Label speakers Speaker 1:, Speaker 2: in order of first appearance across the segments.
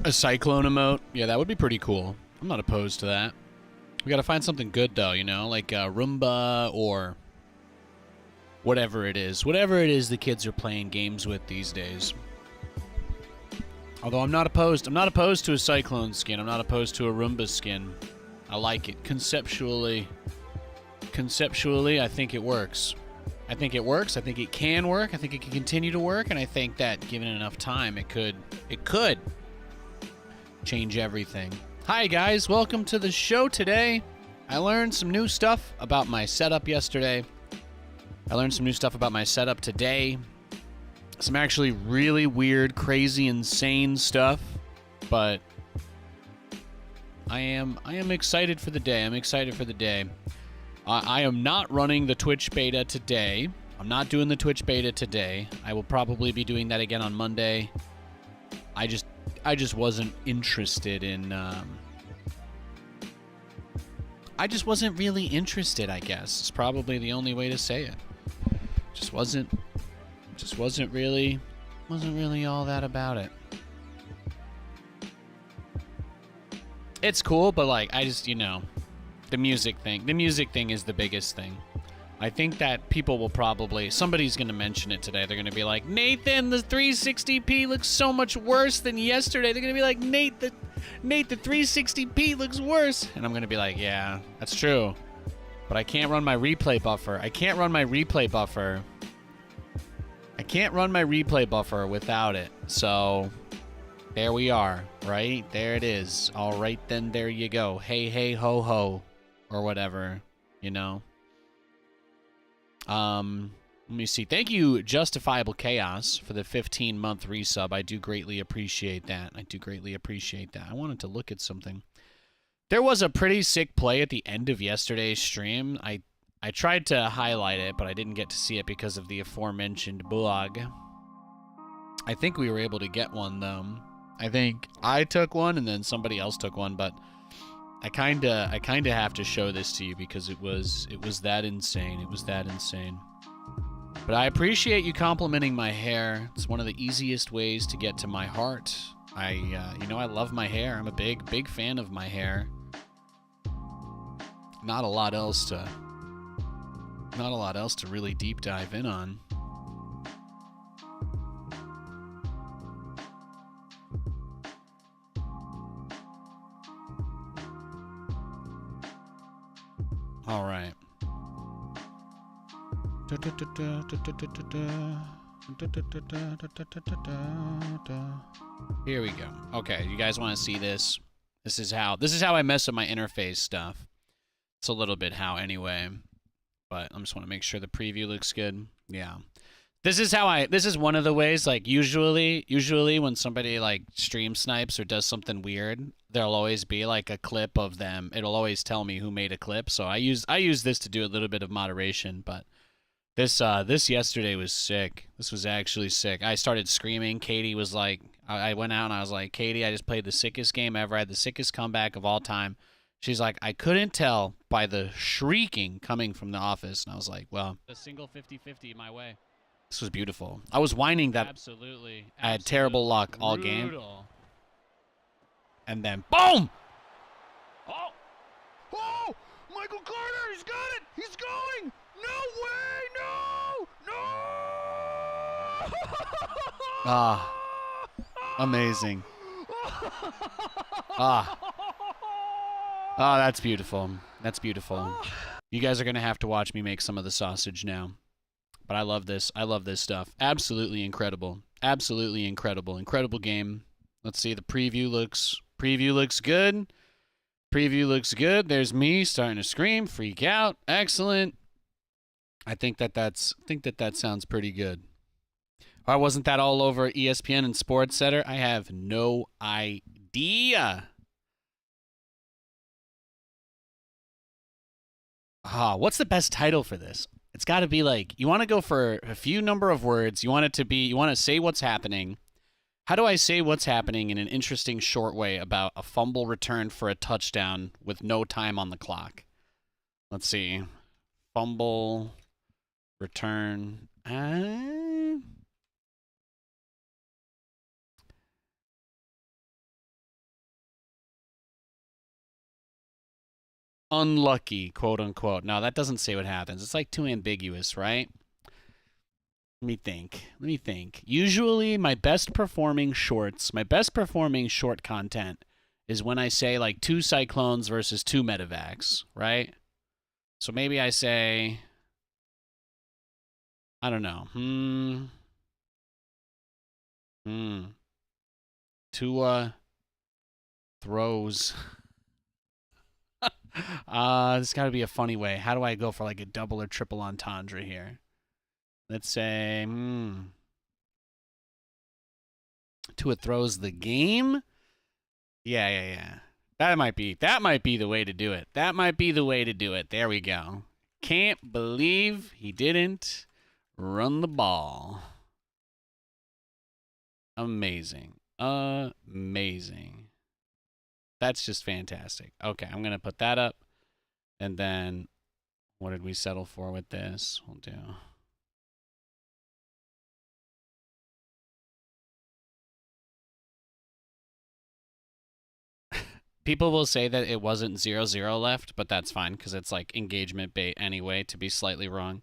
Speaker 1: A cyclone emote? Yeah, that would be pretty cool. I'm not opposed to that. We gotta find something good, though, you know? Like Roomba or whatever it is. Whatever it is the kids are playing games with these days. Although I'm not opposed. I'm not opposed to a cyclone skin. I'm not opposed to a Roomba skin. I like it. Conceptually, I think it works. I think it works. I think it can work. I think it can continue to work. And I think that given enough time, it could change everything. Hi, guys. Welcome to the show today. I learned some new stuff about my setup yesterday. I learned some new stuff about my setup today. Some actually really weird, crazy, insane stuff. But I am excited for the day. I'm excited for the day. I am not running the Twitch beta today. I'm not doing the Twitch beta today. I will probably be doing that again on Monday. I just wasn't interested in I just wasn't really interested, I guess. It's probably the only way to say it. Just wasn't really all that about it. It's cool, but like I just, you know, the music thing is the biggest thing. I think that people will probably, somebody's going to mention it today. They're going to be like, Nathan, the 360p looks so much worse than yesterday. They're going to be like, Nate, the 360p looks worse. And I'm going to be like, yeah, that's true. But I can't run my replay buffer. I can't run my replay buffer without it. So there we are, right? There it is. All right, then there you go. Hey, hey, ho, ho, or whatever, you know. Let me see. Thank you, Justifiable Chaos, for the 15-month resub. I do greatly appreciate that. I wanted to look at something. There was a pretty sick play at the end of yesterday's stream. I tried to highlight it, but I didn't get to see it because of the aforementioned bug. I think we were able to get one, though. I think I took one, and then somebody else took one, but I kinda have to show this to you because it was that insane. It was that insane. But I appreciate you complimenting my hair. It's one of the easiest ways to get to my heart. You know, I love my hair. I'm a big fan of my hair. Not a lot else to really deep dive in on. All right. Here we go. Okay, you guys want to see this? This is how I mess up my interface stuff. It's a little bit how anyway, but I just want to make sure the preview looks good. Yeah. This is one of the ways, like, usually when somebody, like, stream snipes or does something weird, there'll always be, like, a clip of them. It'll always tell me who made a clip, so I use this to do a little bit of moderation, but this yesterday was sick. This was actually sick. I started screaming. Katie was like, I went out and I was like, Katie, I just played the sickest game ever. I had the sickest comeback of all time. She's like, I couldn't tell by the shrieking coming from the office, and I was like, well, a single 50-50 my way. This was beautiful. I was whining that I had terrible luck all game. And then, boom! Oh! Oh! Michael Carter! He's got it! He's going! No way! No! No! Ah. Amazing. Ah. Oh, that's beautiful. That's beautiful. You guys are going to have to watch me make some of the sausage now. But I love this. I love this stuff. Absolutely incredible. Absolutely incredible. Incredible game. Let's see. The preview looks good. Preview looks good. There's me starting to scream, freak out. Excellent. I think that sounds pretty good. Why wasn't that all over ESPN and Sports Center? I have no idea. What's the best title for this? It's got to be like, you want to go for a few number of words. You want to say what's happening. How do I say what's happening in an interesting short way about a fumble return for a touchdown with no time on the clock? Let's see. Fumble return. unlucky, quote unquote. No, that doesn't say what happens. It's like too ambiguous, right? Let me think. Let me think. Usually my best performing shorts, my best performing short content is when I say like 2 cyclones versus 2 medevacs, right? So maybe I say, I don't know. Tua throws. This got to be a funny way. How do I go for like a double or triple entendre here? Let's say, Tua throws the game. Yeah. That might be the way to do it. That might be the way to do it. There we go. Can't believe he didn't run the ball. Amazing. Amazing. That's just fantastic. Okay, I'm going to put that up. And then what did we settle for with this? We'll do. People will say that it wasn't 0-0 left, but that's fine because it's like engagement bait anyway to be slightly wrong.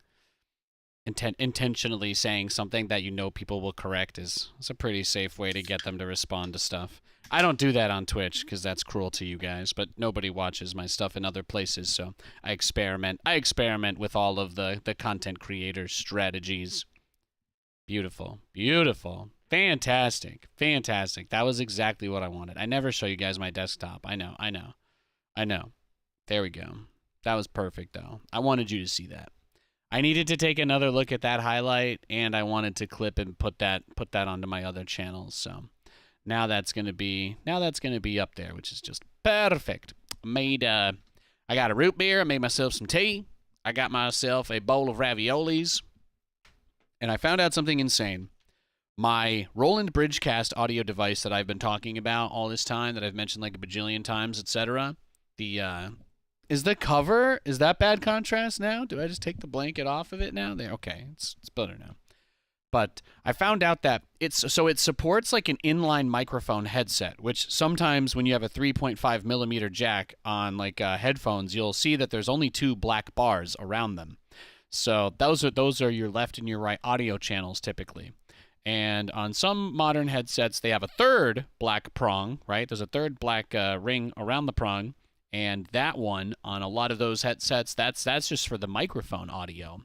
Speaker 1: Intentionally saying something that you know people will correct is a pretty safe way to get them to respond to stuff. I don't do that on Twitch because that's cruel to you guys, but nobody watches my stuff in other places, so I experiment. I experiment with all of the content creators' strategies. Beautiful. Beautiful. Fantastic. Fantastic. That was exactly what I wanted. I never show you guys my desktop. I know. There we go. That was perfect, though. I wanted you to see that. I needed to take another look at that highlight, and I wanted to clip and put that onto my other channels. So now that's gonna be up there, which is just perfect. I got a root beer. I made myself some tea. I got myself a bowl of raviolis, and I found out something insane. My Roland Bridgecast audio device that I've been talking about all this time, that I've mentioned like a bajillion times, etc. Is the cover, is that bad contrast now? Do I just take the blanket off of it now? There, okay, it's better now. But I found out that it supports like an inline microphone headset, which sometimes when you have a 3.5 millimeter jack on like headphones, you'll see that there's only 2 black bars around them. So those are your left and your right audio channels typically. And on some modern headsets, they have a third black prong, right? There's a third black ring around the prong. And that one, on a lot of those headsets, that's just for the microphone audio.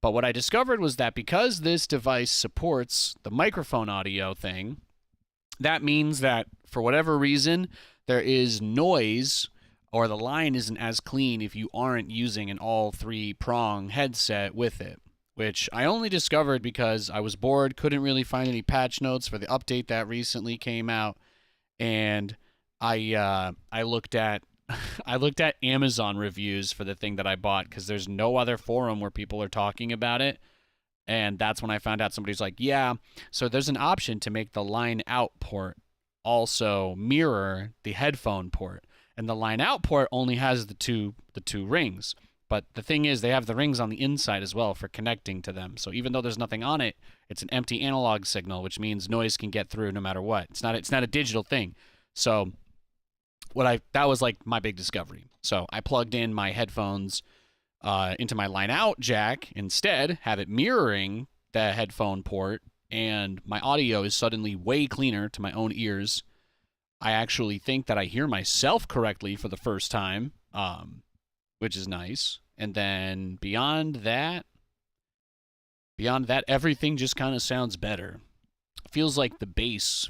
Speaker 1: But what I discovered was that because this device supports the microphone audio thing, that means that for whatever reason, there is noise or the line isn't as clean if you aren't using an all 3-prong headset with it, which I only discovered because I was bored, couldn't really find any patch notes for the update that recently came out, and I looked at Amazon reviews for the thing that I bought because there's no other forum where people are talking about it. And that's when I found out somebody's like, yeah, so there's an option to make the line out port also mirror the headphone port. And the line out port only has the two rings. But the thing is, they have the rings on the inside as well for connecting to them. So even though there's nothing on it, it's an empty analog signal, which means noise can get through no matter what. It's not a digital thing. So that was like my big discovery. So I plugged in my headphones into my line out jack instead, have it mirroring the headphone port, and my audio is suddenly way cleaner to my own ears. I actually think that I hear myself correctly for the first time, which is nice. And then beyond that, everything just kind of sounds better. Feels like the bass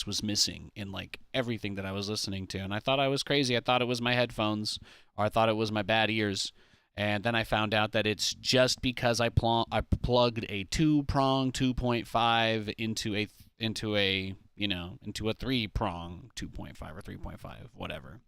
Speaker 1: was missing in like everything that I was listening to, and I thought I was crazy. I thought it was my headphones, or I thought it was my bad ears, and then I found out that it's just because I plugged a 2-prong 2.5 into a 3-prong 2.5 or 3.5, whatever.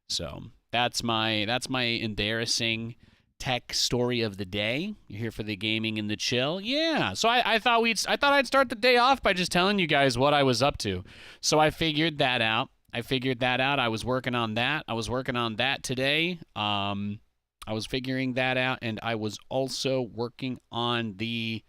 Speaker 1: So that's my embarrassing tech story of the day. You're here for the gaming and the chill. Yeah. So I thought I'd start the day off by just telling you guys what I was up to. So I figured that out. I was working on that today. I was figuring that out, and I was also working on I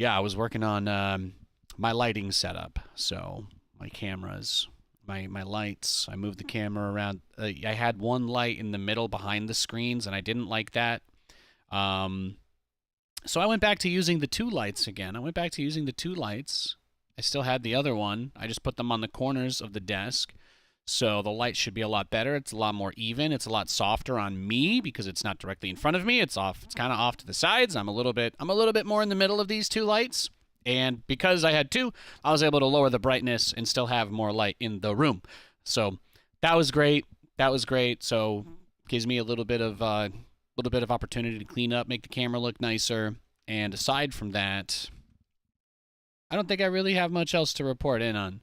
Speaker 1: was working on my lighting setup. So my cameras my lights. I moved the camera around. I had one light in the middle behind the screens, and I didn't like that. So I went back to using the 2 lights again. I still had the other one. I just put them on the corners of the desk. So the light should be a lot better. It's a lot more even. It's a lot softer on me because it's not directly in front of me. It's off. It's kind of off to the sides. I'm a little bit more in the middle of these 2 lights. And because I had 2, I was able to lower the brightness and still have more light in the room. So that was great. So gives me a little bit of opportunity to clean up, make the camera look nicer. And aside from that, I don't think I really have much else to report in on.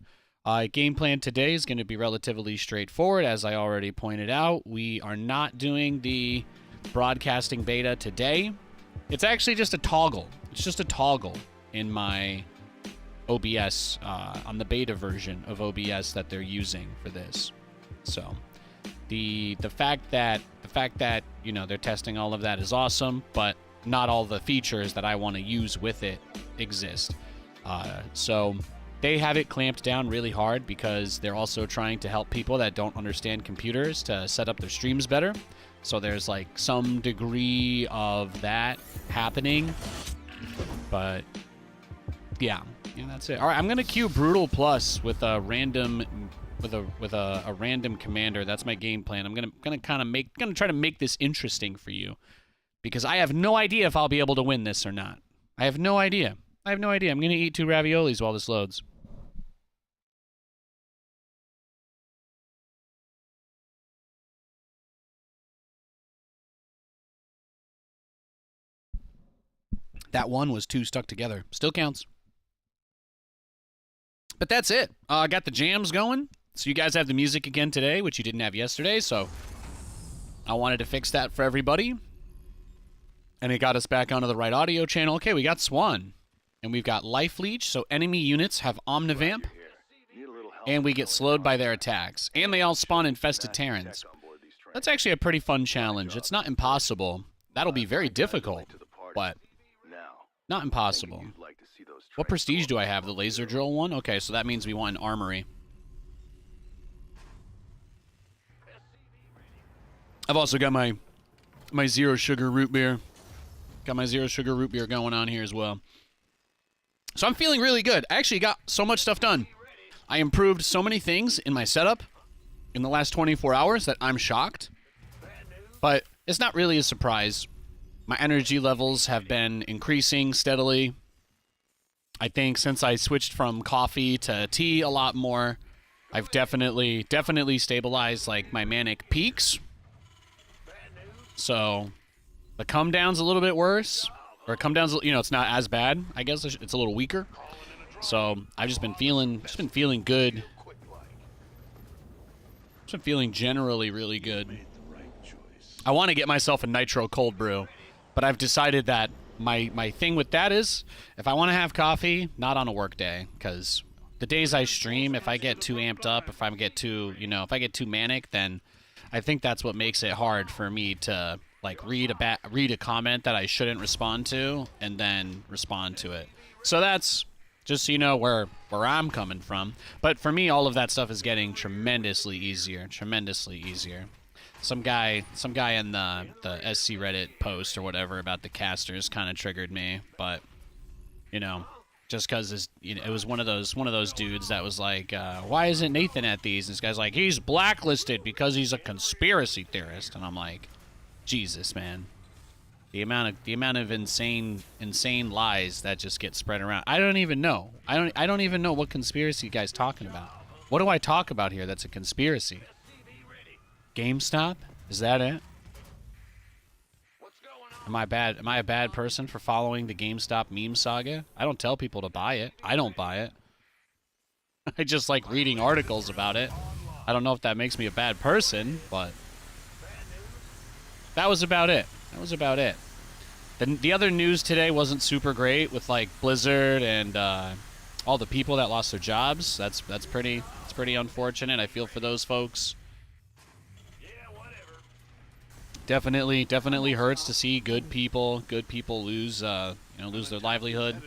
Speaker 1: Game plan today is going to be relatively straightforward, as I already pointed out. We are not doing the broadcasting beta today. It's actually just a toggle. It's just a toggle in my OBS, on the beta version of OBS that they're using for this. So the fact that you know they're testing all of that is awesome, but not all the features that I want to use with it exist. So they have it clamped down really hard because they're also trying to help people that don't understand computers to set up their streams better. So there's like some degree of that happening. But yeah, that's it. All right, I'm gonna queue Brutal Plus with a random a random commander. That's my game plan. I'm gonna try to make this interesting for you because I have no idea if I'll be able to win this or not. I have no idea. I'm gonna eat 2 raviolis while this loads. That one was 2 stuck together. Still counts. But that's it. I got the jams going. So you guys have the music again today, which you didn't have yesterday. So I wanted to fix that for everybody. And it got us back onto the right audio channel. Okay, we got Swan. And we've got Life Leech. So enemy units have Omnivamp. And we get slowed by their attacks. And they all spawn infested Terrans. That's actually a pretty fun challenge. It's not impossible. That'll be very difficult. But not impossible. What prestige do I have? The laser drill one? Okay, so that means we want an armory. I've also got my zero sugar root beer. Got my zero sugar root beer going on here as well. So I'm feeling really good. I actually got so much stuff done. I improved so many things in my setup in the last 24 hours that I'm shocked. But it's not really a surprise. My energy levels have been increasing steadily. I think since I switched from coffee to tea a lot more, I've definitely stabilized like my manic peaks. So the come down's a little bit worse, or come down's, you know, it's not as bad. I guess it's a little weaker. So I've just been feeling good. Just been feeling generally really good. I want to get myself a nitro cold brew, but I've decided that my thing with that is if I want to have coffee, not on a work day, because the days I stream, if I get too amped up, if I get too, if I get too manic, then I think that's what makes it hard for me to like read a comment that I shouldn't respond to and then respond to it. So that's just so you know where I'm coming from. But for me, all of that stuff is getting tremendously easier. Some guy in the SC Reddit post or whatever about the casters kind of triggered me, but just because it was one of those dudes that was like, why isn't Nathan at these? And this guy's like, he's blacklisted because he's a conspiracy theorist, and I'm like, Jesus, man, the amount of insane lies that just get spread around. I don't even know. I don't even know what conspiracy you guys talking about. What do I talk about here that's a conspiracy? GameStop? Is that it? Am I a bad person for following the GameStop meme saga? I don't tell people to buy it. I don't buy it. I just like reading articles about it. I don't know if that makes me a bad person, but that was about it. The other news today wasn't super great with like Blizzard and all the people that lost their jobs. That's pretty unfortunate. I feel for those folks. Definitely hurts to see good people lose their livelihood.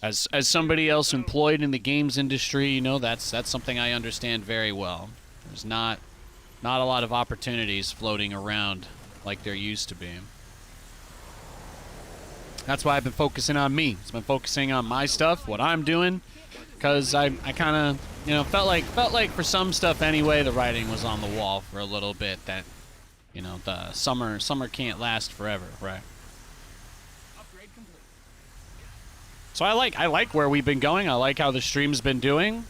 Speaker 1: As somebody else employed in the games industry, you know, that's something I understand very well. There's not a lot of opportunities floating around like there used to be. That's why I've been focusing on me. I've been focusing on my stuff, what I'm doing, because I kind of, you know, felt like for some stuff anyway, the writing was on the wall for a little bit. That, you know, the summer can't last forever, right? So I like where we've been going. I like how the stream's been doing.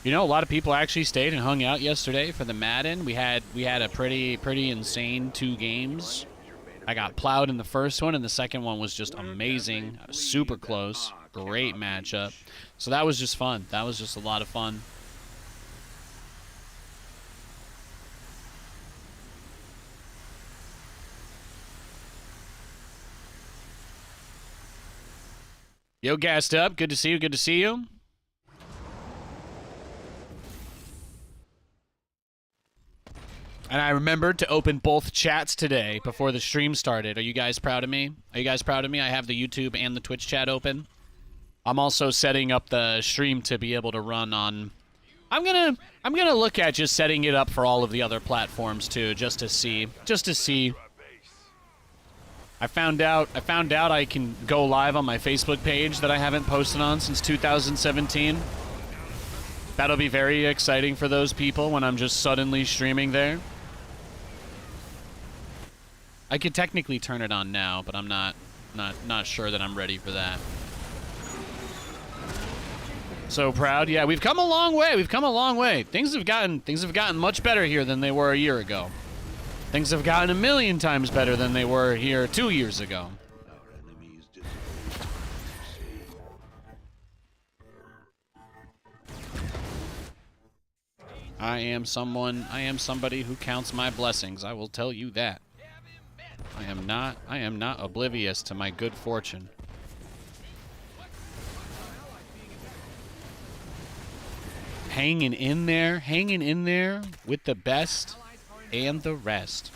Speaker 1: You know, a lot of people actually stayed and hung out yesterday for the Madden. We had a pretty insane 2 games. I got plowed in the first one, and the second one was just amazing. Super close. Great matchup. So that was just fun. That was just a lot of fun. Yo, Gassed Up. Good to see you. Good to see you. And I remembered to open both chats today before the stream started. Are you guys proud of me? Are you guys proud of me? I have the YouTube and the Twitch chat open. I'm also setting up the stream to be able to run on... I'm gonna look at just setting it up for all of the other platforms too, just to see. I found out I can go live on my Facebook page that I haven't posted on since 2017. That'll be very exciting for those people when I'm just suddenly streaming there. I could technically turn it on now, but I'm not sure that I'm ready for that. So proud. Yeah, we've come a long way. We've come a long way. Things have gotten much better here than they were a year ago. Things have gotten a million times better than they were here 2 years ago. I am somebody who counts my blessings. I will tell you that. I am not oblivious to my good fortune. Hanging in there with the best and the rest.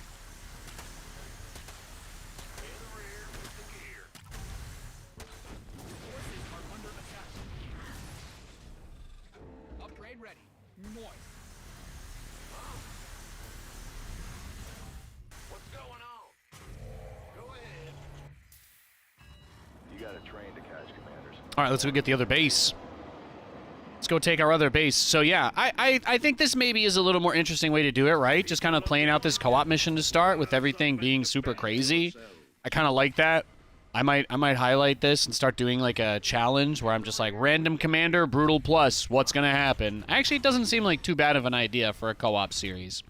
Speaker 2: Upgrade ready. Moist. What's going on? Go ahead.
Speaker 3: You got a train to catch, commanders.
Speaker 1: All right, let's go get the other base. Let's go take our other base. So yeah, I think this maybe is a little more interesting way to do it, right? Just kind of playing out this co-op mission to start with everything being super crazy. I kind of like that. I might highlight this and start doing like a challenge where I'm just like random commander brutal plus what's gonna happen. Actually, it doesn't seem like too bad of an idea for a co-op series.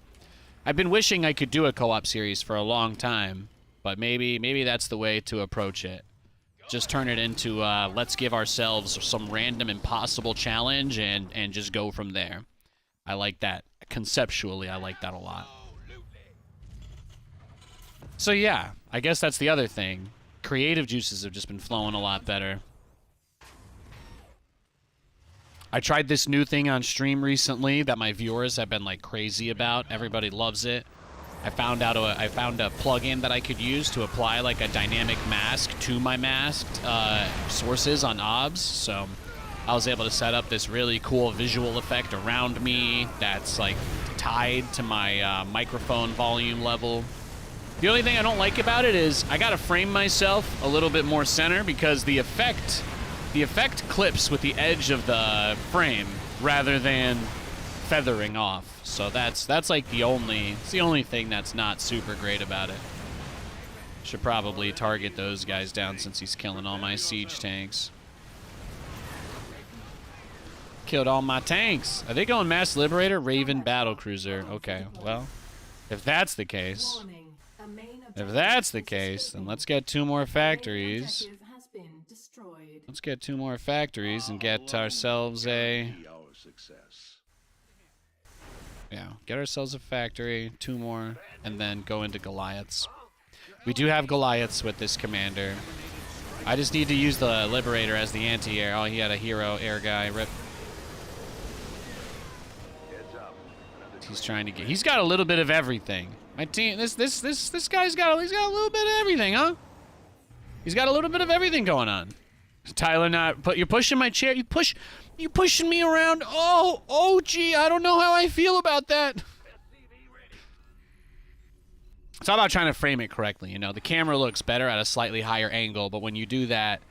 Speaker 1: I've been wishing I could do a co-op series for a long time, but maybe that's the way to approach it. Just turn it into let's give ourselves some random impossible challenge and just go from there. I like that. Conceptually, I like that a lot. So yeah, I guess that's the other thing. Creative juices have just been flowing a lot better. I tried this new thing on stream recently that my viewers have been like crazy about. Everybody loves it. I found a plugin that I could use to apply like a dynamic mask to my masked sources on OBS. So I was able to set up this really cool visual effect around me that's like tied to my microphone volume level. The only thing I don't like about it is I gotta frame myself a little bit more center because the effect clips with the edge of the frame rather than feathering off. So that's like the only thing that's not super great about it. Should probably target those guys down since he's killing all my siege tanks. Killed all my tanks. Are they going Mass Liberator, Raven, Battlecruiser? Okay, well, if that's the case, then let's get 2 more factories. Let's get 2 more factories and get ourselves a... Yeah, get ourselves a factory, 2 more, and then go into Goliaths. We do have Goliaths with this commander. I just need to use the Liberator as the anti-air. Oh, he had a hero air guy. Rip. He's trying to get... He's got a little bit of everything. My team... This guy's got... He's got a little bit of everything, huh? He's got a little bit of everything going on. Tyler, not. But you're pushing my chair. You pushing me around. Oh, gee, I don't know how I feel about that. It's all about trying to frame it correctly. You know, the camera looks better at a slightly higher angle, but when you do that,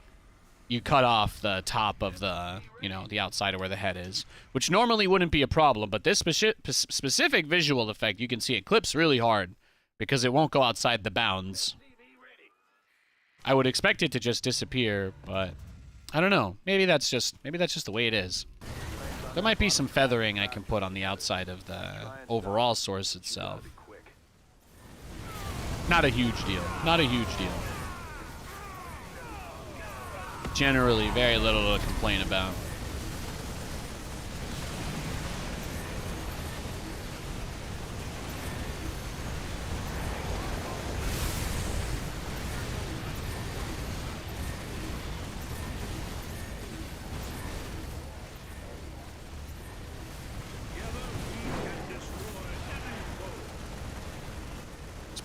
Speaker 1: you cut off the top of the, you know, the outside of where the head is, which normally wouldn't be a problem. But this specific visual effect, you can see it clips really hard because it won't go outside the bounds. I would expect it to just disappear, but I don't know. Maybe that's just the way it is. There might be some feathering I can put on the outside of the overall source itself. Not a huge deal. Not a huge deal. Generally, very little to complain about.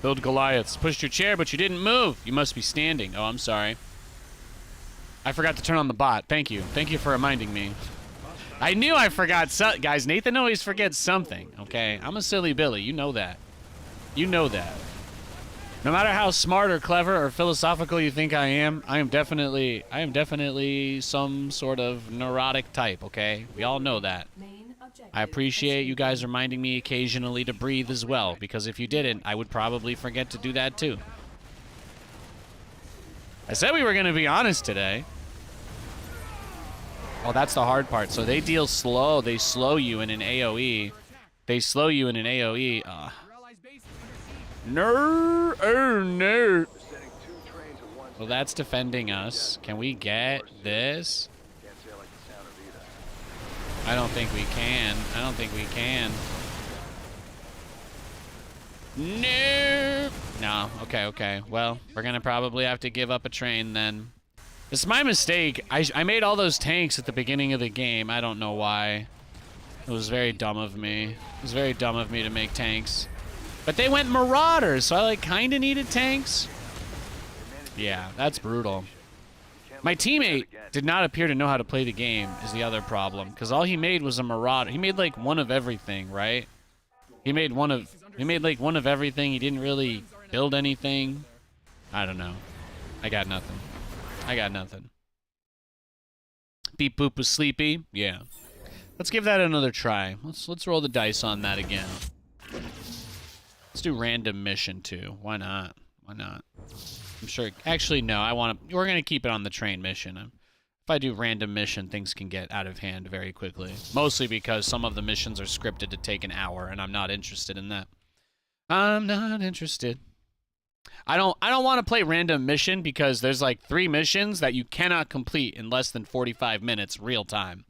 Speaker 1: Build Goliaths. Pushed your chair, but you didn't move. You must be standing. Oh, I'm sorry. I forgot to turn on the bot. Thank you. Thank you for reminding me. I knew I forgot guys, Nathan always forgets something, okay? I'm a silly Billy. You know that. You know that. No matter how smart or clever or philosophical you think I am definitely some sort of neurotic type, okay? We all know that. I appreciate you guys reminding me occasionally to breathe as well, because if you didn't, I would probably forget to do that too. I said we were going to be honest today. Oh, that's the hard part. So they deal slow. They slow you in an AoE. They slow you in an AoE. No. Oh, no. Well, that's defending us. Can we get this? I don't think we can. I don't think we can. No. No. Okay, okay. Well, we're going to probably have to give up a train then. It's my mistake. I made all those tanks at the beginning of the game. I don't know why. It was very dumb of me. It was very dumb of me to make tanks. But they went Marauders, so I like kind of needed tanks. Yeah, that's brutal. My teammate did not appear to know how to play the game is the other problem, because all he made was a Marauder. He made like one of everything, right? He made like one of everything. He didn't really build anything. I don't know. I got nothing. I got nothing. Beep Boop was sleepy. Yeah. Let's give that another try. Let's roll the dice on that again. Let's do random mission too. Why not? Why not? I'm sure. Actually, no. We're gonna keep it on the train mission. If I do random mission, things can get out of hand very quickly. Mostly because some of the missions are scripted to take an hour, and I'm not interested in that. I'm not interested. I don't want to play random mission because there's like 3 missions that you cannot complete in less than 45 minutes real time.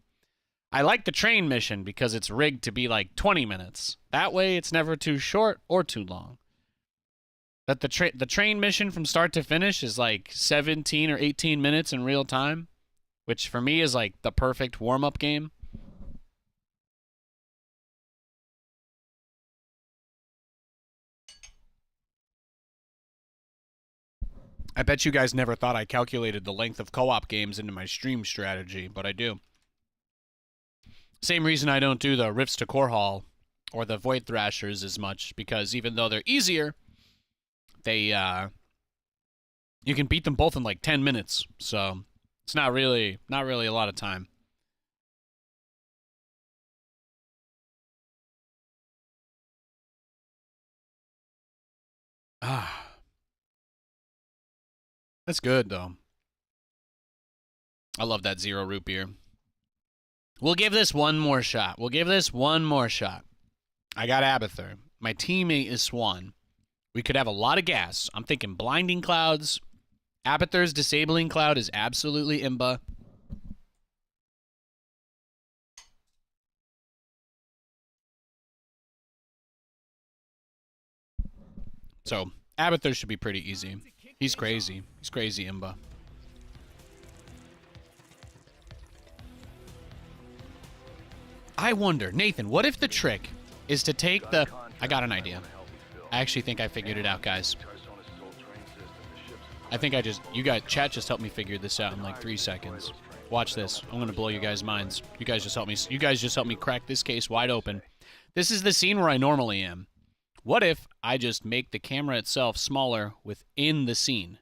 Speaker 1: I like the train mission because it's rigged to be like 20 minutes. That way it's never too short or too long. But the train mission from start to finish is like 17 or 18 minutes in real time, which for me is like the perfect warm-up game. I bet you guys never thought I calculated the length of co-op games into my stream strategy, but I do. Same reason I don't do the Rifts to Core Hall or the Void Thrashers as much, because even though they're easier, they you can beat them both in like 10 minutes, so it's not really a lot of time. Ah. That's good, though. I love that 0 root beer. We'll give this one more shot. We'll give this one more shot. I got Abathur. My teammate is Swan. We could have a lot of gas. I'm thinking Blinding Clouds. Abathur's Disabling Cloud is absolutely imba. So, Abathur should be pretty easy. He's crazy. He's crazy, imba. I wonder, Nathan, what if the trick is to take the... I got an idea. I actually think I figured it out, guys. I think chat just helped me figure this out in like 3 seconds. Watch this. I'm gonna blow you guys' minds. You guys just helped me crack this case wide open. This is the scene where I normally am. What if I just make the camera itself smaller within the scene?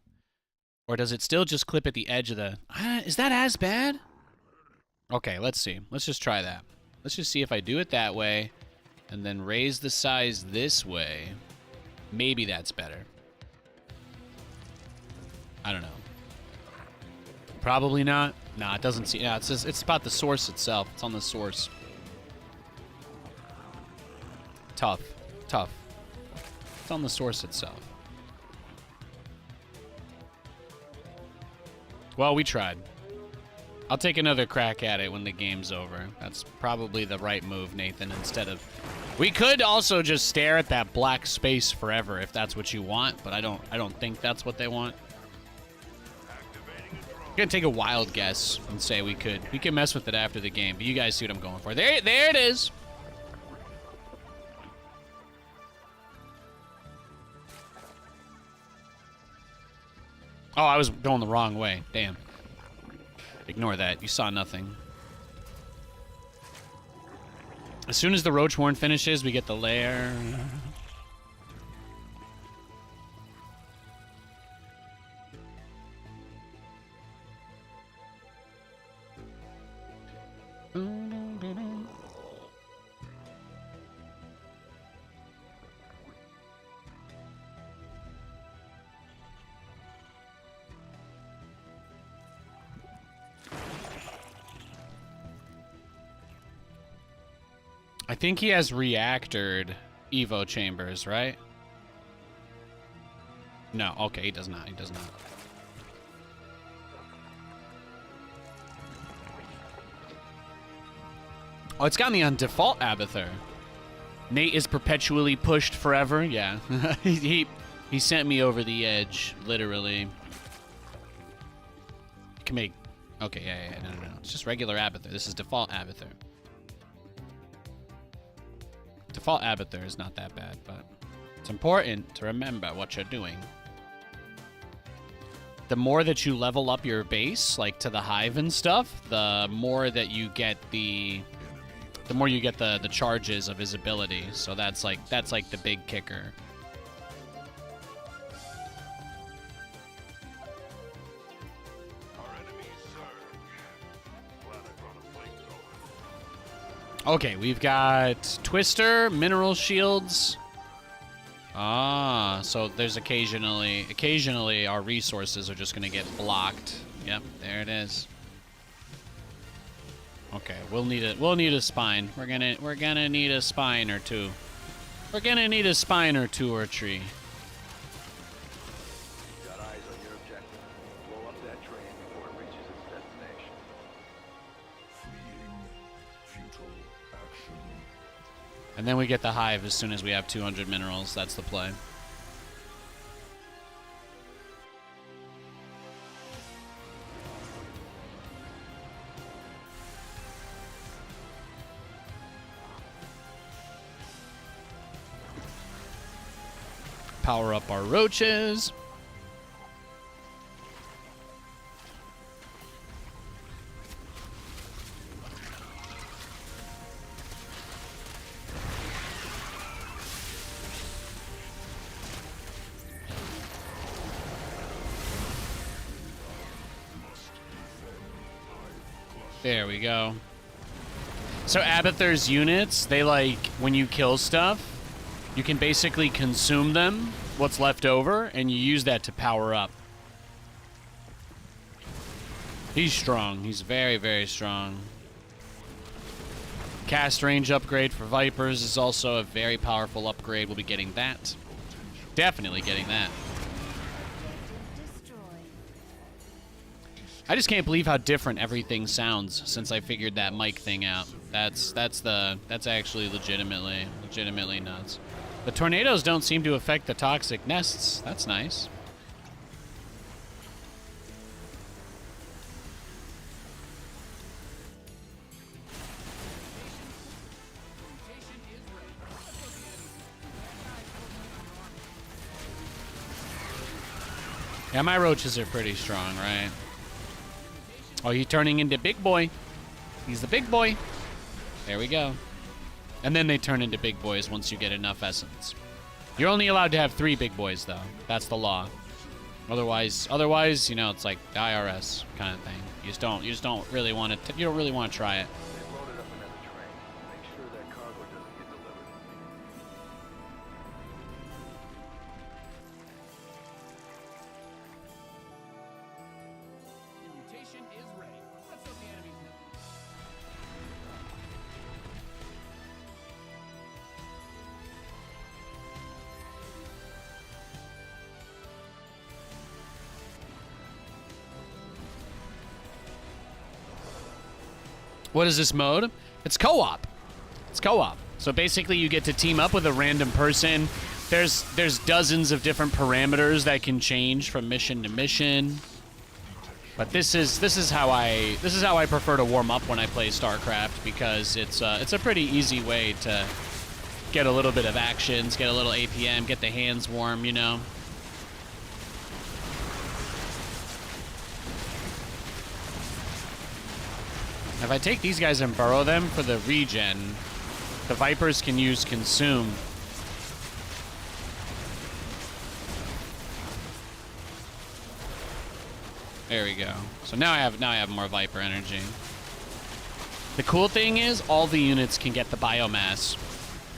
Speaker 1: Or does it still just clip at the edge of the... is that as bad? Okay, let's see. Let's just try that. Let's just see if I do it that way and then raise the size this way. Maybe that's better. I don't know. Probably not. Nah, it doesn't see... Yeah, it's about the source itself. It's on the source. Tough. Tough. It's on the source itself. Well, we tried. I'll take another crack at it when the game's over. That's probably the right move, Nathan, instead of... We could also just stare at that black space forever if that's what you want, but I don't think that's what they want. I'm gonna take a wild guess and say we can mess with it after the game, but you guys see what I'm going for. There it is. Oh, I was going the wrong way. Damn. Ignore that. You saw nothing. As soon as the roach horn finishes, we get the lair. I think he has reactored Evo chambers, right? No, okay, he does not. He does not. Oh, it's got me on default Abathur. Nate is perpetually pushed forever. Yeah, he sent me over the edge, literally. You can make... Okay, yeah, no. It's just regular Abathur. This is default Abathur. Default Abathur is not that bad, but it's important to remember what you're doing. The more that you level up your base, like to the hive and stuff, the more that you get the charges of his ability. So that's like the big kicker. Okay, we've got Twister, Mineral Shields. Ah, so there's occasionally our resources are just gonna get blocked. Yep, there it is. Okay, we'll need a spine. We're gonna need a spine or two. We're gonna need a spine or two or three.
Speaker 2: Got eyes on your objective. Blow up that train before it reaches its destination. Futile action.
Speaker 1: And then we get the hive as soon as we have 200 minerals. That's the play. Power up our roaches. There we go. So Abathur's units, they like, when you kill stuff, you can basically consume them, what's left over, and you use that to power up. He's strong. He's very, very strong. Cast range upgrade for Vipers is also a very powerful upgrade. We'll be getting that. Definitely getting that. I just can't believe how different everything sounds since I figured that mic thing out. That's actually legitimately nuts. The tornadoes don't seem to affect the toxic nests. That's nice. Yeah, my roaches are pretty strong, right? Oh, he's turning into big boy. He's the big boy. There we go. And then they turn into big boys once you get enough essence. You're only allowed to have 3 big boys, though. That's the law. Otherwise, you know, it's like the IRS kind of thing. You just don't really want to. You don't really want to try it.
Speaker 2: They've loaded up another train. Make sure that cargo doesn't get delivered.
Speaker 1: Your mutation is ready. Let's hope the enemies know. What is this mode? It's co-op. It's co-op. So basically you get to team up with a random person. There's dozens of different parameters that can change from mission to mission. But this is how I prefer to warm up when I play StarCraft, because it's a pretty easy way to get a little bit of actions, get a little APM, get the hands warm, you know. If I take these guys and burrow them for the regen, the Vipers can use Consume. There we go. So now I have more Viper energy. The cool thing is all the units can get the biomass.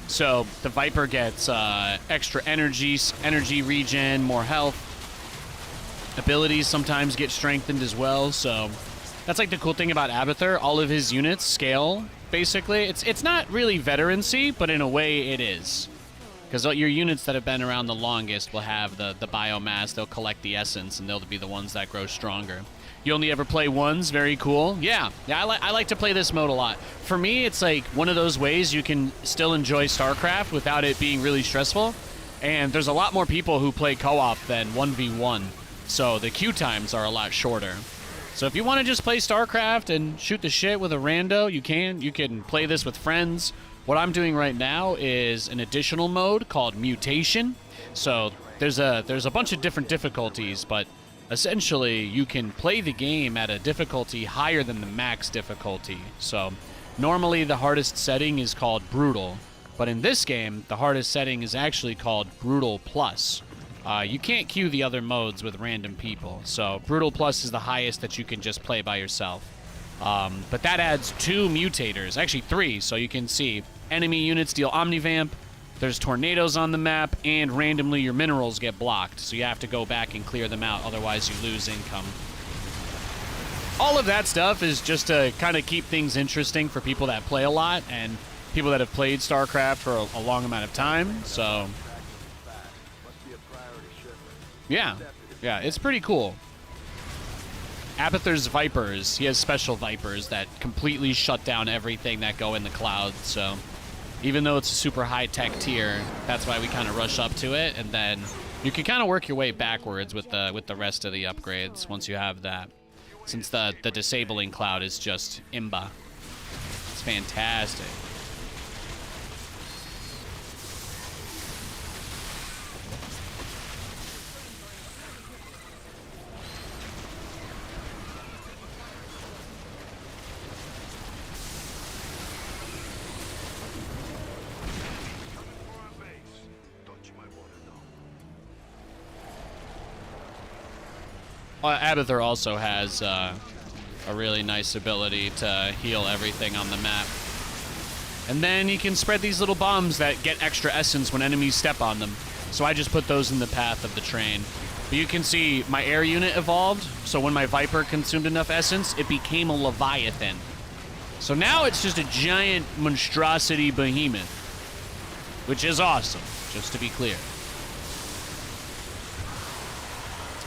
Speaker 1: So the Viper gets extra energy regen, more health. Abilities sometimes get strengthened as well, so that's like the cool thing about Abathur. All of his units scale, basically. It's not really veterancy, but in a way it is. Because your units that have been around the longest will have the biomass, they'll collect the essence, and they'll be the ones that grow stronger. You only ever play ones, very cool. Yeah, I like to play this mode a lot. For me, it's like one of those ways you can still enjoy StarCraft without it being really stressful. And there's a lot more people who play co-op than 1v1, so the queue times are a lot shorter. So if you want to just play StarCraft and shoot the shit with a rando, you can. You can play this with friends. What I'm doing right now is an additional mode called Mutation. So there's a bunch of different difficulties, but essentially you can play the game at a difficulty higher than the max difficulty. So normally the hardest setting is called Brutal, but in this game the hardest setting is actually called Brutal Plus. You can't queue the other modes with random people, so Brutal Plus is the highest that you can just play by yourself. But that adds 2 mutators, actually 3, so you can see enemy units deal Omnivamp, there's tornadoes on the map, and randomly your minerals get blocked, so you have to go back and clear them out, otherwise you lose income. All of that stuff is just to kind of keep things interesting for people that play a lot, and people that have played StarCraft for a long amount of time, so yeah, it's pretty cool. Abathur's Vipers, he has special Vipers that completely shut down everything that go in the cloud, so even though it's a super high-tech tier, that's why we kind of rush up to it, and then you can kind of work your way backwards with the rest of the upgrades once you have that, since the disabling cloud is just imba. It's fantastic. Abathur also has a really nice ability to heal everything on the map. And then he can spread these little bombs that get extra essence when enemies step on them. So I just put those in the path of the train. But you can see my air unit evolved, so when my Viper consumed enough essence, it became a Leviathan. So now it's just a giant monstrosity behemoth, which is awesome, just to be clear.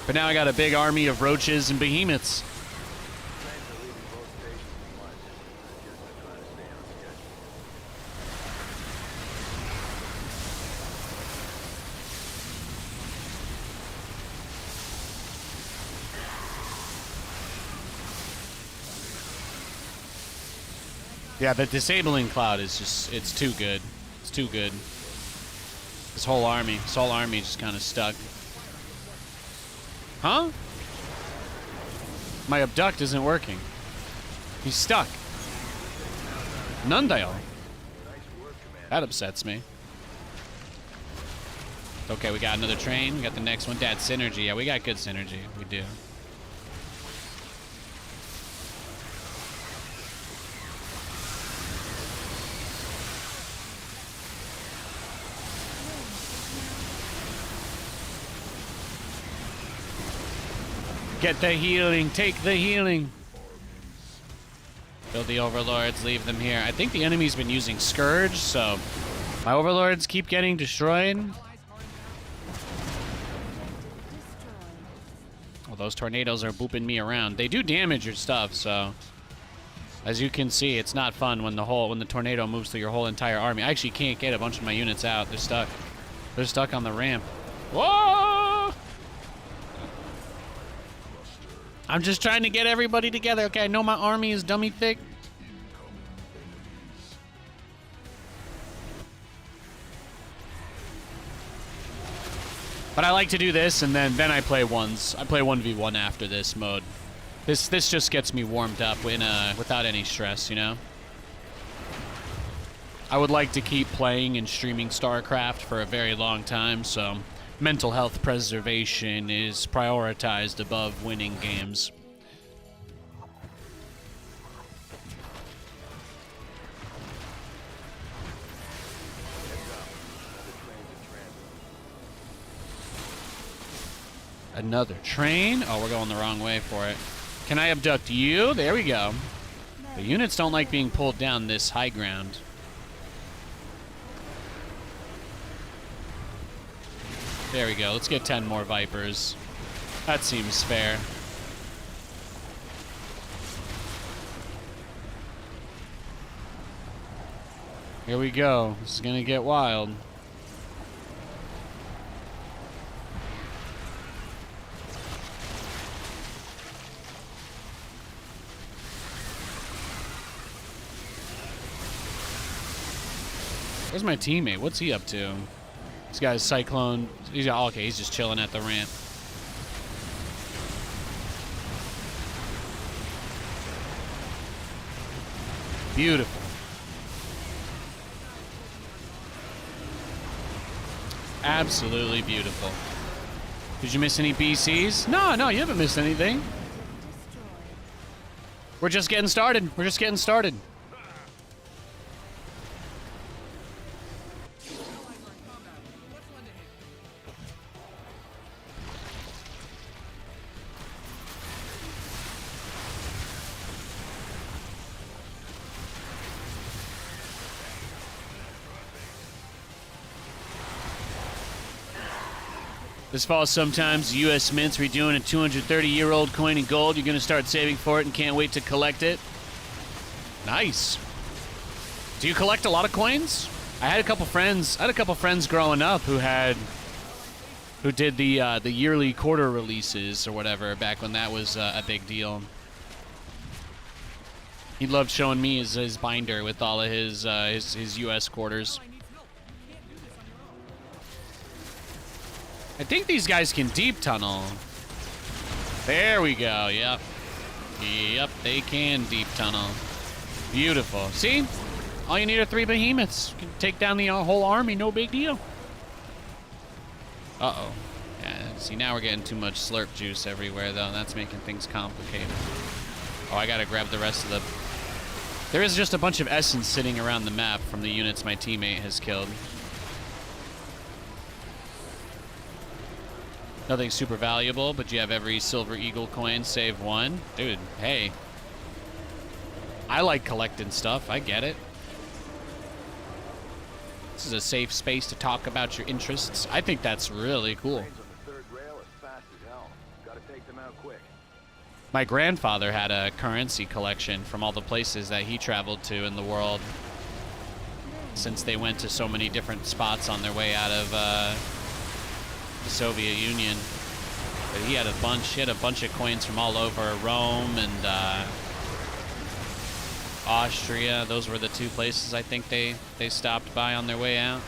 Speaker 1: But now I got a big army of roaches and behemoths. Yeah, the disabling cloud is just, it's too good. It's too good. This whole army just kind of stuck. Huh? My abduct isn't working. He's stuck. Nundale. That upsets me. Okay, we got another train. We got the next one. Dad, synergy. Yeah, we got good synergy. We do. Get the healing. Take the healing. Kill the overlords. Leave them here. I think the enemy's been using Scourge, so my overlords keep getting destroyed. Well, those tornadoes are booping me around. They do damage your stuff, so as you can see, it's not fun when the tornado moves through your whole entire army. I actually can't get a bunch of my units out. They're stuck. They're stuck on the ramp. Whoa! I'm just trying to get everybody together. Okay, I know my army is dummy thick. But I like to do this, and then I play ones. I play 1v1 after this mode. This just gets me warmed up without any stress, you know? I would like to keep playing and streaming StarCraft for a very long time, so mental health preservation is prioritized above winning games. Another train? Oh, we're going the wrong way for it. Can I abduct you? There we go. The units don't like being pulled down this high ground. There we go. Let's get 10 more Vipers. That seems fair. Here we go. This is gonna get wild. Where's my teammate? What's he up to? This guy's Cyclone. Okay, he's just chilling at the ramp. Beautiful. Absolutely beautiful. Did you miss any BCs? No, you haven't missed anything. We're just getting started. We're just getting started. This fall, sometimes U.S. Mint's redoing a 230-year-old coin in gold. You're going to start saving for it and can't wait to collect it. Nice. Do you collect a lot of coins? I had a couple friends growing up who did the yearly quarter releases or whatever back when that was a big deal. He loved showing me his binder with all of his U.S. quarters. I think these guys can deep tunnel. There we go. Yep. Yep, they can deep tunnel. Beautiful. See? All you need are 3 behemoths. You can take down the whole army, no big deal. Uh-oh. Yeah, see, now we're getting too much slurp juice everywhere, though. That's making things complicated. Oh, I gotta grab the rest of the... There is just a bunch of essence sitting around the map from the units my teammate has killed. Nothing super valuable, but you have every Silver Eagle coin save 1. Dude, hey. I like collecting stuff. I get it. This is a safe space to talk about your interests. I think that's really cool. My grandfather had a currency collection from all the places that he traveled to in the world, since they went to so many different spots on their way out of the Soviet Union. But he had a bunch of coins from all over Rome and Austria. Those were the 2 places I think they stopped by on their way out.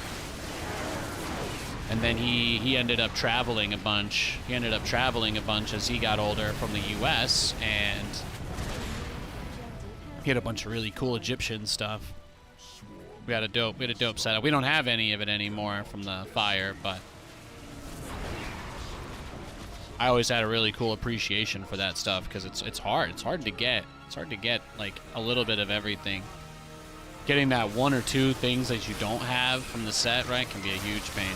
Speaker 1: And then he ended up traveling a bunch. He ended up traveling a bunch as he got older from the U.S. and he had a bunch of really cool Egyptian stuff. We had a dope setup. We don't have any of it anymore from the fire, but I always had a really cool appreciation for that stuff because it's hard. It's hard to get. It's hard to get like a little bit of everything. Getting that one or two things that you don't have from the set, right, can be a huge pain.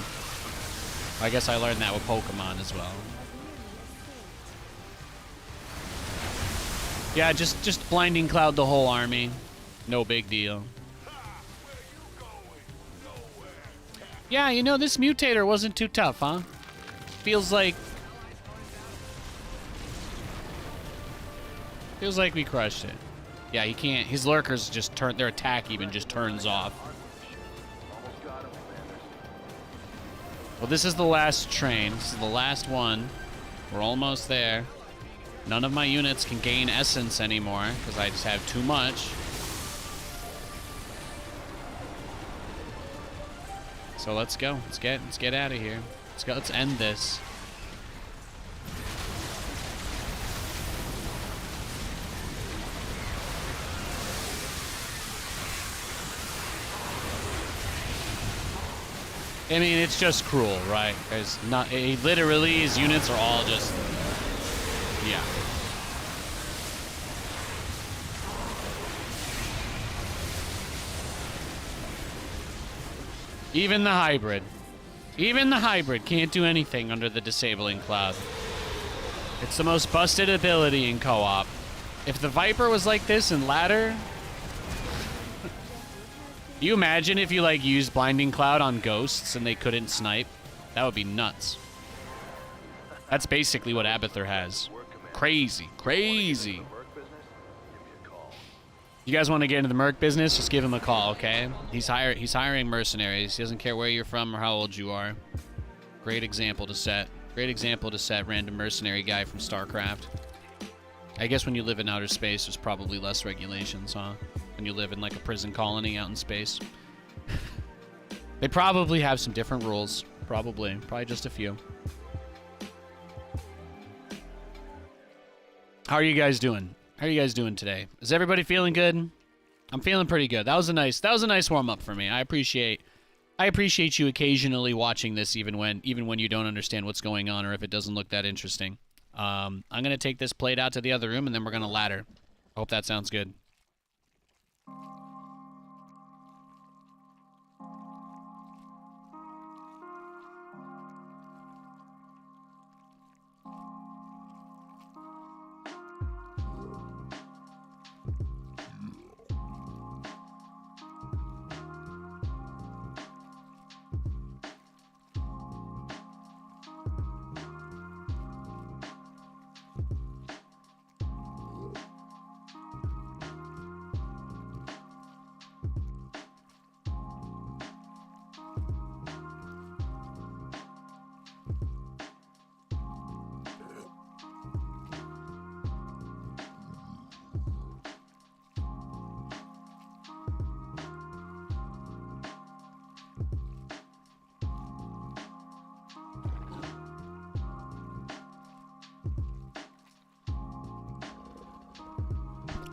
Speaker 1: I guess I learned that with Pokemon as well. Yeah, just blinding cloud the whole army. No big deal. Yeah, you know, this mutator wasn't too tough, huh? Feels like we crushed it. Yeah, he can't. His lurkers just turn. Their attack even just turns off. Well, this is the last train. This is the last one. We're almost there. None of my units can gain essence anymore because I just have too much. So let's go. Let's get out of here. Let's go. Let's end this. I mean, it's just cruel, right? There's not. Literally, his units are all just. Yeah. Even the hybrid. Even the hybrid can't do anything under the disabling cloud. It's the most busted ability in co-op. If the Viper was like this in ladder... You imagine if you, like, used Blinding Cloud on ghosts and they couldn't snipe? That would be nuts. That's basically what Abathur has. Crazy. Crazy. You guys want to get into the merc business? Just give him a call, okay? He's hiring mercenaries. He doesn't care where you're from or how old you are. Great example to set. Great example to set, random mercenary guy from StarCraft. I guess when you live in outer space, there's probably less regulations, huh? When you live in like a prison colony out in space. They probably have some different rules. Probably just a few. How are you guys doing? How are you guys doing today? Is everybody feeling good? I'm feeling pretty good. That was a nice warm up for me. I appreciate you occasionally watching this even when you don't understand what's going on or if it doesn't look that interesting. I'm gonna take this plate out to the other room and then we're gonna ladder. I hope that sounds good.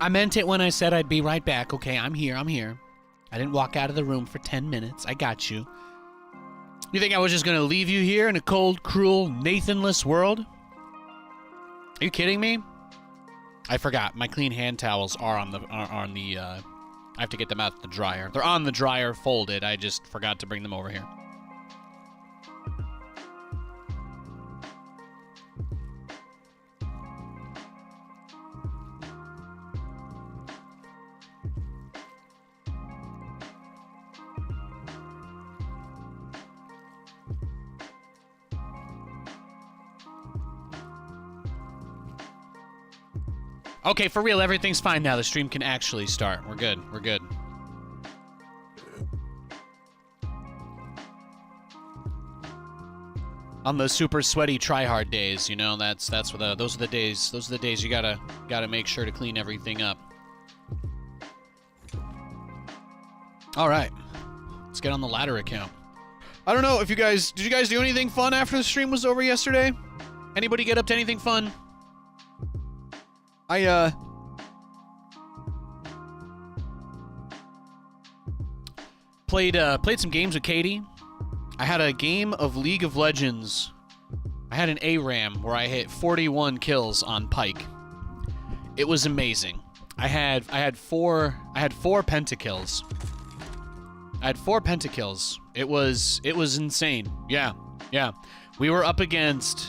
Speaker 1: I meant it when I said I'd be right back. Okay, I'm here. I didn't walk out of the room for 10 minutes. I got you. You think I was just going to leave you here in a cold, cruel, Nathanless world? Are you kidding me? I forgot. My clean hand towels are on the... I have to get them out the dryer. They're on the dryer, folded. I just forgot to bring them over here. Okay, for real, everything's fine now. The stream can actually start. We're good. We're good. On those super sweaty try-hard days, you know, those are the days. Those are the days you gotta make sure to clean everything up. All right, let's get on the ladder account. I don't know if you guys... Did you guys do anything fun after the stream was over yesterday? Anybody get up to anything fun? I, played some games with Katie. I had a game of League of Legends. I had an ARAM where I hit 41 kills on Pike. It was amazing. I had 4 pentakills. I had 4 pentakills. It was insane. Yeah. We were up against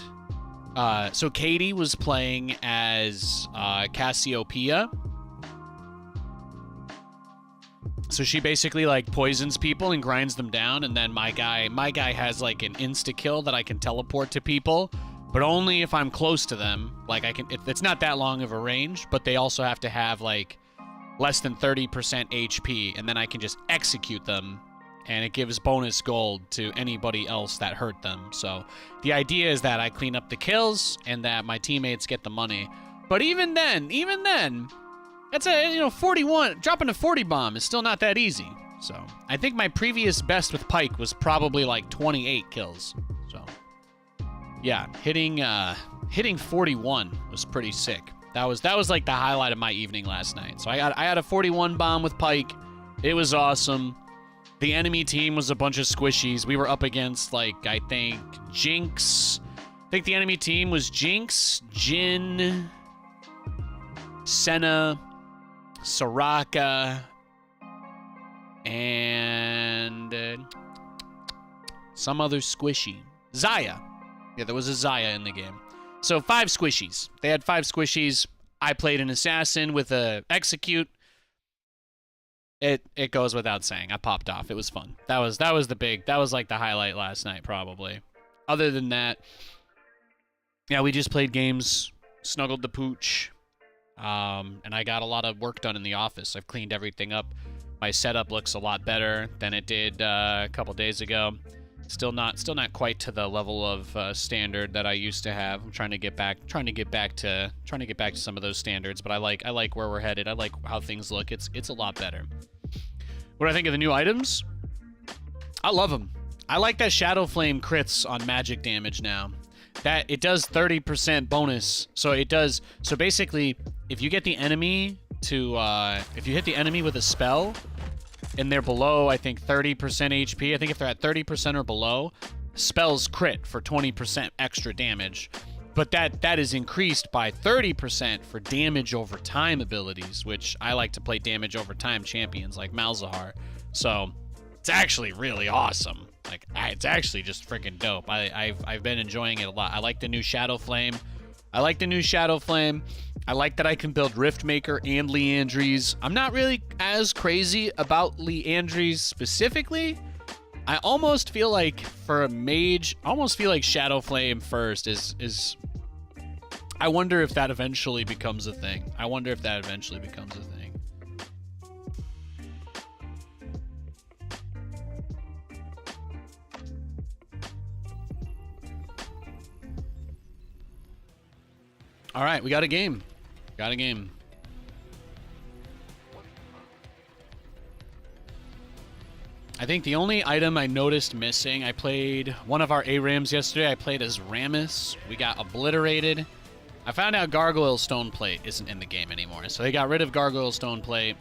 Speaker 1: so Katie was playing as Cassiopeia. So she basically like poisons people and grinds them down, and then my guy has like an insta kill that I can teleport to people, but only if I'm close to them. Like it's not that long of a range, but they also have to have like less than 30% HP, and then I can just execute them, and it gives bonus gold to anybody else that hurt them. So the idea is that I clean up the kills and that my teammates get the money. But even then, that's a, 41, dropping a 40 bomb is still not that easy. So I think my previous best with Pike was probably like 28 kills. So yeah, hitting 41 was pretty sick. That was like the highlight of my evening last night. So I had a 41 bomb with Pike. It was awesome. The enemy team was a bunch of squishies. We were up against, like, I think Jinx. I think the enemy team was Jinx, Jhin, Senna, Soraka, and some other squishy. Xayah. Yeah, there was a Xayah in the game. So 5 squishies. They had 5 squishies. I played an assassin with a execute. It goes without saying. I popped off. It was fun. That was like the highlight last night, probably. Other than that, yeah, we just played games, snuggled the pooch, and I got a lot of work done in the office. I've cleaned everything up. My setup looks a lot better than it did a couple days ago. Still not quite to the level of standard that I used to have. I'm trying to get back to some of those standards, but I like where we're headed. I like how things look. It's a lot better. What do I think of the new items? I love them. I like that Shadow Flame crits on magic damage now. That it does 30% bonus. So basically, if you get the enemy to if you hit the enemy with a spell and they're below, I think 30% HP. I think if they're at 30% or below, spells crit for 20% extra damage. But that is increased by 30% for damage over time abilities, which I like to play damage over time champions like Malzahar. So it's actually really awesome. Like, it's actually just freaking dope. I've been enjoying it a lot. I like the new Shadow Flame. I like that I can build Riftmaker and Leandries. I'm not really as crazy about Leandries specifically. I almost feel like for a mage, Shadow Flame first is I wonder if that eventually becomes a thing. All right, we got a game. I think the only item I noticed missing, I played one of our ARAMs yesterday. I played as Rammus. We got obliterated. I found out Gargoyle Stoneplate isn't in the game anymore. So they got rid of Gargoyle Stoneplate.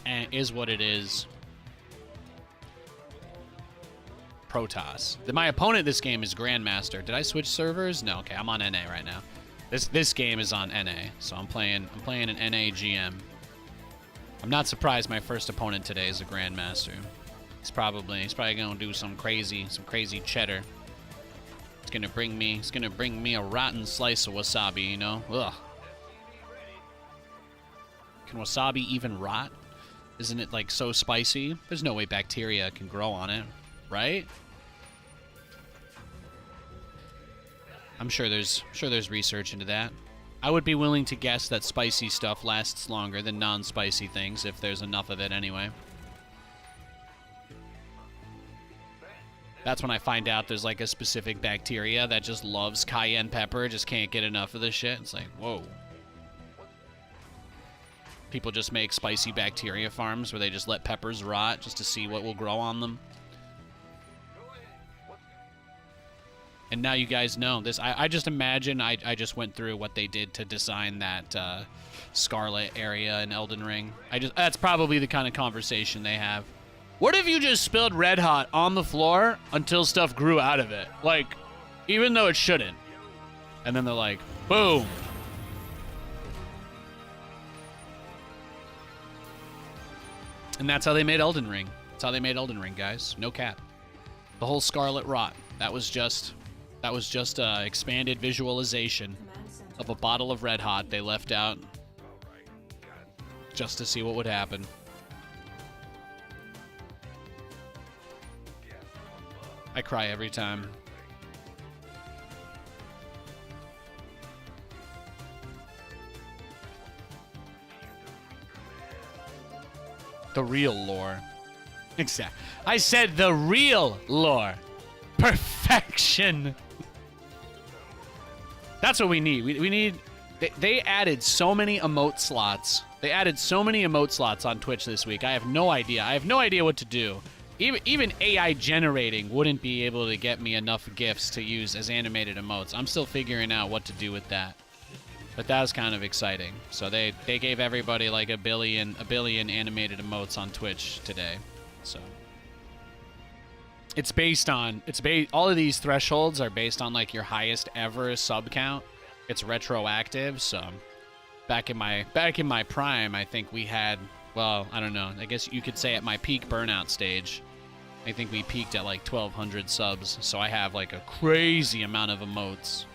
Speaker 1: And it is what it is. Protoss. My opponent this game is Grandmaster. Did I switch servers? No, okay, I'm on NA right now. This game is on NA, so I'm playing an NA GM. I'm not surprised my first opponent today is a Grandmaster. He's probably gonna do some crazy cheddar. It's gonna bring me a rotten slice of wasabi, you know? Ugh. Can wasabi even rot? Isn't it like so spicy? There's no way bacteria can grow on it, right? I'm sure there's research into that. I would be willing to guess that spicy stuff lasts longer than non-spicy things if there's enough of it anyway. That's when I find out there's like a specific bacteria that just loves cayenne pepper, just can't get enough of this shit. It's like, whoa. People just make spicy bacteria farms where they just let peppers rot just to see what will grow on them. And now you guys know this. I just imagine I just went through what they did to design that Scarlet area in Elden Ring. That's probably the kind of conversation they have. What if you just spilled Red Hot on the floor until stuff grew out of it? Like, even though it shouldn't. And then they're like, boom. And that's how they made Elden Ring. That's how they made Elden Ring, guys. No cap. The whole Scarlet Rot. That was just expanded visualization of a bottle of Red Hot they left out just to see what would happen. I cry every time. The real lore. Exactly. I said the real lore. Perfection. That's what we need. We need... They added so many emote slots. They added so many emote slots on Twitch this week. I have no idea. I have no idea what to do. Even AI generating wouldn't be able to get me enough GIFs to use as animated emotes. I'm still figuring out what to do with that. But that was kind of exciting. So they gave everybody like a billion animated emotes on Twitch today. So it's based on all of these thresholds are based on like your highest ever sub count. It's retroactive, so back in my prime, I think we had, well, I don't know. I guess you could say at my peak burnout stage, I think we peaked at like 1,200 subs. So I have like a crazy amount of emotes.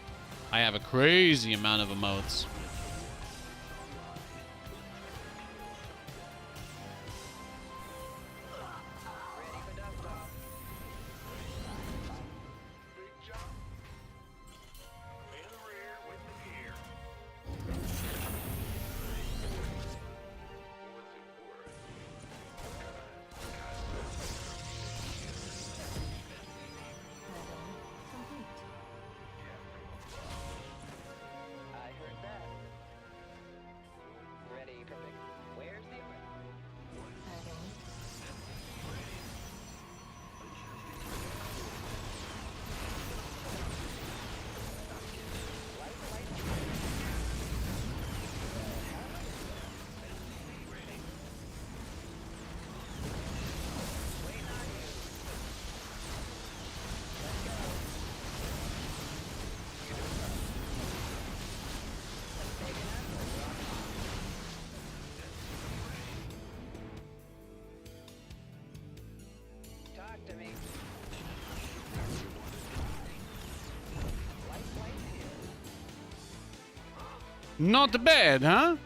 Speaker 1: Not bad, huh?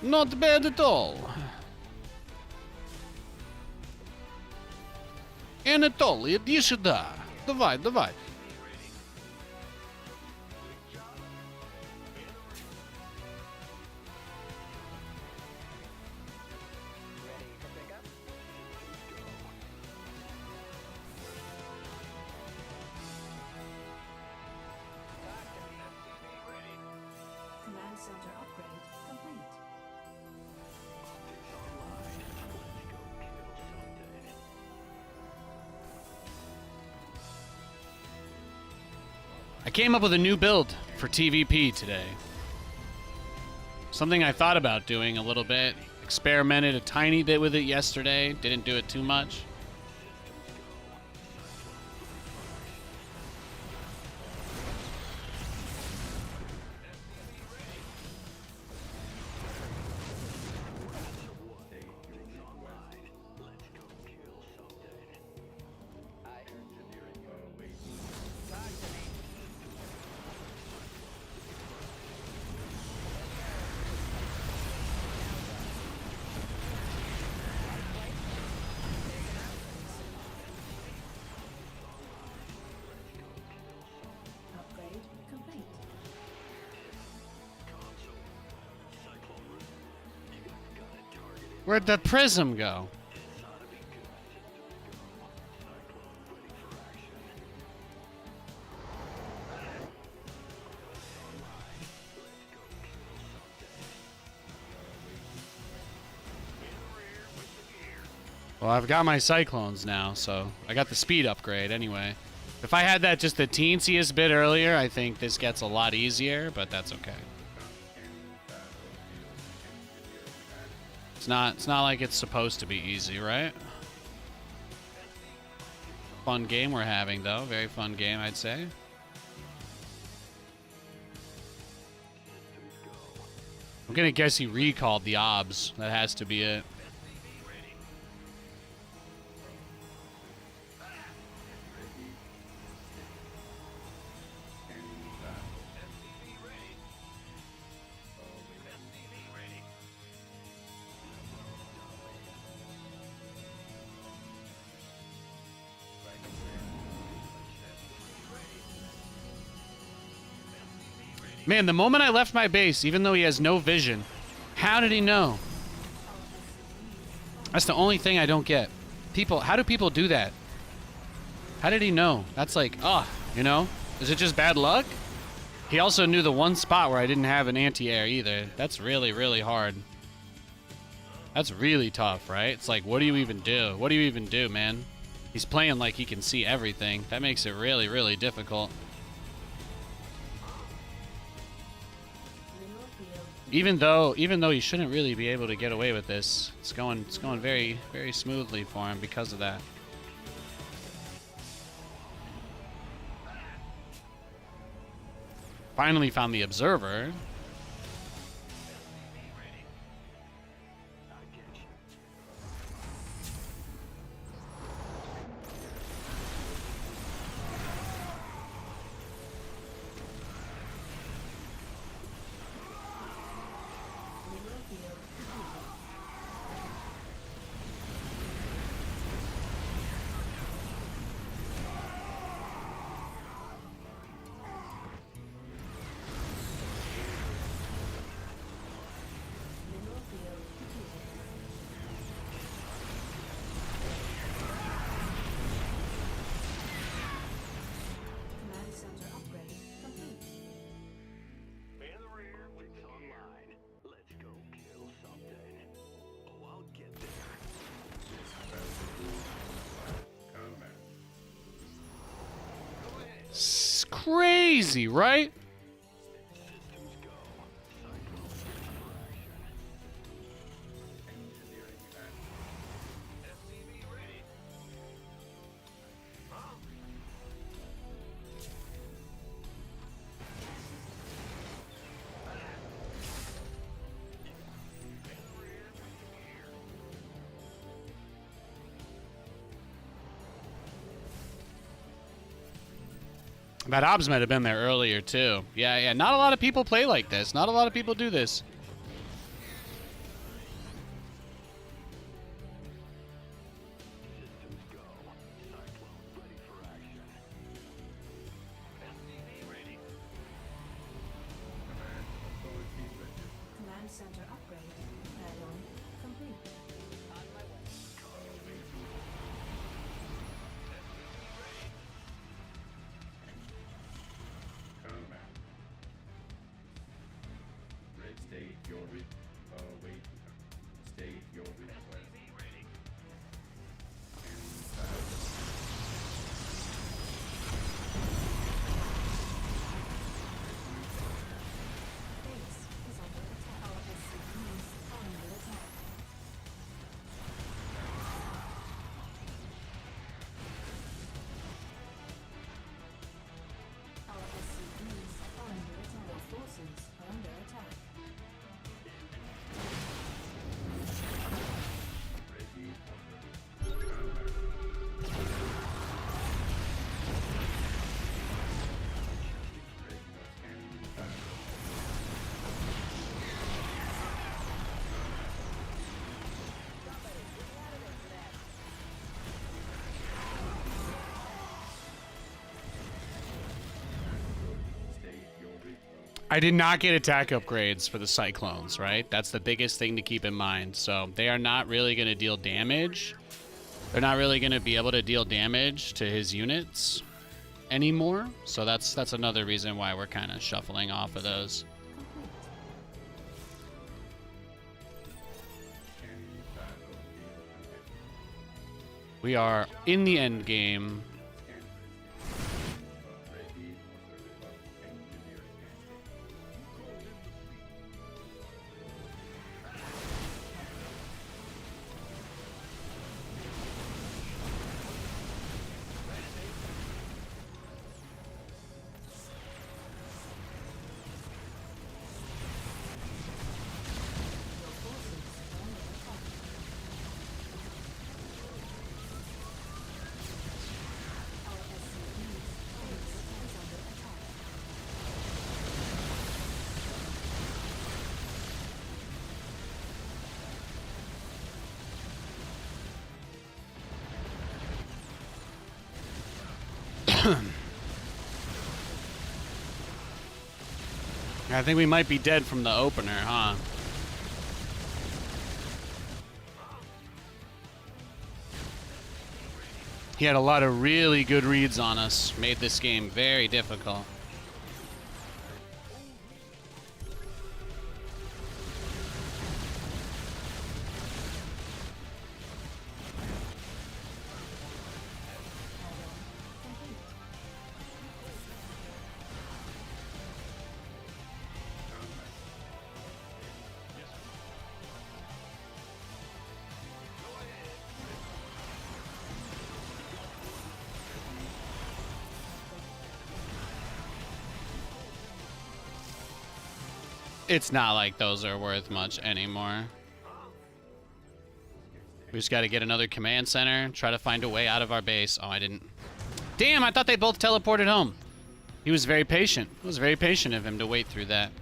Speaker 1: Not bad at all. Анатолий, иди сюда. Давай. I came up with a new build for TVP today. Something I thought about doing a little bit. Experimented a tiny bit with it yesterday. Didn't do it too much. Where'd that prism go? Well, I've got my Cyclones now, so I got the speed upgrade anyway. If I had that just the teensiest bit earlier, I think this gets a lot easier, but that's okay. It's not like it's supposed to be easy, right? Fun game we're having, though. Very fun game, I'd say. I'm gonna guess he recalled the obs. That has to be it. Man, the moment I left my base, even though he has no vision, how did he know? That's the only thing I don't get. People, how do people do that? How did he know? That's like, you know? Is it just bad luck? He also knew the one spot where I didn't have an anti-air either. That's really, really hard. That's really tough, right? It's like, what do you even do? What do you even do, man? He's playing like he can see everything. That makes it really, really difficult. Even though he shouldn't really be able to get away with this, it's going very, very smoothly for him because of that. Finally found the observer. It's crazy, right? That obs might have been there earlier, too. Yeah, not a lot of people play like this. Not a lot of people do this.
Speaker 3: Command center upgrade. Add-on complete. Base is under attack. Our SC2 is under attack. Our SCVs are under attack. Our forces are under attack.
Speaker 1: I did not get attack upgrades for the Cyclones, right? That's the biggest thing to keep in mind. So they are not really going to deal damage. They're not really going to be able to deal damage to his units anymore. So that's another reason why we're kind of shuffling off of those. We are in the end game. I think we might be dead from the opener, huh? He had a lot of really good reads on us. Made this game very difficult. It's not like those are worth much anymore. We just got to get another command center, try to find a way out of our base. Oh, I didn't. Damn, I thought they both teleported home. He was very patient. It was very patient of him to wait through that.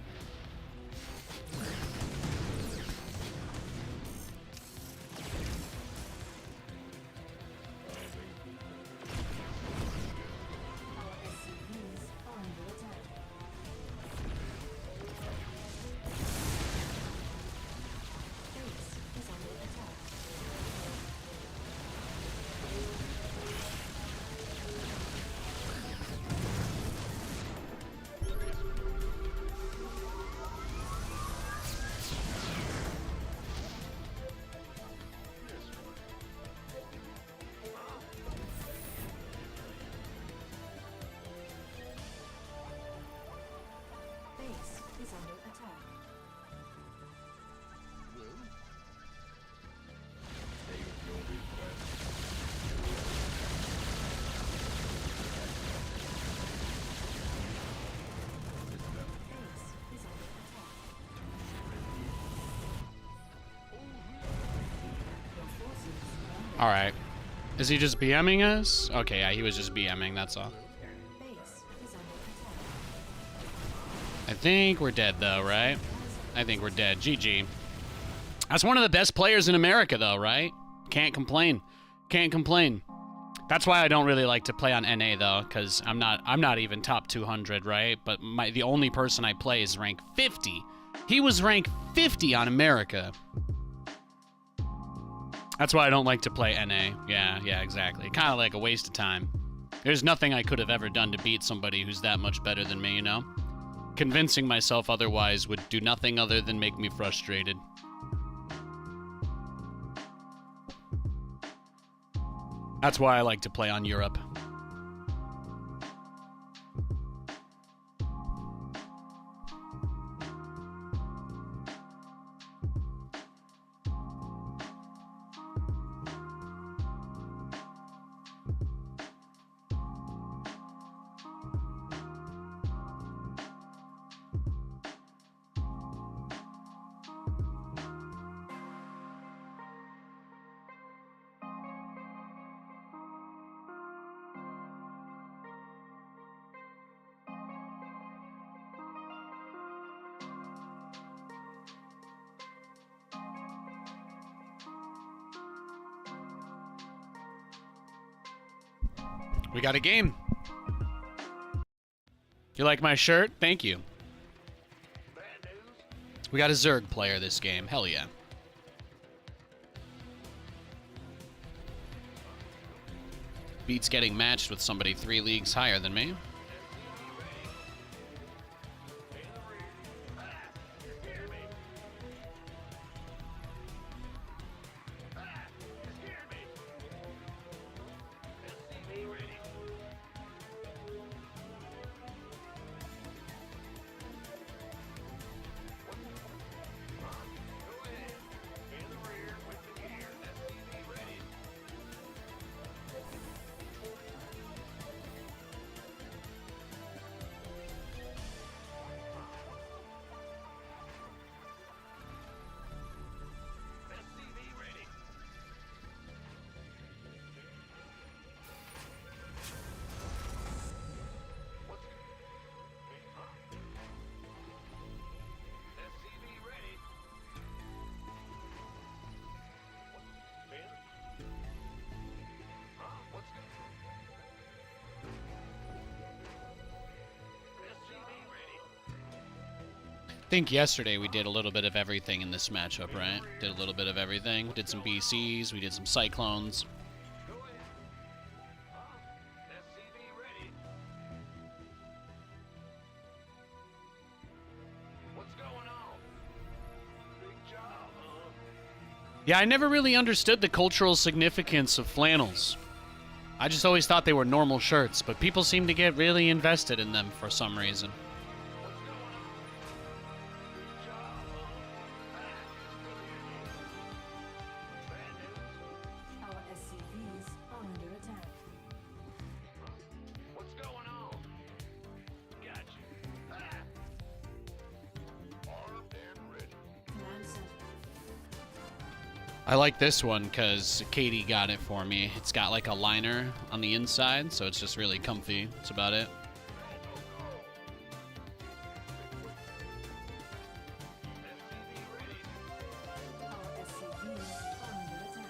Speaker 1: All right. Is he just BMing us? Okay, yeah, he was just BMing, that's all. I think we're dead, though, right? I think we're dead. GG. That's one of the best players in America, though, right? Can't complain. Can't complain. That's why I don't really like to play on NA, though, because I'm not even top 200, right? But the only person I play is rank 50. He was rank 50 on America. That's why I don't like to play NA. Yeah, exactly. Kind of like a waste of time. There's nothing I could have ever done to beat somebody who's that much better than me, you know? Convincing myself otherwise would do nothing other than make me frustrated. That's why I like to play on Europe. We got a game. You like my shirt? Thank you. We got a Zerg player this game. Hell yeah. Beats getting matched with somebody 3 leagues higher than me. think yesterday we did a little bit of everything in this matchup, right? Did a little bit of everything. Did some BCs, we did some Cyclones.
Speaker 2: SCV ready. What's going on? Big job, huh?
Speaker 1: Yeah, I never really understood the cultural significance of flannels. I just always thought they were normal shirts, but people seem to get really invested in them for some reason.
Speaker 2: What's going on? Big job, huh? Bad news.
Speaker 3: Our SCVs are under attack.
Speaker 2: What's going on? Got you. Armed and ready.
Speaker 3: Command center.
Speaker 1: I like this one because Katie got it for me. It's got like a liner on the inside, so it's just really comfy. That's about it.
Speaker 3: Our SCVs are under attack.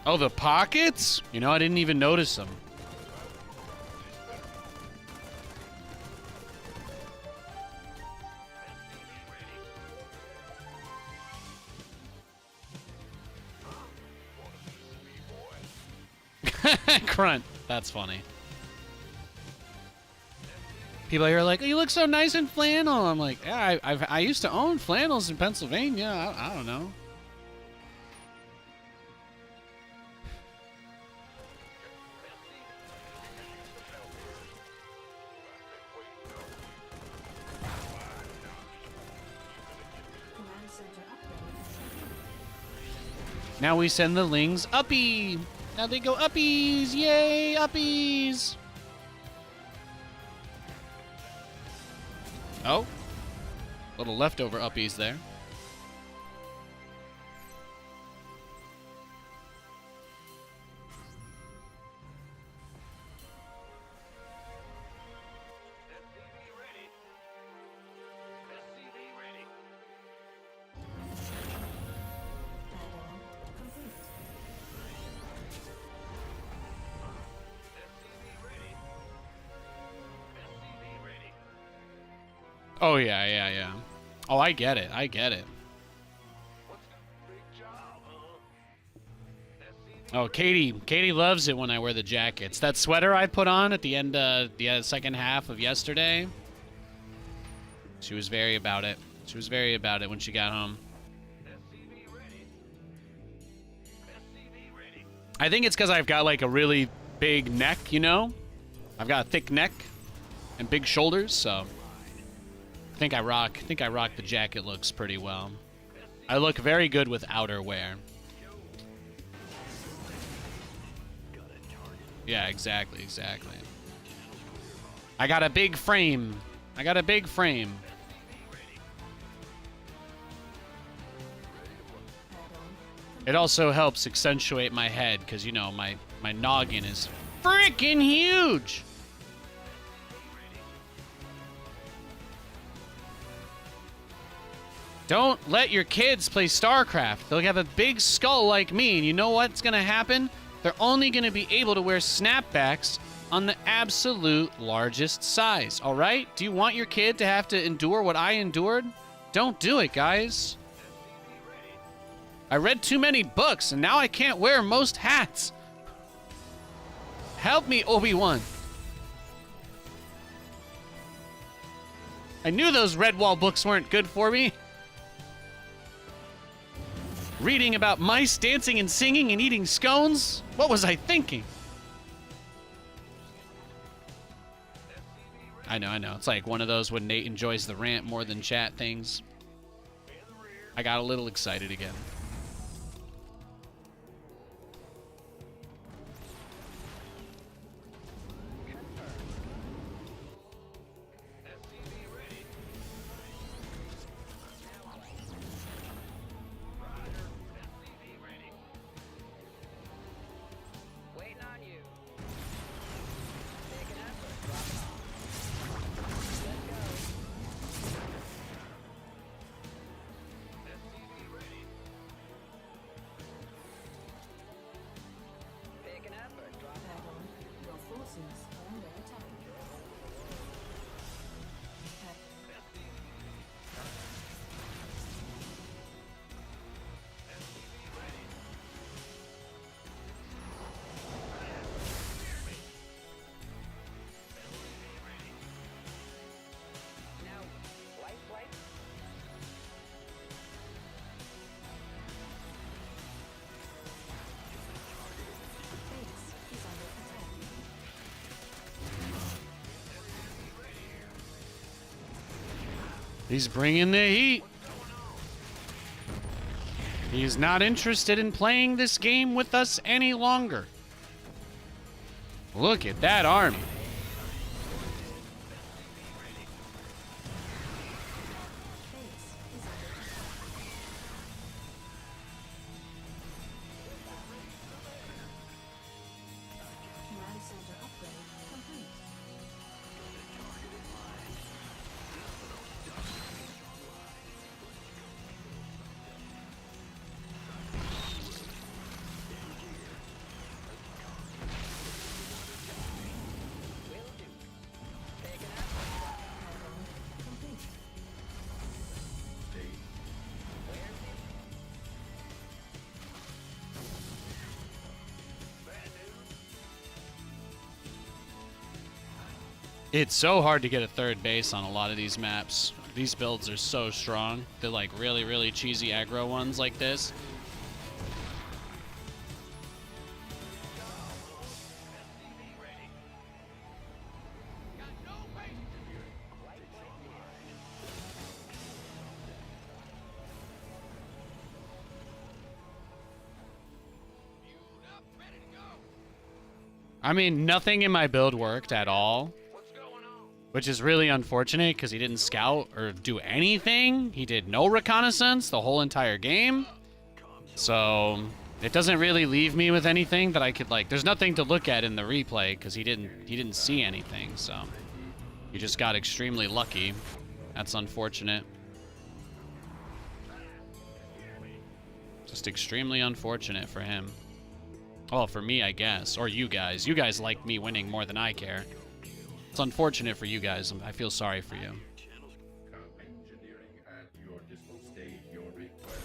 Speaker 1: Oh, the pockets? You know, I didn't even notice them. Grunt. That's funny. People here are like, oh, you look so nice in flannel. I'm like, yeah, I used to own flannels in Pennsylvania. I don't know.
Speaker 3: Command center upgrade.
Speaker 1: Now we send the lings uppy. Now they go uppies. Yay, uppies. Oh. Little leftover uppies there.
Speaker 2: SCV ready. SCV ready.
Speaker 3: Add-on complete.
Speaker 2: SCV ready. SCV ready.
Speaker 1: Oh, yeah. Oh, I get it.
Speaker 2: What's the big job, huh? SCV
Speaker 1: Oh, Katie loves it when I wear the jackets. That sweater I put on at the end of the second half of yesterday, she was very about it. She was very about it when she got home.
Speaker 2: SCV ready. SCV ready.
Speaker 1: I think it's because I've got like a really big neck, you know? I've got a thick neck and big shoulders, so I think I rock the jacket looks pretty well. I look very good with outerwear. Yeah, exactly. I got a big frame.
Speaker 3: Add-on
Speaker 1: It also helps accentuate my head because, you know, my noggin is freaking huge. Don't let your kids play StarCraft. They'll have a big skull like me, and you know what's going to happen? They're only going to be able to wear snapbacks on the absolute largest size, all right? Do you want your kid to have to endure what I endured? Don't do it, guys. I read too many books, and now I can't wear most hats. Help me, Obi-Wan. I knew those Redwall books weren't good for me. Reading about mice dancing and singing and eating scones? What was I thinking? I know. It's like one of those when Nate enjoys the rant more than chat things. I got a little excited again.
Speaker 2: SCV ready. SCV ready.
Speaker 4: Waiting on you. Taking effort. Drop it off. Let's go.
Speaker 2: SCV ready.
Speaker 1: He's bringing the heat. He's not interested in playing this game with us any longer. Look at that army.
Speaker 3: Command center upgrade complete. Complete.
Speaker 1: It's so hard to get a third base on a lot of these maps. These builds are so strong. They're like really, really cheesy aggro ones like this. I mean, nothing in my build worked at all, which is really unfortunate because he didn't scout or do anything. He did no reconnaissance the whole entire game. So it doesn't really leave me with anything that I could like. There's nothing to look at in the replay because he didn't see anything. So he just got extremely lucky. That's unfortunate. Just extremely unfortunate for him. Well, for me, I guess. Or you guys. You guys like me winning more than I care. It's unfortunate for you guys. I feel sorry for you.
Speaker 5: Engineering at your distal state, your request.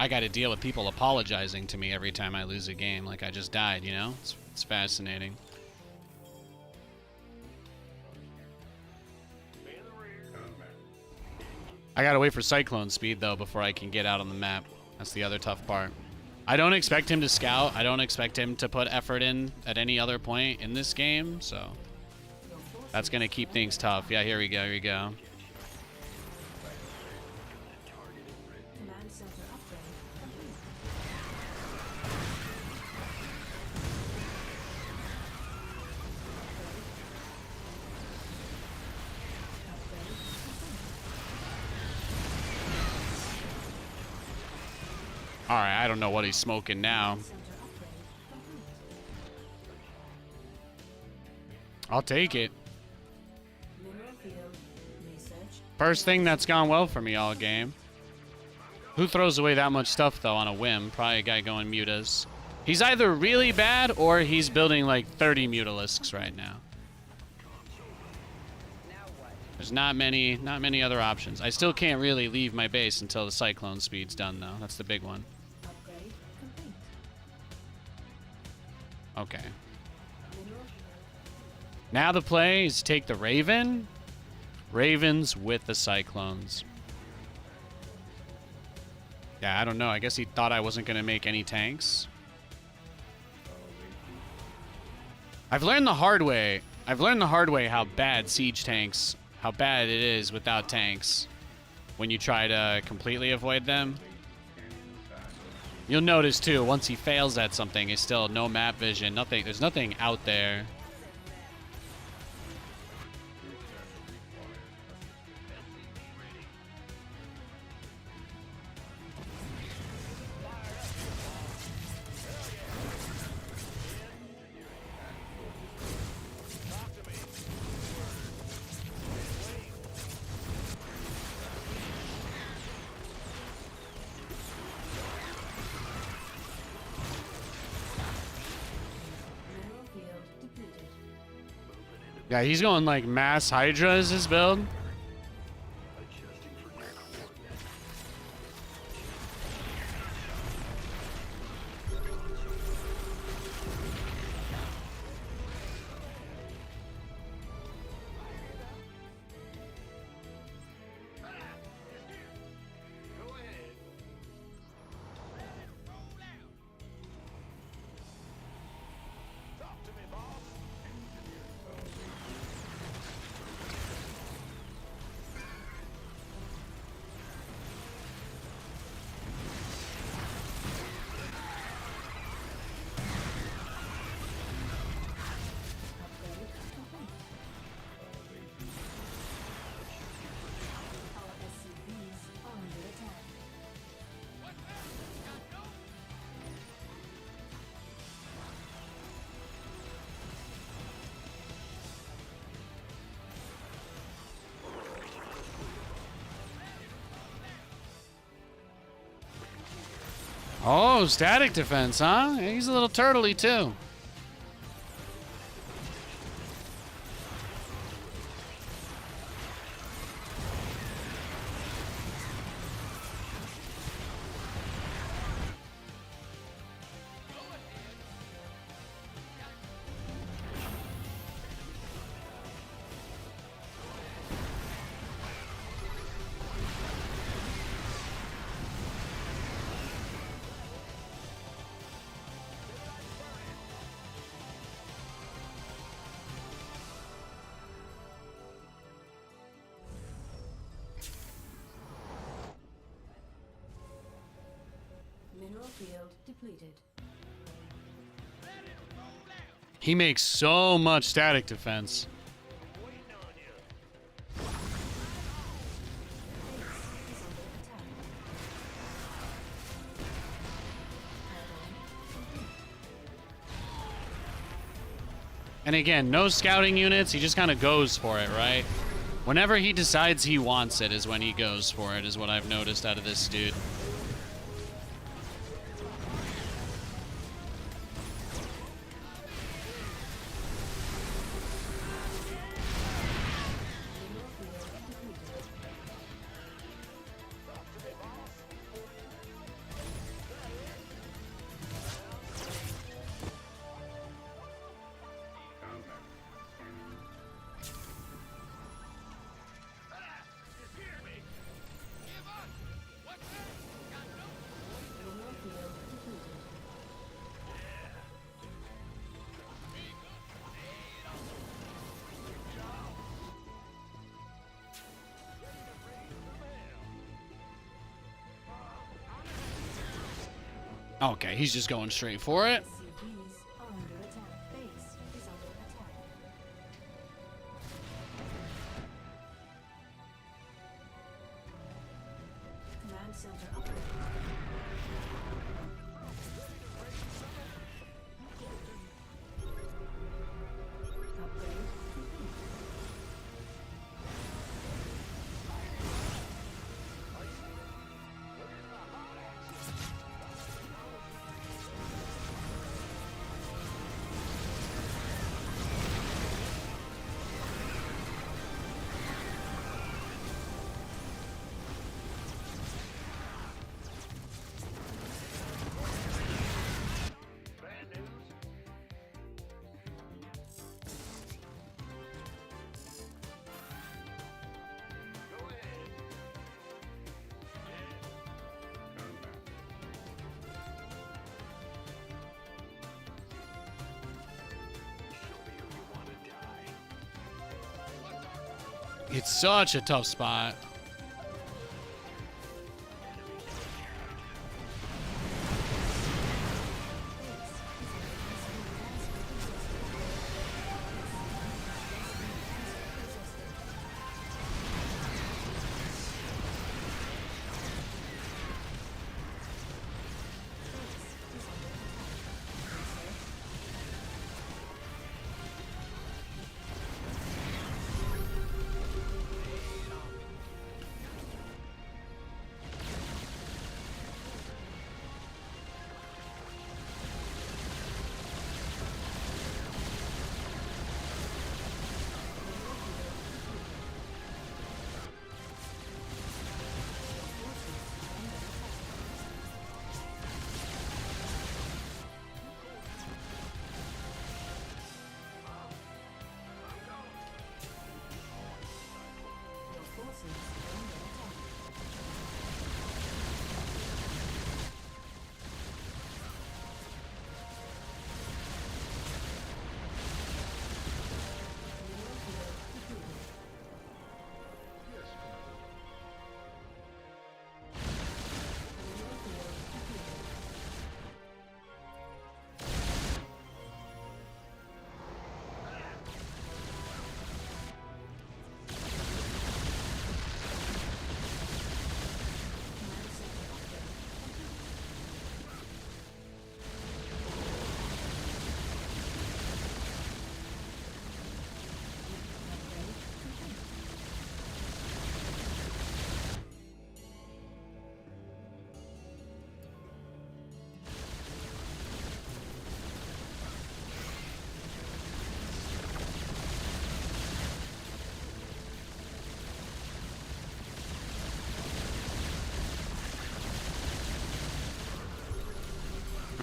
Speaker 1: I got to deal with people apologizing to me every time I lose a game. Like I just died, you know? It's fascinating. I gotta wait for Cyclone speed, though, before I can get out on the map. That's the other tough part. I don't expect him to scout. I don't expect him to put effort in at any other point in this game, so that's gonna keep things tough. Yeah, here we go, here we go.
Speaker 3: Command center upgrade complete.
Speaker 1: Alright, I don't know what he's smoking now.
Speaker 3: Center upgrade complete.
Speaker 1: I'll take it.
Speaker 3: Mineral field research.
Speaker 1: First thing that's gone well for me all game. Who throws away that much stuff, though, on a whim? Probably a guy going mutas. He's either really bad or he's building like 30 mutalisks right now. There's not many other options. I still can't really leave my base until the Cyclone speed's done, though. That's the big one.
Speaker 3: Upgrade complete.
Speaker 1: Okay.
Speaker 3: Mineral
Speaker 1: Now the play is take the Raven. Ravens with the Cyclones. Yeah, I don't know. I guess he thought I wasn't going to make any tanks. I've learned the hard way. I've learned the hard way how bad siege tanks, how bad it is without tanks when you try to completely avoid them. You'll notice too, once he fails at something, it's still no map vision, nothing. There's nothing out there.
Speaker 3: field depleted.
Speaker 1: Yeah, he's going like mass Hydra as his build. Oh, static defense, huh? He's a little turtley too.
Speaker 3: Mineral field depleted.
Speaker 1: He makes so much static defense. And again, no scouting units. He just kind of goes for it, right? Whenever he decides he wants it is when he goes for it, is what I've noticed out of this dude.
Speaker 3: Mineral field depleted.
Speaker 1: Okay, he's just going straight for it.
Speaker 3: SCVs are under attack. Base is under attack. Command center upgrade. Upgrade complete.
Speaker 2: Bad news. Go ahead. Show me who you want to die.
Speaker 1: It's such a tough spot.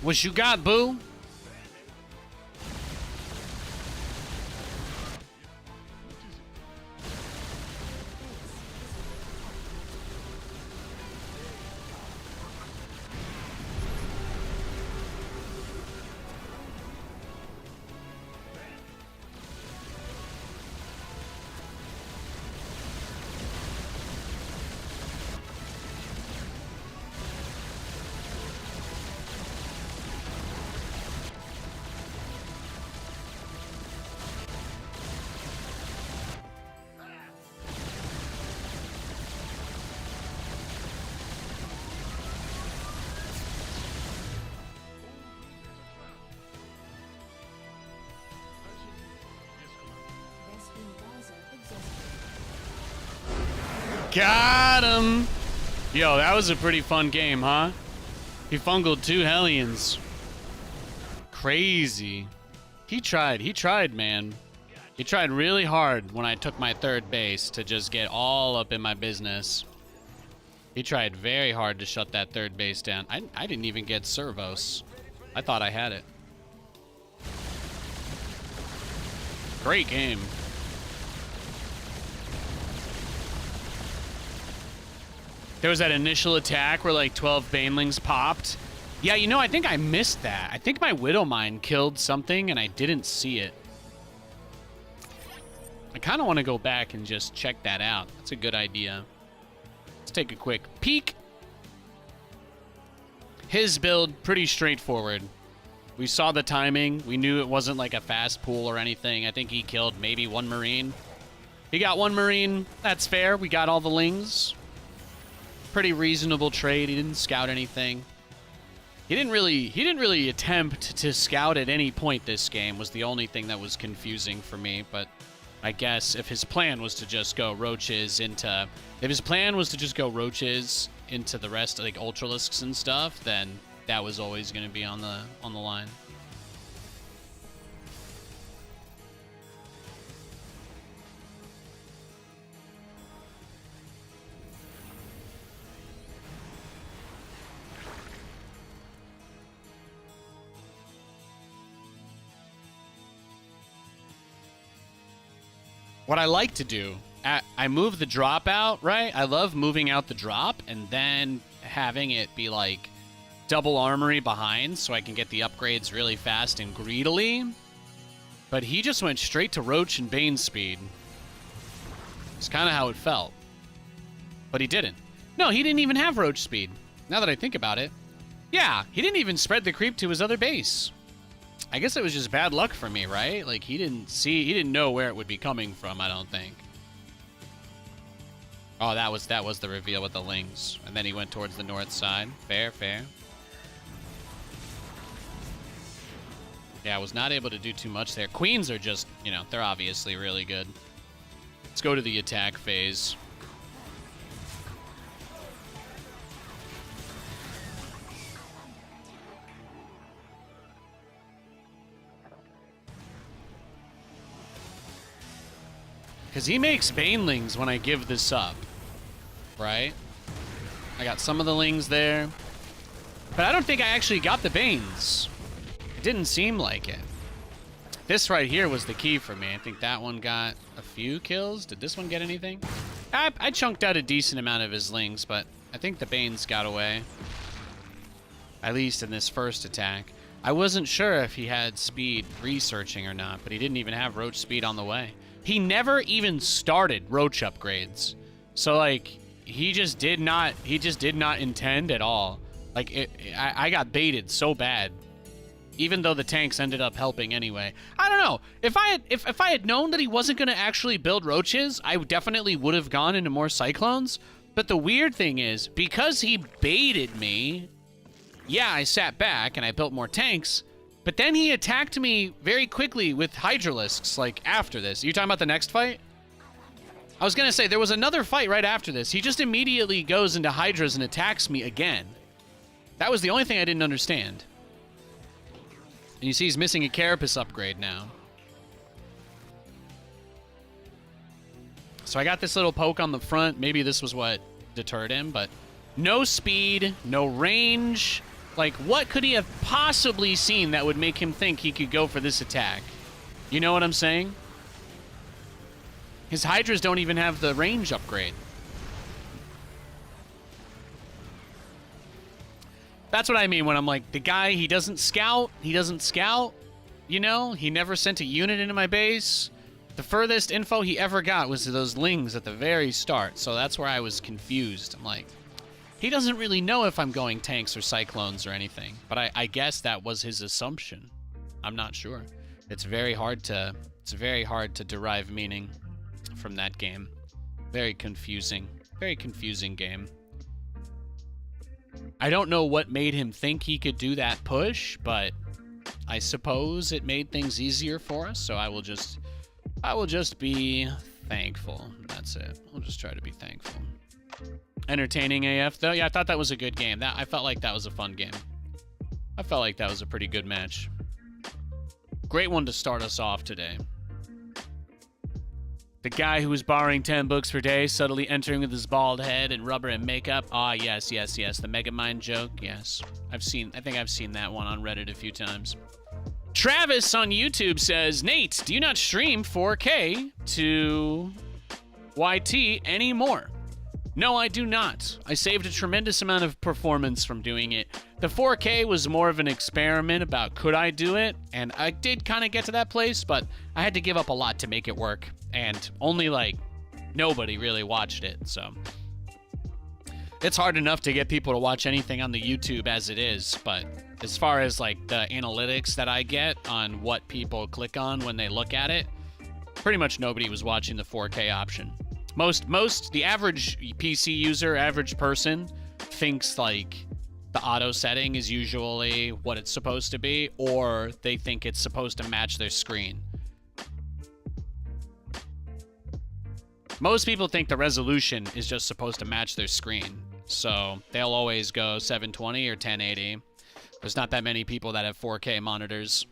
Speaker 1: What you got, boo? Got him! Yo, that was a pretty fun game, huh? He fungled 2 Hellions. Crazy. He tried, man. He tried really hard when I took my 3rd base to just get all up in my business. He tried very hard to shut that 3rd base down. I didn't even get servos. I thought I had it. Great game. There was that initial attack where like 12 banelings popped. Yeah, you know, I think I missed that. I think my Widowmine killed something and I didn't see it. I kind of want to go back and just check that out. That's a good idea. Let's take a quick peek. His build, pretty straightforward. We saw the timing. We knew it wasn't like a fast pool or anything. I think he killed maybe 1 Marine. He got 1 Marine. That's fair. We got all the lings. Pretty reasonable trade. He didn't scout anything. He didn't really attempt to scout at any point this game. Was the only thing that was confusing for me. But I guess if his plan was to just go roaches into the rest, like Ultralisks and stuff, then that was always going to be on the line. What I like to do, I move the drop out, right? I love moving out the drop and then having it be like double armory behind so I can get the upgrades really fast and greedily. But he just went straight to Roach and Bane speed. It's kind of how it felt. But he didn't. No, he didn't even have Roach speed. Now that I think about it. Yeah, he didn't even spread the creep to his other base. I guess it was just bad luck for me, right? Like, he didn't know where it would be coming from, I don't think. Oh, that was the reveal with the lings. And then he went towards the north side. Fair, fair. Yeah, I was not able to do too much there. Queens are just, you know, they're obviously really good. Let's go to the attack phase. Because he makes banelings when I give this up, right? I got some of the lings there. But I don't think I actually got the banes. It didn't seem like it. This right here was the key for me. I think that one got a few kills. Did this one get anything? I chunked out a decent amount of his lings, but I think the banes got away. At least in this first attack. I wasn't sure if he had speed researching or not, but he didn't even have roach speed on the way. He never even started roach upgrades. So like he just did not intend at all. Like I got baited so bad. Even though the tanks ended up helping anyway. I don't know. If I had known that he wasn't going to actually build roaches, I definitely would have gone into more cyclones. But the weird thing is, because he baited me, yeah, I sat back and I built more tanks. But then he attacked me very quickly with Hydralisks, like, after this. Are you talking about the next fight? I was going to say, there was another fight right after this. He just immediately goes into Hydras and attacks me again. That was the only thing I didn't understand. And you see he's missing a Carapace upgrade now. So I got this little poke on the front. Maybe this was what deterred him, but no speed, no range. Like, what could he have possibly seen that would make him think he could go for this attack? You know what I'm saying? His Hydras don't even have the range upgrade. That's what I mean when I'm like, the guy, he doesn't scout. He doesn't scout. You know, he never sent a unit into my base. The furthest info he ever got was those lings at the very start. So that's where I was confused. I'm like, he doesn't really know if I'm going tanks or cyclones or anything. But I guess that was his assumption. I'm not sure. It's very hard to derive meaning from that game. Very confusing game. I don't know what made him think he could do that push, but I suppose it made things easier for us, so I will just be thankful. That's it. I'll just try to be thankful. Entertaining AF though. Yeah, I thought that was a good game. I felt like that was a fun game. I felt like that was a pretty good match. Great one to start us off today. The guy who was borrowing 10 books per day, subtly entering with his bald head and rubber and makeup. Ah, yes. The Megamind joke. Yes. I think I've seen that one on Reddit a few times. Travis on YouTube says, Nate, do you not stream 4K to YT anymore? No, I do not. I saved a tremendous amount of performance from doing it. The 4K was more of an experiment about could I do it, and I did kind of get to that place, but I had to give up a lot to make it work, and only like nobody really watched it, so it's hard enough to get people to watch anything on the YouTube as it is, but as far as like the analytics that I get on what people click on when they look at it, pretty much nobody was watching the 4K option. The average PC user, average person, thinks like the auto setting is usually what it's supposed to be, or they think it's supposed to match their screen. Most people think the resolution is just supposed to match their screen, so they'll always go 720 or 1080. There's not that many people that have 4K monitors.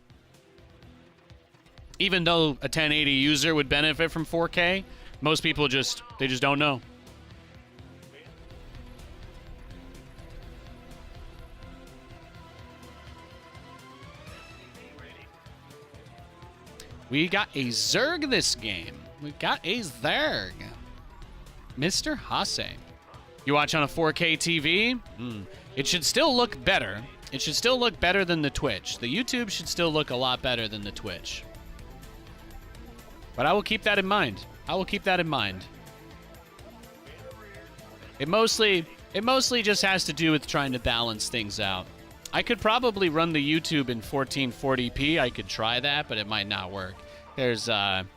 Speaker 1: Even though a 1080 user would benefit from 4K, most people just don't know. We got a Zerg this game. We got a Zerg. Mr. Hase. You watch on a 4K TV? It should still look better. It should still look better than the Twitch. The YouTube should still look a lot better than the Twitch. But I will keep that in mind. I will keep that in mind. It mostly just has to do with trying to balance things out. I could probably run the YouTube in 1440p. I could try that, but it might not work. There's some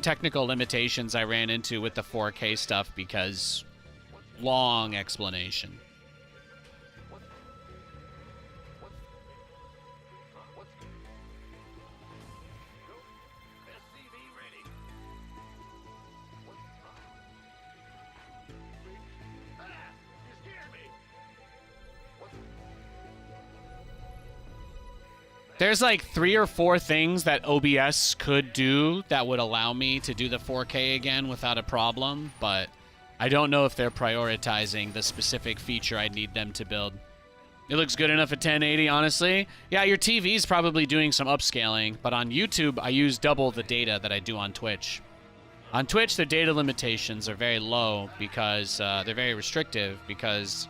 Speaker 1: technical limitations I ran into with the 4K stuff because long explanation. There's like 3 or 4 things that OBS could do that would allow me to do the 4K again without a problem, but I don't know if they're prioritizing the specific feature I need them to build. It looks good enough at 1080, honestly. Yeah, your TV's probably doing some upscaling, but on YouTube, I use double the data that I do on Twitch. On Twitch, the data limitations are very low because they're very restrictive because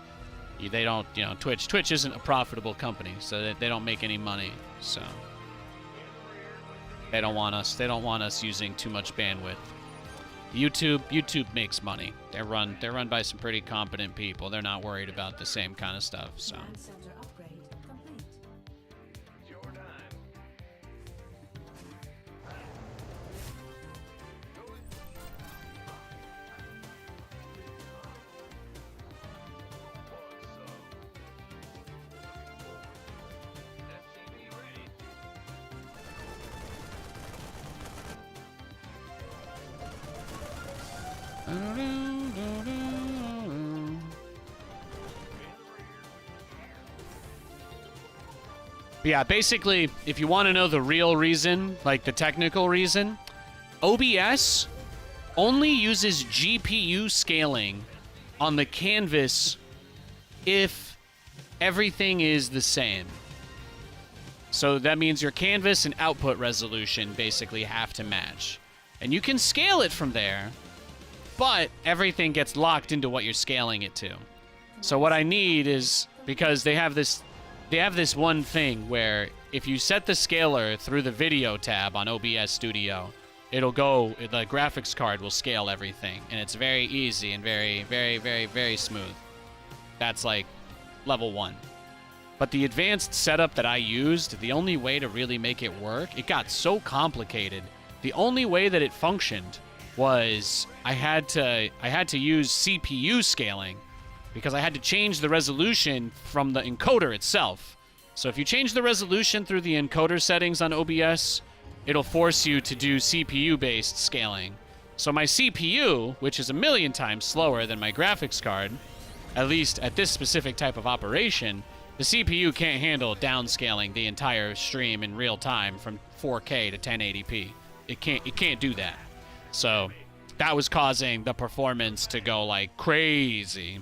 Speaker 1: they don't, Twitch isn't a profitable company, so they don't make any money. So they don't want us using too much bandwidth. YouTube makes money. They're run by some pretty competent people. They're not worried about the same kind of stuff. So
Speaker 3: Command center upgrade complete.
Speaker 2: It's your time.
Speaker 1: But yeah, basically, if you want to know the real reason, like the technical reason, OBS only uses GPU scaling on the canvas if everything is the same. So that means your canvas and output resolution basically have to match. And you can scale it from there, but everything gets locked into what you're scaling it to. So what I need is, because they have this one thing where if you set the scaler through the video tab on OBS Studio, it'll go, the graphics card will scale everything, and it's very easy and very, very, very, very smooth. That's like level 1. But the advanced setup that I used, the only way to really make it work, it got so complicated. The only way that it functioned was I had to use CPU scaling, because I had to change the resolution from the encoder itself. So if you change the resolution through the encoder settings on OBS, it'll force you to do CPU-based scaling. So my CPU, which is 1,000,000 times slower than my graphics card, at least at this specific type of operation, the CPU can't handle downscaling the entire stream in real time from 4K to 1080p. It can't do that. So that was causing the performance to go like crazy.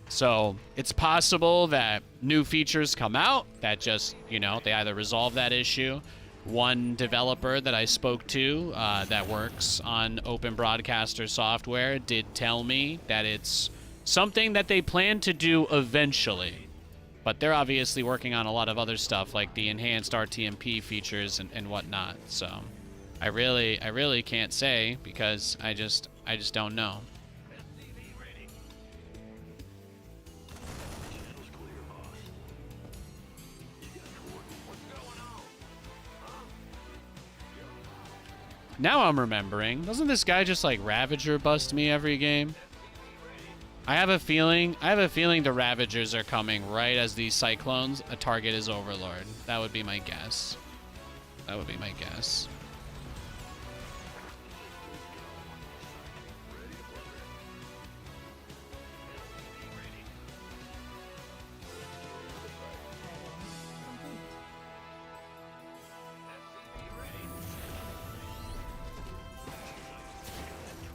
Speaker 1: So it's possible that new features come out that just, you know, they either resolve that issue. One developer that I spoke to that works on Open Broadcaster software did tell me that it's something that they plan to do eventually. But they're obviously working on a lot of other stuff like the enhanced RTMP features and whatnot. So I really can't say because I just don't know. Now I'm remembering. Doesn't this guy just like Ravager bust me every game? I have a feeling the Ravagers are coming right as these Cyclones. A target is Overlord. That would be my guess. That would be my guess.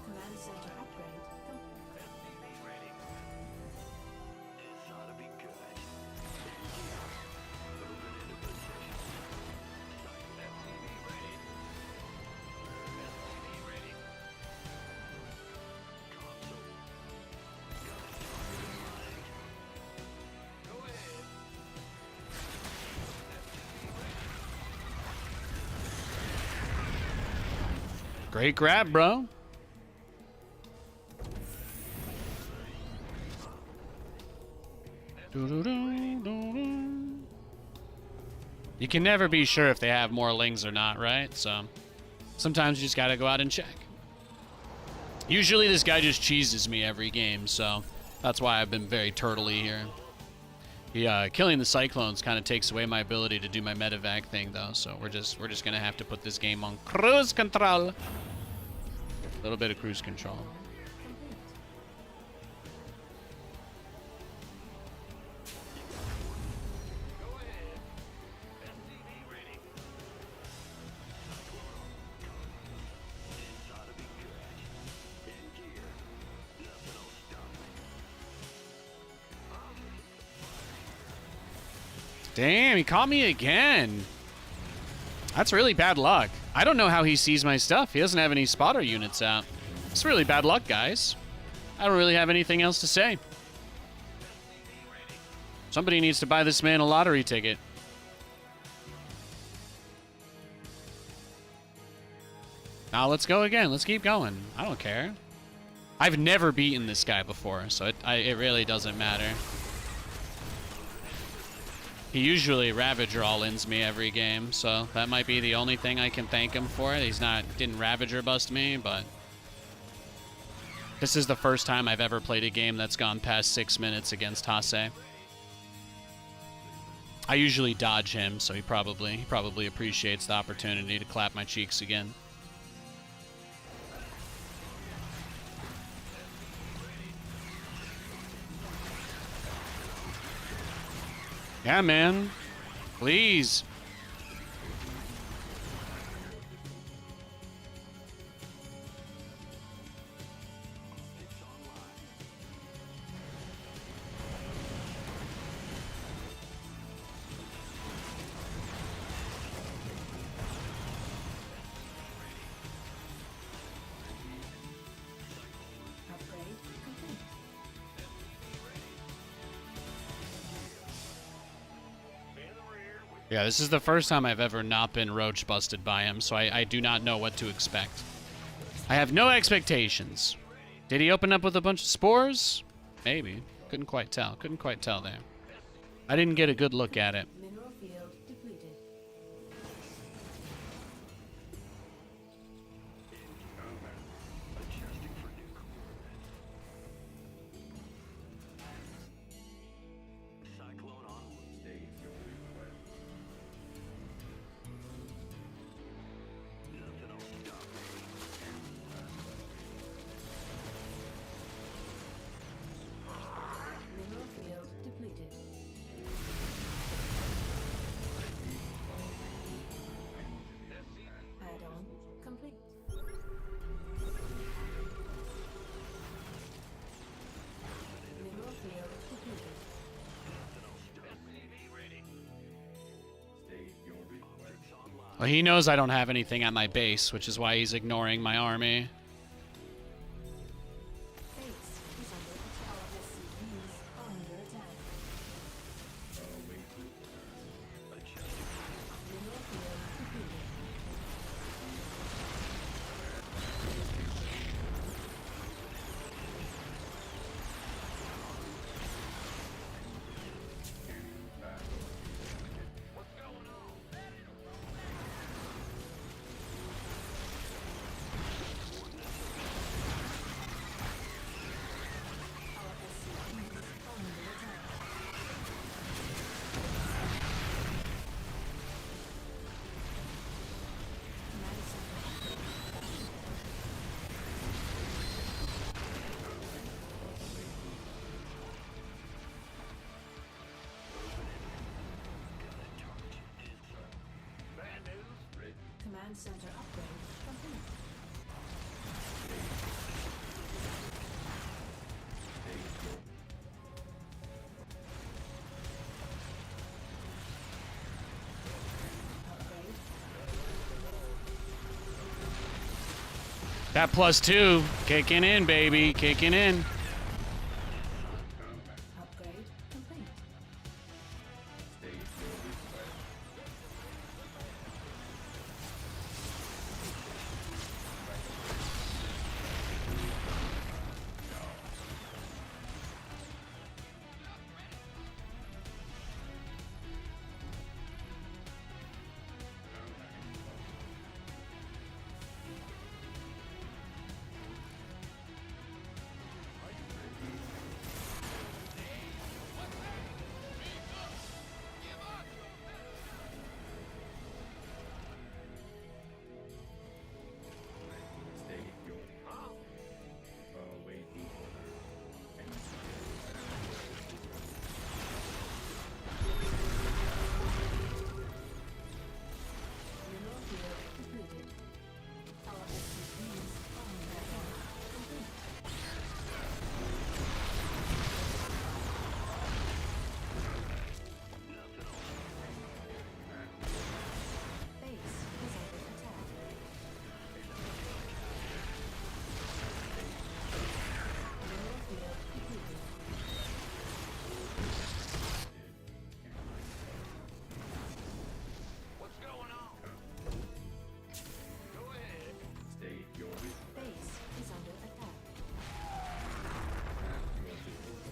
Speaker 3: Command center upgrade complete.
Speaker 2: This ought to be good.
Speaker 1: Great grab, bro. You can never be sure if they have more lings or not, right? So sometimes you just gotta go out and check. Usually this guy just cheeses me every game, so that's why I've been very turtley here. Killing the Cyclones kind of takes away my ability to do my medevac thing, though, so we're just gonna have to put this game on cruise control. A little bit of cruise control. Damn, he caught me again. That's really bad luck. I don't know how he sees my stuff. He doesn't have any spotter units out. It's really bad luck, guys. I don't really have anything else to say. Somebody needs to buy this man a lottery ticket. Now let's go again. Let's keep going. I don't care. I've never beaten this guy before, so it really doesn't matter. He usually Ravager all-ins me every game, so that might be the only thing I can thank him for. Didn't Ravager bust me, but this is the first time I've ever played a game that's gone past 6 minutes against Hase. I usually dodge him, so he probably appreciates the opportunity to clap my cheeks again. Yeah, man. Please. Yeah, this is the first time I've ever not been roach busted by him, so I do not know what to expect. I have no expectations. Did he open up with a bunch of spores? Maybe. Couldn't quite tell. Couldn't quite tell there. I didn't get a good look at it.
Speaker 3: Mineral field depleted.
Speaker 2: Adjusting for new coordinates. Cyclone onward.
Speaker 5: State your request.
Speaker 2: Nothing will stop me.
Speaker 3: Mineral field depleted. Add-on complete. Mineral field depleted.
Speaker 5: State your request.
Speaker 1: Well, he knows I don't have anything at my base, which is why he's ignoring my army.
Speaker 3: Base is under attack. Our SCVs are under attack. Mineral field depleted. Our SCVs are under attack. Command center. Command center upgrade complete. Upgrade.
Speaker 1: That +2, kicking in, baby, kicking in.
Speaker 3: Upgrade complete.
Speaker 5: State your awaiting order.
Speaker 3: Mineral field depleted. Our SCVs are under attack. Complete. Base is under attack. Mineral field depleted.
Speaker 2: What's going on? Go ahead.
Speaker 5: State your request.
Speaker 3: Base is under attack. Base is under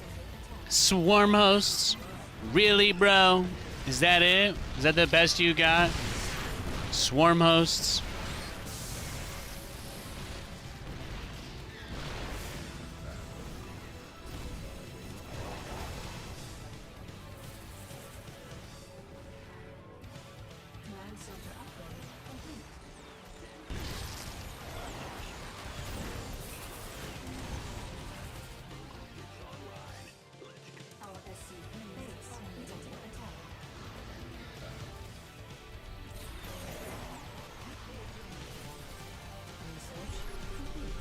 Speaker 3: attack.
Speaker 1: Swarm hosts? Really, bro? Is that it? Is that the best you got? Swarm hosts?
Speaker 3: Command center upgrade complete. Our SCV base is under attack. Research complete.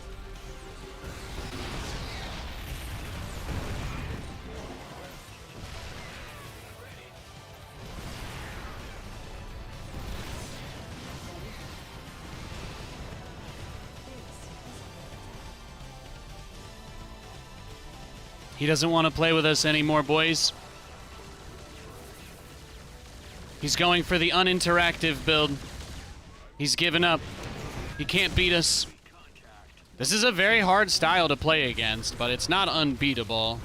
Speaker 1: He doesn't want to play with us anymore, boys. He's going for the uninteractive build. He's given up. He can't beat us. This is a very hard style to play against, but it's not unbeatable.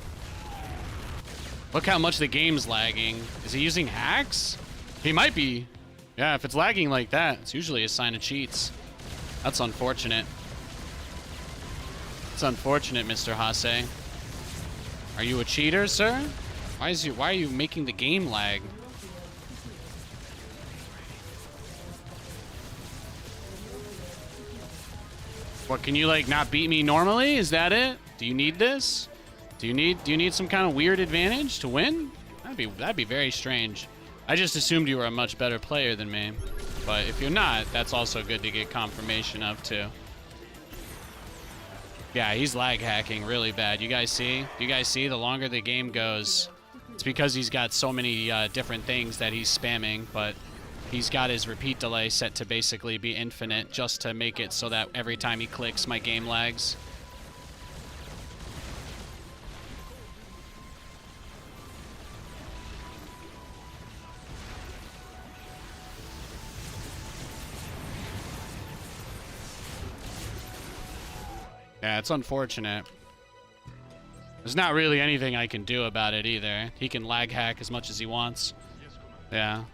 Speaker 1: Look how much the game's lagging. Is he using hacks? He might be. Yeah, if it's lagging like that, it's usually a sign of cheats. That's unfortunate. It's unfortunate, Mr. Hase. Are you a cheater, sir? Why are you making the game lag? What, can you like not beat me normally? Is that it? Do you need this? Do you need some kind of weird advantage to win? That'd be very strange. I just assumed you were a much better player than me. But if you're not, that's also good to get confirmation of too. Yeah, he's lag hacking really bad. You guys see? You guys see? The longer the game goes, it's because he's got so many different things that he's spamming, but he's got his repeat delay set to basically be infinite just to make it so that every time he clicks, my game lags. Yeah, it's unfortunate. There's not really anything I can do about it either. He can lag hack as much as he wants. Yeah.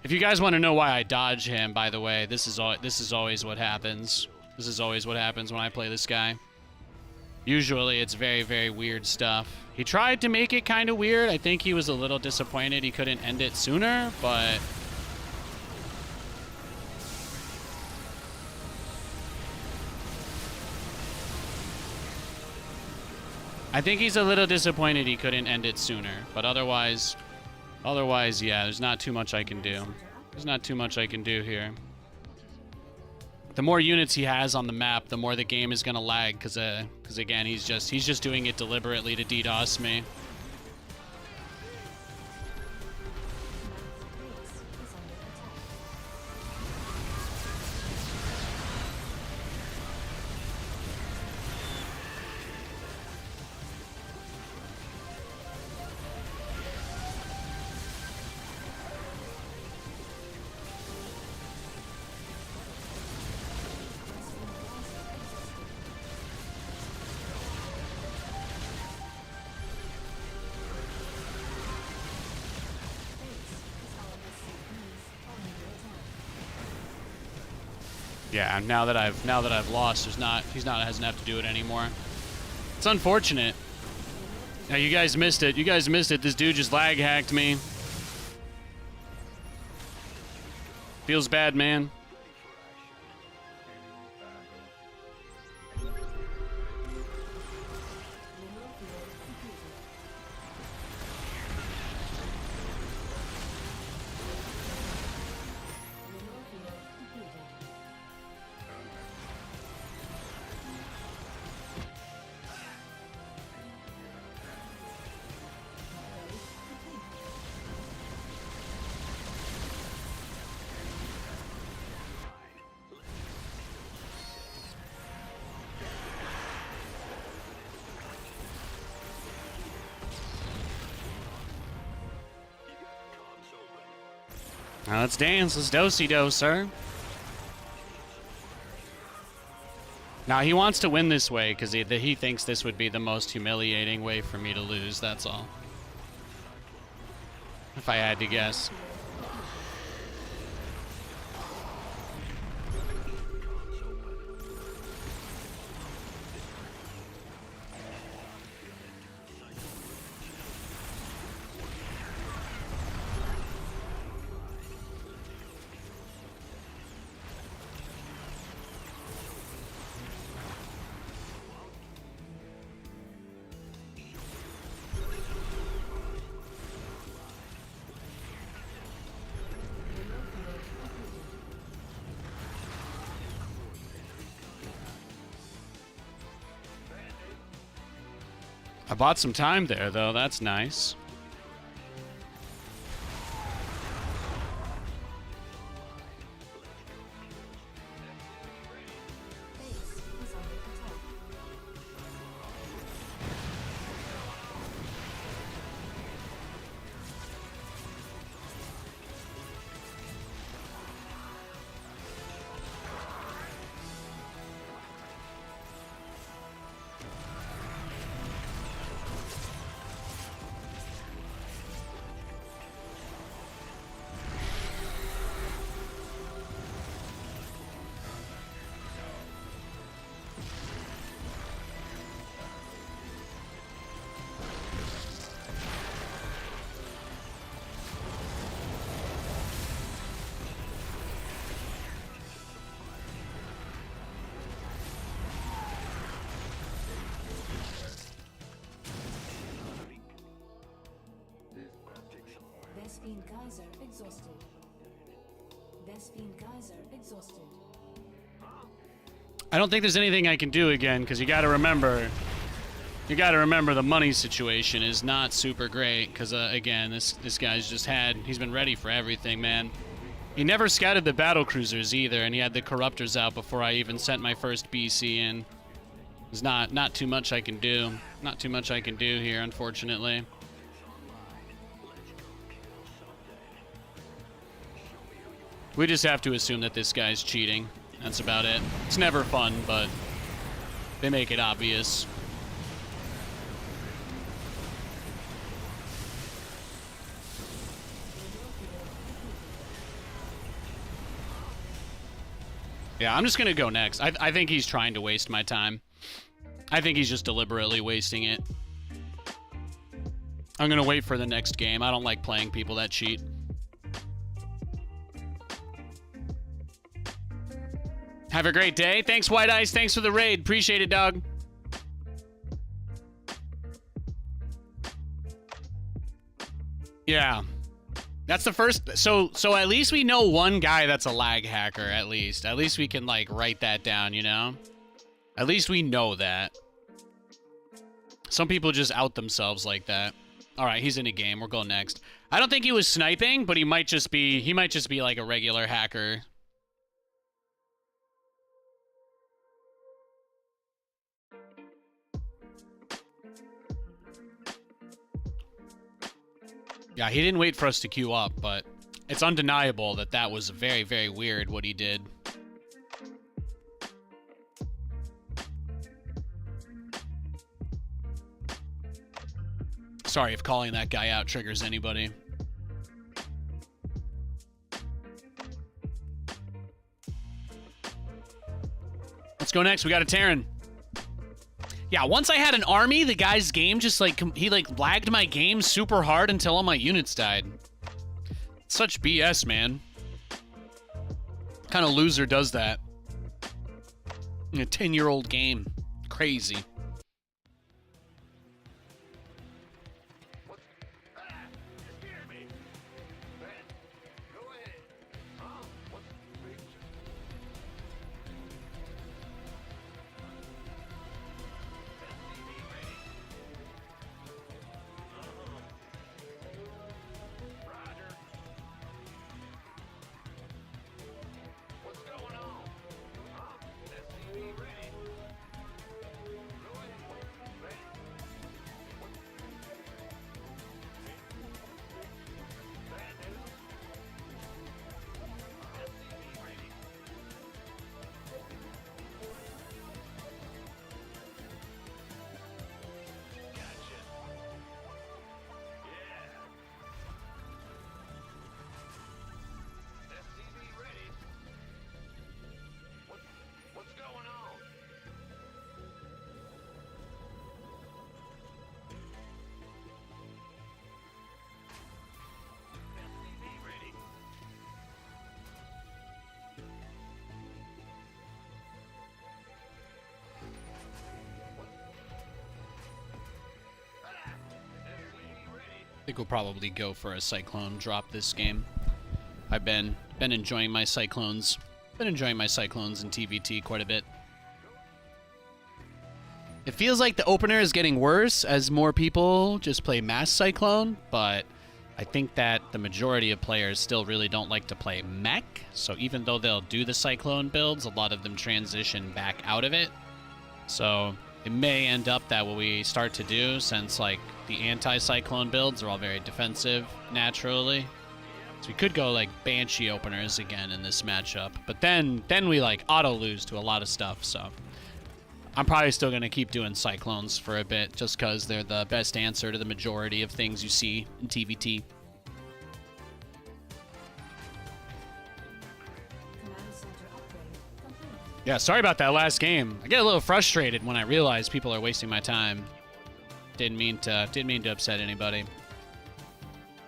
Speaker 1: If you guys want to know why I dodge him, by the way, this is always what happens. This is always what happens when I play this guy. Usually it's very, very weird stuff. He tried to make it kind of weird. I think he was a little disappointed he couldn't end it sooner, but I think he's a little disappointed he couldn't end it sooner, but otherwise, yeah, there's not too much I can do. There's not too much I can do here. The more units he has on the map, the more the game is gonna lag, because again, he's just doing it deliberately to DDoS me. Yeah, now that I've lost, he doesn't have to do it anymore. It's unfortunate. Yeah, you guys missed it. You guys missed it. This dude just lag hacked me. Feels bad, man. Now let's dance. Let's do-si-do, sir. Now he wants to win this way because he thinks this would be the most humiliating way for me to lose. That's all. If I had to guess. I bought some time there, though. That's nice.
Speaker 3: Vespine Geyser exhausted. Vespine Geyser exhausted.
Speaker 1: I don't think there's anything I can do again, because you got to remember the money situation is not super great, because again, this guy's he's been ready for everything, man. He never scouted the battle cruisers either, and he had the corruptors out before I even sent my first BC in. There's not too much I can do. Not too much I can do here, unfortunately. We just have to assume that this guy's cheating. That's about it. It's never fun, but they make it obvious. Yeah, I'm just going to go next. I think he's trying to waste my time. I think he's just deliberately wasting it. I'm going to wait for the next game. I don't like playing people that cheat. Have a great day. Thanks, White Ice. Thanks for the raid. Appreciate it, dog. Yeah. That's the first. So at least we know one guy that's a lag hacker, at least. At least we can, like, write that down, you know? At least we know that. Some people just out themselves like that. All right, he's in a game. We'll go next. I don't think he was sniping, but he might just be like a regular hacker. Yeah, he didn't wait for us to queue up, but it's undeniable that that was very, very weird what he did. Sorry if calling that guy out triggers anybody. Let's go next. We got a Terran. Yeah, once I had an army, the guy's game just, like, he, like, lagged my game super hard until all my units died. Such BS, man. What kind of loser does that? In a 10-year-old game. Crazy. I think we'll probably go for a Cyclone drop this game. I've been enjoying my Cyclones. Been enjoying my Cyclones in TVT quite a bit. It feels like the opener is getting worse as more people just play Mass Cyclone, but I think that the majority of players still really don't like to play Mech, so even though they'll do the Cyclone builds, a lot of them transition back out of it. So it may end up that what we start to do, since, like, the anti-Cyclone builds are all very defensive naturally. So we could go, like, Banshee openers again in this matchup. But then we, like, auto-lose to a lot of stuff, so I'm probably still going to keep doing Cyclones for a bit, just because they're the best answer to the majority of things you see in TVT.
Speaker 3: Command center upgrade complete.
Speaker 1: Yeah, sorry about that last game. I get a little frustrated when I realize people are wasting my time. Didn't mean to upset anybody.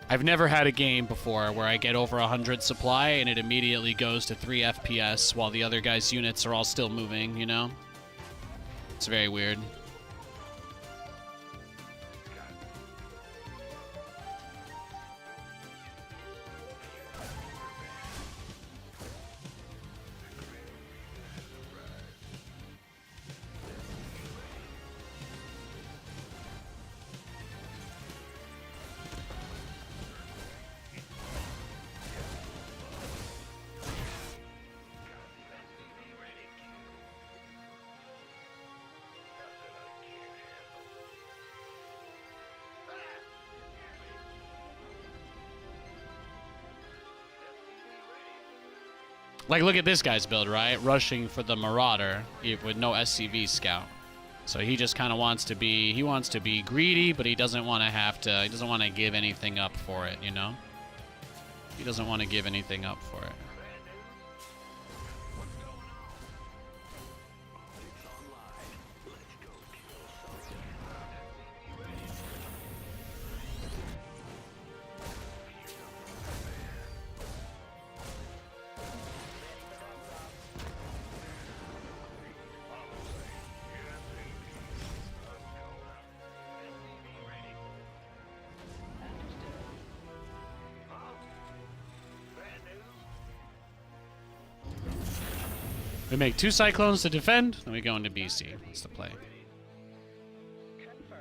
Speaker 1: I've never had a game before where I get over 100 supply and it immediately goes to 3 FPS while the other guy's units are all still moving, you know? It's very weird. Like, look at this guy's build, right? Rushing for the Marauder with no SCV scout. So he just kind of wants to be, he wants to be greedy, but he doesn't want to have to, he doesn't want to give anything up for it, you know? He doesn't want to give anything up for it. We make 2 Cyclones to defend, then we go into BC. That's the play.
Speaker 4: Confirm.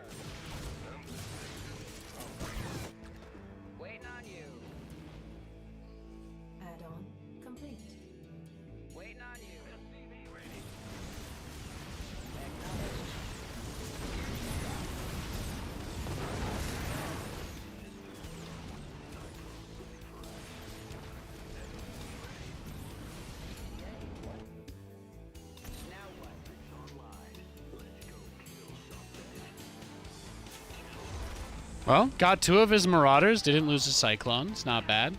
Speaker 4: Waiting on you.
Speaker 3: Add-on complete.
Speaker 4: Waiting on you. Acknowledged. Now what?
Speaker 1: Well, got 2 of his Marauders, didn't lose his Cyclones. Not bad.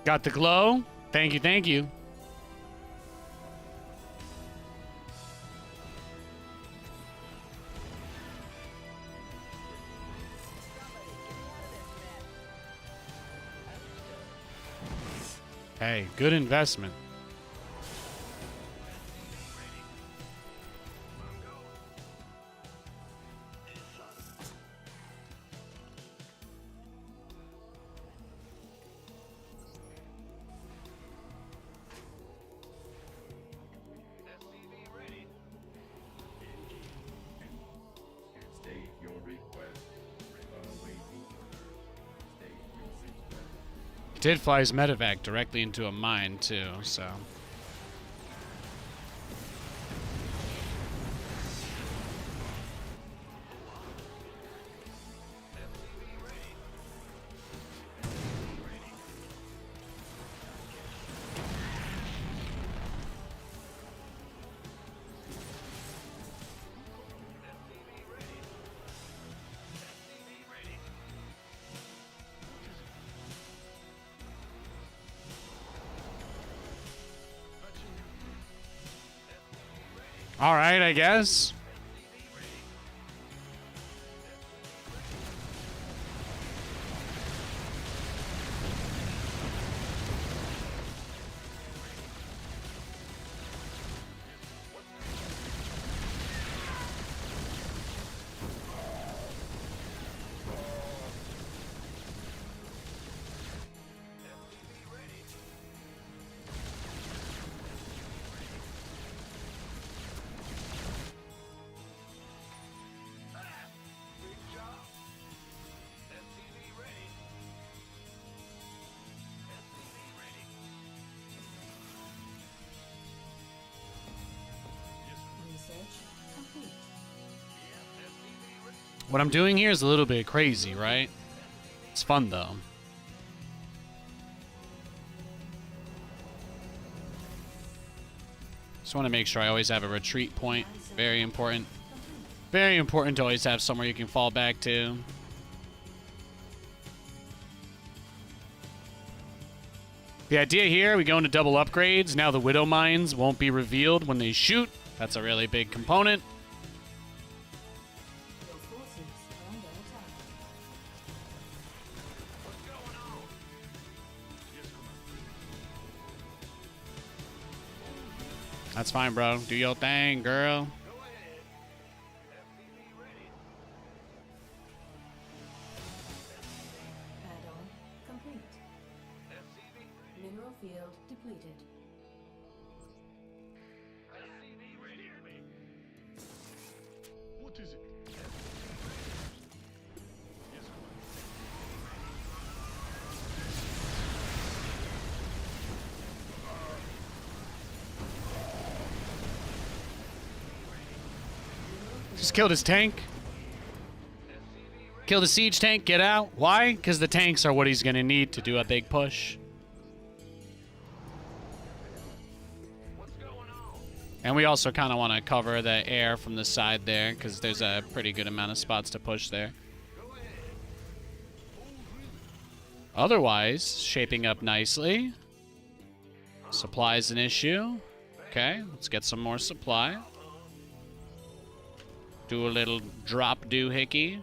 Speaker 1: Got the glow. Thank you, thank you. Hey, good investment.
Speaker 5: State your request. Awaiting order. State your request.
Speaker 1: Did fly his medevac directly into a mine too, so. All right, I guess.
Speaker 3: Research complete.
Speaker 1: What I'm doing here is a little bit crazy, right? It's fun though. Just want to make sure I always have a retreat point. Very important. Very important to always have somewhere you can fall back to. The idea here, we go into double upgrades. Now the Widow Mines won't be revealed when they shoot. That's a really big component.
Speaker 3: Your forces are under attack.
Speaker 1: That's fine, bro. Do your thing, girl.
Speaker 3: Add-on complete. Mineral field depleted.
Speaker 5: What is it? Yes,
Speaker 1: Just killed his tank. Kill the siege tank, get out. Why? Because the tanks are what he's going to need to do a big push. And we also kind of want to cover the air from the side there, because there's a pretty good amount of spots to push there. Otherwise, shaping up nicely. Supply is an issue. Okay, let's get some more supply. Do a little drop doohickey.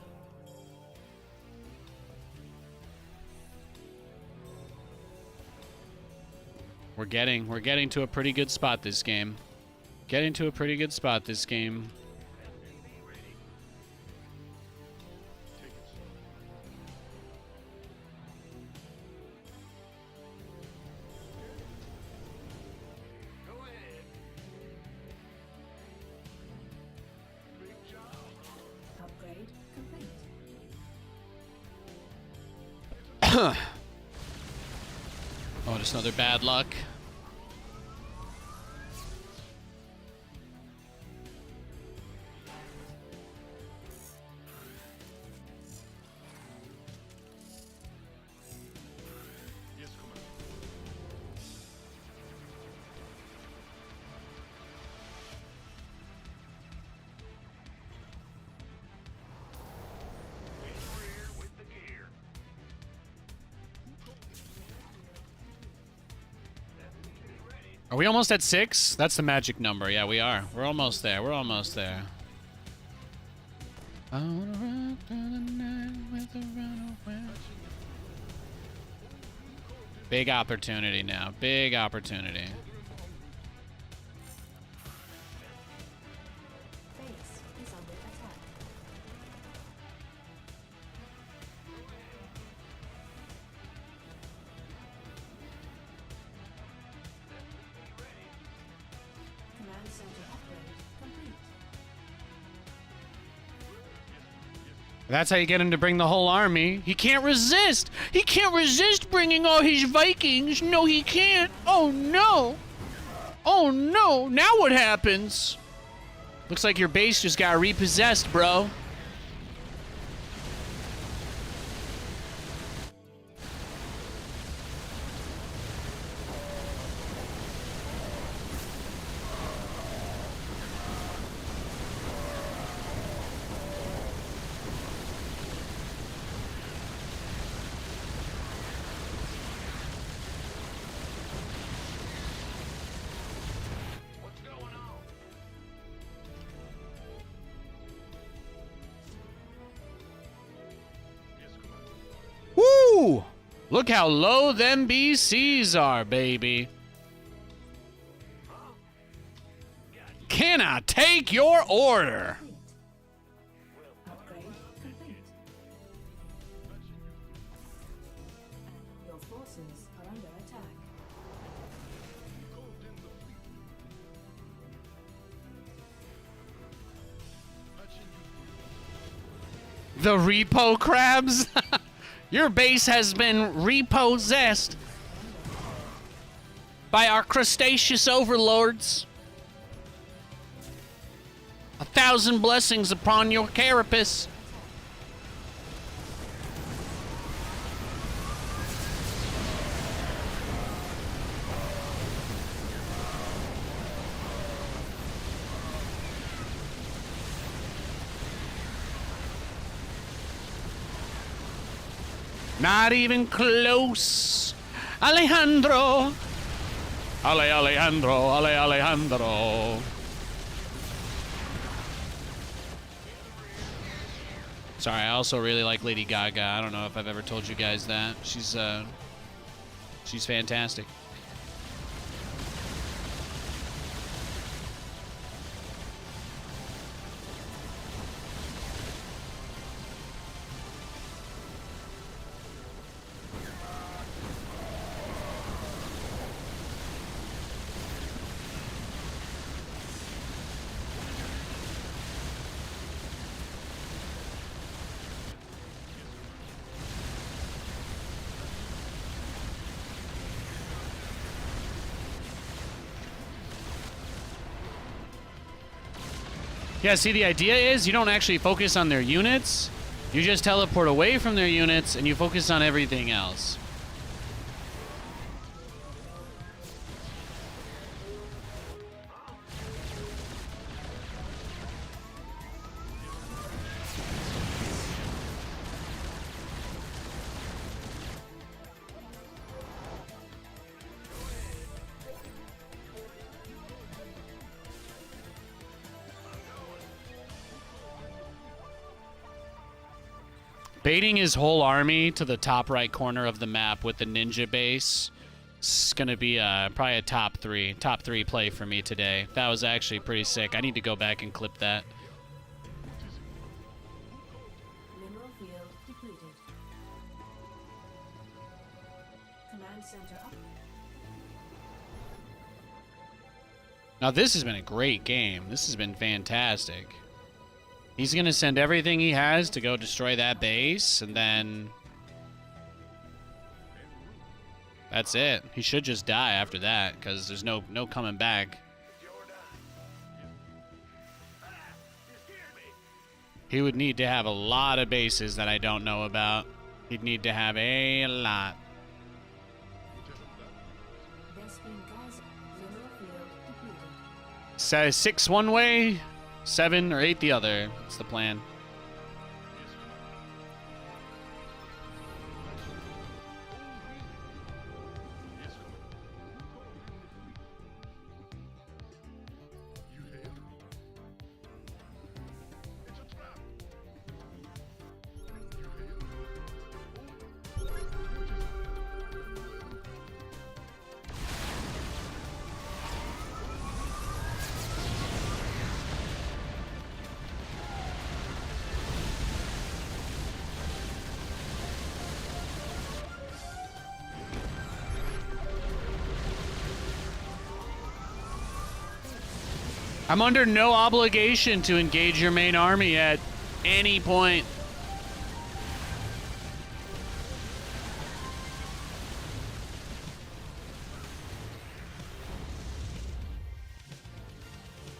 Speaker 1: We're getting to a pretty good spot this game. Getting to a pretty good spot this game.
Speaker 3: Upgrade complete.
Speaker 1: Oh, just another bad luck.
Speaker 5: yes, Commander.
Speaker 1: Are we almost at 6? That's the magic number. Yeah, we are. We're almost there. We're almost there. I wanna run through the night with a runaway. Big opportunity now. Big opportunity.
Speaker 3: Base is under attack. Command center upgrade complete.
Speaker 1: That's how you get him to bring the whole army. He can't resist. He can't resist bringing all his Vikings. No, he can't. Oh, no. Oh, no. Now what happens? Looks like your base just got repossessed, bro. Woo! Look how low them BCs are, baby. Can I take your order?
Speaker 3: Upgrade complete. Your forces are under attack.
Speaker 1: The repo crabs? Your base has been repossessed by our crustaceous overlords. 1,000 blessings upon your carapace. Not even close. Alejandro. Alejandro. Sorry, I also really like Lady Gaga. I don't know if I've ever told you guys that. She's fantastic. Yeah, see, the idea is you don't actually focus on their units. You just teleport away from their units and you focus on everything else. Baiting his whole army to the top right corner of the map with the ninja base is going to be probably a top three play for me today. That was actually pretty sick. I need to go back and clip that.
Speaker 3: Mineral field depleted. Command center up.
Speaker 1: Now, this has been a great game. This has been fantastic. He's going to send everything he has to go destroy that base, and then that's it. He should just die after that, because there's no coming back. He would need to have a lot of bases that I don't know about. He'd need to have a lot.
Speaker 3: Vespene Gaza. Mineral field depleted.
Speaker 1: Says 6 one way, 7 or 8 the other. That's the plan. I'm under no obligation to engage your main army at any point.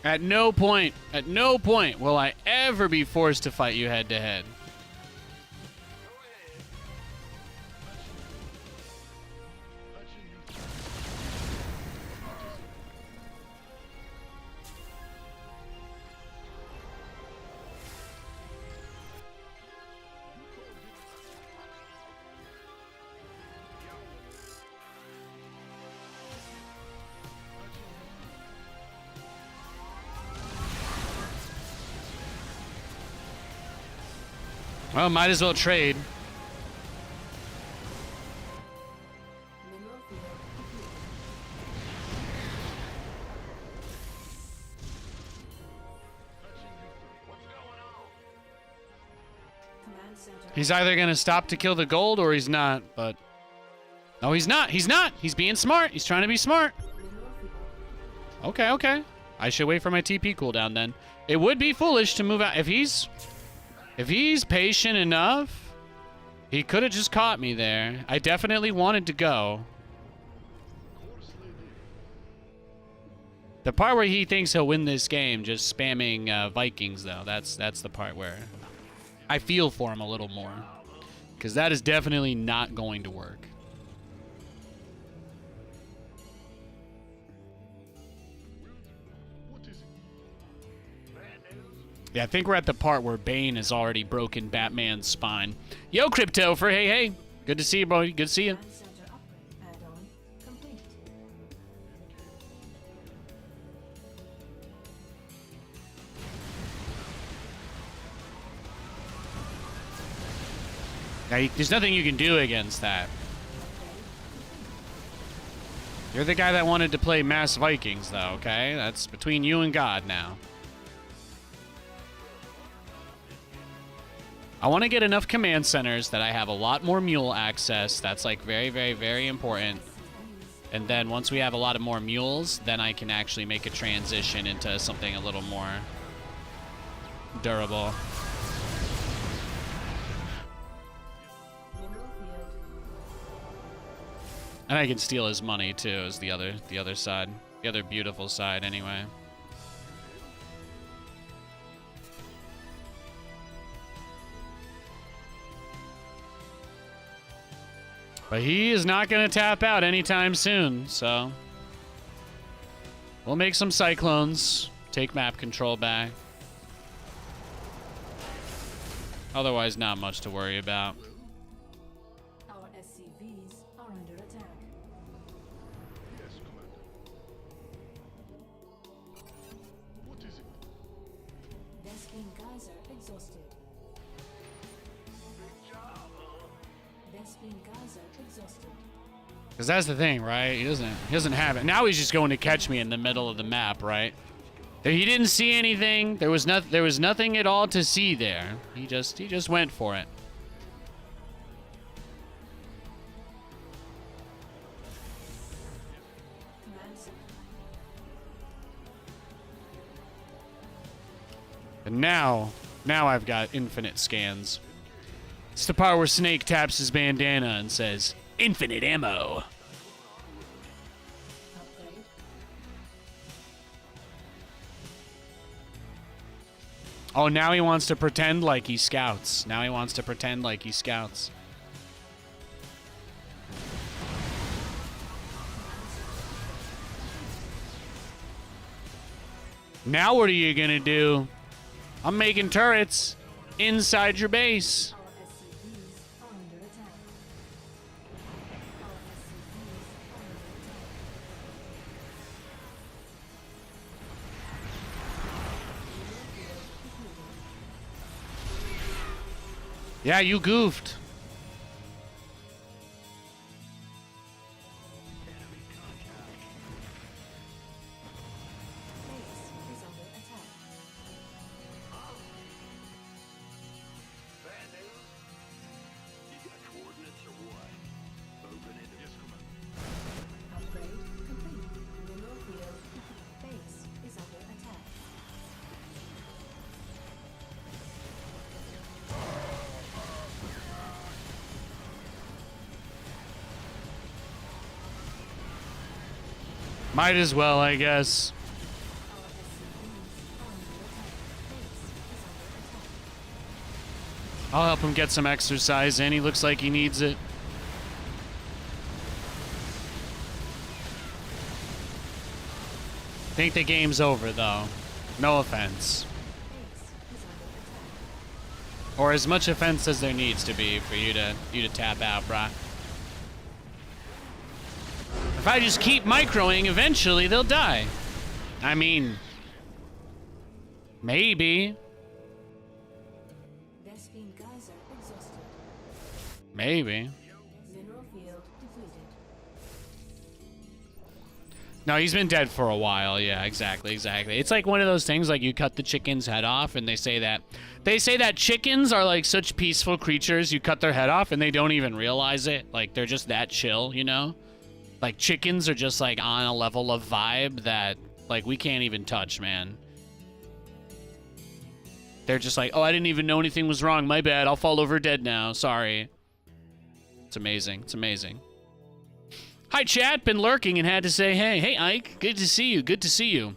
Speaker 1: At no point will I ever be forced to fight you head to head. Well, might as well trade.
Speaker 3: Mineral field depleted. Command center.
Speaker 1: He's either going to stop to kill the gold or he's not, but... No, he's not. He's not. He's being smart. He's trying to be smart.
Speaker 3: Mineral field.
Speaker 1: Okay, okay. I should wait for my TP cooldown then. It would be foolish to move out. If he's patient enough, he could have just caught me there. I definitely wanted to go. The part where he thinks he'll win this game just spamming Vikings, though, that's the part where I feel for him a little more. Because that is definitely not going to work. Yeah, I think we're at the part where Bane has already broken Batman's spine. Yo, Crypto, for hey. Good to see you, bro. Good to see you.
Speaker 3: Command center upgrade add-on complete.
Speaker 1: Now, there's nothing you can do against that. You're the guy that wanted to play Mass Vikings, though, okay? That's between you and God now. I want to get enough command centers that I have a lot more mule access. That's like very important. And then once we have a lot of more mules, then I can actually make a transition into something a little more durable.
Speaker 3: Mineral field.
Speaker 1: And I can steal his money too, is the other side. The other beautiful side anyway. But he is not going to tap out anytime soon, so... We'll make some Cyclones. Take map control back. Otherwise, not much to worry about.
Speaker 3: Our SCVs are under attack.
Speaker 2: Yes, Commander. What is it?
Speaker 3: Vespene Geyser exhausted. Vespene Geyser exhausted.
Speaker 1: Because that's the thing, right? He doesn't have it. Now he's just going to catch me in the middle of the map, right? He didn't see anything. There was nothing at all to see there. He just went for it.
Speaker 3: Command center.
Speaker 1: And now I've got infinite scans. It's the part where Snake taps his bandana and says, "Infinite ammo."
Speaker 3: Upgrade.
Speaker 1: Oh, now he wants to pretend like he scouts. Now he wants to pretend like he scouts. Now what are you gonna do? I'm making turrets inside your base.
Speaker 3: Our SCVs are under attack. Our SCVs are under attack.
Speaker 1: Yeah, you goofed.
Speaker 3: Base is under attack.
Speaker 2: Bad news? You got coordinates or what? Moving into this, Commander.
Speaker 3: Upgrade complete. Mineral field. Base is under attack.
Speaker 1: Might as well, I guess.
Speaker 3: Our SCVs are under attack. Base is under attack.
Speaker 1: I'll help him get some exercise in. He looks like he needs it. Think the game's over, though. No offense.
Speaker 3: Base is under attack.
Speaker 1: Or as much offense as there needs to be for you to tap out, brah. If I just keep microing, eventually they'll die. I mean, maybe.
Speaker 3: Vespene Geyser exhausted.
Speaker 1: Maybe.
Speaker 3: Mineral field depleted.
Speaker 1: No, he's been dead for a while. Yeah, exactly. It's like one of those things like you cut the chicken's head off and they say that chickens are like such peaceful creatures. You cut their head off and they don't even realize it. Like they're just that chill, you know? Like chickens are just like on a level of vibe that like we can't even touch, man. They're just like, "Oh, I didn't even know anything was wrong. My bad. I'll fall over dead now. Sorry." It's amazing. It's amazing. Hi, chat. Been lurking and had to say, hey, Ike. Good to see you. Good to see you.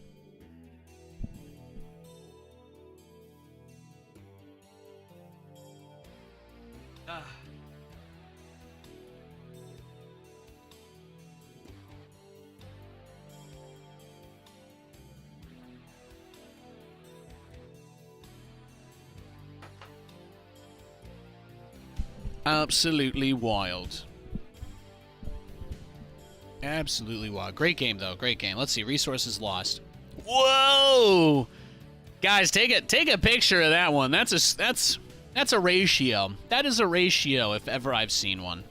Speaker 1: Absolutely wild. Absolutely wild. Great game, though. Great game. Let's see. Resources lost. Whoa! Guys, take a picture of that one. That's a ratio. That is a ratio if ever I've seen one.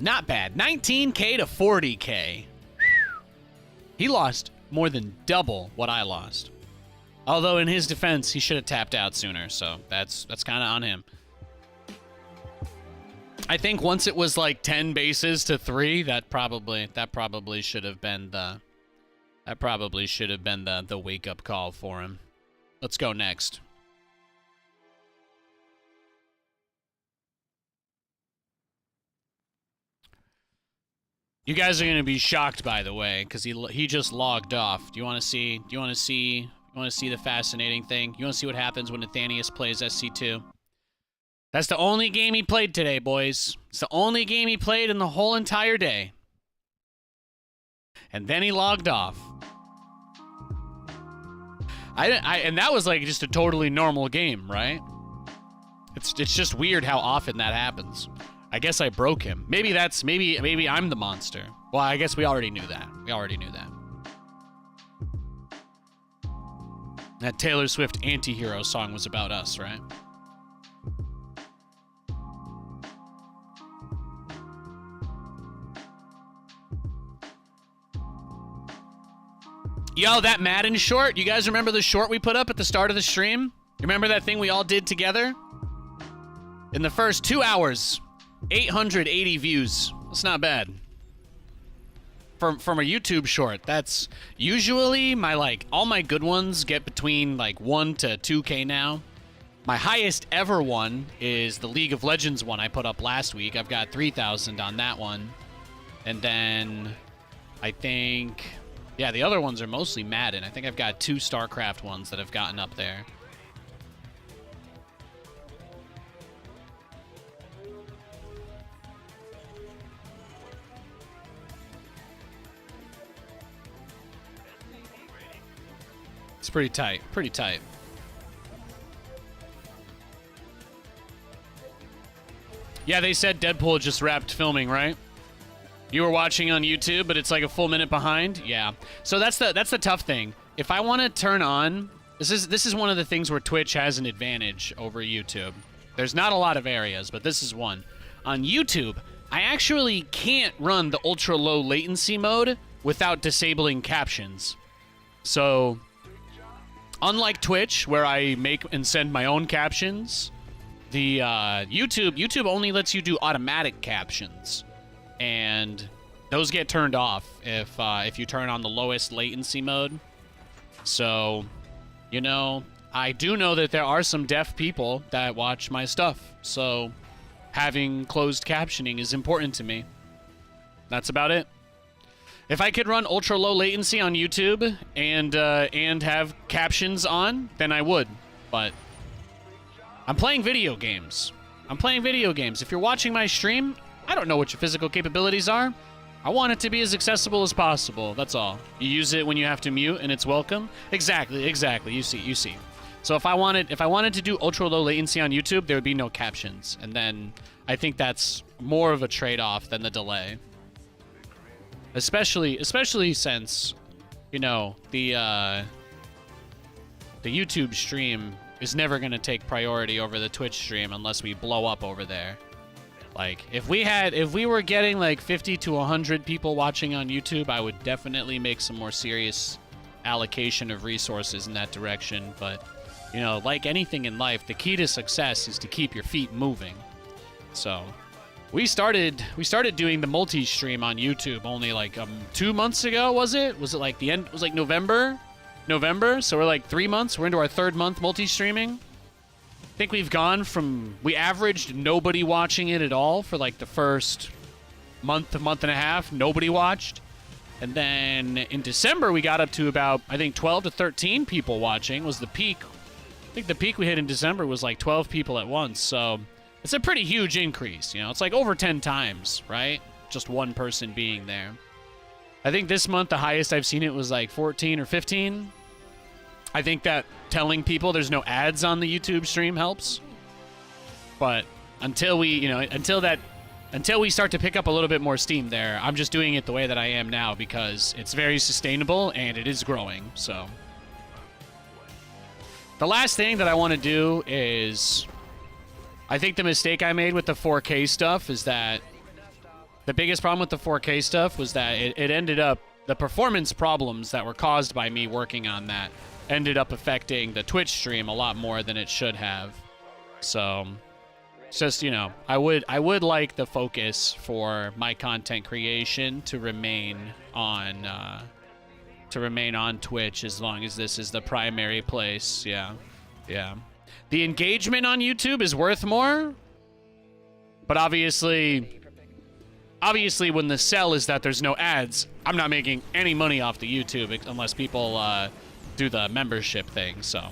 Speaker 1: Not bad. 19K to 40K. He lost more than double what I lost. Although in his defense, he should have tapped out sooner, so that's kind of on him. I think once it was like 10 bases to 3, that probably should have been the wake up call for him. Let's go next. You guys are gonna be shocked, by the way, because he just logged off. Do you want to see the fascinating thing? You want to see what happens when Nathanias plays SC2? That's the only game he played today, boys. It's the only game he played in the whole entire day. And then he logged off. And that was like just a totally normal game, right? It's just weird how often that happens. I guess I broke him. Maybe I'm the monster. Well, I guess we already knew that. That Taylor Swift anti-hero song was about us, right? Yo, that Madden short, you guys remember the short we put up at the start of the stream? You remember that thing we all did together? In the first 2 hours, 880 views. That's not bad. From a YouTube short, that's usually all my good ones get between like 1 to 2K now. My highest ever one is the League of Legends one I put up last week. I've got 3,000 on that one. And then I think, yeah, the other ones are mostly Madden. I think I've got 2 StarCraft ones that have gotten up there. It's pretty tight, pretty tight. Yeah, they said Deadpool just wrapped filming, right? You were watching on YouTube, but it's like a full minute behind? Yeah. So that's the tough thing. If I want to turn on, this is one of the things where Twitch has an advantage over YouTube. There's not a lot of areas, but this is one. On YouTube, I actually can't run the ultra low latency mode without disabling captions. So unlike Twitch, where I make and send my own captions, the YouTube only lets you do automatic captions, and those get turned off if you turn on the lowest latency mode. So, you know, I do know that there are some deaf people that watch my stuff, so having closed captioning is important to me. That's about it. If I could run ultra low latency on YouTube and have captions on, then I would. But I'm playing video games. If you're watching my stream, I don't know what your physical capabilities are. I want it to be as accessible as possible. That's all. You use it when you have to mute, and it's welcome. Exactly. You see. So if I wanted to do ultra low latency on YouTube, there would be no captions, and then I think that's more of a trade-off than the delay. Especially since, you know, the YouTube stream is never going to take priority over the Twitch stream unless we blow up over there. Like, if we were getting like 50 to 100 people watching on YouTube, I would definitely make some more serious allocation of resources in that direction. But, you know, like anything in life, the key to success is to keep your feet moving. So we started doing the multi-stream on YouTube only like 2 months ago, was it? Was it like the end? It was like November? So we're like 3 months. We're into our 3rd month multi-streaming. I think we averaged nobody watching it at all for like the first month and a half. Nobody watched. And then in December, we got up to about, I think, 12 to 13 people watching was the peak. I think the peak we hit in December was like 12 people at once. So it's a pretty huge increase, you know. It's like over 10 times, right? Just one person being there. I think this month the highest I've seen it was like 14 or 15. I think that telling people there's no ads on the YouTube stream helps. But until we start to pick up a little bit more steam there, I'm just doing it the way that I am now because it's very sustainable and it is growing. So the last thing that I want to do is, I think the mistake I made with the 4K stuff is that the biggest problem with the 4K stuff was that it ended up, the performance problems that were caused by me working on that ended up affecting the Twitch stream a lot more than it should have. So it's just, you know, I would like the focus for my content creation to remain on Twitch as long as this is the primary place. Yeah. The engagement on YouTube is worth more, but obviously when the sell is that there's no ads, I'm not making any money off the YouTube unless people do the membership thing. So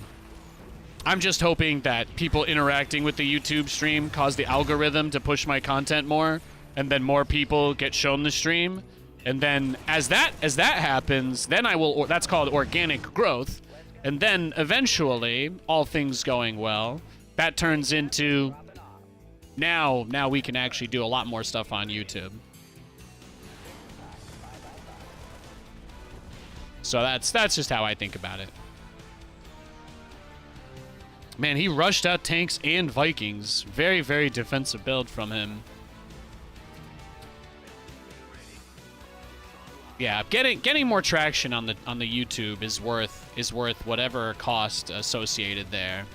Speaker 1: I'm just hoping that people interacting with the YouTube stream cause the algorithm to push my content more, and then more people get shown the stream. And then as that happens, then I will, that's called organic growth. And then eventually, all things going well, that turns into now we can actually do a lot more stuff on YouTube. So that's just how I think about it. Man, he rushed out tanks and Vikings. Very, very defensive build from him. Yeah, getting more traction on the YouTube is worth whatever cost associated there.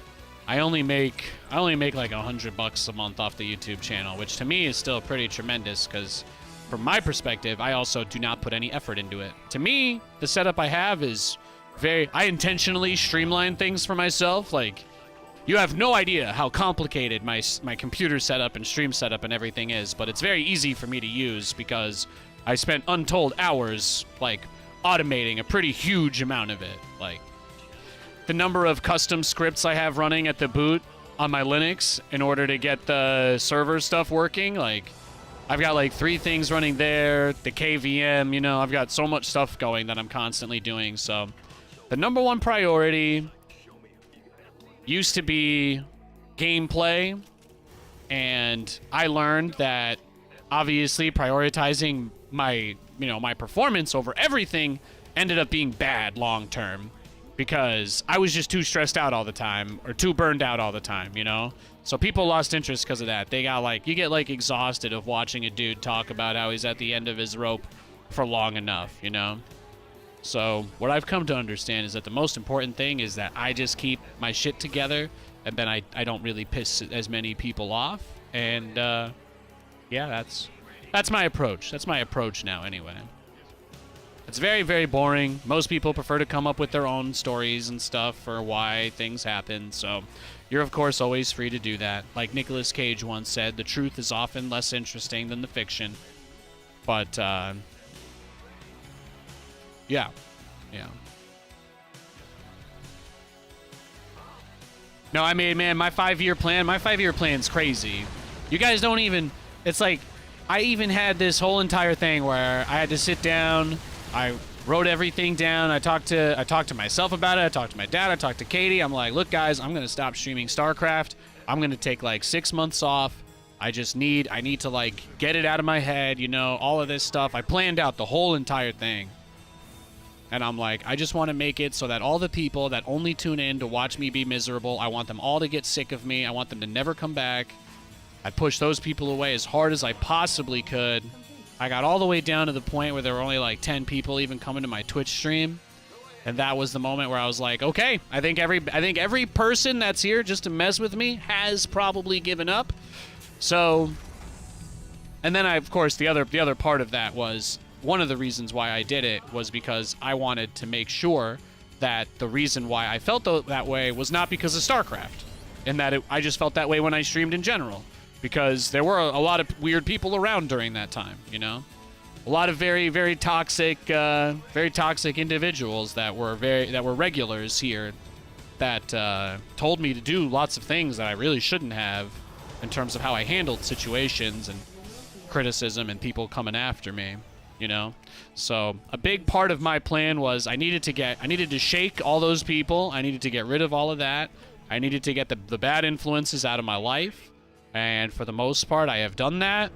Speaker 1: I only make like $100 a month off the YouTube channel, which to me is still pretty tremendous because from my perspective, I also do not put any effort into it. To me, the setup I have is I intentionally streamline things for myself. Like, you have no idea how complicated my computer setup and stream setup and everything is, but it's very easy for me to use because I spent untold hours, like, automating a pretty huge amount of it. Like, the number of custom scripts I have running at the boot on my Linux in order to get the server stuff working, like, I've got, like, 3 things running there, the KVM, you know, I've got so much stuff going that I'm constantly doing, so the number one priority used to be gameplay, and I learned that obviously prioritizing my performance over everything ended up being bad long term because I was just too stressed out all the time or too burned out all the time, you know? So people lost interest because of that. They got you get exhausted of watching a dude talk about how he's at the end of his rope for long enough, you know? So what I've come to understand is that the most important thing is that I just keep my shit together, and then I don't really piss as many people off. And yeah, that's my approach. That's my approach now anyway. It's very, very boring. Most people prefer to come up with their own stories and stuff for why things happen. So you're, of course, always free to do that. Like Nicolas Cage once said, the truth is often less interesting than the fiction. But yeah. No, I mean, man, my 5-year plan's crazy. You guys don't even, it's like, I even had this whole entire thing where I had to sit down, I wrote everything down, I talked to myself about it, I talked to my dad, I talked to Katie, I'm like, look guys, I'm gonna stop streaming StarCraft, I'm gonna take like 6 months off, I need to like get it out of my head, you know, all of this stuff. I planned out the whole entire thing. And I'm like, I just want to make it so that all the people that only tune in to watch me be miserable, I want them all to get sick of me. I want them to never come back. I pushed those people away as hard as I possibly could. I got all the way down to the point where there were only like 10 people even coming to my Twitch stream. And that was the moment where I was like, okay, I think every person that's here just to mess with me has probably given up. So, and then of course, the other part of that was, one of the reasons why I did it was because I wanted to make sure that the reason why I felt that way was not because of StarCraft, and that I just felt that way when I streamed in general, because there were a lot of weird people around during that time, you know, a lot of very, very toxic individuals that were regulars here, that told me to do lots of things that I really shouldn't have, in terms of how I handled situations and criticism and people coming after me. You know, so a big part of my plan was I needed to shake all those people. I needed to get rid of all of that. I needed to get the bad influences out of my life. And for the most part, I have done that.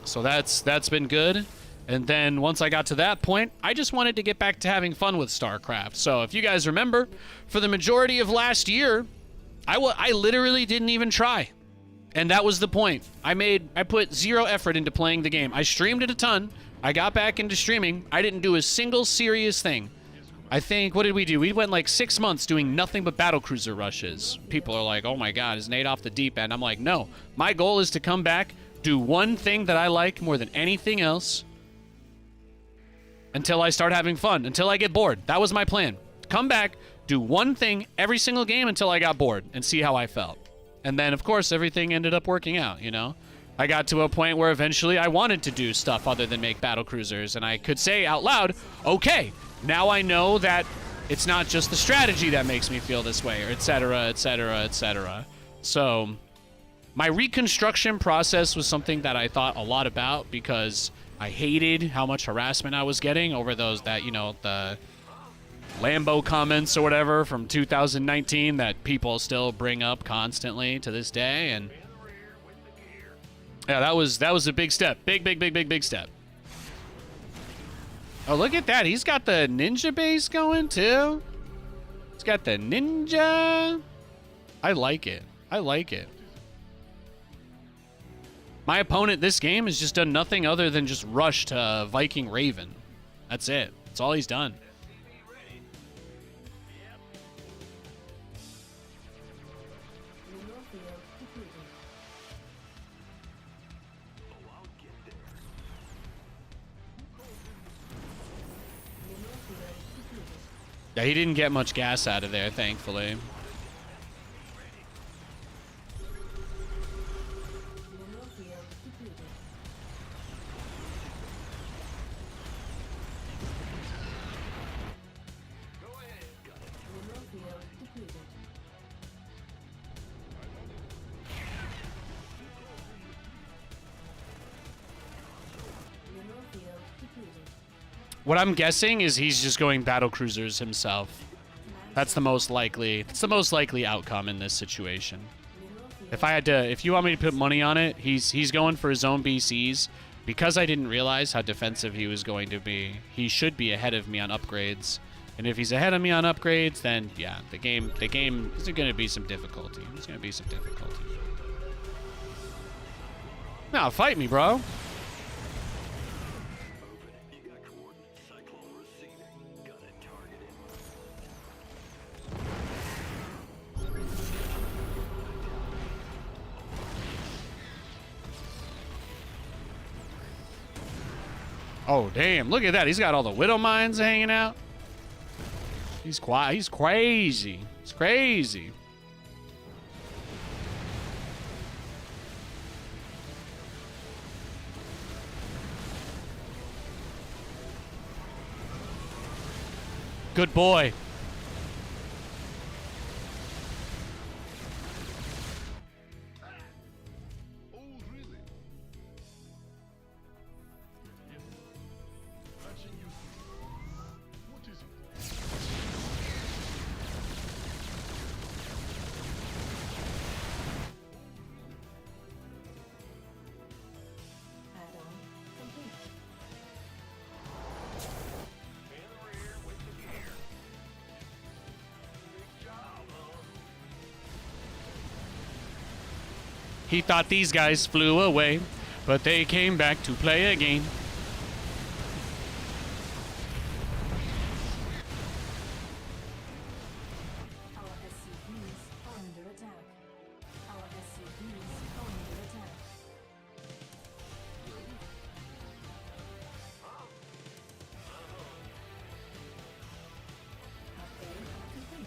Speaker 1: So that's been good. And then once I got to that point, I just wanted to get back to having fun with StarCraft. So if you guys remember, for the majority of last year, I literally didn't even try. And that was the point. I put 0 effort into playing the game. I streamed it a ton. I got back into streaming. I didn't do a single serious thing. I think, what did we do? We went like 6 months doing nothing but battlecruiser rushes. People are like, oh my god, is Nate off the deep end? I'm like, no. My goal is to come back, do one thing that I like more than anything else, until I start having fun, until I get bored. That was my plan. Come back, do one thing every single game until I got bored, and see how I felt. And then, of course, everything ended up working out, you know? I got to a point where eventually I wanted to do stuff other than make battlecruisers, and I could say out loud, okay, now I know that It's not just the strategy that makes me feel this way, or et cetera, et cetera, et cetera. So my reconstruction process was something that I thought a lot about because I hated how much harassment I was getting over those that, you know, the Lambo comments or whatever from 2019 that people still bring up constantly to this day. And yeah, that was a big step. Big step. Oh, look at that. He's got the ninja base going too. He's got the ninja. I like it. I like it. My opponent this game has just done nothing other than just rush to Viking Raven. That's it. That's all he's done.
Speaker 3: Mineral field depleted. Mineral field depleted.
Speaker 1: Yeah, he didn't get much gas out of there, thankfully.
Speaker 3: Mineral field depleted. Mineral field depleted. Mineral field depleted.
Speaker 1: What I'm guessing is he's just going battle cruisers himself. That's the most likely. That's the most likely outcome in this situation.
Speaker 3: Mineral field
Speaker 1: If you want me to put money on it, he's going for his own BCs. Because I didn't realize how defensive he was going to be, he should be ahead of me on upgrades. And if he's ahead of me on upgrades, then yeah, the game is going to be some difficulty. There's going to be some difficulty. Now fight me, bro.
Speaker 2: You got coordinates. Cyclone receiving. Got it targeted.
Speaker 1: Oh damn! Look at that. He's got all the widow mines hanging out. He's quiet. He's crazy. It's crazy. Good boy.
Speaker 5: Oh, really? Yes. Patching you through. What is it?
Speaker 3: add-on complete.
Speaker 1: He thought these guys flew away, but they came back to play again.
Speaker 3: Our SCVs are under attack. Our SCVs are under attack. Upgrade complete.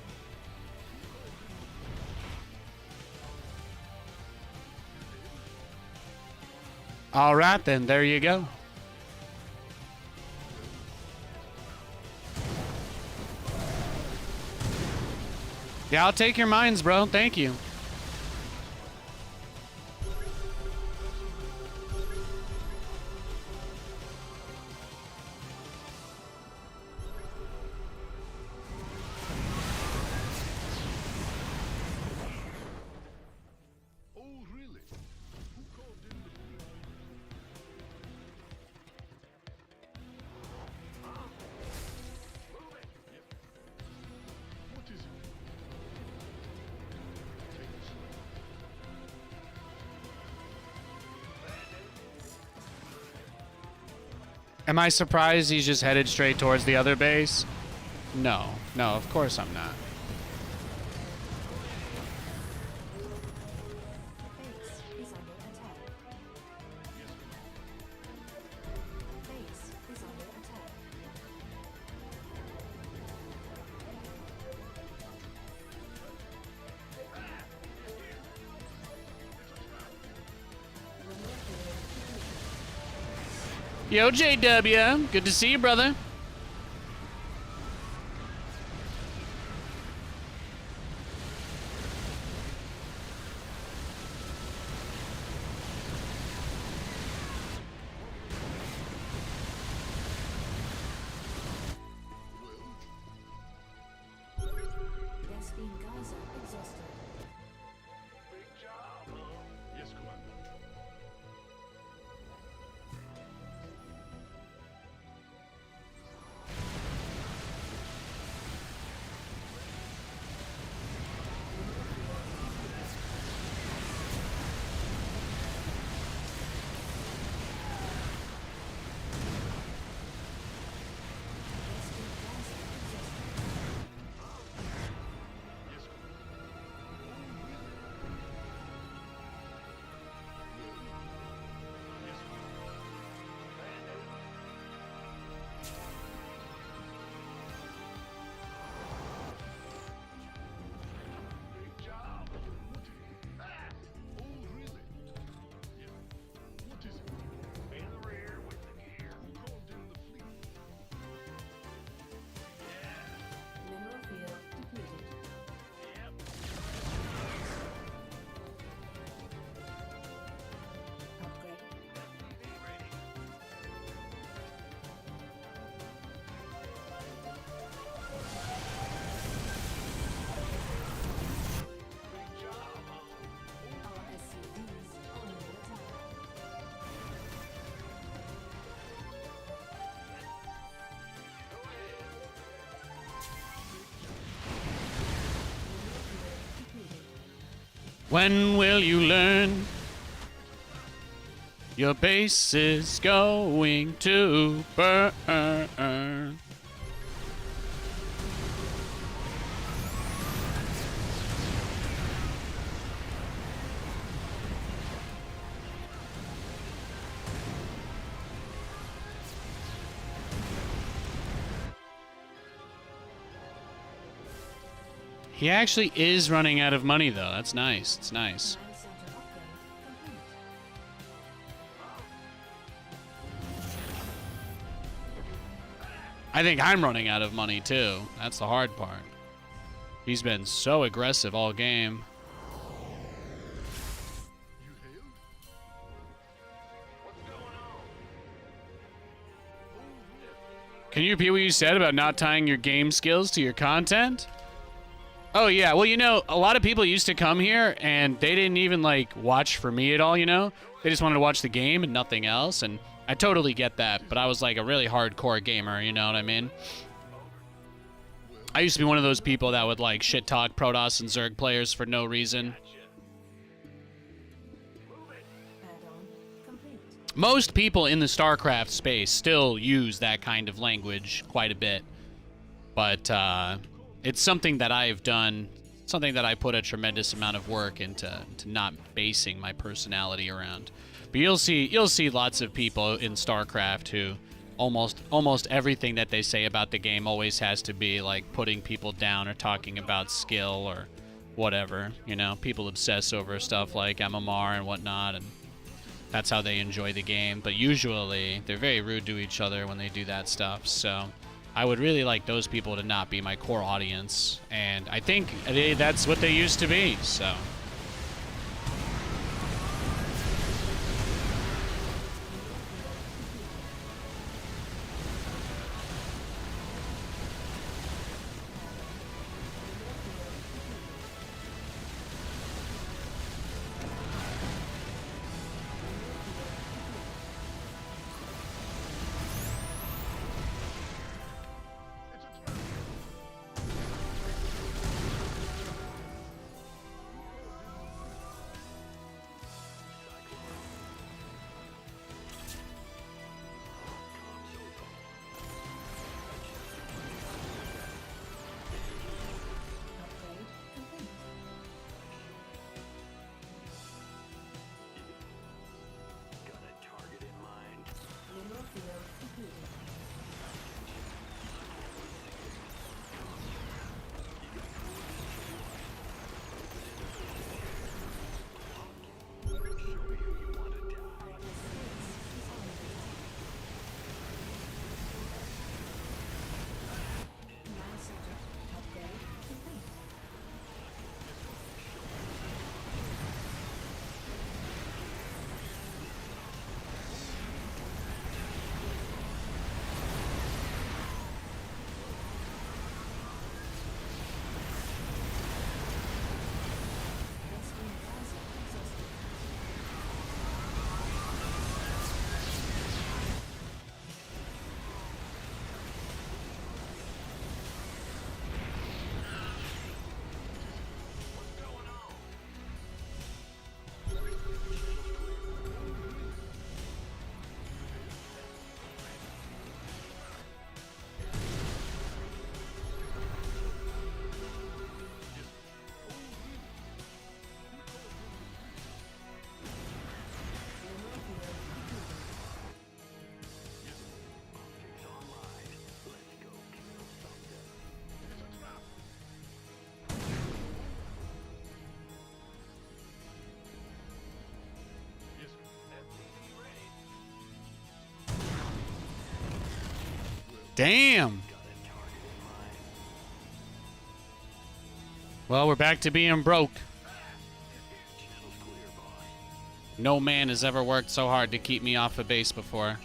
Speaker 1: All right, then. There you go. Yeah, I'll take your mines, bro. Thank you.
Speaker 5: Oh, really? Who called in the What is it? Take a swing.
Speaker 1: Am I surprised he's just headed straight towards the other base? No. No, of course I'm not.
Speaker 3: Base is under attack. Base is under attack. Mineral field depleted.
Speaker 1: Yo, JW. Good to see you, brother. When will you learn? Your base is going to burn. He actually is running out of money, though. That's nice. It's nice.
Speaker 3: Command center upgrade complete.
Speaker 1: I think I'm running out of money, too. That's the hard part. He's been so aggressive all game. Can you repeat what you said about not tying your game skills to your content? Oh, yeah. Well, you know, a lot of people used to come here, and they didn't even, like, watch for me at all, you know? They just wanted to watch the game and nothing else, and I totally get that, but I was, like, a really hardcore gamer, you know what I mean? I used to be one of those people that would, like, shit-talk Protoss and Zerg players for no reason.
Speaker 3: Add-on complete.
Speaker 1: Most people in the StarCraft space still use that kind of language quite a bit, but, it's something that I've done, something that I put a tremendous amount of work into not basing my personality around. But you'll see lots of people in StarCraft who almost everything that they say about the game always has to be like putting people down or talking about skill or whatever. You know, people obsess over stuff like MMR and whatnot, and that's how they enjoy the game. But usually they're very rude to each other when they do that stuff. So I would really like those people to not be my core audience, and I think that's what they used to be, so.
Speaker 3: Upgrade complete.
Speaker 2: Got a target in mind.
Speaker 3: Mineral field completed. Command center upgrade complete. SC2 exhausted. Mineral field completed.
Speaker 2: Optics online. Let's go kill something.
Speaker 1: Damn. Well, we're back to being broke.
Speaker 2: Channel's clear, boss.
Speaker 1: No man has ever worked so hard to keep me off a base before.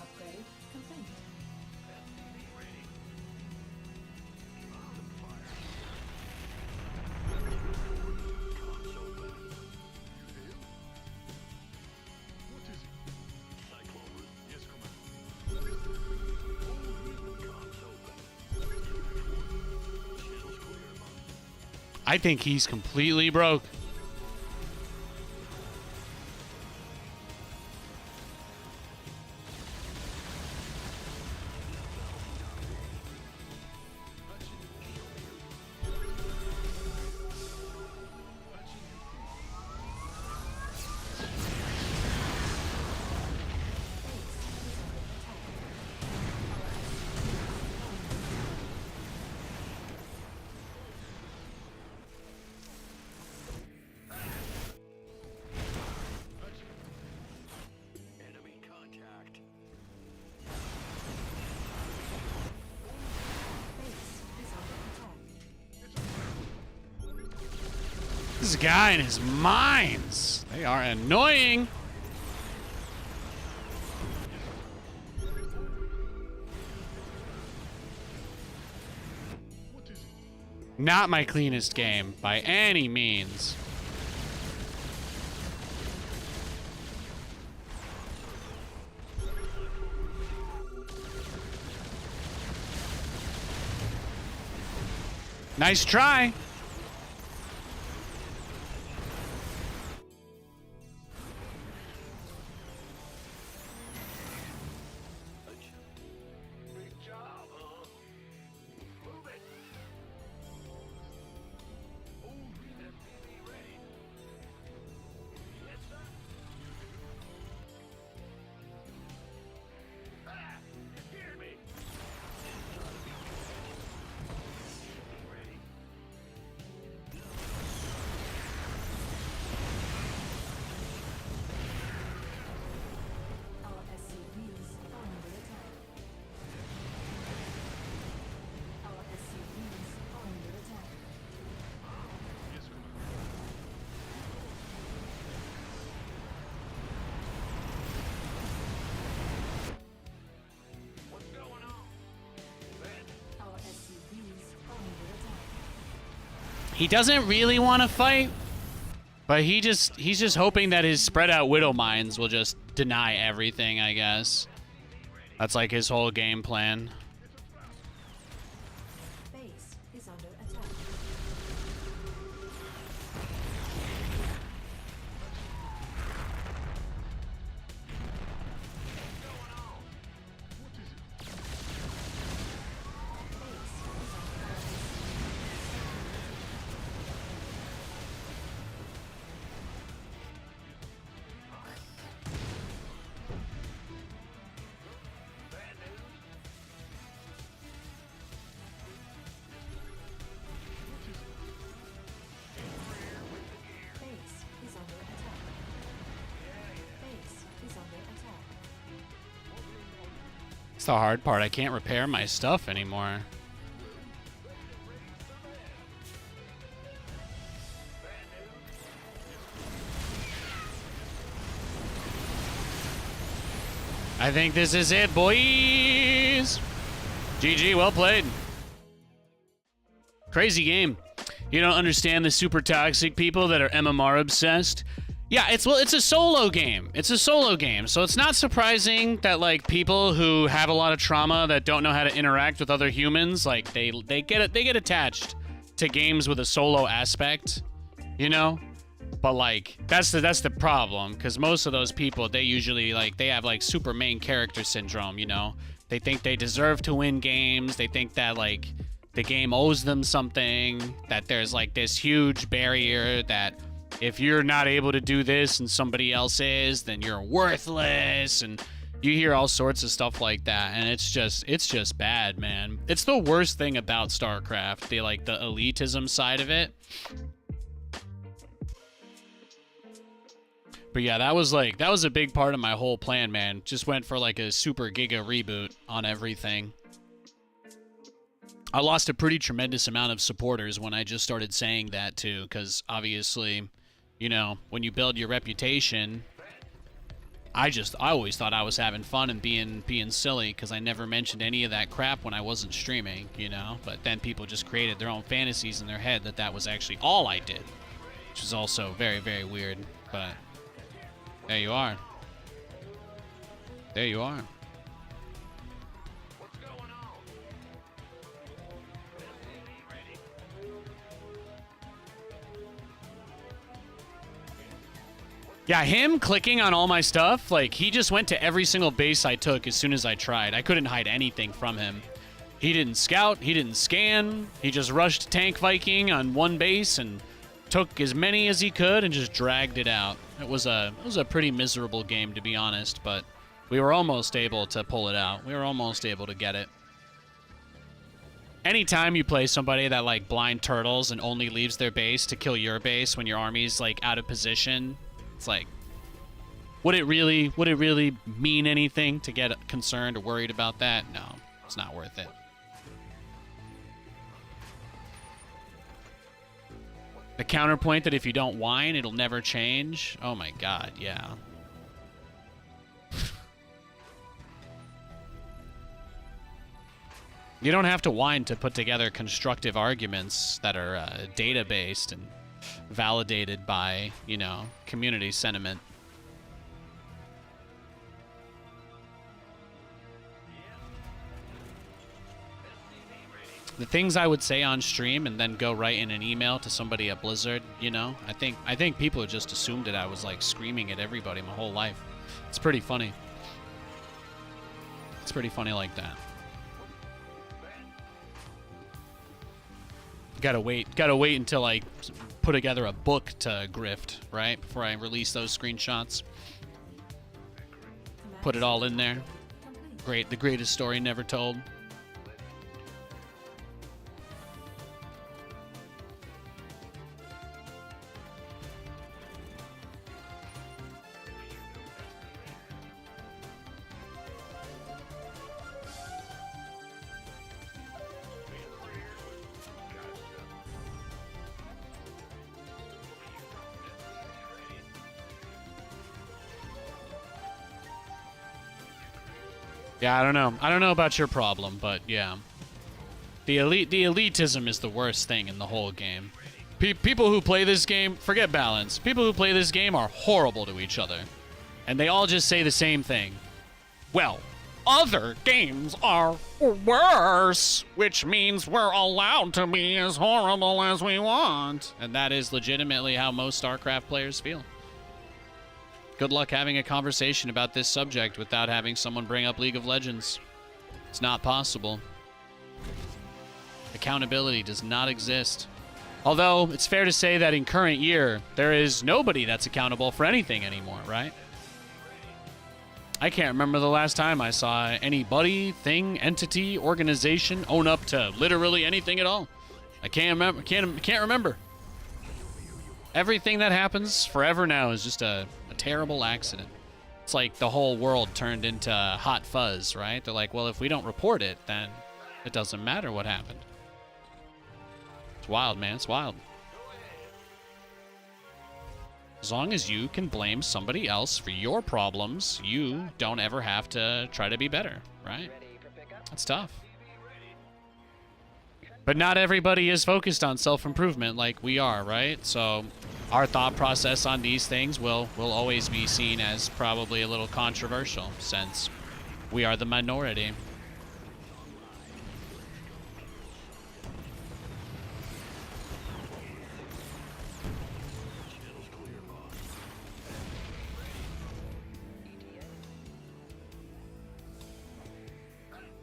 Speaker 3: Upgrade complete.
Speaker 1: I think he's completely broke.
Speaker 2: Enemy contact.
Speaker 1: This guy and his mines. They are annoying. Not my cleanest game by any means. Nice try.
Speaker 2: Big job, huh? Move it. Oh, FPV ready. Yes, sir. Ah, you hear me? Ready.
Speaker 3: Our SCVs are under attack. Our SCVs are under attack.
Speaker 2: What's going on? Ben?
Speaker 3: Our SCVs are under attack.
Speaker 1: He doesn't really want to fight, but he's just hoping that his spread out widow mines will just deny everything, I guess. That's like his whole game plan.
Speaker 3: Base is under attack. Base is under attack. Base is under attack.
Speaker 1: It's the hard part. I can't repair my stuff anymore. I think this is it, boys. GG, well played. Crazy game. You don't understand the super toxic people that are MMR obsessed. Yeah, it's a solo game. It's a solo game, so it's not surprising that like people who have a lot of trauma that don't know how to interact with other humans, like they get attached to games with a solo aspect, you know? But like that's the problem, because most of those people, they usually like they have like super main character syndrome, you know? They think they deserve to win games. They think that like the game owes them something, that there's like this huge barrier that if you're not able to do this and somebody else is, then you're worthless. And you hear all sorts of stuff like that, and it's just bad, man. It's the worst thing about StarCraft, the elitism side of it. But yeah, that was a big part of my whole plan, man. Just went for like a super giga reboot on everything. I lost a pretty tremendous amount of supporters when I just started saying that too, because obviously, you know, when you build your reputation, I always thought I was having fun and being silly, because I never mentioned any of that crap when I wasn't streaming, you know. But then people just created their own fantasies in their head that was actually all I did, which is also very, very weird. But there you are. There you are.
Speaker 2: What's going on? FPV ready.
Speaker 1: Yeah, him clicking on all my stuff, like, he just went to every single base I took as soon as I tried. I couldn't hide anything from him. He didn't scout, he didn't scan, he just rushed Tank Viking on one base and took as many as he could and just dragged it out. It was a pretty miserable game, to be honest, but we were almost able to pull it out. We were almost able to get it. Anytime you play somebody that, like, blind turtles and only leaves their base to kill your base when your army's, like, out of position, it's like, would it really mean anything to get concerned or worried about that? No, it's not worth it. The counterpoint that if you don't whine, it'll never change. Oh my god, yeah. You don't have to whine to put together constructive arguments that are data-based and validated by, you know, community sentiment. The things I would say on stream and then go write in an email to somebody at Blizzard, you know, I think people just assumed that I was, like, screaming at everybody my whole life. It's pretty funny. It's pretty funny like that. Gotta wait until I put together a book to grift, right? Before I release those screenshots. Put it all in there. Great, the greatest story never told. Yeah, I don't know. I don't know about your problem, but yeah. The elitism is the worst thing in the whole game. People who play this game, forget balance. People who play this game are horrible to each other. And they all just say the same thing. Well, other games are worse, which means we're allowed to be as horrible as we want. And that is legitimately how most StarCraft players feel. Good luck having a conversation about this subject without having someone bring up League of Legends. It's not possible. Accountability does not exist. Although, it's fair to say that in current year, there is nobody that's accountable for anything anymore, right? I can't remember the last time I saw anybody, thing, entity, organization own up to literally anything at all. I can't remember. Everything that happens forever now is just a terrible accident. It's like the whole world turned into hot fuzz, right? They're like, well, if we don't report it, then it doesn't matter what happened. It's wild, man. It's wild. As long as you can blame somebody else for your problems, you don't ever have to try to be better, right? That's tough. But not everybody is focused on self-improvement like we are, right? So our thought process on these things will always be seen as probably a little controversial since we are the minority.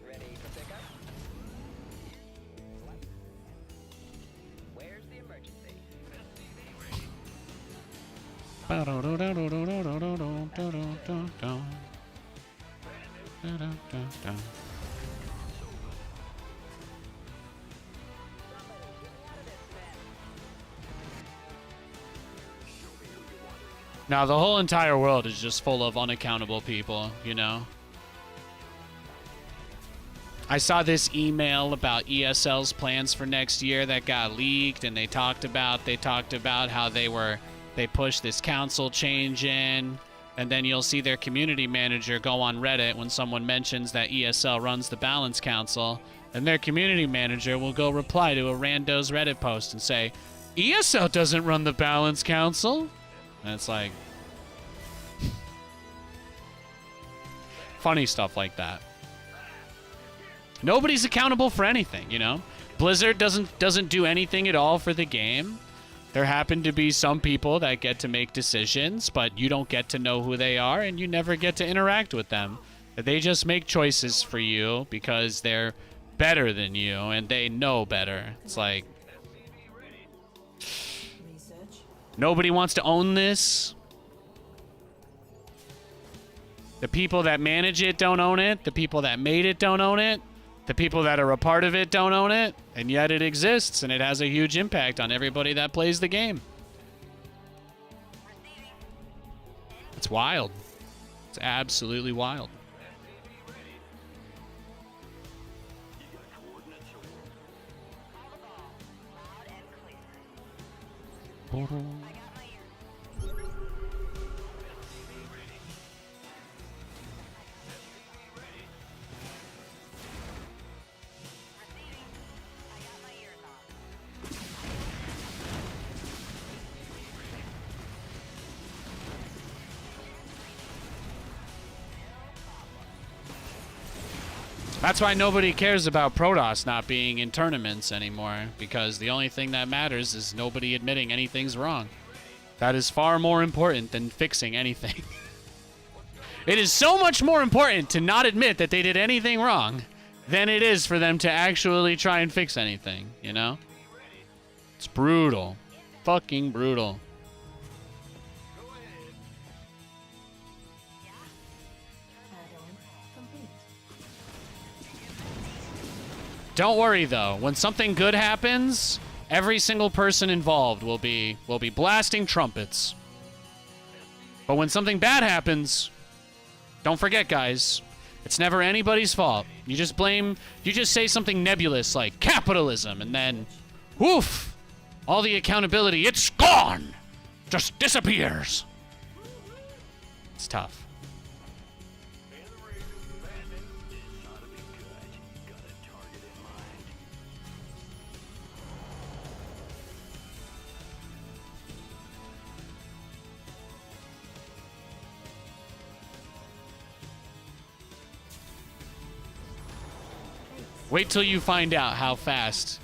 Speaker 4: Ready for pickup? Where's the emergency?
Speaker 1: Now, the whole entire world is just full of unaccountable people, you know? I saw this email about ESL's plans for next year that got leaked, and they talked about how they pushed this council change in, and then you'll see their community manager go on Reddit when someone mentions that ESL runs the Balance Council, and their community manager will go reply to a rando's Reddit post and say, ESL doesn't run the Balance Council. And it's like funny stuff like that. Nobody's accountable for anything, you know? Blizzard doesn't do anything at all for the game. There happen to be some people that get to make decisions, but you don't get to know who they are, and you never get to interact with them. They just make choices for you because they're better than you, and they know better. It's like,
Speaker 3: Research.
Speaker 1: nobody wants to own this. The people that manage it don't own it. The people that made it don't own it. The people that are a part of it don't own it. And yet it exists, and it has a huge impact on everybody that plays the game. It's wild. It's absolutely wild. That's why nobody cares about Protoss not being in tournaments anymore, because the only thing that matters is nobody admitting anything's wrong. That is far more important than fixing anything. It is so much more important to not admit that they did anything wrong than it is for them to actually try and fix anything, you know? It's brutal. Fucking brutal.
Speaker 3: Add-on complete.
Speaker 1: Don't worry though, when something good happens, every single person involved will be blasting trumpets. But when something bad happens, don't forget guys, it's never anybody's fault. You just say something nebulous like capitalism, and then woof, all the accountability, it's gone. Just disappears. It's tough. Wait till you find out how fast.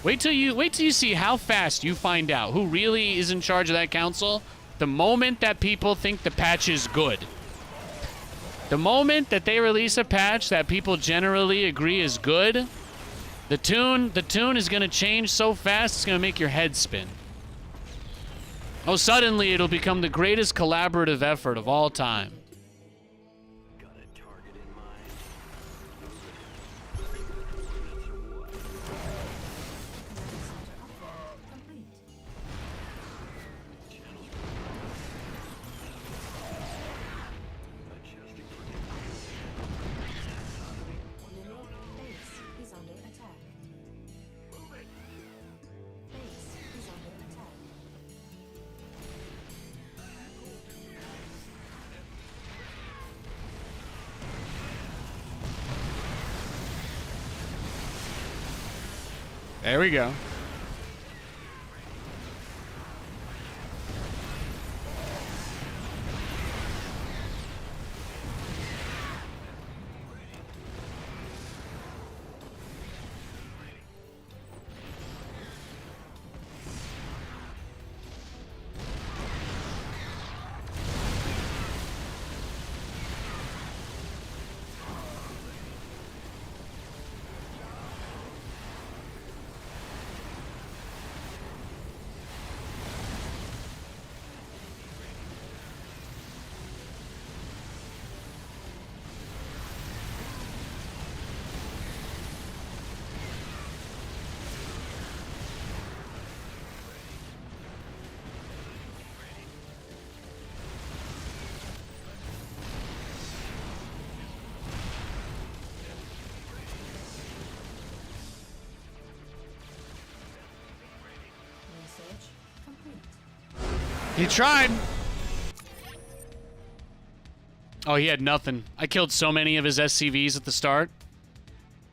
Speaker 1: Wait till you see how fast you find out who really is in charge of that council. The moment that people think the patch is good. The moment that they release a patch that people generally agree is good, the tune is gonna change so fast it's gonna make your head spin. Oh, suddenly it'll become the greatest collaborative effort of all time.
Speaker 3: Complete. Base is under attack. Base is under attack.
Speaker 1: There we go.
Speaker 3: Research complete.
Speaker 1: He tried. Oh, he had nothing. I killed so many of his SCVs at the start.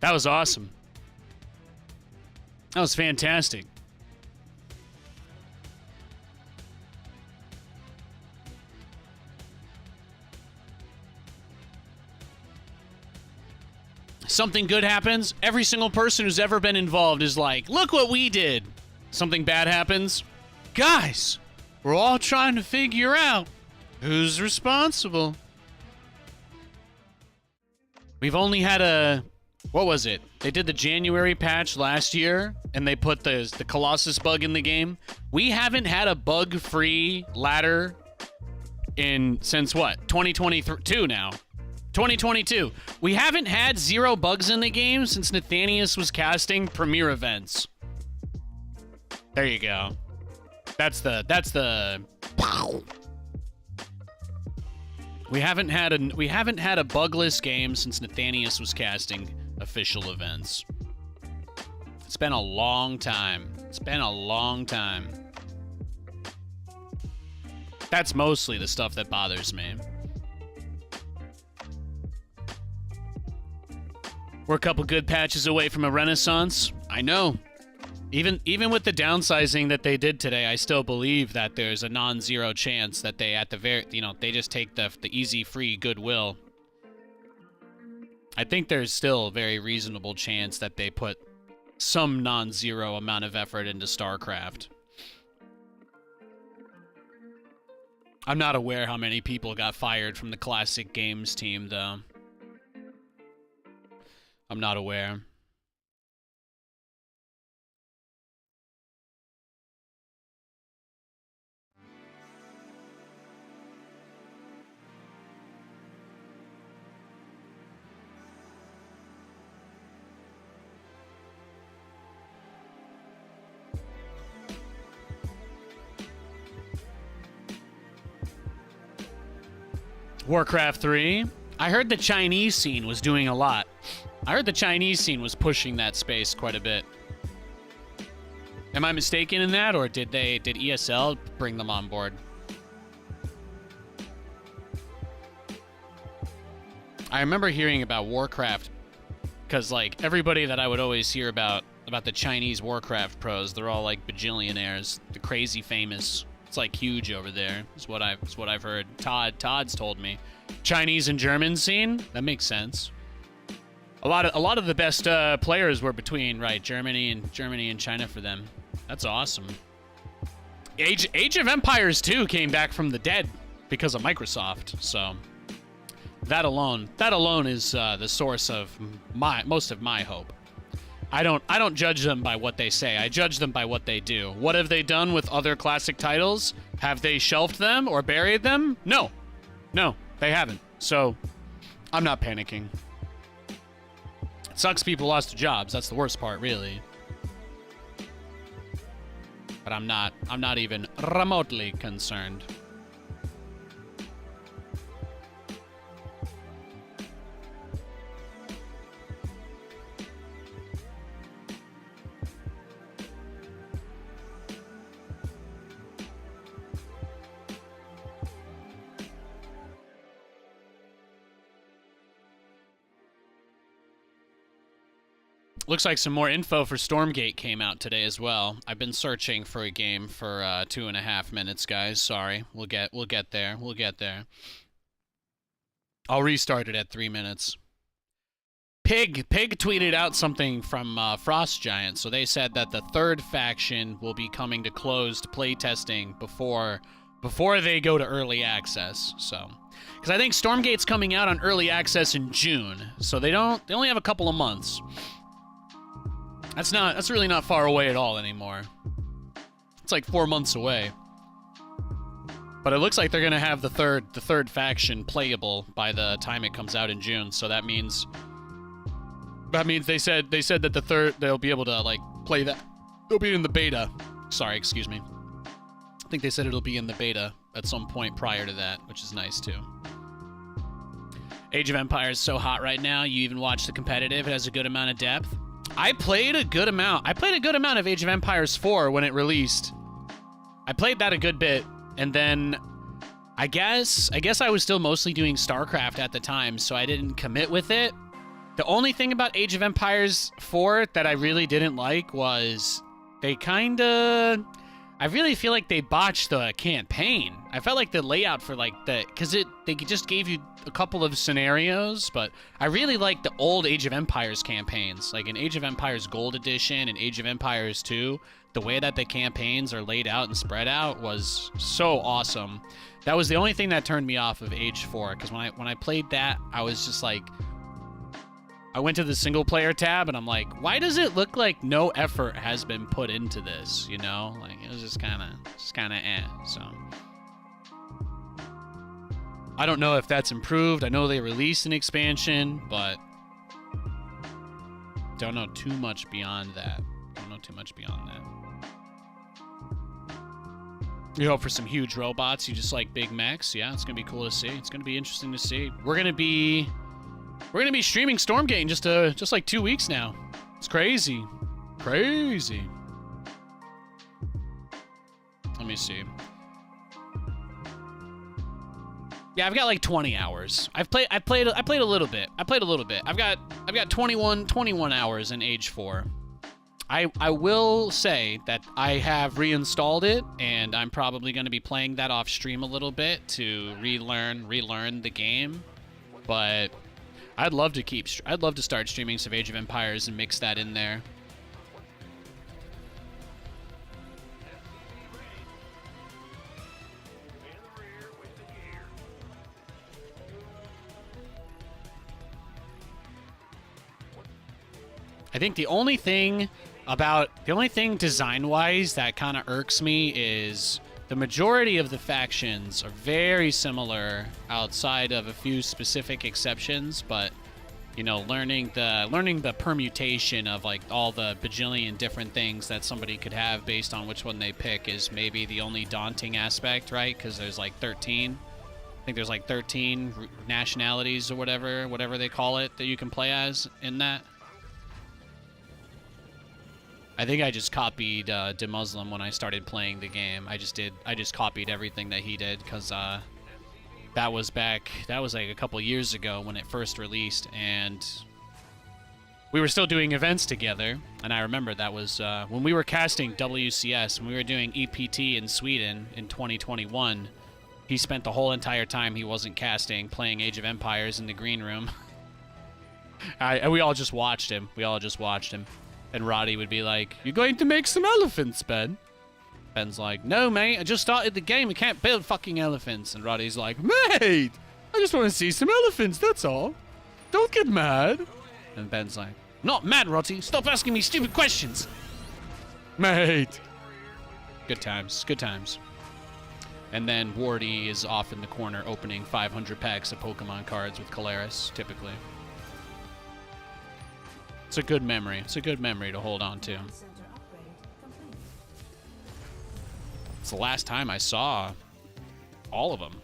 Speaker 1: That was awesome. That was fantastic. Something good happens, every single person who's ever been involved is like, look what we did. Something bad happens, Guys, we're all trying to figure out who's responsible. We've only had a... What was it? They did the January patch last year, and they put the Colossus bug in the game. We haven't had a bug-free ladder since what? 2022 now. 2022. We haven't had 0 bugs in the game since Nathanias was casting Premier events. There you go. That's the We haven't had a bugless game since Nathanias was casting official events. It's been a long time. It's been a long time. That's mostly the stuff that bothers me. We're a couple good patches away from a renaissance. I know. Even with the downsizing that they did today, I still believe that there's a non-zero chance that they at the very, they just take the easy free goodwill. I think there's still a very reasonable chance that they put some non-zero amount of effort into StarCraft. I'm not aware how many people got fired from the Classic Games team, though. I'm not aware. Warcraft 3. I heard the Chinese scene was doing a lot. I heard the Chinese scene was pushing that space quite a bit. Am I mistaken in that, or did ESL bring them on board? I remember hearing about Warcraft because, like, everybody that I would always hear about the Chinese Warcraft pros, they're all like bajillionaires. The crazy famous. It's like huge over there. Is what I've heard. Todd's told me. Chinese and German scene? That makes sense. A lot of the best players were between Germany and China for them. That's awesome. Age of Empires 2 came back from the dead because of Microsoft. So that alone is the source of most of my hope. I don't judge them by what they say. I judge them by what they do. What have they done with other classic titles? Have they shelved them or buried them? No, they haven't. So I'm not panicking. It sucks people lost their jobs. That's the worst part, really. But I'm not even remotely concerned. Looks like some more info for Stormgate came out today as well. I've been searching for a game for 2.5 minutes, guys. Sorry. We'll get there. We'll get there. I'll restart it at 3 minutes. Pig tweeted out something from Frost Giant. So they said that the third faction will be coming to closed playtesting before they go to early access. So, because I think Stormgate's coming out on early access in June. So they only have a couple of months. That's really not far away at all anymore. It's like 4 months away. But it looks like they're gonna have the third faction playable by the time it comes out in June. So that means they said that they'll be able to like play that. They'll be in the beta. Sorry, excuse me. I think they said it'll be in the beta at some point prior to that, which is nice too. Age of Empires is so hot right now. You even watch the competitive. It has a good amount of depth. I played a good amount of Age of Empires 4 when it released. I played that a good bit, and then I guess I was still mostly doing StarCraft at the time, so I didn't commit with it. The only thing about Age of Empires 4 that I really didn't like was they kinda... I really feel like they botched the campaign. I felt like the layout for like because they just gave you a couple of scenarios, but I really like the old Age of Empires campaigns, like in Age of Empires Gold Edition and Age of Empires 2. The way that the campaigns are laid out and spread out was so awesome. That was the only thing that turned me off of Age 4, because when I played that, I was just like, I went to the single player tab and I'm like, why does it look like no effort has been put into this? You know, like it was just kind of eh. So I don't know if that's improved. I know they released an expansion, but don't know too much beyond that. You hope for some huge robots. You just like big mechs. Yeah, it's gonna be cool to see. It's gonna be interesting to see. We're gonna be streaming Stormgate in just like 2 weeks now. It's crazy. Crazy. Let me see. Yeah, I've got like 20 hours. I played a little bit. I've got 21 hours in Age 4. I will say that I have reinstalled it, and I'm probably going to be playing that off stream a little bit to relearn the game. But I'd love to start streaming some Age of Empires and mix that in there. I think the only thing design-wise that kind of irks me is the majority of the factions are very similar outside of a few specific exceptions, but you know, learning the permutation of like all the bajillion different things that somebody could have based on which one they pick is maybe the only daunting aspect, right? Because there's like 13. I think there's like 13 nationalities or whatever they call it that you can play as in that. I think I just copied De Muslim when I started playing the game. I just copied everything that he did because that was like a couple years ago when it first released, and we were still doing events together. And I remember that was when we were casting WCS, when we were doing EPT in Sweden in 2021. He spent the whole entire time he wasn't casting playing Age of Empires in the green room. And we all just watched him. And Roddy would be like, "You going to make some elephants, Ben?" Ben's like, "No, mate, I just started the game. We can't build fucking elephants." And Roddy's like, "Mate, I just want to see some elephants, that's all. Don't get mad." And Ben's like, "Not mad, Roddy. Stop asking me stupid questions." Mate. Good times. And then Wardy is off in the corner opening 500 packs of Pokemon cards with Calaris, typically. It's a good memory. It's a good memory to hold on to.
Speaker 3: Center upgrade complete.
Speaker 1: It's the last time I saw all of them.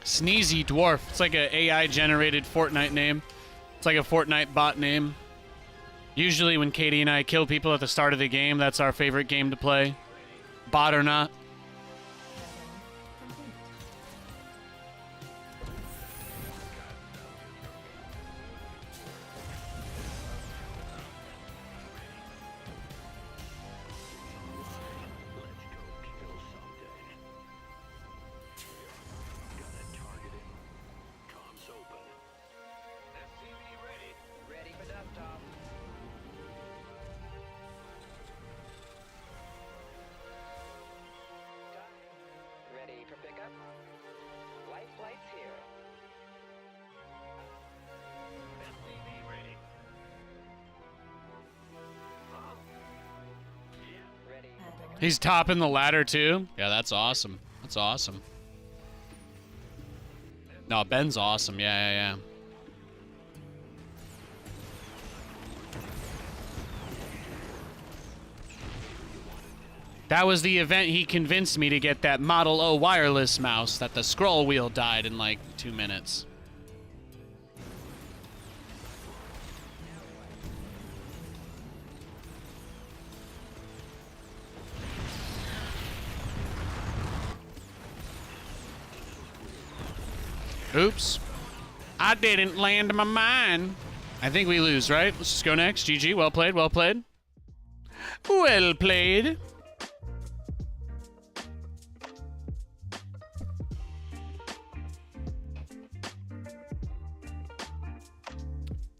Speaker 1: Sneezy Dwarf. It's like an AI-generated Fortnite name. It's like a Fortnite bot name. Usually when Katie and I kill people at the start of the game, that's our favorite game to play. Bot or not.
Speaker 4: Ready for desktop.
Speaker 1: He's topping the ladder too? Yeah, that's awesome. That's awesome. No, Ben's awesome. Yeah. That was the event he convinced me to get that Model O wireless mouse that the scroll wheel died in like 2 minutes. Oops. I didn't land my mine. I think we lose, right? Let's just go next. GG. Well played. Well played. Well played.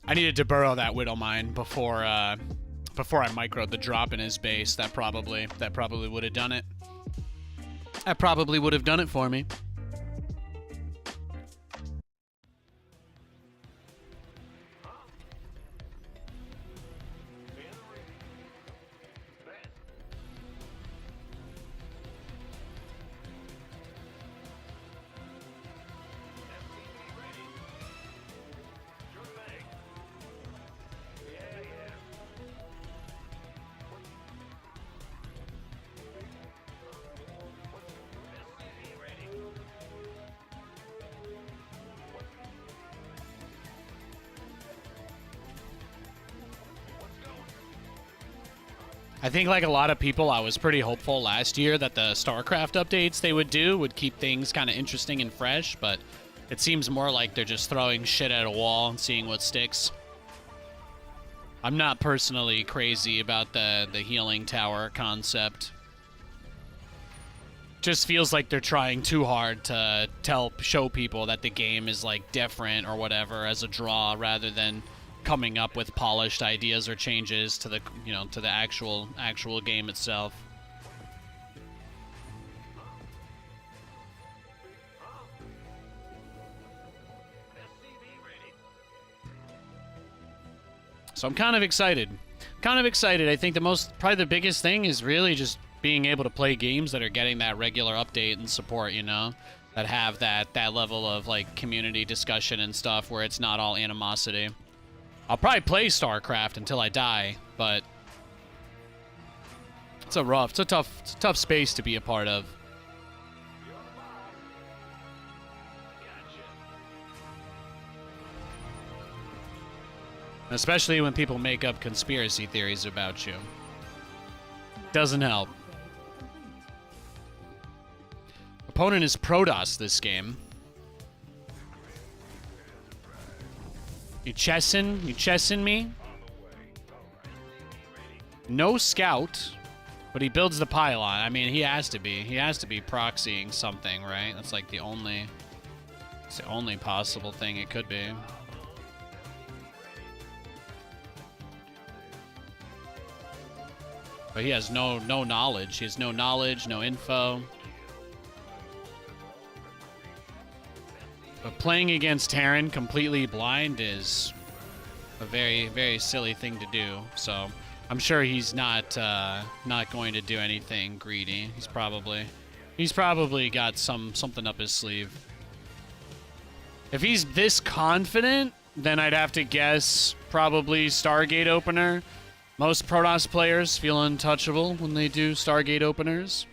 Speaker 1: I needed to burrow that Widow Mine before I microed the drop in his base. That probably would have done it. That probably would have done it for me. I think like a lot of people, I was pretty hopeful last year that the StarCraft updates they would do would keep things kind of interesting and fresh, but it seems more like they're just throwing shit at a wall and seeing what sticks. I'm not personally crazy about the healing tower concept. Just feels like they're trying too hard to show people that the game is like different or whatever as a draw rather than coming up with polished ideas or changes to the to the actual game itself. So I'm kind of excited. I think probably the biggest thing is really just being able to play games that are getting that regular update and support, that have that level of like community discussion and stuff where it's not all animosity. I'll probably play StarCraft until I die, but it's a tough space to be a part of. Especially when people make up conspiracy theories about you. Doesn't help. Opponent is Protoss this game. You chessing me? No scout, but he builds the pylon. I mean, he has to be proxying something, right? That's like it's the only possible thing it could be. But he has no knowledge. He has no knowledge, no info. But playing against Terran completely blind is a very, very silly thing to do. So I'm sure he's not going to do anything greedy. He's probably got something up his sleeve. If he's this confident, then I'd have to guess probably Stargate opener. Most Protoss players feel untouchable when they do Stargate openers.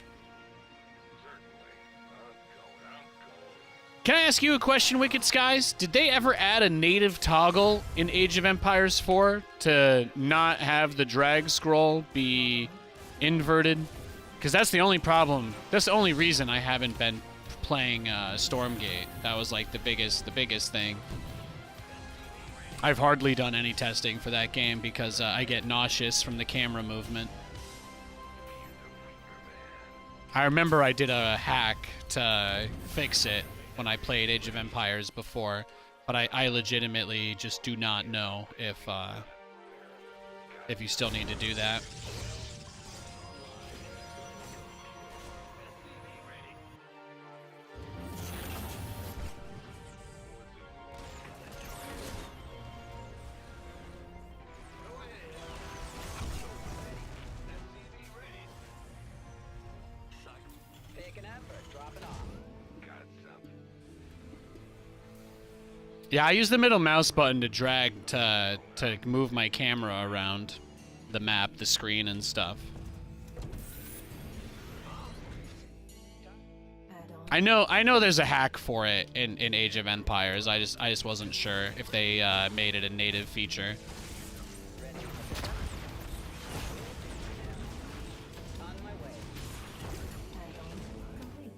Speaker 1: Can I ask you a question, Wicked Skies? Did they ever add a native toggle in Age of Empires 4 to not have the drag scroll be inverted? Because that's the only problem. That's the only reason I haven't been playing Stormgate. That was like the biggest thing. I've hardly done any testing for that game because I get nauseous from the camera movement. I remember I did a hack to fix it when I played Age of Empires before, but I legitimately just do not know if you still need to do that.
Speaker 4: Drop it off.
Speaker 2: Got something.
Speaker 1: Yeah, I use the middle mouse button to drag to move my camera around the map, the screen, and stuff.
Speaker 3: Add-on.
Speaker 1: I know there's a hack for it in Age of Empires. I just wasn't sure if they made it a native feature.
Speaker 4: Ready. On my way.
Speaker 3: Add-on complete.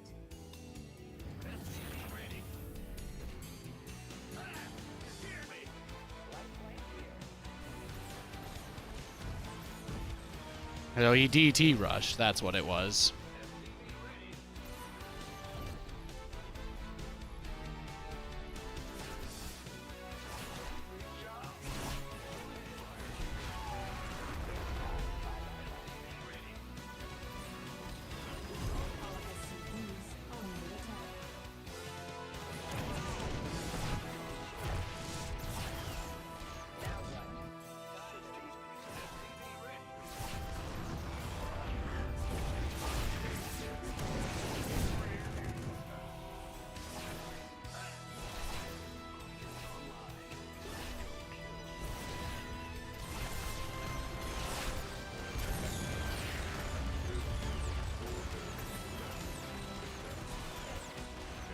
Speaker 1: Oh, he DT rushed. That's what it was.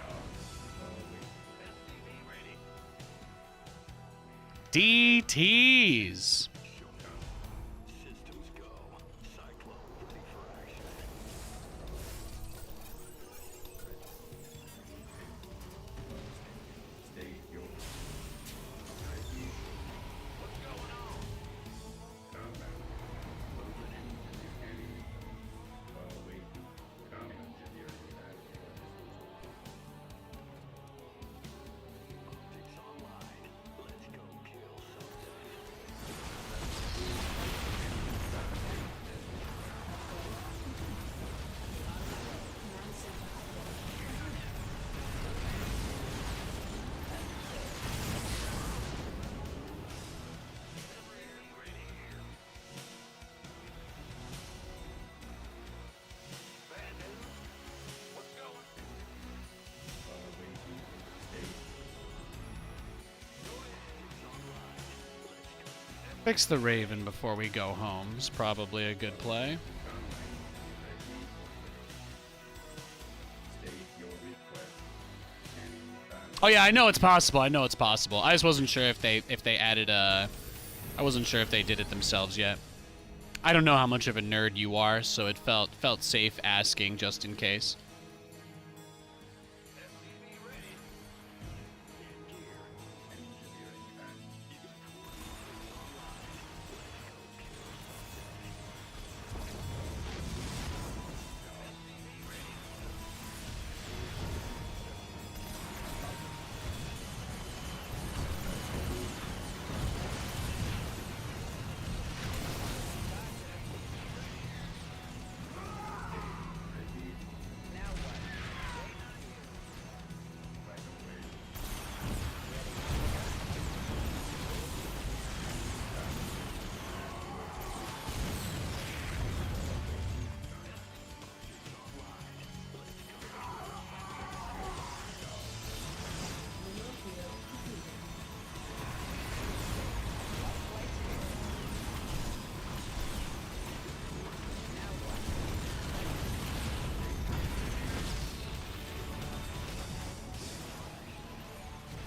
Speaker 3: All SCVs are under attack.
Speaker 1: DTs.
Speaker 2: Systems go. Cyclone ready for action.
Speaker 5: State your
Speaker 2: What's going on?
Speaker 5: combat. Moving into the enemy. Await combat engineering at your disposal.
Speaker 2: Optics online. Let's go kill something.
Speaker 3: Command center update.
Speaker 2: Bad news? What's going?
Speaker 5: Await state.
Speaker 1: Fix the Raven before we go home is probably a good play.
Speaker 5: State your request. Scanning battle.
Speaker 1: Oh yeah, I know it's possible. I know it's possible. I just wasn't sure if they added a. I wasn't sure if they did it themselves yet. I don't know how much of a nerd you are, so it felt safe asking just in case.
Speaker 4: Now what?
Speaker 3: Mineral field completed.
Speaker 4: Now what?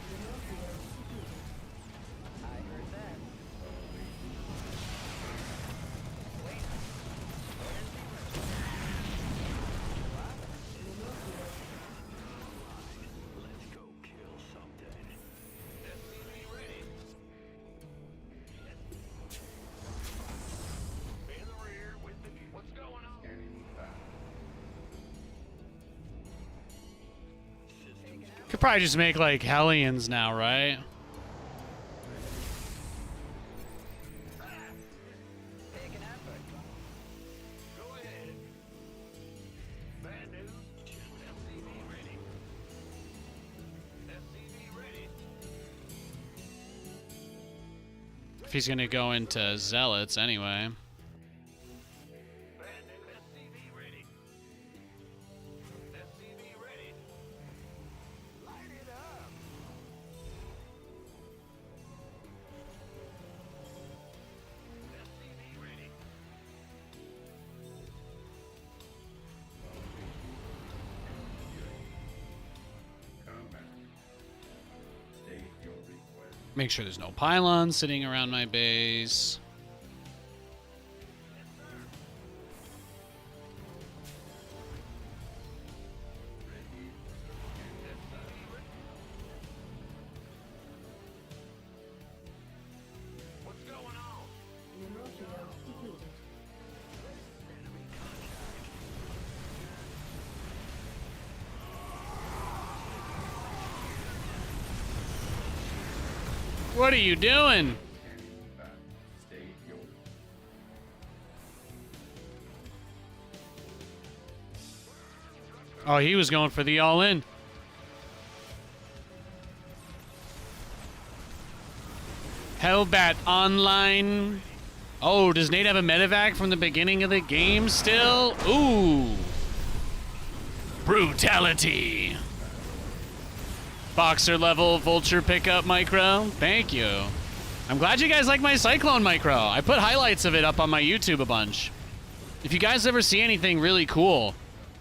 Speaker 3: Mineral field completed.
Speaker 4: I heard that. Wait.
Speaker 3: Mineral field.
Speaker 2: Let's go kill something. SCV ready. In the rear with the... What's going on?
Speaker 5: Scanning battle.
Speaker 2: Systems go.
Speaker 1: Could probably just make like Hellions now, right?
Speaker 4: Take an effort.
Speaker 2: Go ahead. Bad news. SCV ready. SCV ready.
Speaker 1: If he's gonna go into Zealots anyway.
Speaker 2: Bad news. SCV ready. SCV
Speaker 1: Make sure there's no pylons sitting around my base.
Speaker 2: What's going on?
Speaker 3: Mineral field depleted.
Speaker 1: What are you doing?
Speaker 5: Back. Stay your.
Speaker 1: Oh, he was going for the all-in. Hellbat online. Oh, does Nate have a medevac from the beginning of the game still? Ooh. Brutality. Boxer level vulture pickup micro. Thank you. I'm glad you guys like my Cyclone micro. I put highlights of it up on my YouTube a bunch. If you guys ever see anything really cool,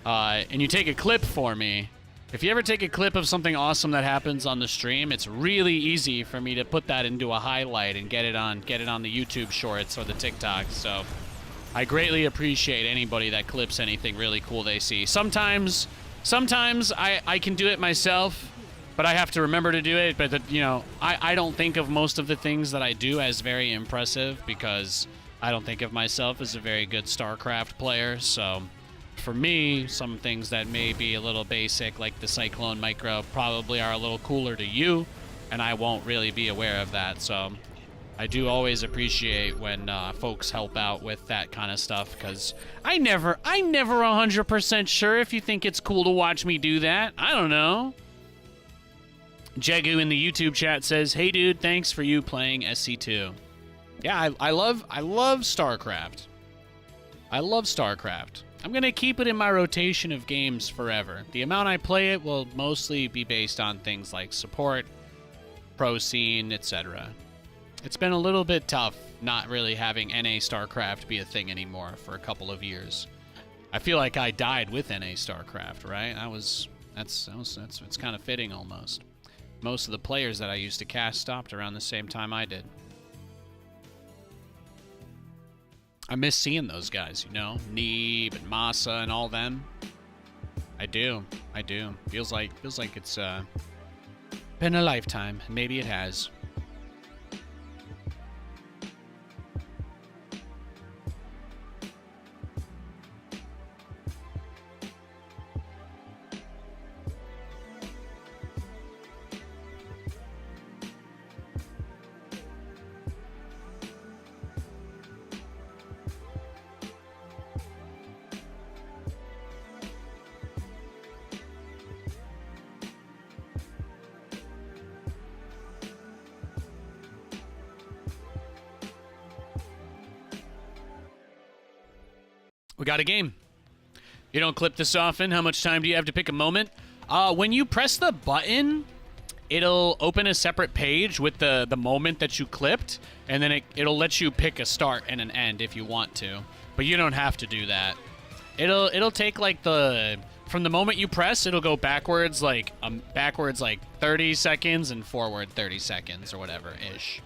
Speaker 1: and you take a clip for me, if you ever take a clip of something awesome that happens on the stream, it's really easy for me to put that into a highlight and get it on the YouTube shorts or the TikTok. So I greatly appreciate anybody that clips anything really cool they see. Sometimes I can do it myself, but I have to remember to do it. But I don't think of most of the things that I do as very impressive because I don't think of myself as a very good StarCraft player. So for me, some things that may be a little basic, like the Cyclone micro, probably are a little cooler to you, and I won't really be aware of that. So I do always appreciate when folks help out with that kind of stuff, because I'm never 100% sure if you think it's cool to watch me do that. I don't know. Jegu in the YouTube chat says, "Hey dude, thanks for you playing SC2." Yeah, I love StarCraft. I love StarCraft. I'm going to keep it in my rotation of games forever. The amount I play it will mostly be based on things like support, pro scene, etc. It's been a little bit tough not really having NA StarCraft be a thing anymore for a couple of years. I feel like I died with NA StarCraft, right? It's kind of fitting almost. Most of the players that I used to cast stopped around the same time I did. I miss seeing those guys, Neeb and Masa and all them. I do. Feels like it's been a lifetime. Maybe it has. We got a game. You don't clip this often. How much time do you have to pick a moment? When you press the button, it'll open a separate page with the moment that you clipped, and then it'll let you pick a start and an end if you want to. But you don't have to do that. It'll take like from the moment you press, it'll go backwards like 30 seconds and forward 30 seconds or whatever ish.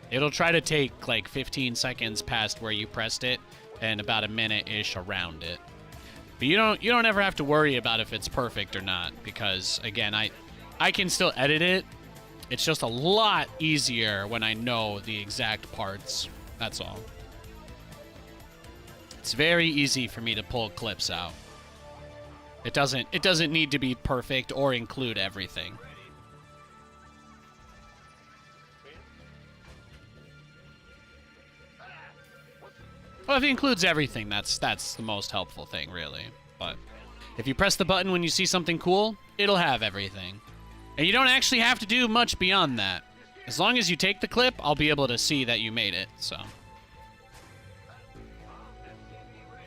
Speaker 1: It'll try to take like 15 seconds past where you pressed it and about a minute-ish around it. But you don't ever have to worry about if it's perfect or not, because again, I can still edit it. It's just a lot easier when I know the exact parts. That's all. It's very easy for me to pull clips out. It doesn't need to be perfect or include everything. Well, if it includes everything, that's the most helpful thing, really. But if you press the button when you see something cool, it'll have everything. And you don't actually have to do much beyond that. As long as you take the clip, I'll be able to see that you made it, so.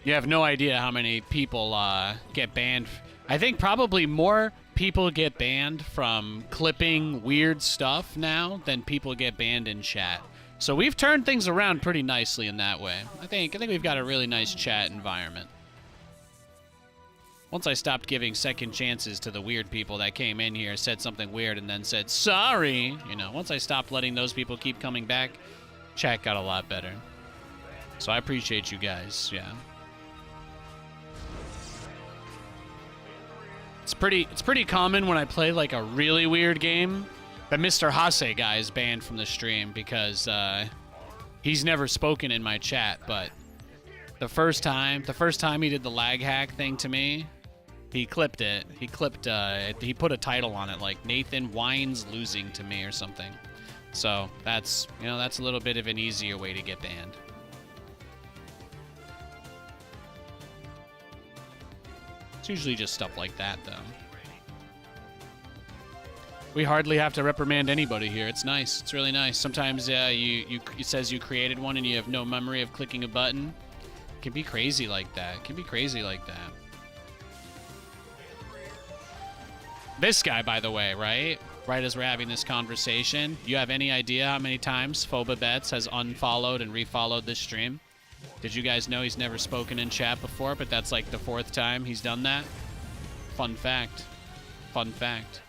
Speaker 1: You have no idea how many people get banned. I think probably more people get banned from clipping weird stuff now than people get banned in chat. So we've turned things around pretty nicely in that way. I think we've got a really nice chat environment. Once I stopped giving second chances to the weird people that came in here, said something weird, and then said, sorry, you know, once I stopped letting those people keep coming back, chat got a lot better. So I appreciate you guys, yeah. It's pretty common when I play like a really weird game that Mr. Hase guy is banned from the stream because he's never spoken in my chat, but the first time he did the lag hack thing to me, he clipped it. He put a title on it like Nathan Wines losing to me or something. So that's, you know, that's a little bit of an easier way to get banned. It's usually just stuff like that, though. We hardly have to reprimand anybody here. It's nice. It's really nice. Sometimes it says you created one and you have no memory of clicking a button. It can be crazy like that. It can be crazy like that. This guy, by the way, right? Right as we're having this conversation, you have any idea how many times Phobabets has unfollowed and refollowed this stream? Did you guys know he's never spoken in chat before, but that's like the 4th time he's done that? Fun fact. Fun fact.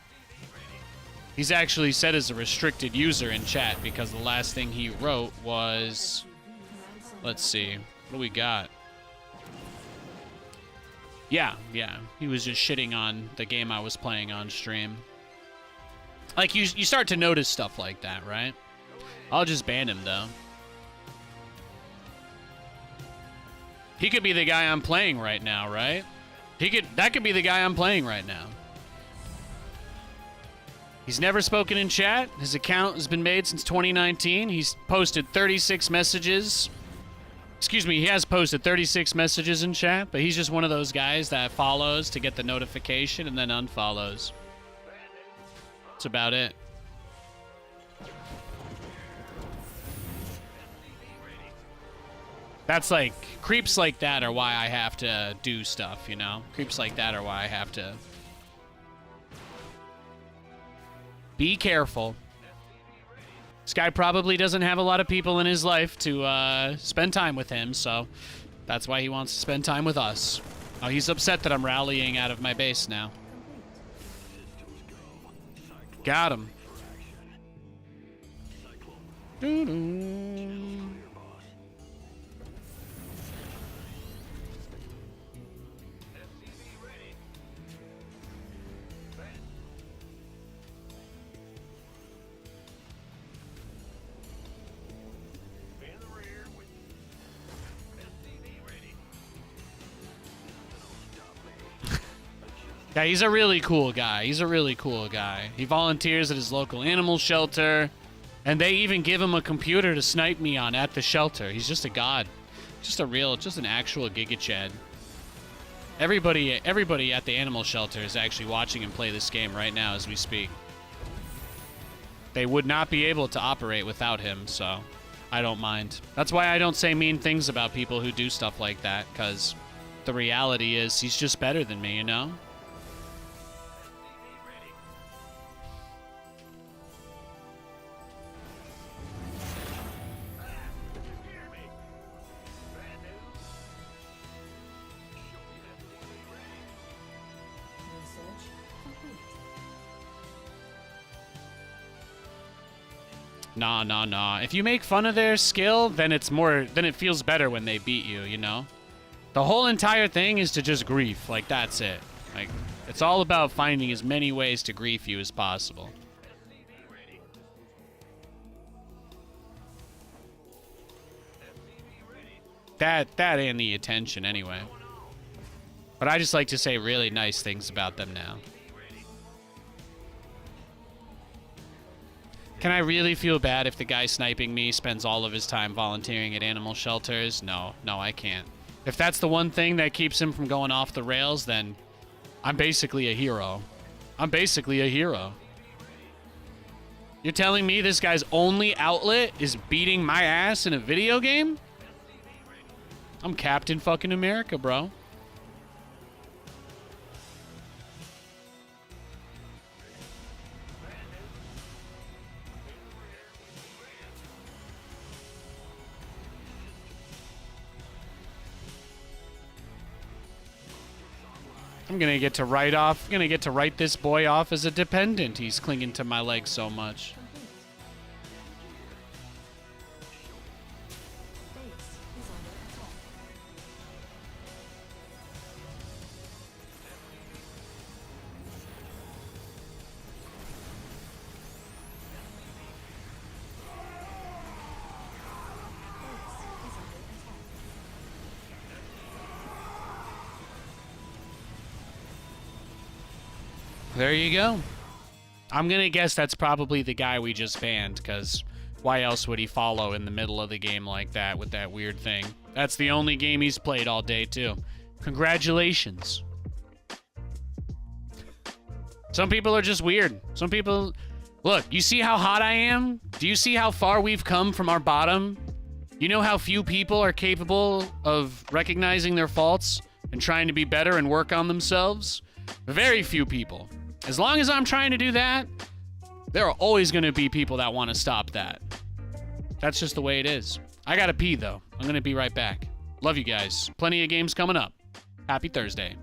Speaker 1: He's actually set as a restricted user in chat because the last thing he wrote was... Let's see. What do we got? Yeah. He was just shitting on the game I was playing on stream. Like, you start to notice stuff like that, right? I'll just ban him, though. He could be the guy I'm playing right now, right? That could be the guy I'm playing right now. He's never spoken in chat. His account has been made since 2019. He's posted 36 messages. Excuse me, he has posted 36 messages in chat, but he's just one of those guys that follows to get the notification and then unfollows. That's about it. That's like, creeps like that are why I have to do stuff, you know? Creeps like that are why I have to... Be careful. This guy probably doesn't have a lot of people in his life to spend time with him, so that's why he wants to spend time with us. Oh, he's upset that I'm rallying out of my base now. Got him. Doo-doo. Yeah, he's a really cool guy. He's a really cool guy. He volunteers at his local animal shelter, and they even give him a computer to snipe me on at the shelter. He's just a god. Just an actual Giga Chad. Everybody at the animal shelter is actually watching him play this game right now as we speak. They would not be able to operate without him, so I don't mind. That's why I don't say mean things about people who do stuff like that, because the reality is he's just better than me, you know?
Speaker 3: Research complete.
Speaker 1: Nah. If you make fun of their skill, then it feels better when they beat you, you know? The whole entire thing is to just grief. Like, that's it. Like, it's all about finding as many ways to grief you as possible. That and the attention anyway. But I just like to say really nice things about them now. Can I really feel bad if the guy sniping me spends all of his time volunteering at animal shelters? No, I can't. If that's the one thing that keeps him from going off the rails, then I'm basically a hero. I'm basically a hero. You're telling me this guy's only outlet is beating my ass in a video game? I'm Captain fucking America, bro. I'm gonna get to write this boy off as a dependent. He's clinging to my leg so much.
Speaker 3: Complete. Base is under attack. Base is under attack.
Speaker 1: There you go. I'm gonna guess that's probably the guy we just banned, because why else would he follow in the middle of the game like that with that weird thing? That's the only game he's played all day, too. Congratulations. Some people are just weird. Some people... Look, you see how hot I am? Do you see how far we've come from our bottom? You know how few people are capable of recognizing their faults and trying to be better and work on themselves? Very few people. As long as I'm trying to do that, there are always going to be people that want to stop that. That's just the way it is. I gotta pee, though. I'm going to be right back. Love you guys. Plenty of games coming up. Happy Thursday.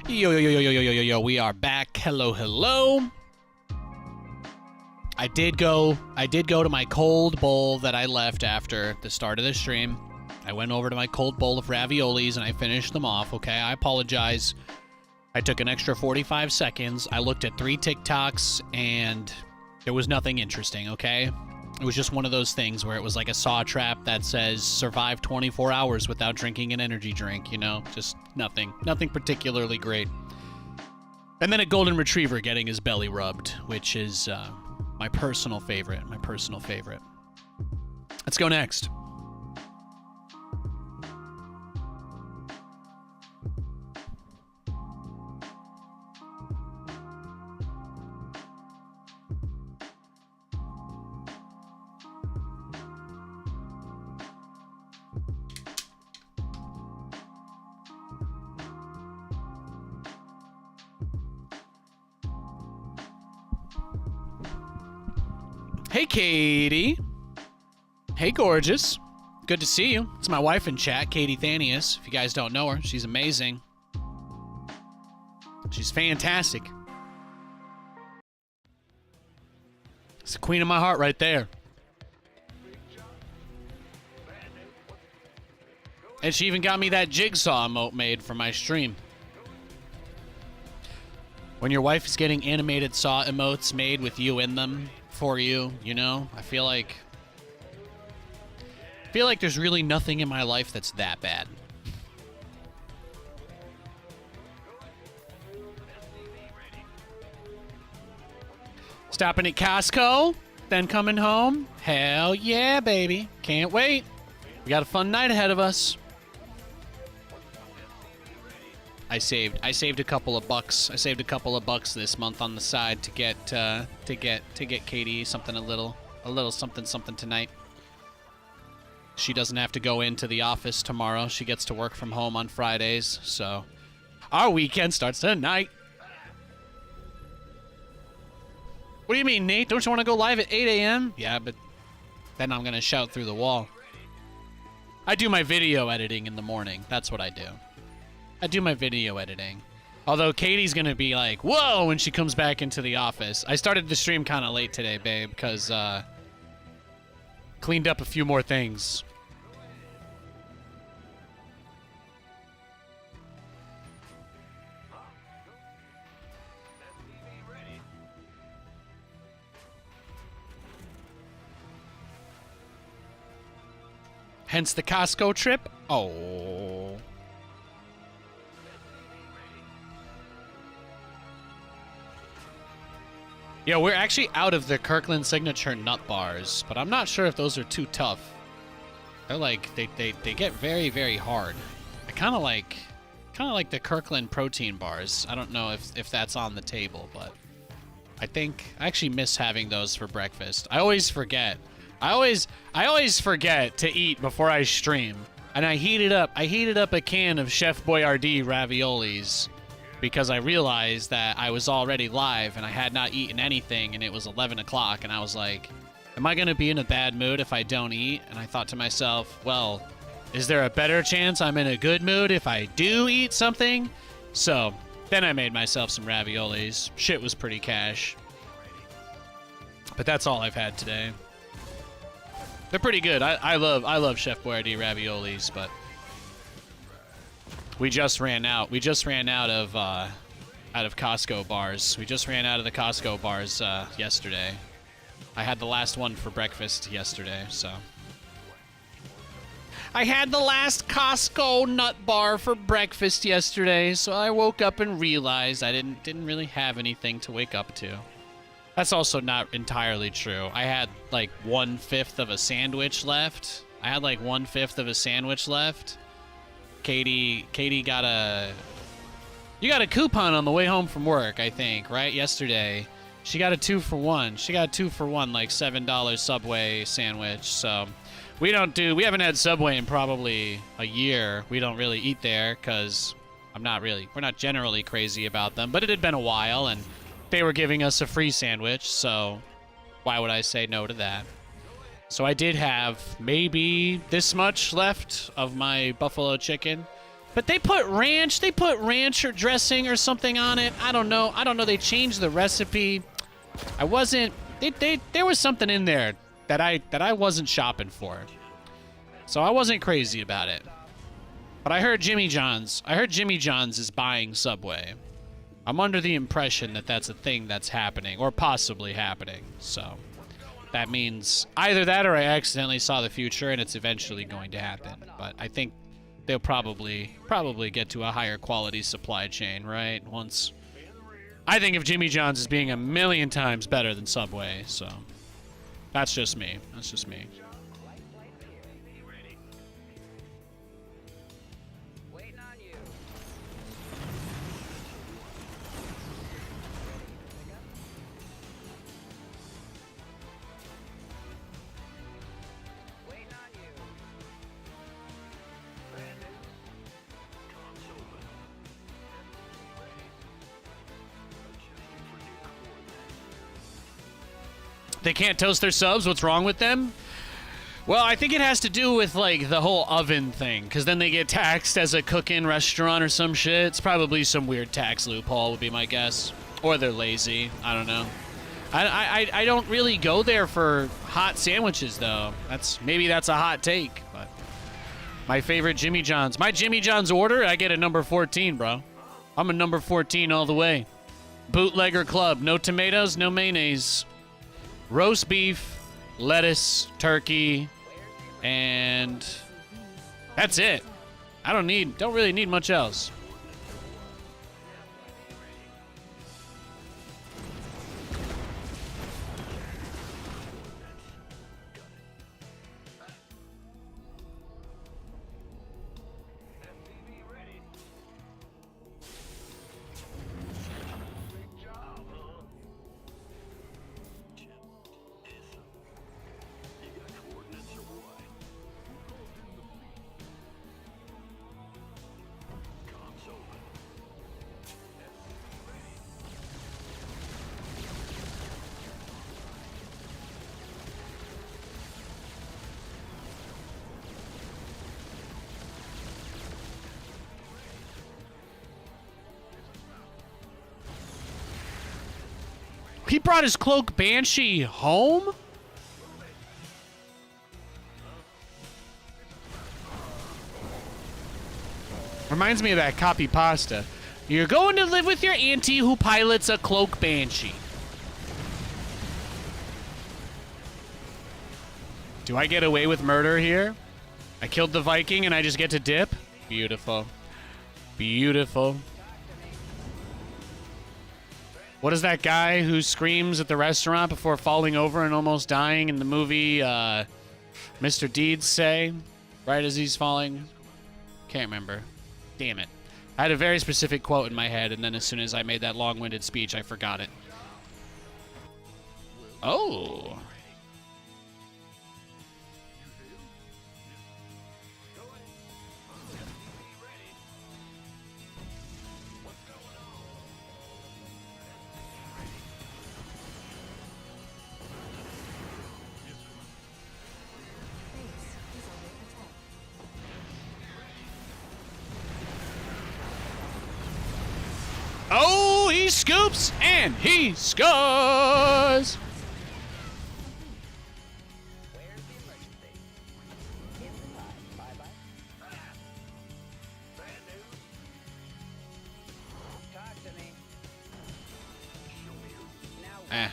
Speaker 1: Yo, yo, yo, yo, yo, yo, yo, yo, we are back. Hello, hello. I did go to my cold bowl that I left after the start of the stream. I went over to my cold bowl of raviolis and I finished them off, okay? I apologize. I took an extra 45 seconds. I looked at 3 TikToks and there was nothing interesting, okay? It was just one of those things where it was like a saw trap that says survive 24 hours without drinking an energy drink, you know? Just nothing particularly great. And then a golden retriever getting his belly rubbed, which is my personal favorite, Let's go next. Hey, Katie. Hey, gorgeous. Good to see you. It's my wife in chat, Katie Nathanias. If you guys don't know her, she's amazing. She's fantastic. It's the queen of my heart right there. And she even got me that jigsaw emote made for my stream. When your wife is getting animated saw emotes made with you in them for you, you know, I feel like there's really nothing in my life that's that bad. Stopping at Costco, then coming home. Hell yeah, baby. Can't wait. We got a fun night ahead of us. I saved a couple of bucks. I saved a couple of bucks this month on the side to get Katie something a little something tonight. She doesn't have to go into the office tomorrow. She gets to work from home on Fridays. So our weekend starts tonight. What do you mean, Nate? Don't you want to go live at 8 a.m.? Yeah, but then I'm going to shout through the wall. I do my video editing in the morning. That's what I do. I do my video editing. Although Katie's going to be like, whoa, when she comes back into the office. I started the stream kind of late today, babe, because cleaned up a few more things. Hence the Costco trip. Oh. Yeah, we're actually out of the Kirkland signature nut bars, but I'm not sure if those are too tough. They're like they get very, very hard. I kind of like the Kirkland protein bars. I don't know if that's on the table, but I actually miss having those for breakfast. I always forget. I always forget to eat before I stream. And I heated up a can of Chef Boyardee raviolis because I realized that I was already live and I had not eaten anything and it was 11 o'clock and I was like, am I going to be in a bad mood if I don't eat? And I thought to myself, well, is there a better chance I'm in a good mood if I do eat something? So then I made myself some raviolis. Shit was pretty cash. But that's all I've had today. They're pretty good. I love Chef Boyardee raviolis, but we just ran out. We just ran out of Costco bars. We just ran out of the Costco bars yesterday. I had the last one for breakfast yesterday, so I had the last Costco nut bar for breakfast yesterday, so I woke up and realized I didn't really have anything to wake up to. That's also not entirely true. I had like 1/5 of a sandwich left. Katie got you got a coupon on the way home from work, I think, right? Yesterday. She got a 2-for-1. She got a 2-for-1, like $7 Subway sandwich. So we haven't had Subway in probably a year. We don't really eat there because we're not generally crazy about them, but it had been a while and they were giving us a free sandwich, so why would I say no to that? So I did have maybe this much left of my buffalo chicken. But they put ranch or dressing or something on it. I don't know. They changed the recipe. I wasn't, there was something in there that I wasn't shopping for. So I wasn't crazy about it. But I heard Jimmy John's is buying Subway. I'm under the impression that that's a thing that's happening, or possibly happening. So that means either that or I accidentally saw the future and it's eventually going to happen. But I think they'll probably get to a higher quality supply chain, right? Once. I think if Jimmy John's is being a million times better than Subway, so that's just me. That's just me.
Speaker 4: Waiting on you. Waiting on you.
Speaker 1: They can't toast their subs? What's wrong with them? Well, I think it has to do with, like, the whole oven thing, because then they get taxed as a cook-in restaurant or some shit. It's probably some weird tax loophole would be my guess. Or they're lazy. I don't know. I don't really go there for hot sandwiches, though. Maybe that's a hot take, but my favorite Jimmy John's. My Jimmy John's order, I get a number 14, bro. I'm a number 14 all the way. Bootlegger Club. No tomatoes, no mayonnaise. Roast beef, lettuce, turkey, and that's it. I don't really need much else. He brought his cloak Banshee home? Reminds me of that copy pasta. You're going to live with your auntie who pilots a cloak Banshee. Do I get away with murder here? I killed the Viking and I just get to dip? Beautiful. Beautiful. What does that guy who screams at the restaurant before falling over and almost dying in the movie Mr. Deeds say? Right as he's falling? Can't remember. Damn it. I had a very specific quote in my head, and then as soon as I made that long-winded speech, I forgot it. Oh. Oh, he scoops and he scores.
Speaker 4: Where's the emergency? In the line. Bye-bye. Bad news. Talk to me. Now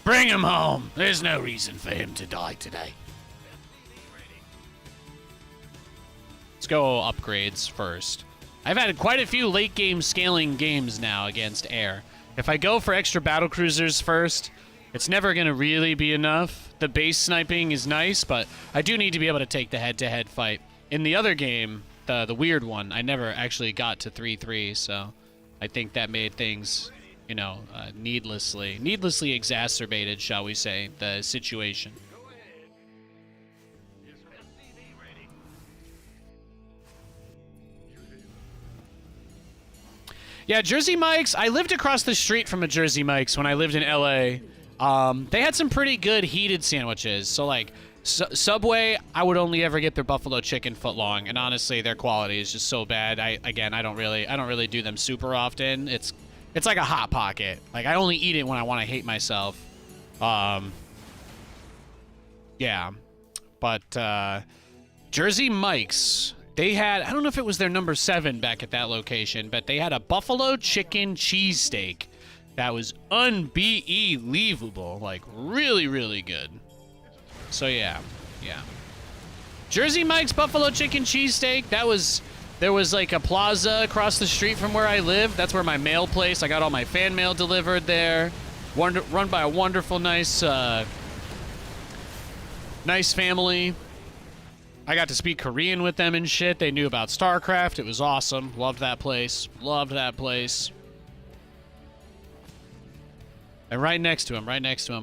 Speaker 1: Bring him home. There's no reason for him to die today. Let's go upgrades first. I've had quite a few late game scaling games now against air. If I go for extra battle cruisers first, it's never going to really be enough. The base sniping is nice, but I do need to be able to take the head-to-head fight. In the other game, the weird one, I never actually got to 3-3, so I think that made things, you know, needlessly exacerbated, shall we say, the situation. Yeah, Jersey Mike's. I lived across the street from a Jersey Mike's when I lived in LA. They had some pretty good heated sandwiches. So, like, Subway, I would only ever get their buffalo chicken foot long, and honestly, their quality is just so bad. I don't really do them super often. It's like a hot pocket. Like I only eat it when I want to hate myself. Yeah, but Jersey Mike's, they had, I don't know if it was their number 7 back at that location, but they had a buffalo chicken cheesesteak that was unbelievable, like really, really good. So yeah. Jersey Mike's buffalo chicken cheesesteak, there was like a plaza across the street from where I live. That's where my mail place, I got all my fan mail delivered there. Run by a wonderful, nice family. I got to speak Korean with them and shit. They knew about StarCraft. It was awesome. Loved that place. And right next to him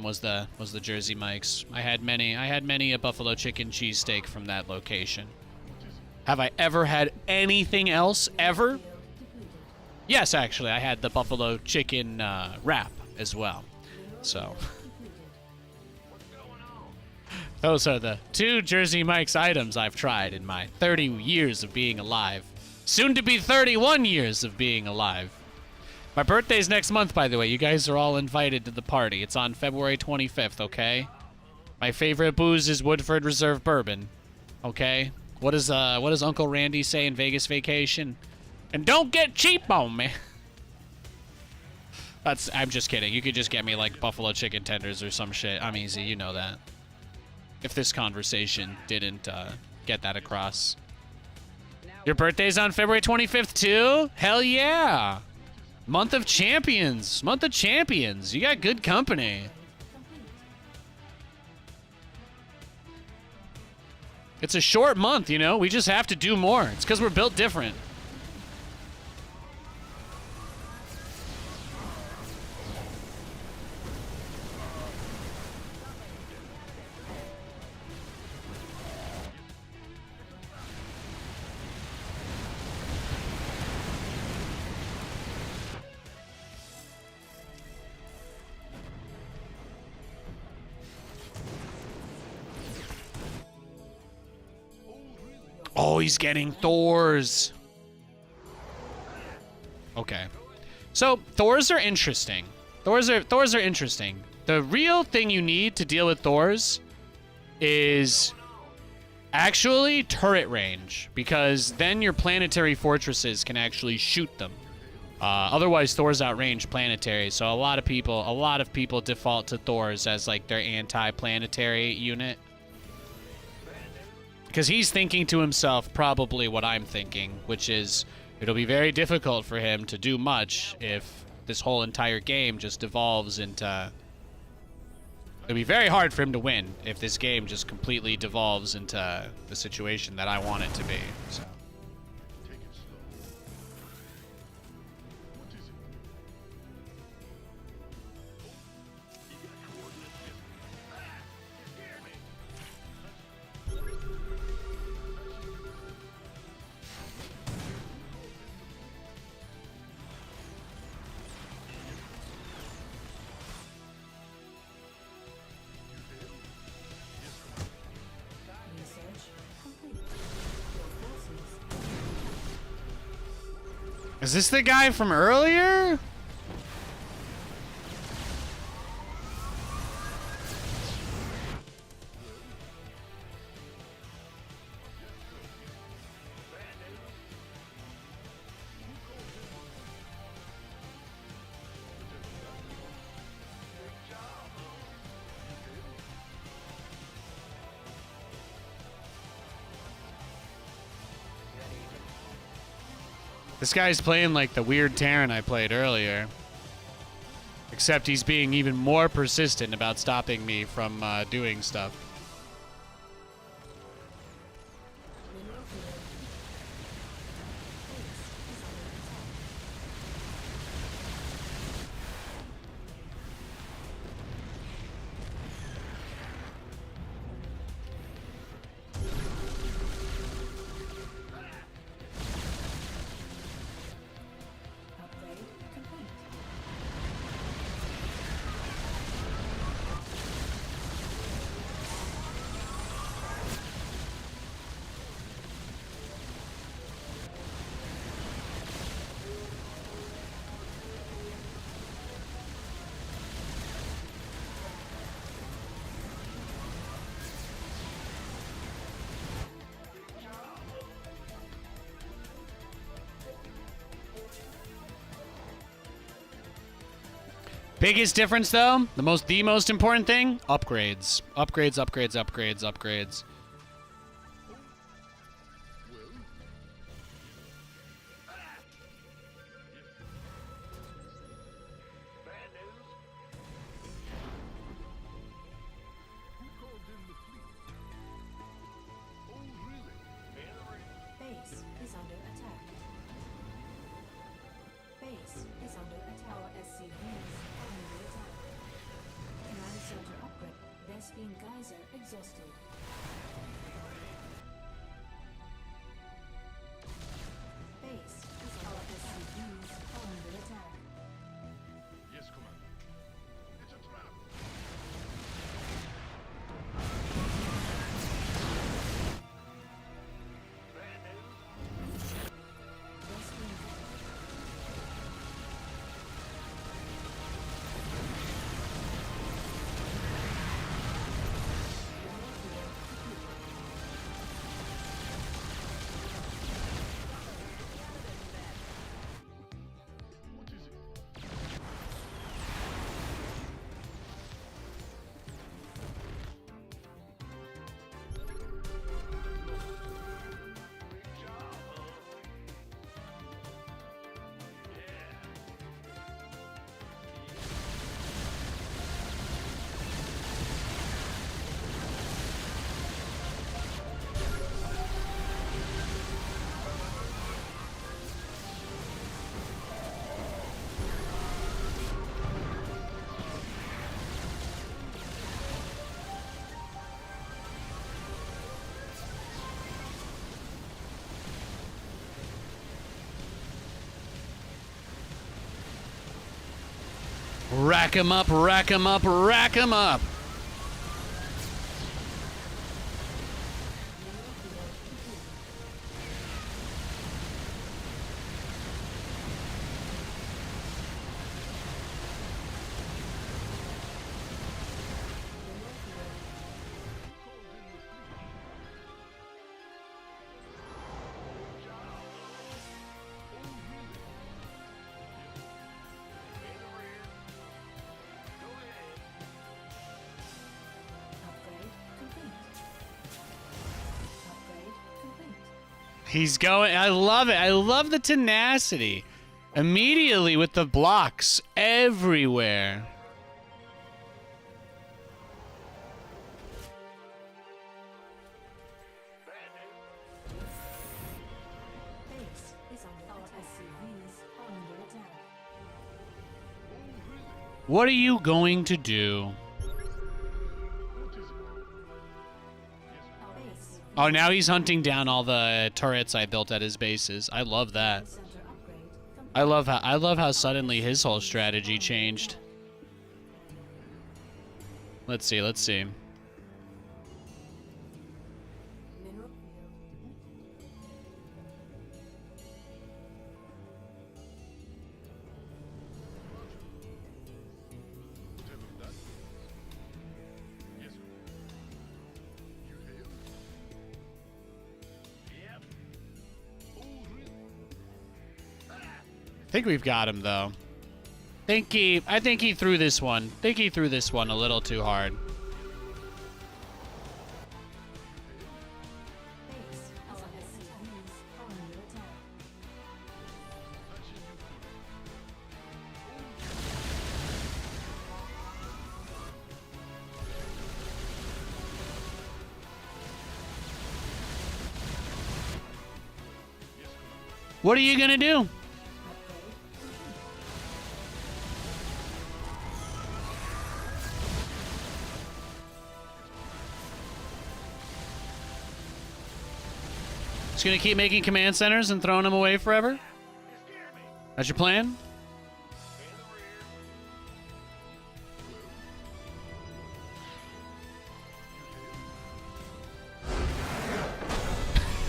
Speaker 1: was the Jersey Mike's. I had many a buffalo chicken cheesesteak from that location. Have I ever had anything else ever? Yes, actually, I had the buffalo chicken wrap as well. So those are the 2 Jersey Mike's items I've tried in my 30 years of being alive. Soon to be 31 years of being alive. My birthday's next month, by the way. You guys are all invited to the party. It's on February 25th, okay? My favorite booze is Woodford Reserve Bourbon, okay? What does Uncle Randy say in Vegas Vacation? And don't get cheap on me. I'm just kidding. You could just get me like buffalo chicken tenders or some shit. I'm easy, you know that. If this conversation didn't get that across. Your birthday's on February 25th too? Hell yeah! Month of Champions. You got good company. It's a short month, you know? We just have to do more. It's because we're built different. Oh, he's getting Thors. Okay. So, Thors are interesting. Thors are interesting. The real thing you need to deal with Thors is actually turret range, because then your planetary fortresses can actually shoot them. Otherwise, Thors outrange planetary, so a lot of people default to Thors as like their anti-planetary unit. Because he's thinking to himself probably what I'm thinking, which is it'll be very difficult for him to do much if this whole entire game just devolves into... It'll be very hard for him to win if this game just completely devolves into the situation that I want it to be. So.
Speaker 2: Take it slow. What is it? You got coordinates? Hear me.
Speaker 3: Research complete. Your forces.
Speaker 1: Is this the guy from earlier? This guy's playing like the weird Terran I played earlier. Except he's being even more persistent about stopping me from doing stuff.
Speaker 3: Upgrade complete.
Speaker 1: Biggest difference, though, the most important thing, upgrades. Upgrades, upgrades, upgrades, upgrades.
Speaker 2: Bad news. Who called in the fleet? Oh, really? In the ring.
Speaker 3: Base is under attack. Base is under attack. Our SCVs are under attack. Command center upgrade. Vespine geyser exhausted. Base is our SCVs are under attack.
Speaker 2: Yes, Commander. It's a trap. Bad news.
Speaker 3: Vespine
Speaker 2: What is it? Big job, huh? Yeah.
Speaker 1: Rack 'em up, rack 'em up, rack 'em up.
Speaker 3: upgrade complete. Upgrade complete.
Speaker 1: He's going. I love it. I love the tenacity. Immediately with the blocks everywhere.
Speaker 3: Base is under our SCVs are under attack.
Speaker 1: What are you going to do?
Speaker 3: Our base
Speaker 1: Oh, now he's hunting down all the turrets I built at his bases. I love that.
Speaker 3: center upgrade complete.
Speaker 1: I love how suddenly his whole strategy changed. Let's see, let's see.
Speaker 3: Mineral
Speaker 2: Tell him that. Yes, sir. You hear? Yep. Oh, really?
Speaker 1: I think we've got him though. I think he threw this one. I think he threw this one a little too hard.
Speaker 3: base. Our SCVs are under attack.
Speaker 1: What are you gonna do?
Speaker 3: Upgrade complete.
Speaker 1: Just gonna keep making command centers and throwing them away forever? That's your plan?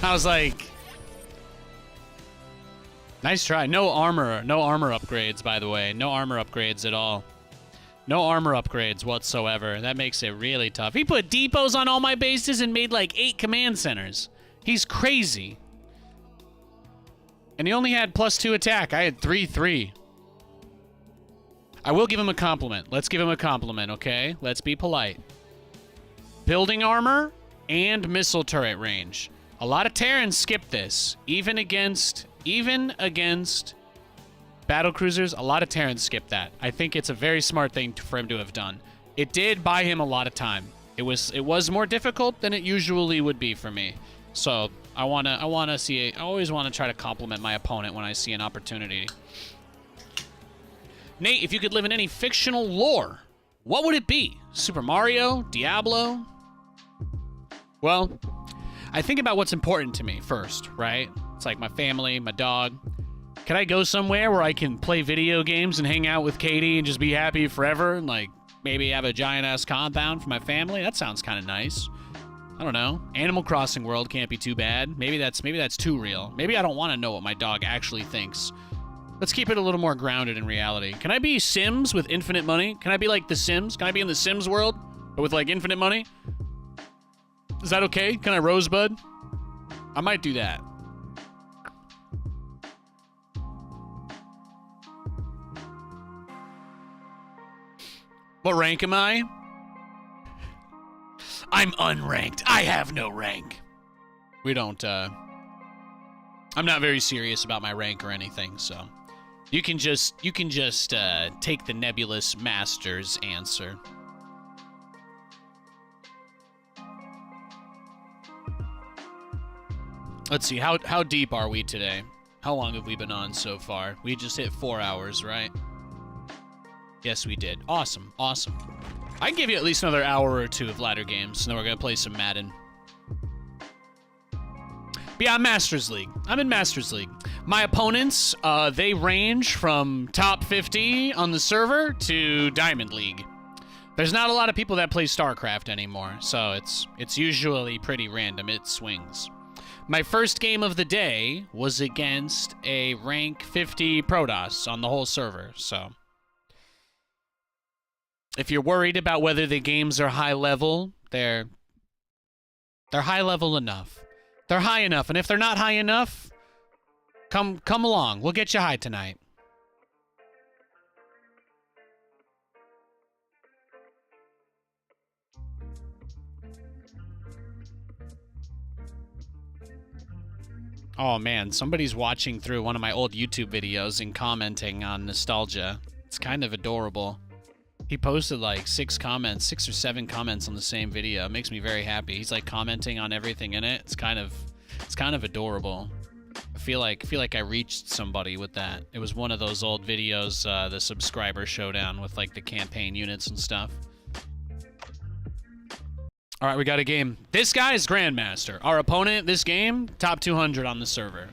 Speaker 1: I was like, nice try. No armor upgrades, by the way. No armor upgrades at all. No armor upgrades whatsoever. That makes it really tough. He put depots on all my bases and made like 8 command centers. He's crazy. And he only had +2 attack. I had 3/3. I will give him a compliment. Let's give him a compliment, okay? Let's be polite. Building armor and missile turret range. A lot of Terrans skip this. Even against battle cruisers, a lot of Terrans skip that. I think it's a very smart thing for him to have done. It did buy him a lot of time. It was more difficult than it usually would be for me. So I always want to try to compliment my opponent when I see an opportunity. Nate, if you could live in any fictional lore, what would it be? Super Mario? Diablo? Well, I think about what's important to me first, right? It's like my family, my dog. Can I go somewhere where I can play video games and hang out with Katie and just be happy forever? And like maybe have a giant-ass compound for my family? That sounds kind of nice. I don't know. Animal Crossing world can't be too bad. Maybe that's too real. Maybe I don't want to know what my dog actually thinks. Let's keep it a little more grounded in reality. Can I be Sims with infinite money? Can I be like The Sims? Can I be in The Sims world, but with like infinite money? Is that okay? Can I Rosebud? I might do that. What rank am I? I'm unranked. I have no rank. We don't, I'm not very serious about my rank or anything, so you can just take the nebulous master's answer. Let's see, how deep are we today? How long have we been on so far? We just hit 4 hours, right? Yes, we did. Awesome, awesome. I can give you at least another hour or two of ladder games, and then we're gonna play some Madden. But yeah, I'm Masters League. I'm in Masters League. My opponents, they range from top 50 on the server to Diamond League. There's not a lot of people that play StarCraft anymore, so it's usually pretty random. It swings. My first game of the day was against a rank 50 Protoss on the whole server, so if you're worried about whether the games are high level, they're high level enough. They're high enough, and if they're not high enough, come along. We'll get you high tonight. Oh man, somebody's watching through one of my old YouTube videos and commenting on nostalgia. It's kind of adorable. He posted like 6 or 7 comments on the same video. It makes me very happy. He's like commenting on everything in it. It's kind of adorable. I feel like I reached somebody with that. It was one of those old videos, the subscriber showdown with like the campaign units and stuff. All right, we got a game. This guy is Grandmaster. Our opponent this game, top 200 on the server.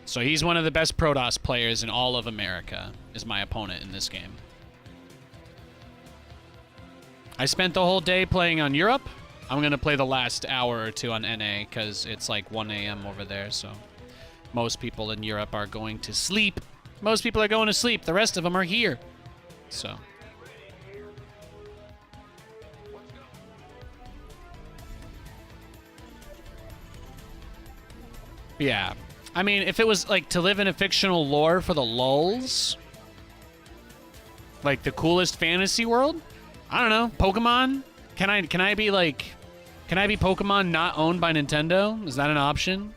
Speaker 1: So he's one of the best Protoss players in all of America, is my opponent in this game. I spent the whole day playing on Europe. I'm going to play the last hour or two on NA because it's like 1 a.m. over there, so most people in Europe are going to sleep. Most people are going to sleep. The rest of them are here. So yeah. I mean, if it was like to live in a fictional lore for the lulz, like the coolest fantasy world, I don't know, Pokemon? Can I be Pokemon not owned by Nintendo? Is that an option?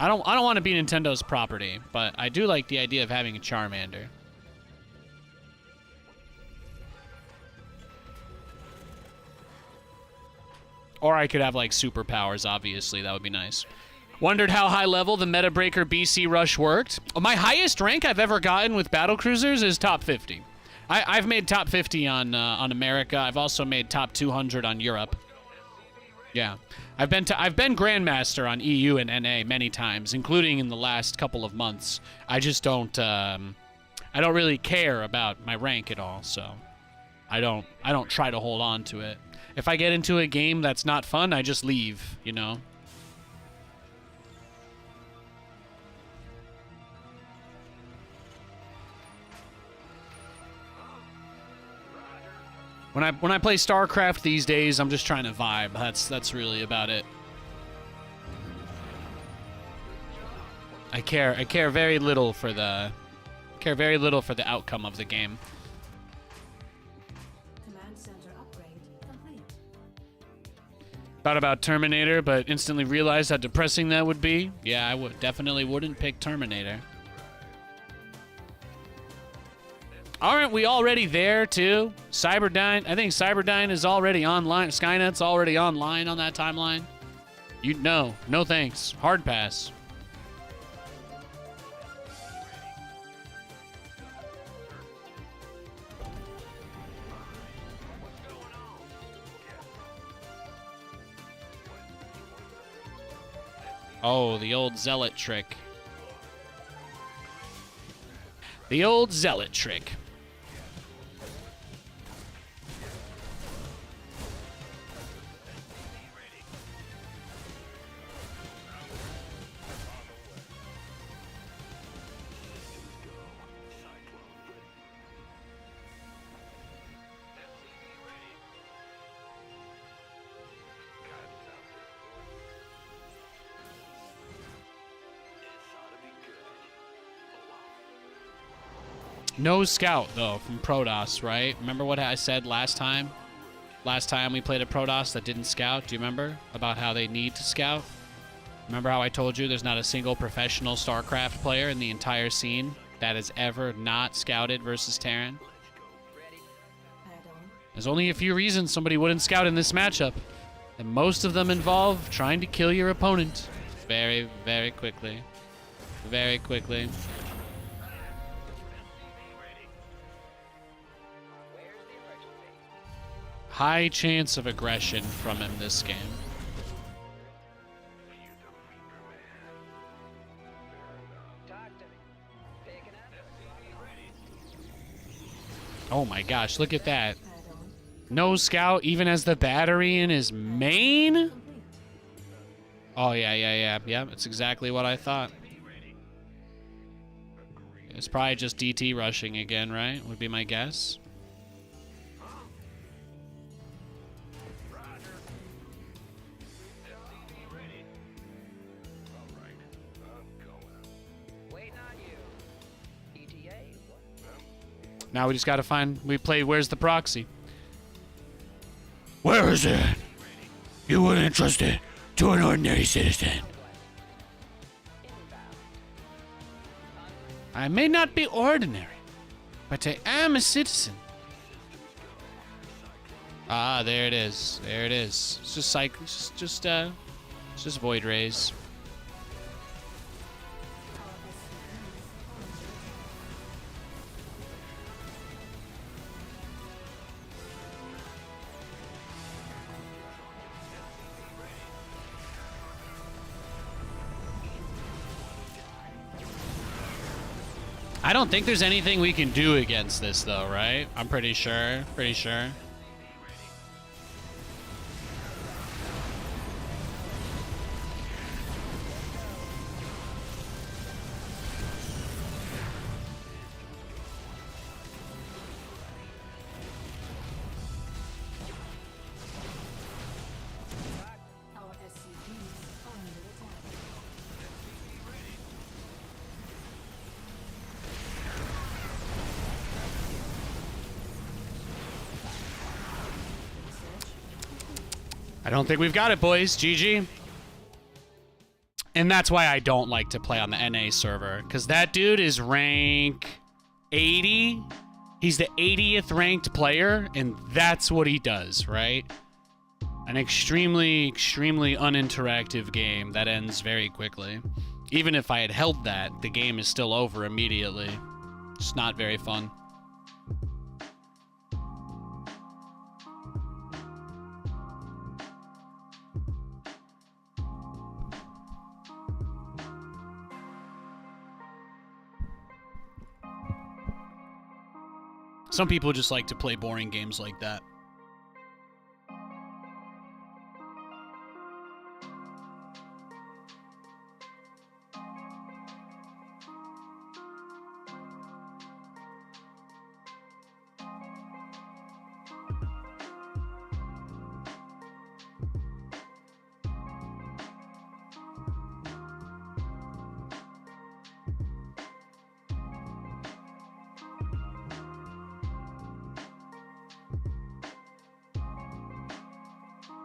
Speaker 1: I don't want to be Nintendo's property, but I do like the idea of having a Charmander. Or I could have like superpowers, obviously, that would be nice. Wondered how high level the Meta Breaker BC Rush worked. My highest rank I've ever gotten with battle cruisers is top 50. I've made top 50 on America. I've also made top 200 on Europe. Yeah, I've been Grandmaster on EU and NA many times, including in the last couple of months. I just don't I don't really care about my rank at all, so I don't try to hold on to it. If I get into a game that's not fun, I just leave, you know. When I play StarCraft these days, I'm just trying to vibe. That's really about it. I care very little for the Care very little for the outcome of the game.
Speaker 3: Command center upgrade complete.
Speaker 1: Thought about Terminator, but instantly realized how depressing that would be. Yeah, I would definitely wouldn't pick Terminator. Aren't we already there, too? Cyberdyne, I think Cyberdyne is already online. Skynet's already online on that timeline. No thanks. Hard pass. Oh, the old zealot trick. The old zealot trick. No scout, though, from Protoss, right? Remember what I said last time? Last time we played a Protoss that didn't scout? Do you remember? About how they need to scout? Remember how I told you there's not a single professional StarCraft player in the entire scene that has ever not scouted versus Terran?
Speaker 3: Add-on.
Speaker 1: There's only a few reasons somebody wouldn't scout in this matchup. And most of them involve trying to kill your opponent. Very, very quickly. Very quickly. High chance of aggression from him this game. Oh my gosh, look at that.
Speaker 3: Add-on.
Speaker 1: No scout even as the battery in his main?
Speaker 3: Complete.
Speaker 1: Oh, yeah. That's exactly what I thought. It's probably just DT rushing again, right? Would be my guess. Now we just gotta find... We played Where's the Proxy? Where is it? You wouldn't entrust it to an ordinary citizen. I may not be ordinary, but I am a citizen. Ah, there it is. There it is. It's just like... It's just Void Rays. I don't think there's anything we can do against this, though, right? I'm pretty sure. Pretty sure.
Speaker 3: Our SCVs are under attack.
Speaker 1: I don't think we've got it, boys. GG. And that's why I don't like to play on the NA server, because that dude is rank 80. He's the 80th ranked player, and that's what he does, right? An extremely, extremely uninteractive game that ends very quickly. Even if I had held that, the game is still over immediately. It's not very fun. Some people just like to play boring games like that.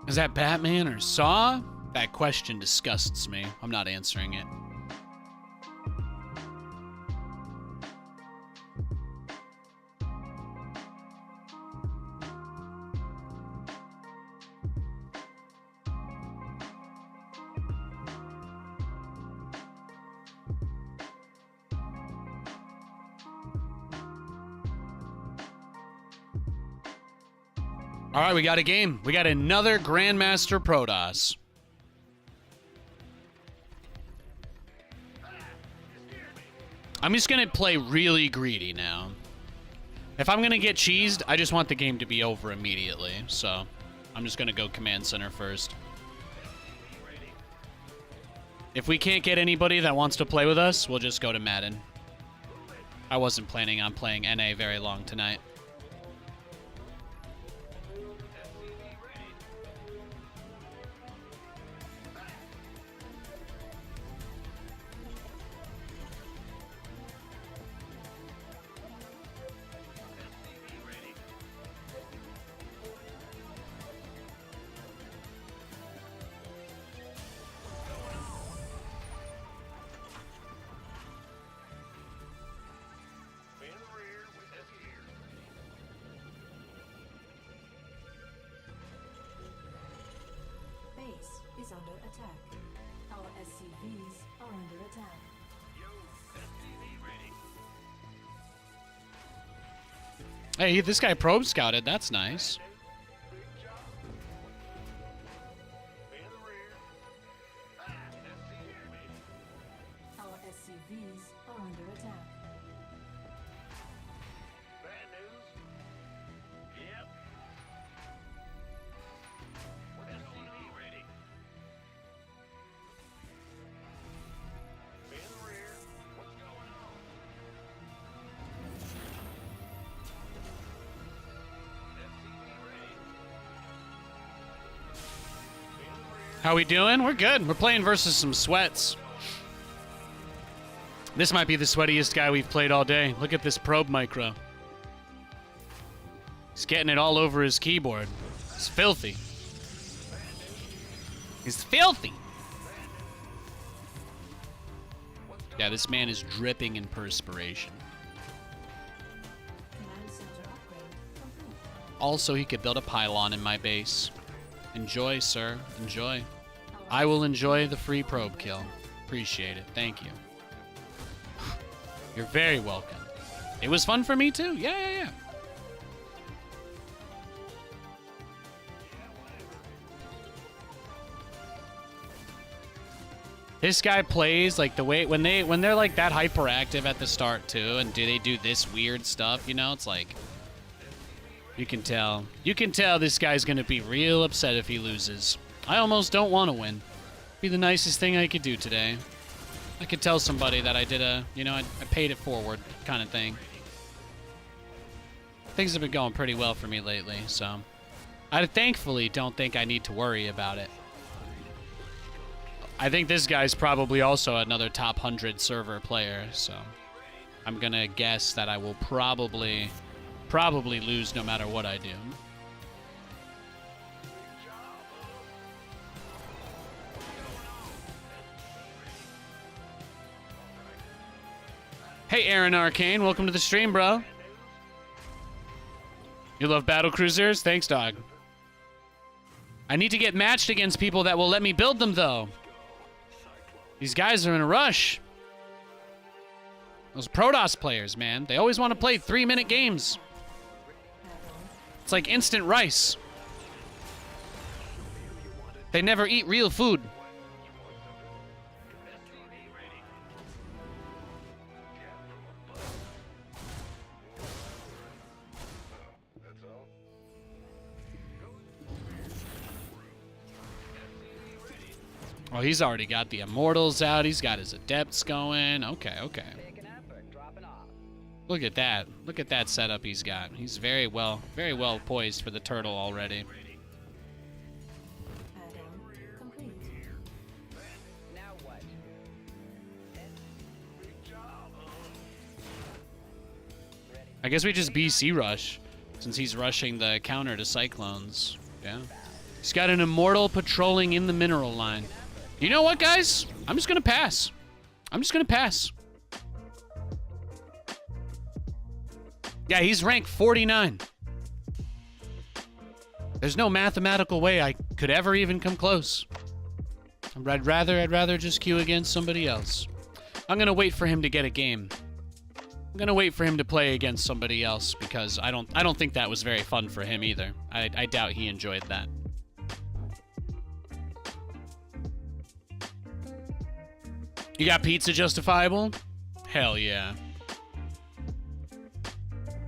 Speaker 1: Is that Batman or Saw? That question disgusts me. I'm not answering it. All right, we got a game. We got another Grandmaster Protoss. I'm just going to play really greedy now. If I'm going to get cheesed, I just want the game to be over immediately. So I'm just going to go Command Center first. If we can't get anybody that wants to play with us, we'll just go to Madden. I wasn't planning on playing NA very long tonight.
Speaker 3: Base is under attack. Our SCVs are under attack.
Speaker 1: Hey, this guy probe scouted. That's nice.
Speaker 3: Our SCVs are under attack.
Speaker 2: Bad news? Yep. SCV ready. In the rear. What's going on? SCV ready. In the rear.
Speaker 1: How we doing? We're good. We're playing versus some sweats. This might be the sweatiest guy we've played all day. Look at this probe micro. He's getting it all over his keyboard. It's filthy. He's filthy. Yeah, this man is dripping in perspiration.
Speaker 3: Command center upgrade complete.
Speaker 1: Also, he could build a pylon in my base. Enjoy, sir. Enjoy. I will enjoy the free probe kill. Appreciate it. Thank you. You're very welcome. It was fun for me too. Yeah. This guy plays like the way when they're like that hyperactive at the start too, and they do this weird stuff, you know, it's like you can tell this guy's gonna be real upset if he loses. I almost don't want to win. Be the nicest thing I could do today. I could tell somebody that I did I paid it forward kind of thing. Things have been going pretty well for me lately, so I thankfully don't think I need to worry about it. I think this guy's probably also another top 100 server player, so I'm gonna guess that I will probably lose no matter what I do. Hey, Aaron Arcane, welcome to the stream, bro. You love battle cruisers? Thanks, dog. I need to get matched against people that will let me build them, though. These guys are in a rush. Those Protoss players, man. They always want to play 3-minute games. It's like instant rice. They never eat real food. Oh, he's already got the Immortals out. He's got his Adepts going. Okay. Look at that. Look at that setup he's got. He's very well poised for the turtle already.
Speaker 3: Add-on complete.
Speaker 4: Now what?
Speaker 1: I guess we just BC rush, since he's rushing the counter to Cyclones. Yeah. He's got an immortal patrolling in the mineral line. You know what, guys? I'm just gonna pass. I'm just gonna pass. Yeah, he's ranked 49. There's no mathematical way I could ever even come close. I'd rather just queue against somebody else. I'm gonna wait for him to get a game. I'm gonna wait for him to play against somebody else because I don't think that was very fun for him either. I doubt he enjoyed that. You got pizza justifiable? Hell yeah.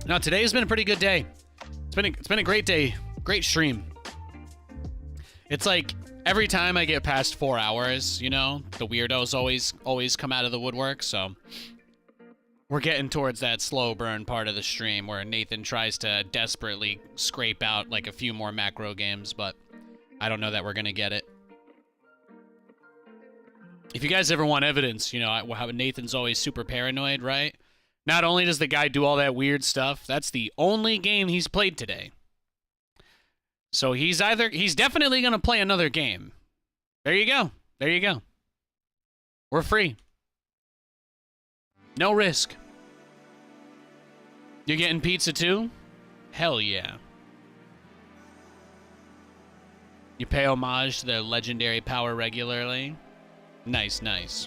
Speaker 1: No, today's been a pretty good day. It's been a great day. Great stream. It's like every time I get past 4 hours, you know, the weirdos always come out of the woodwork, so we're getting towards that slow burn part of the stream where Nathan tries to desperately scrape out like a few more macro games, but I don't know that we're gonna get it. If you guys ever want evidence, you know, how Nathan's always super paranoid, right? Not only does the guy do all that weird stuff, that's the only game he's played today. So he's definitely going to play another game. There you go. There you go. We're free. No risk. You getting pizza too? Hell yeah. You pay homage to their legendary power regularly? Nice, nice.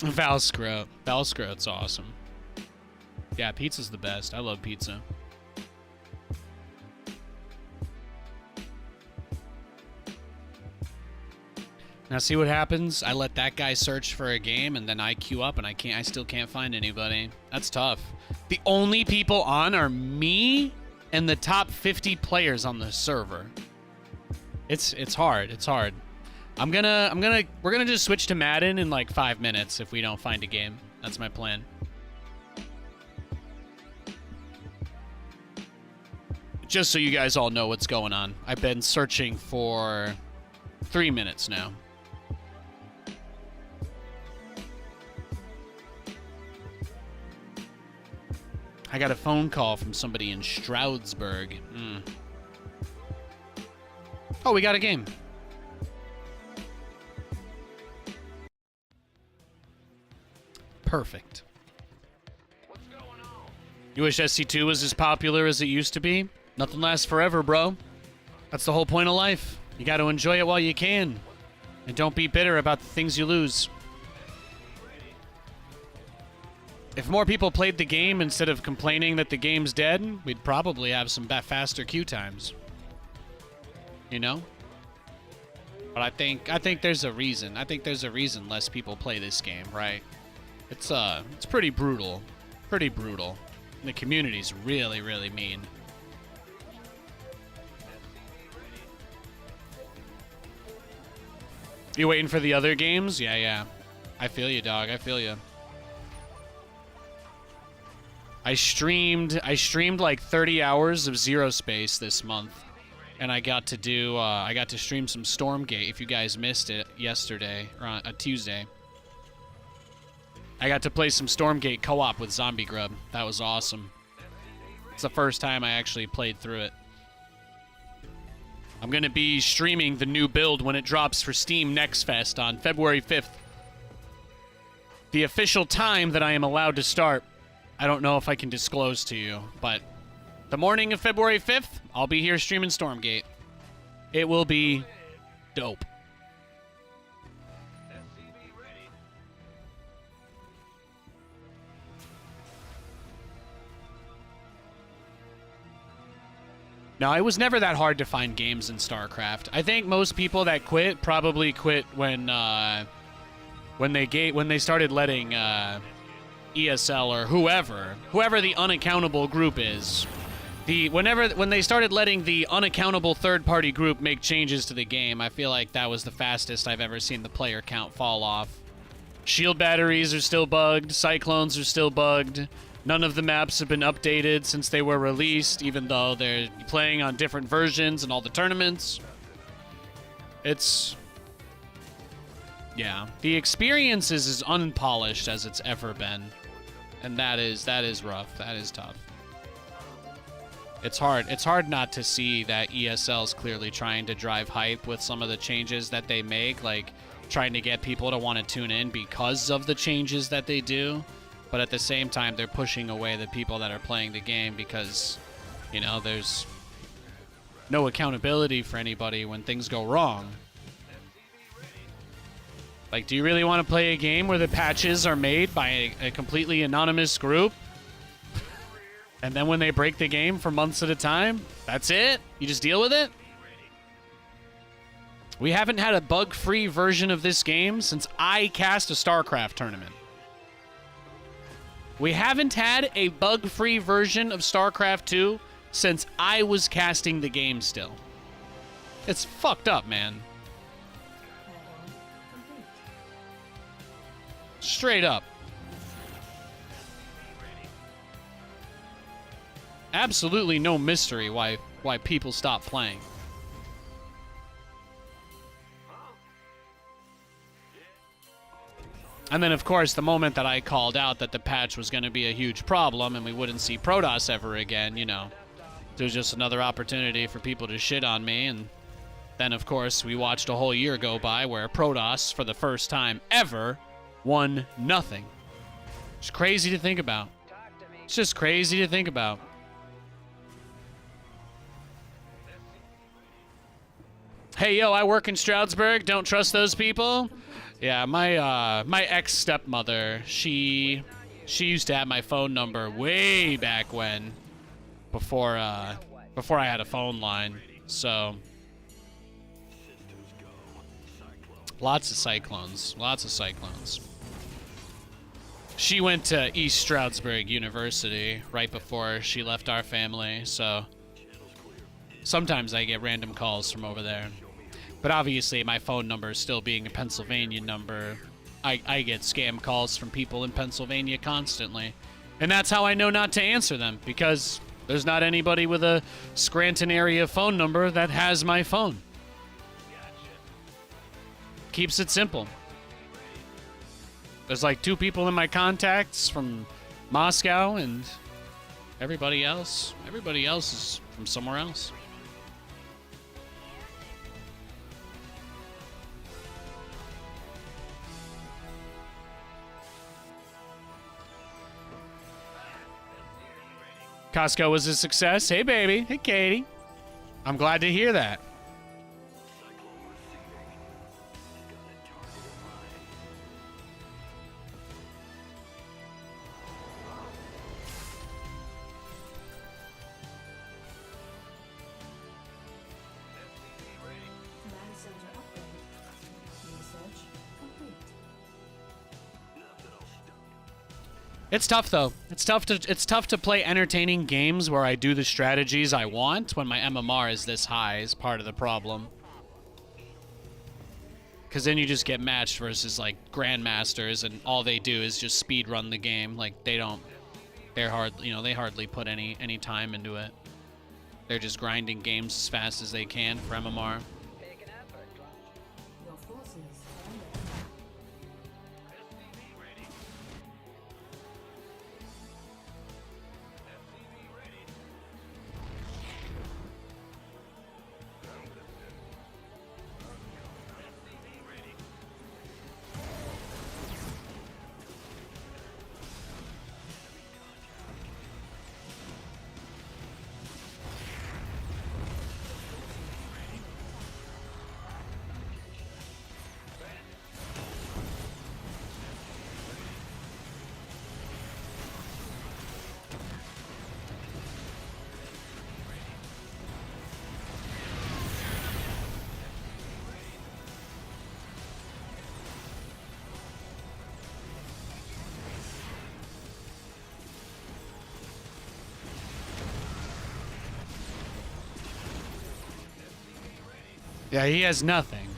Speaker 1: Valscroat. Valscroat's awesome. Yeah, pizza's the best. I love pizza. Now see what happens? I let that guy search for a game and then I queue up and I still can't find anybody. That's tough. The only people on are me and the top 50 players on the server. It's hard. It's hard. We're gonna just switch to Madden in like 5 minutes if we don't find a game. That's my plan. Just so you guys all know what's going on. I've been searching for 3 minutes now. I got a phone call from somebody in Stroudsburg. Oh, we got a game. Perfect.
Speaker 2: What's going on?
Speaker 1: You wish SC2 was as popular as it used to be? Nothing lasts forever, bro. That's the whole point of life. You got to enjoy it while you can. And don't be bitter about the things you lose. If more people played the game instead of complaining that the game's dead, we'd probably have some faster queue times. You know? But I think there's a reason. I think there's a reason less people play this game, right? It's pretty brutal. Pretty brutal. And the community's really, really mean. You waiting for the other games? Yeah. I feel you, dog. I feel you. I streamed like 30 hours of Zero Space this month. And I got to stream some Stormgate if you guys missed it yesterday, or on a Tuesday. I got to play some Stormgate co-op with Zombie Grub. That was awesome. It's the first time I actually played through it. I'm going to be streaming the new build when it drops for Steam Next Fest on February 5th. The official time that I am allowed to start, I don't know if I can disclose to you, but the morning of February 5th, I'll be here streaming Stormgate. It will be dope. No, it was never that hard to find games in StarCraft. I think most people that quit probably quit when they started letting ESL or whoever the unaccountable group is, When they started letting the unaccountable third-party group make changes to the game, I feel like that was the fastest I've ever seen the player count fall off. Shield batteries are still bugged. Cyclones are still bugged. None of the maps have been updated since they were released, even though they're playing on different versions in all the tournaments. Yeah, the experience is as unpolished as it's ever been. And that is rough. That is tough. It's hard not to see that ESL's clearly trying to drive hype with some of the changes that they make, like trying to get people to want to tune in because of the changes that they do. But at the same time, they're pushing away the people that are playing the game because, you know, there's no accountability for anybody when things go wrong. Like, do you really want to play a game where the patches are made by a completely anonymous group? And then when they break the game for months at a time, that's it? You just deal with it? We haven't had a bug-free version of this game since I cast a StarCraft tournament. We haven't had a bug-free version of StarCraft 2 since I was casting the game still. It's fucked up, man.
Speaker 3: Add-on complete.
Speaker 1: Straight up. Absolutely no mystery why people stop playing. And then, of course, the moment that I called out that the patch was going to be a huge problem and we wouldn't see Protoss ever again, you know, there was just another opportunity for people to shit on me. And then, of course, we watched a whole year go by where Protoss, for the first time ever, won nothing. It's crazy to think about. It's just crazy to think about. Hey, yo, I work in Stroudsburg. Don't trust those people. Yeah, my ex-stepmother, she used to have my phone number way back when, before I had a phone line. So lots of cyclones. She went to East Stroudsburg University right before she left our family, so sometimes I get random calls from over there. But obviously, my phone number still being a Pennsylvania number, I get scam calls from people in Pennsylvania constantly. And that's how I know not to answer them, because there's not anybody with a Scranton area phone number that has my phone. Keeps it simple. There's like 2 people in my contacts from Moscow, and everybody else is from somewhere else. Costco was a success. Hey, baby. Hey, Katie. I'm glad to hear that.
Speaker 3: Command center upgrade. Research complete.
Speaker 1: It's tough though. It's tough to play entertaining games where I do the strategies I want when my MMR is this high is part of the problem. Cause then you just get matched versus like grandmasters and all they do is just speed run the game. Like they hardly put any time into it. They're just grinding games as fast as they can for MMR.
Speaker 3: Your forces are under attack.
Speaker 1: Yeah, he has nothing.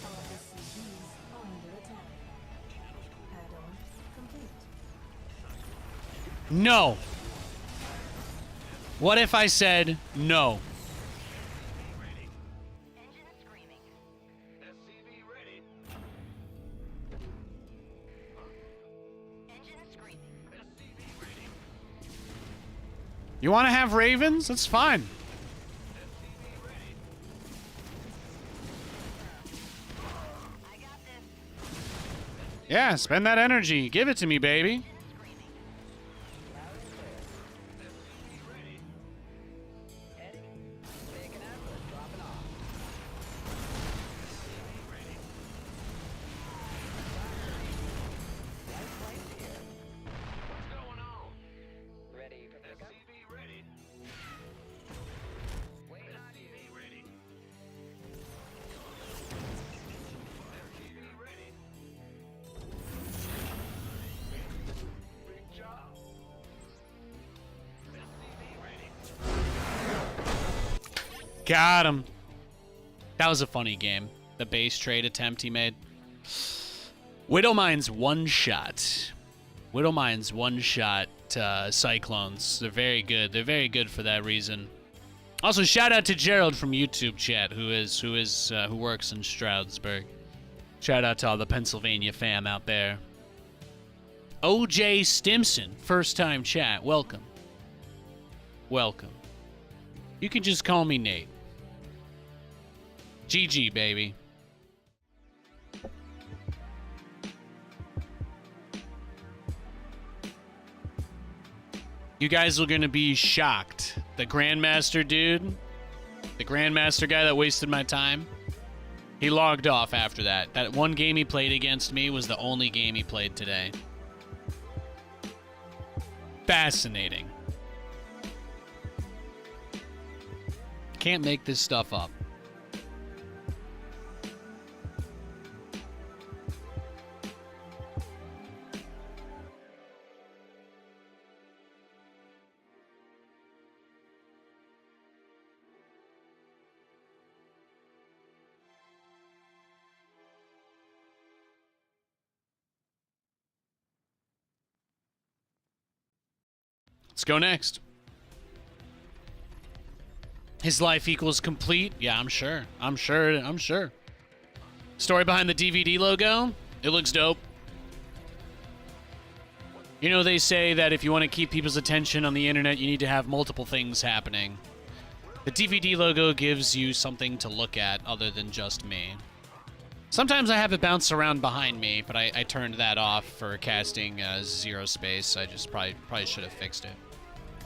Speaker 3: Our SCVs are under attack. Add-on complete.
Speaker 1: No. What if I said no?
Speaker 4: Engine screaming.
Speaker 2: SCV ready.
Speaker 4: Engine screaming.
Speaker 2: SCV ready.
Speaker 1: You want to have ravens? That's fine.
Speaker 2: SCV ready.
Speaker 4: I got this.
Speaker 1: Yeah, spend that energy. Give it to me, baby.
Speaker 4: Screaming.
Speaker 2: SCV ready.
Speaker 4: Heading. Taking out. Dropping off.
Speaker 2: SCV ready.
Speaker 4: Light flight here.
Speaker 2: What's going on?
Speaker 4: Ready for pickup.
Speaker 2: SCV ready.
Speaker 4: Wait on you.
Speaker 2: SCV ready. SCV ready. Big job. SCV ready.
Speaker 1: Got him. That was a funny game. The base trade attempt he made. Widowmine's one shot. Widowmine's one shot Cyclones. They're very good. They're very good for that reason. Also, shout out to Gerald from YouTube chat, who works in Stroudsburg. Shout out to all the Pennsylvania fam out there. OJ Stimson, first time chat. Welcome. Welcome. You can just call me Nate. GG, baby. You guys are gonna be shocked. The Grandmaster dude, the Grandmaster guy that wasted my time, he logged off after that. That one game he played against me was the only game he played today. Fascinating. Can't make this stuff up. Let's go next. His life equals complete? Yeah, I'm sure. I'm sure. Story behind the DVD logo? It looks dope. You know, they say that if you want to keep people's attention on the internet, you need to have multiple things happening. The DVD logo gives you something to look at other than just me. Sometimes I have it bounce around behind me, but I turned that off for casting Zero Space. I just probably should have fixed it.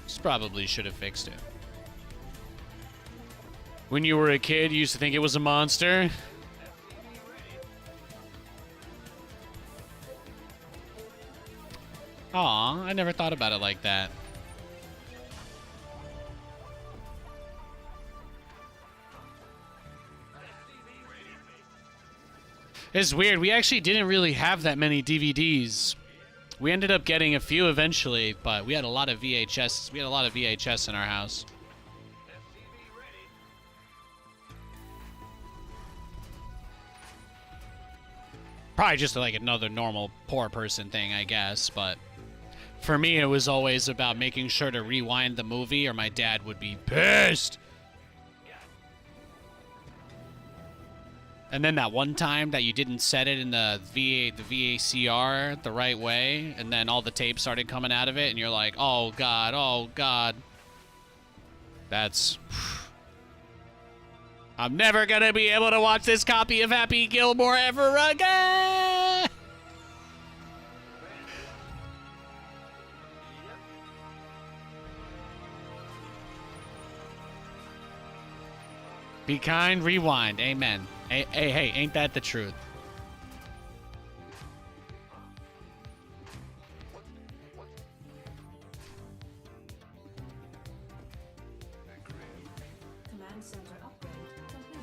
Speaker 1: Just probably should have fixed it. When you were a kid, you used to think it was a monster. Aw, I never thought about it like that. It's weird. We actually didn't really have that many DVDs. We ended up getting a few eventually, but we had a lot of VHS. We had a lot of VHS in our house. Probably just like another normal poor person thing, I guess, but for me it was always about making sure to rewind the movie or my dad would be pissed. And then that one time that you didn't set it in the VACR the right way, and then all the tape started coming out of it, and you're like, oh god, oh god. That's... I'm never gonna be able to watch this copy of Happy Gilmore ever again! Be kind, rewind. Amen. Hey, ain't that the truth?
Speaker 3: Command center upgrade complete.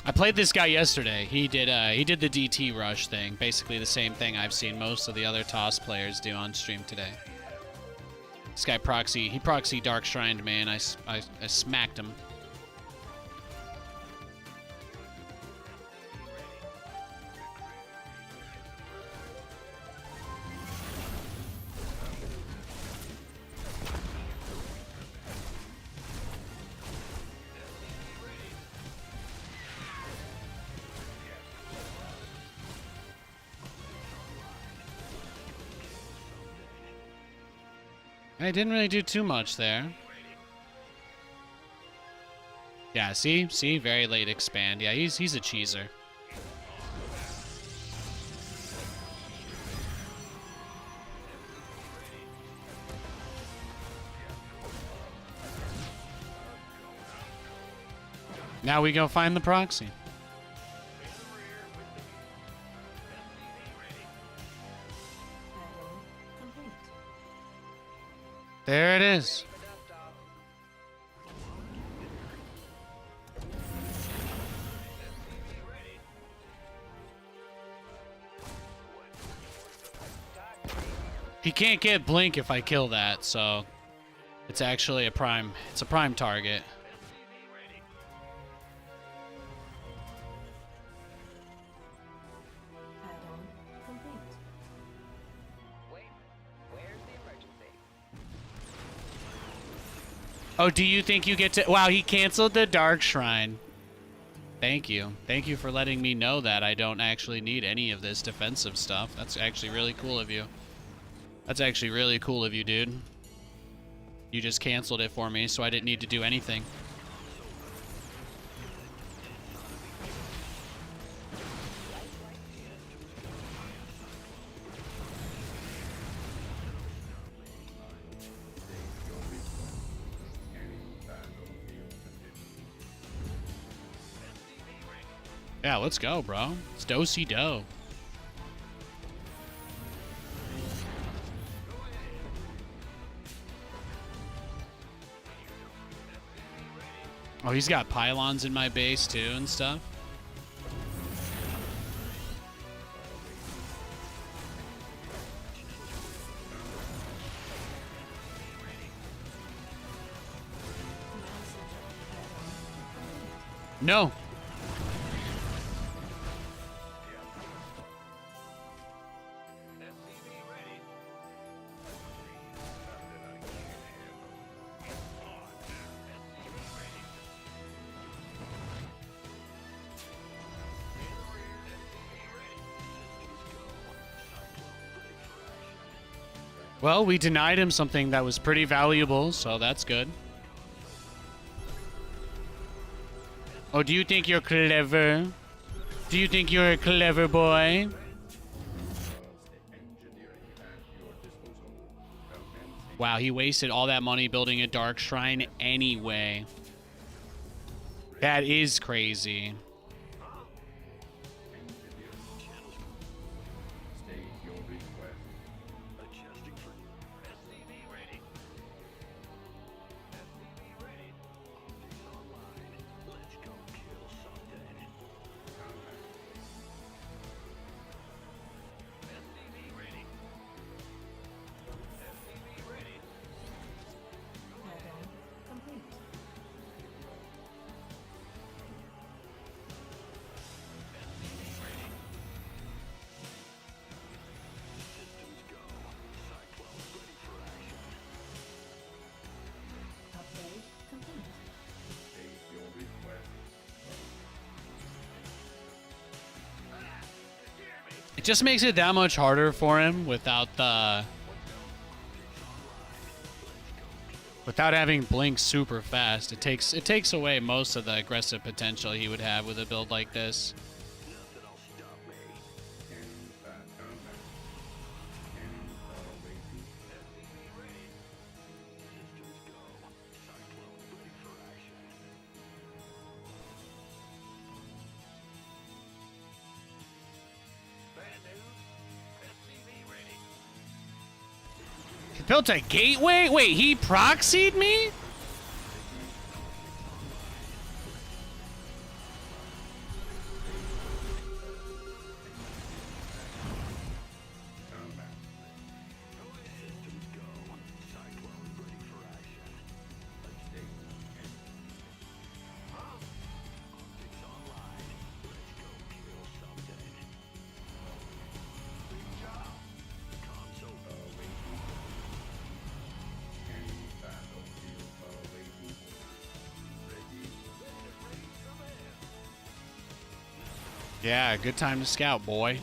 Speaker 1: I played this guy yesterday. He did the DT rush thing, basically the same thing I've seen most of the other TOS players do on stream today. This guy proxy Dark Shrined, man. I smacked him. I didn't really do too much there. Yeah, see, very late expand. Yeah, he's a cheeser. Now we go find the proxy.
Speaker 3: Add-on complete.
Speaker 1: There it is. He can't get blink if I kill that, so it's actually a prime target.
Speaker 3: Add-on complete.
Speaker 4: Wait, where's the emergency?
Speaker 1: Oh, do you think you get to... Wow, he canceled the Dark Shrine. Thank you. Thank you for letting me know that I don't actually need any of this defensive stuff. That's actually really cool of you. That's actually really cool of you, dude. You just canceled it for me, so I didn't need to do anything. Yeah, let's go, bro. It's do-si-do. Oh, he's got pylons in my base, too, and stuff.
Speaker 3: Command center add-on complete.
Speaker 1: No. Well, we denied him something that was pretty valuable, so that's good. Oh, do you think you're clever? Do you think you're a clever boy?
Speaker 5: engineering at your disposal.
Speaker 1: Wow, he wasted all that money building a Dark Shrine anyway. That is crazy.
Speaker 5: State your request.
Speaker 2: Adjusting for SCV ready. SCV ready. Optics online. Let's go kill something. SCV ready. SCV ready.
Speaker 3: Add-on complete.
Speaker 1: It just makes it that much harder for him without having blink super fast. It takes away most of the aggressive potential he would have with a build like this. He built a gateway? Wait, he proxied me? Yeah, good time to scout, boy.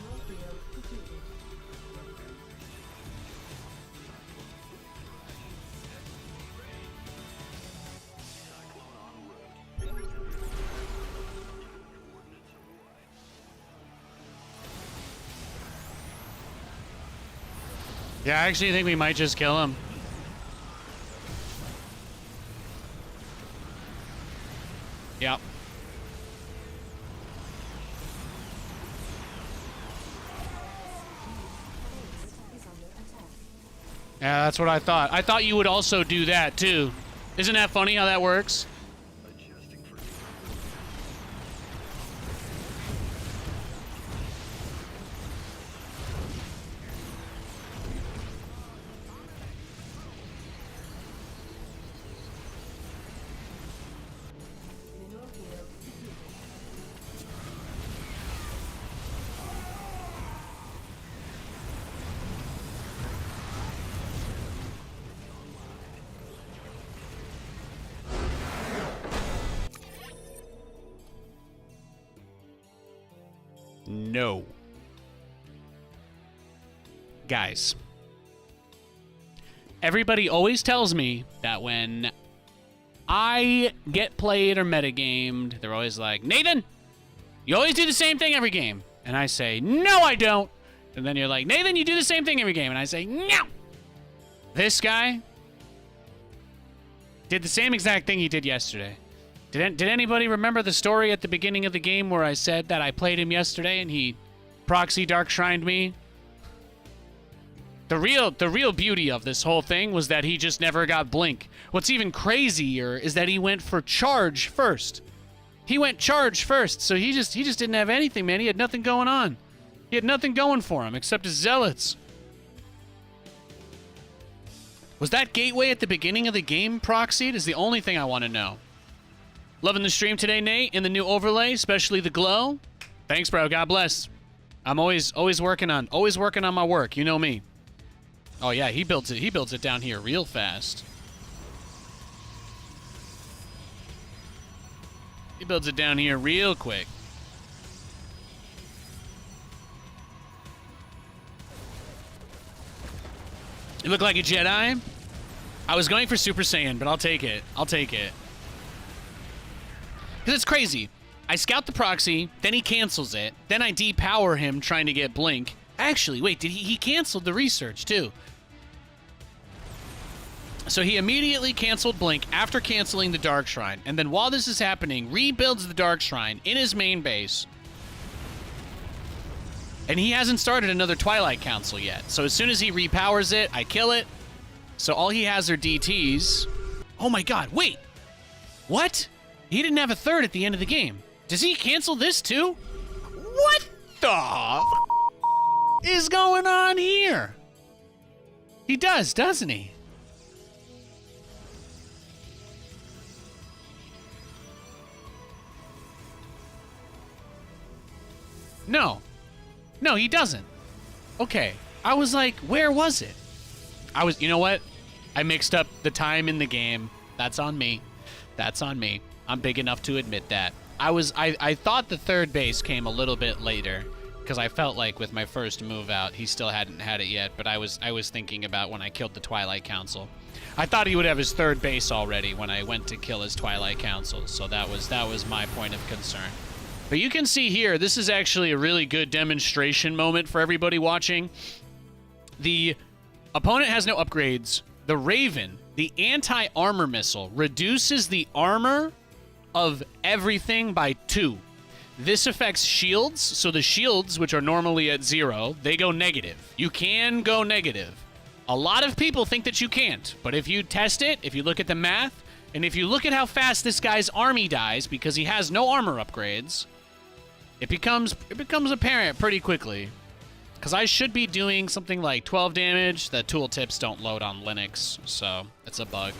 Speaker 1: Yeah, I actually think we might just kill him. Yep. Yeah, that's what I thought. I thought you would also do that, too. Isn't that funny how that works? No. Guys. Everybody always tells me that when I get played or metagamed, they're always like, Nathan, you always do the same thing every game. And I say, no, I don't. And then you're like, Nathan, you do the same thing every game. And I say, no. This guy did the same exact thing he did yesterday. Did anybody remember the story at the beginning of the game where I said that I played him yesterday and he proxy dark shrined me? The real beauty of this whole thing was that he just never got blink. What's even crazier is that he went for charge first. He went charge first, so he just didn't have anything, man. He had nothing going on. He had nothing going for him except his zealots. Was that gateway at the beginning of the game proxied? Is the only thing I want to know. Loving the stream today, Nate, in the new overlay, especially the glow. Thanks, bro. God bless. I'm always working on my work. You know me. Oh yeah, he builds it down here real fast. He builds it down here real quick. You look like a Jedi. I was going for Super Saiyan, but I'll take it. I'll take it. Because it's crazy. I scout the proxy, then he cancels it, then I depower him trying to get blink. Actually, wait, he canceled the research too. So he immediately canceled blink after canceling the Dark Shrine, and then while this is happening, rebuilds the Dark Shrine in his main base. And he hasn't started another Twilight Council yet. So as soon as he repowers it, I kill it. So all he has are DTs. Oh my god, wait! What? He didn't have a third at the end of the game. Does he cancel this too? What the is going on here? He does, doesn't he? No. No, he doesn't. Okay. I was like, where was it? You know what? I mixed up the time in the game. That's on me. That's on me. I'm big enough to admit that. I thought the third base came a little bit later because I felt like with my first move out, he still hadn't had it yet, but I was thinking about when I killed the Twilight Council. I thought he would have his 3rd base already when I went to kill his Twilight Council, so that was my point of concern. But you can see here, this is actually a really good demonstration moment for everybody watching. The opponent has no upgrades. The Raven, the anti-armor missile, reduces the armor of everything by 2. This affects shields, so the shields, which are normally at 0, they go negative. You can go negative. A lot of people think that you can't, but if you test it, if you look at the math, and if you look at how fast this guy's army dies because he has no armor upgrades, it becomes apparent pretty quickly. Because I should be doing something like 12 damage. The tooltips don't load on Linux, so it's a bug.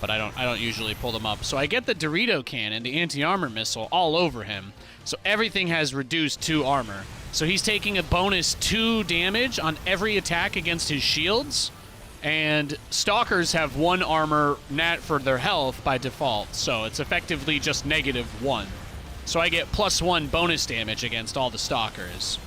Speaker 1: But I don't usually pull them up. So I get the Dorito cannon, the anti-armor missile, all over him. So everything has reduced 2 armor. So he's taking a bonus 2 damage on every attack against his shields. And Stalkers have 1 armor nat for their health by default. So it's effectively just -1. So I get +1 bonus damage against all the Stalkers.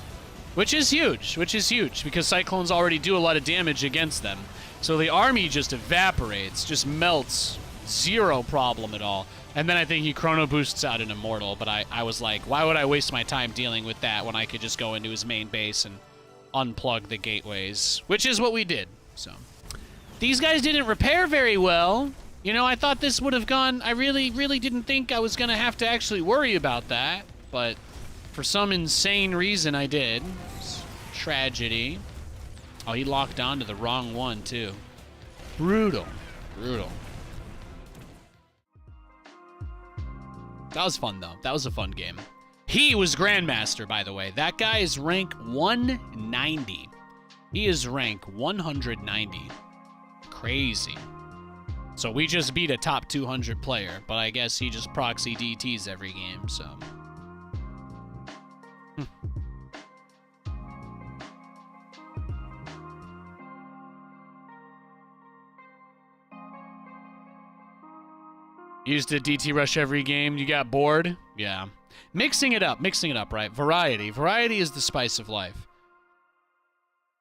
Speaker 1: Which is huge, because Cyclones already do a lot of damage against them. So the army just evaporates, just melts, 0 problem at all. And then I think he chrono boosts out an Immortal, but I was like, why would I waste my time dealing with that when I could just go into his main base and unplug the gateways, which is what we did. So these guys didn't repair very well. You know, I thought this would have gone, I really didn't think I was going to have to actually worry about that, but for some insane reason I did. It's tragedy. Oh, he locked on to the wrong one, too. Brutal. That was fun, though. That was a fun game. He was Grandmaster, by the way. That guy is rank 190. He is rank 190. Crazy. So we just beat a top 200 player, but I guess he just proxy DTs every game, so... Used to DT rush every game. You got bored? Yeah. Mixing it up, right? Variety. Variety is the spice of life.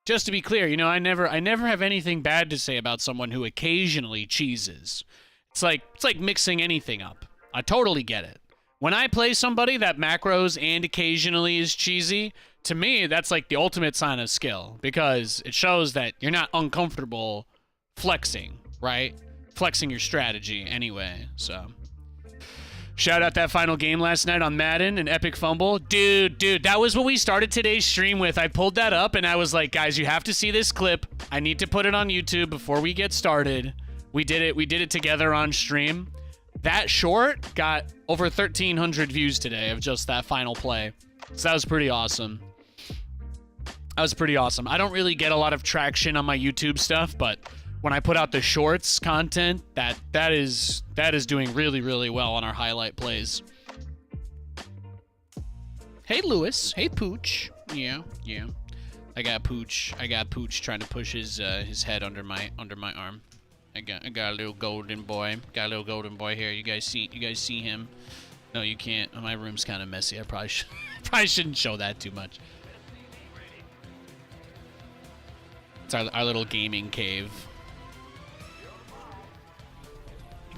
Speaker 1: Just to be clear, you know, I never have anything bad to say about someone who occasionally cheeses. It's like mixing anything up. I totally get it. When I play somebody that macros and occasionally is cheesy, to me, that's like the ultimate sign of skill, because it shows that you're not uncomfortable flexing, right? Flexing your strategy anyway, so. Shout out that final game last night on Madden, an epic fumble. Dude, that was what we started today's stream with. I pulled that up and I was like, guys, you have to see this clip. I need to put it on YouTube before we get started. We did it together on stream. That short got over 1,300 views today of just that final play. So that was pretty awesome. I don't really get a lot of traction on my YouTube stuff, but when I put out the shorts content, that is doing really well on our highlight plays. Hey Lewis, hey Pooch. Yeah. I got Pooch trying to push his head under my arm. I got a little golden boy. Got a little golden boy here. You guys see him? No, you can't. My room's kind of messy. I probably shouldn't show that too much. It's our little gaming cave.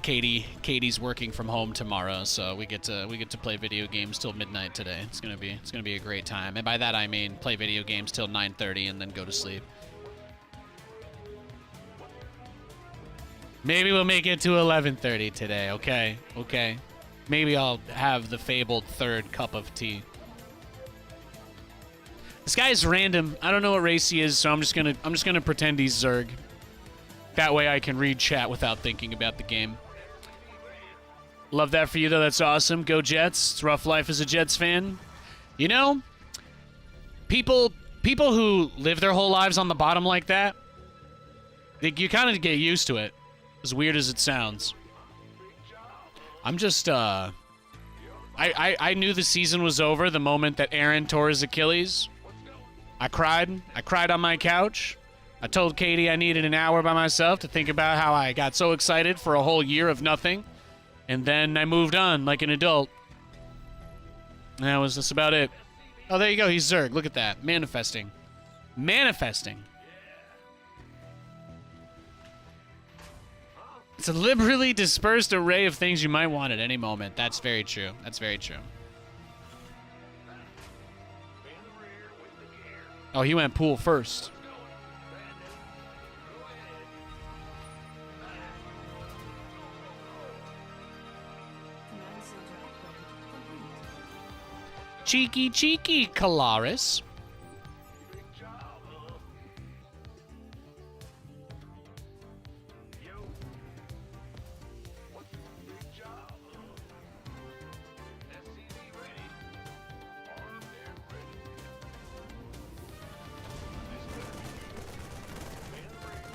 Speaker 1: Katie's working from home tomorrow, so we get to play video games till midnight today. It's gonna be a great time, and by that I mean play video games till 9:30 and then go to sleep. Maybe we'll make it to 11:30 today. Okay. Maybe I'll have the fabled 3rd cup of tea. This guy is random. I don't know what race he is, so I'm just gonna pretend he's Zerg. That way I can read chat without thinking about the game. Love that for you, though. That's awesome. Go Jets. It's rough life as a Jets fan. You know, people who live their whole lives on the bottom like that, you kind of get used to it, as weird as it sounds. I'm just, I knew the season was over the moment that Aaron tore his Achilles. I cried on my couch. I told Katie I needed an hour by myself to think about how I got so excited for a whole year of nothing. And then I moved on like an adult. And that's about it. Oh, there you go. He's Zerg. Look at that. Manifesting. Manifesting. It's a liberally dispersed array of things you might want at any moment. That's very true. That's very true. Oh, he went pool first.
Speaker 3: Command center upgrade complete.
Speaker 1: Cheeky, cheeky, Kalaris.
Speaker 2: Big job, huh? Yo. What's big job, huh? SCV ready. Armed and ready. This better be good. Man ready.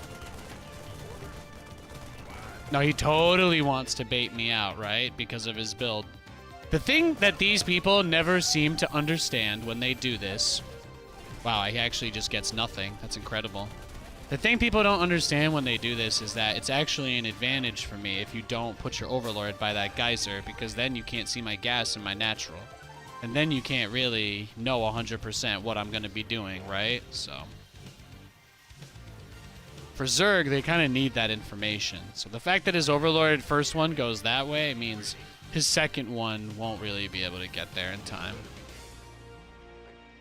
Speaker 1: No, he totally wants to bait me out, right? Because of his build. The thing that these people never seem to understand when they do this... Wow, he actually just gets nothing. That's incredible. The thing people don't understand when they do this is that it's actually an advantage for me if you don't put your Overlord by that geyser, because then you can't see my gas and my natural. And then you can't really know 100% what I'm going to be doing, right? So... For Zerg, they kind of need that information. So the fact that his Overlord first one goes that way means his second one won't really be able to get there in time.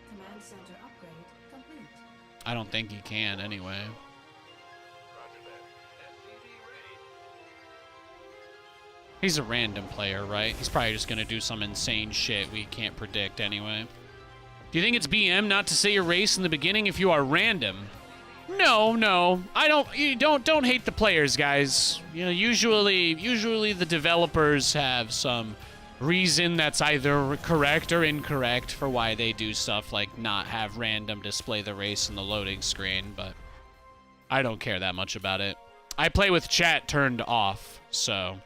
Speaker 3: Command center upgrade complete.
Speaker 1: I don't think he can anyway.
Speaker 2: Roger that. SCV ready.
Speaker 1: He's a random player, right? He's probably just going to do some insane shit we can't predict anyway. Do you think it's BM not to say your race in the beginning if you are random? No. Don't hate the players, guys. You know, usually the developers have some reason that's either correct or incorrect for why they do stuff like not have random display the race in the loading screen, but I don't care that much about it. I play with chat turned off, so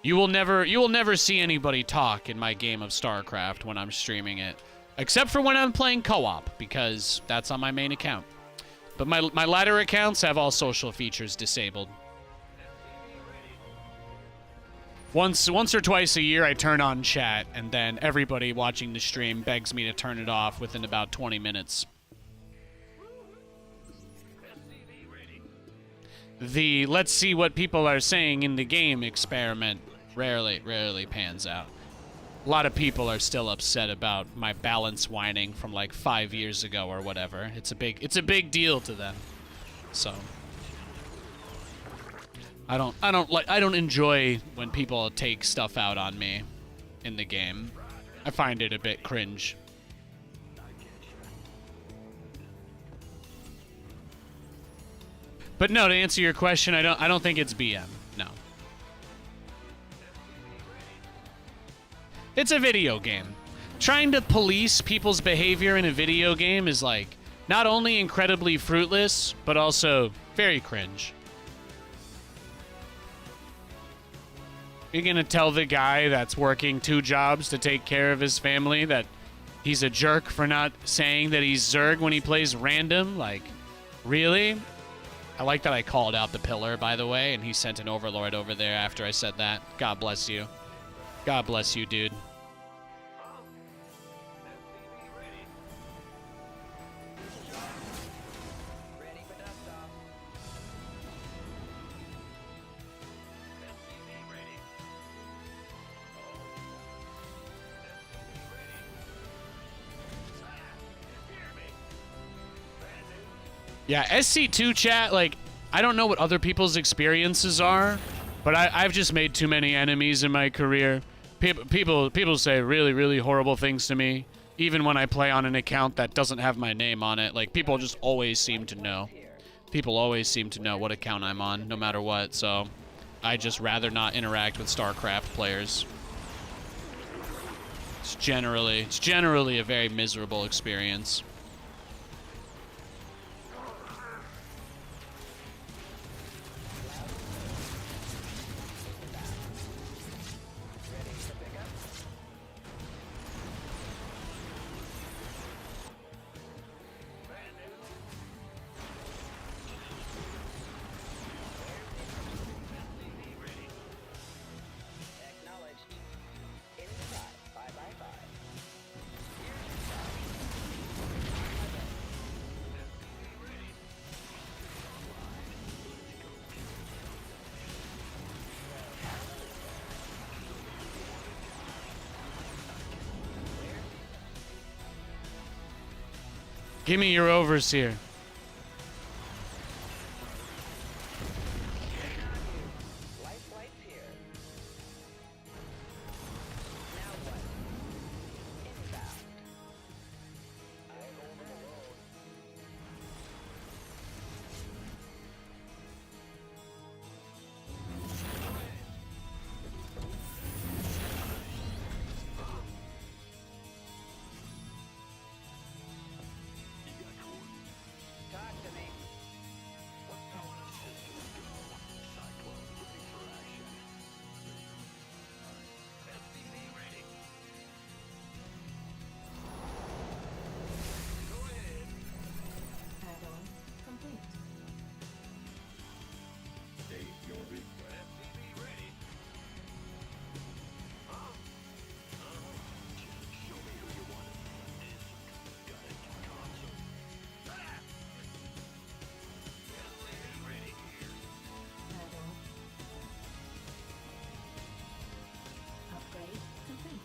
Speaker 1: you will never see anybody talk in my game of StarCraft when I'm streaming it, except for when I'm playing co-op, because that's on my main account. But my latter accounts have all social features disabled. Once or twice a year, I turn on chat, and then everybody watching the stream begs me to turn it off within about 20 minutes. The let's see what people are saying in the game experiment rarely pans out. A lot of people are still upset about my balance whining from like 5 years ago or whatever. It's a big deal to them. So I don't enjoy when people take stuff out on me in the game. I find it a bit cringe. But no, to answer your question, I don't think it's BM. No. It's a video game. Trying to police people's behavior in a video game is like not only incredibly fruitless, but also very cringe. You're gonna tell the guy that's working 2 jobs to take care of his family that he's a jerk for not saying that he's Zerg when he plays random? Like, really? I like that I called out the pillar, by the way, and he sent an Overlord over there after I said that. God bless you. God bless you, dude.
Speaker 4: Ready for dust off.
Speaker 2: SCV ready. SCV ready. Hear me. Bad news.
Speaker 1: Yeah, SC2 chat, like, I don't know what other people's experiences are, but I've just made too many enemies in my career. People say really horrible things to me, even when I play on an account that doesn't have my name on it. Like, people just always seem to know. People always seem to know what account I'm on, no matter what, so I just rather not interact with StarCraft players. It's generally a very miserable experience.
Speaker 4: Acknowledged. In the 5 by 5.
Speaker 1: Give me your overseer.
Speaker 4: Life flight's here. Now what? Inbound. I'm over the road. Talk to me. What's going on? Systems go. Cyclone ready for action. SCV ready. Go ahead.
Speaker 3: Add-on complete.
Speaker 5: State your request.
Speaker 2: SCV ready. Huh?
Speaker 4: Show me who you want. Got it. Console.
Speaker 2: SCV ready.
Speaker 3: Add-on. Upgrade complete.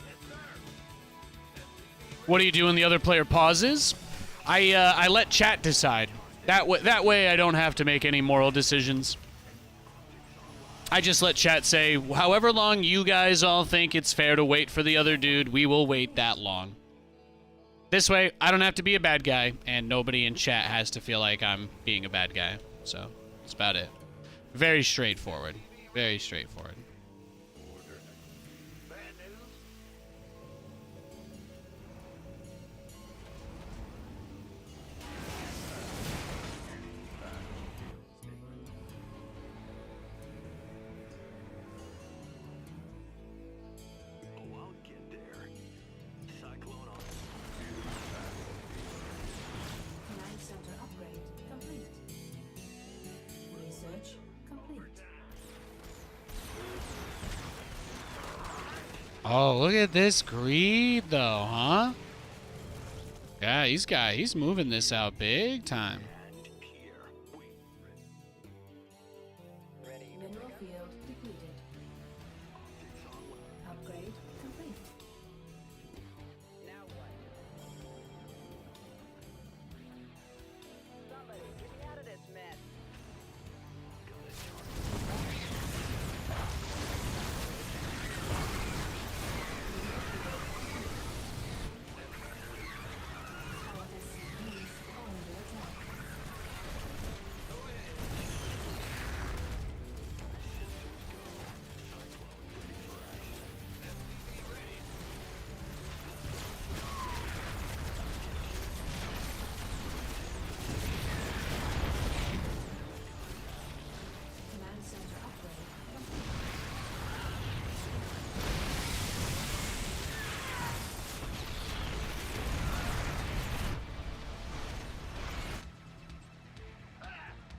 Speaker 2: Yes, sir.
Speaker 1: What do you do when the other player pauses? I let chat decide. That way I don't have to make any moral decisions. I just let chat say, however long you guys all think it's fair to wait for the other dude, we will wait that long. This way, I don't have to be a bad guy, and nobody in chat has to feel like I'm being a bad guy. So, that's about it. Very straightforward. Very straightforward.
Speaker 2: Bad news?
Speaker 4: Oh, I'll get there. Cyclone on.
Speaker 3: Command center upgrade complete. Research complete.
Speaker 1: Oh, look at this greed, though, huh? Yeah, he's moving this out big time.
Speaker 4: And here. Wait. Ready.
Speaker 3: Mineral field depleted. Upgrade complete.
Speaker 4: Now what? Somebody, get me out of this mess.
Speaker 3: Our SCVs are under attack. Command center upgrade complete.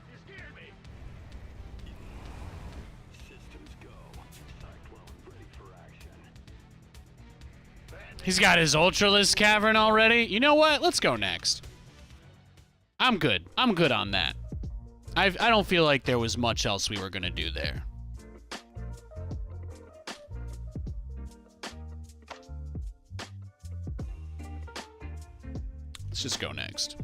Speaker 2: You scared me.
Speaker 4: Systems go. Cyclone ready for action.
Speaker 1: He's got his Ultralisk Cavern already. You know what? Let's go next. I'm good. I'm good on that. I don't feel like there was much else we were going to do there. Let's just go next.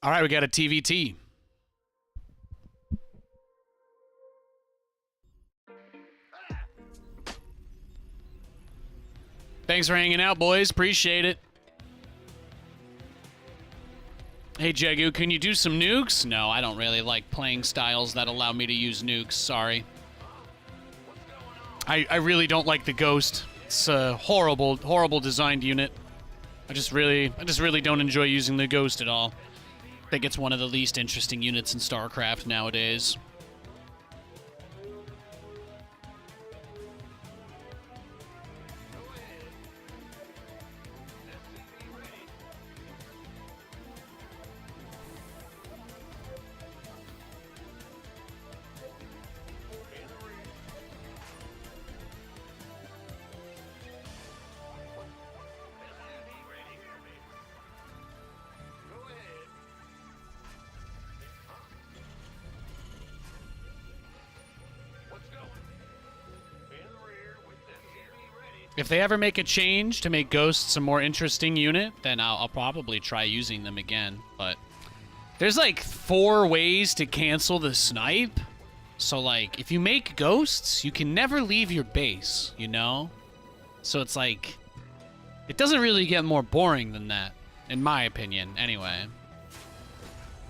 Speaker 1: All right, we got a TVT. Thanks for hanging out, boys. Appreciate it. Hey, Jegu, can you do some nukes? No, I don't really like playing styles that allow me to use nukes. Sorry. I really don't like the ghost. It's a horrible, horrible designed unit. I just really don't enjoy using the Ghost at all. I think it's one of the least interesting units in StarCraft nowadays. If they ever make a change to make Ghosts a more interesting unit, then I'll probably try using them again. But there's like 4 ways to cancel the snipe. So like, if you make Ghosts, you can never leave your base, you know? So it's like, it doesn't really get more boring than that, in my opinion, anyway.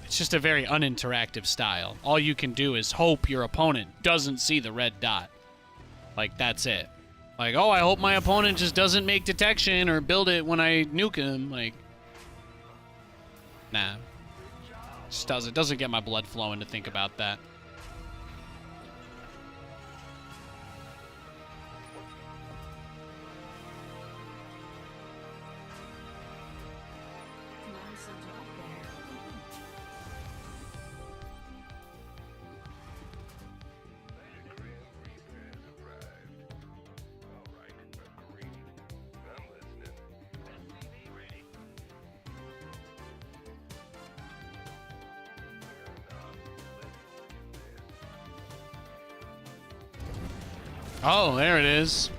Speaker 1: It's just a very uninteractive style. All you can do is hope your opponent doesn't see the red dot. Like, that's it. Like, oh, I hope my opponent just doesn't make detection or build it when I nuke him. Like, nah. Just doesn't get my blood flowing to think about that.
Speaker 3: Command center upgrade complete.
Speaker 1: Oh, there it is.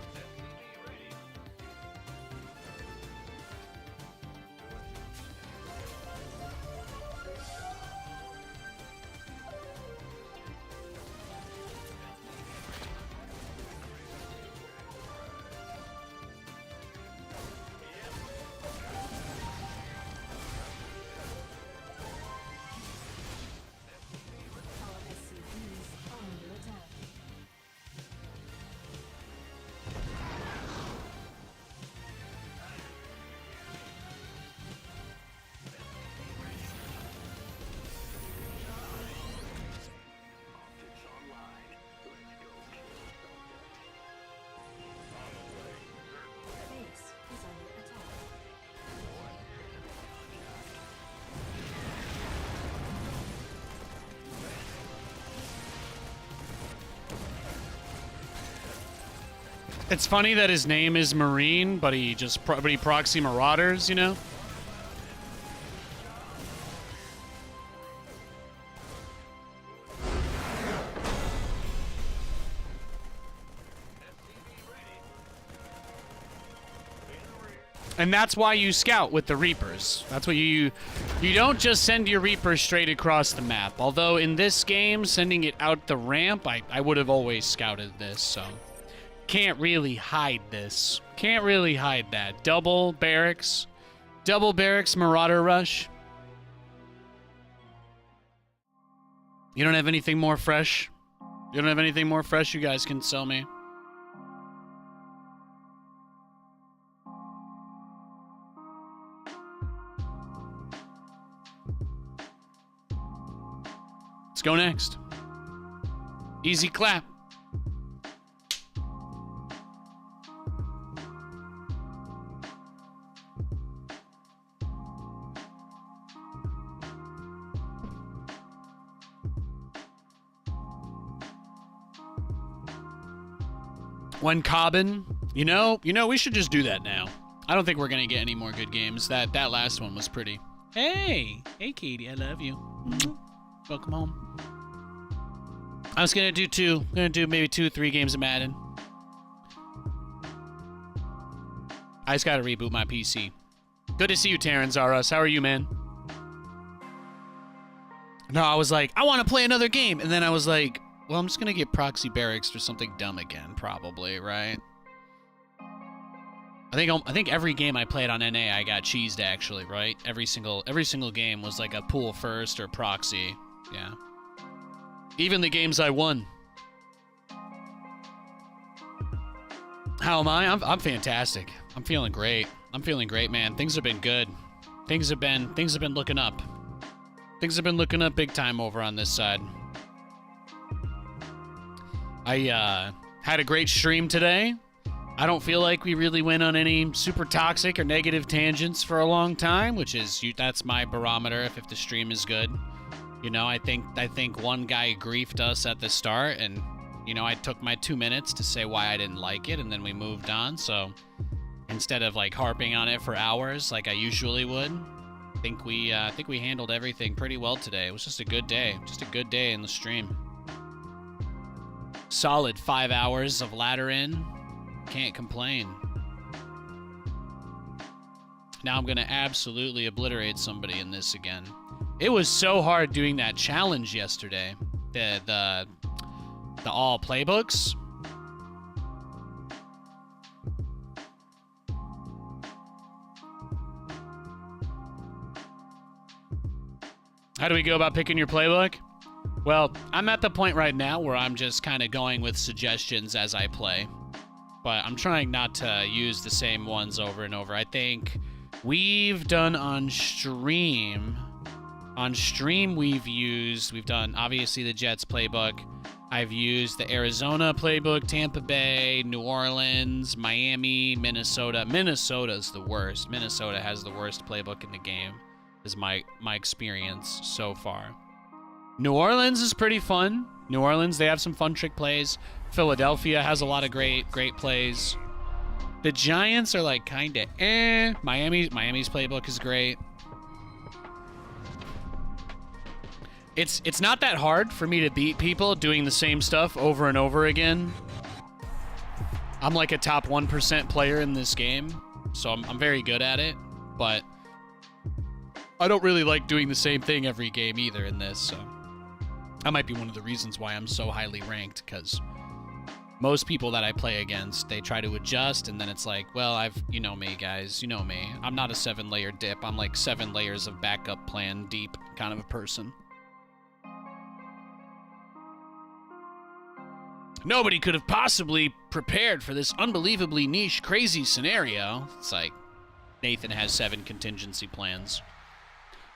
Speaker 3: Our SCVs are under attack. Base is under attack.
Speaker 1: It's funny that his name is Marine, but he proxy marauders, you know? And that's why you scout with the Reapers. That's what you don't just send your Reapers straight across the map. Although in this game, sending it out the ramp, I would have always scouted this, so can't really hide this. Can't really hide that. Double barracks Marauder Rush. You don't have anything more fresh? You don't have anything more fresh you guys can sell me? Let's go next. Easy clap. When Cobbin, you know, we should just do that now. I don't think we're gonna get any more good games. That last one was pretty. Hey, Katie, I love you. Welcome home. I was gonna do 2. I'm gonna do maybe 2 or 3 games of Madden. I just gotta reboot my PC. Good to see you, Terrence R. Us. How are you, man? No, I was like, I want to play another game, and then I was like, well, I'm just gonna get proxy barracks or something dumb again, probably, right? I think every game I played on NA, I got cheesed actually, right? Every single game was like a pool first or proxy, yeah. Even the games I won. How am I? I'm fantastic. I'm feeling great. I'm feeling great, man. Things have been good. Things have been looking up. Things have been looking up big time over on this side. I had a great stream today. I don't feel like we really went on any super toxic or negative tangents for a long time, which is that's my barometer if the stream is good. You know, I think one guy griefed us at the start, and you know, I took my 2 minutes to say why I didn't like it, and then we moved on. So instead of like harping on it for hours like I usually would, I think we handled everything pretty well today. It was just a good day in the stream. Solid 5 hours of ladder in. Can't complain. Now I'm gonna absolutely obliterate somebody in this again. It was so hard doing that challenge yesterday. The all playbooks. How do we go about picking your playbook? Well, I'm at the point right now where I'm just kind of going with suggestions as I play. But I'm trying not to use the same ones over and over. I think we've done on stream. On stream, we've done obviously the Jets playbook. I've used the Arizona playbook, Tampa Bay, New Orleans, Miami, Minnesota. Minnesota's the worst. Minnesota has the worst playbook in the game, is my experience so far. New Orleans is pretty fun. New Orleans, they have some fun trick plays. Philadelphia has a lot of great plays. The Giants are like kind of eh. Miami's playbook is great. It's not that hard for me to beat people doing the same stuff over and over again. I'm like a top 1% player in this game, so I'm very good at it, but I don't really like doing the same thing every game either in this, so that might be one of the reasons why I'm so highly ranked, because most people that I play against, they try to adjust, and then it's like, well, you know me, guys, you know me. I'm not a 7-layer dip. I'm like 7 layers of backup plan deep kind of a person. Nobody could have possibly prepared for this unbelievably niche, crazy scenario. It's like Nathan has 7 contingency plans.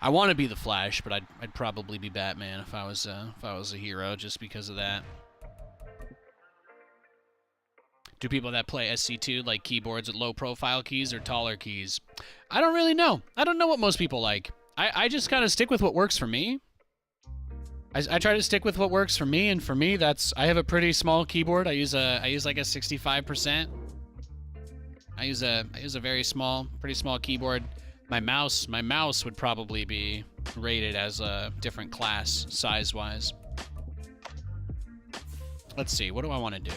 Speaker 1: I want to be the Flash, but I'd probably be Batman if I was a hero, just because of that. Do people that play SC2 like keyboards with low profile keys or taller keys? I don't really know. I don't know what most people like. I just kind of stick with what works for me. I try to stick with what works for me, and for me, I have a pretty small keyboard. I use like a 65%. I use a very small, pretty small keyboard. My mouse would probably be rated as a different class size-wise. Let's see, what do I want to do?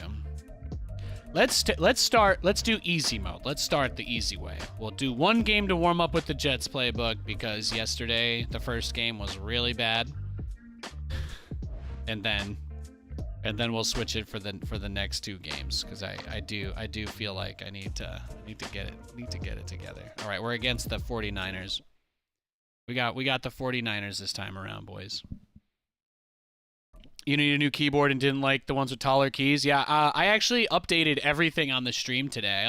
Speaker 1: Let's do easy mode. Let's start the easy way. We'll do 1 game to warm up with the Jets playbook, because yesterday the first game was really bad. And then we'll switch it for the next 2 games, because I do feel like I need to get it together. All right, we're against the 49ers. We got the 49ers this time around, boys. You need a new keyboard and didn't like the ones with taller keys? Yeah, I actually updated everything on the stream today.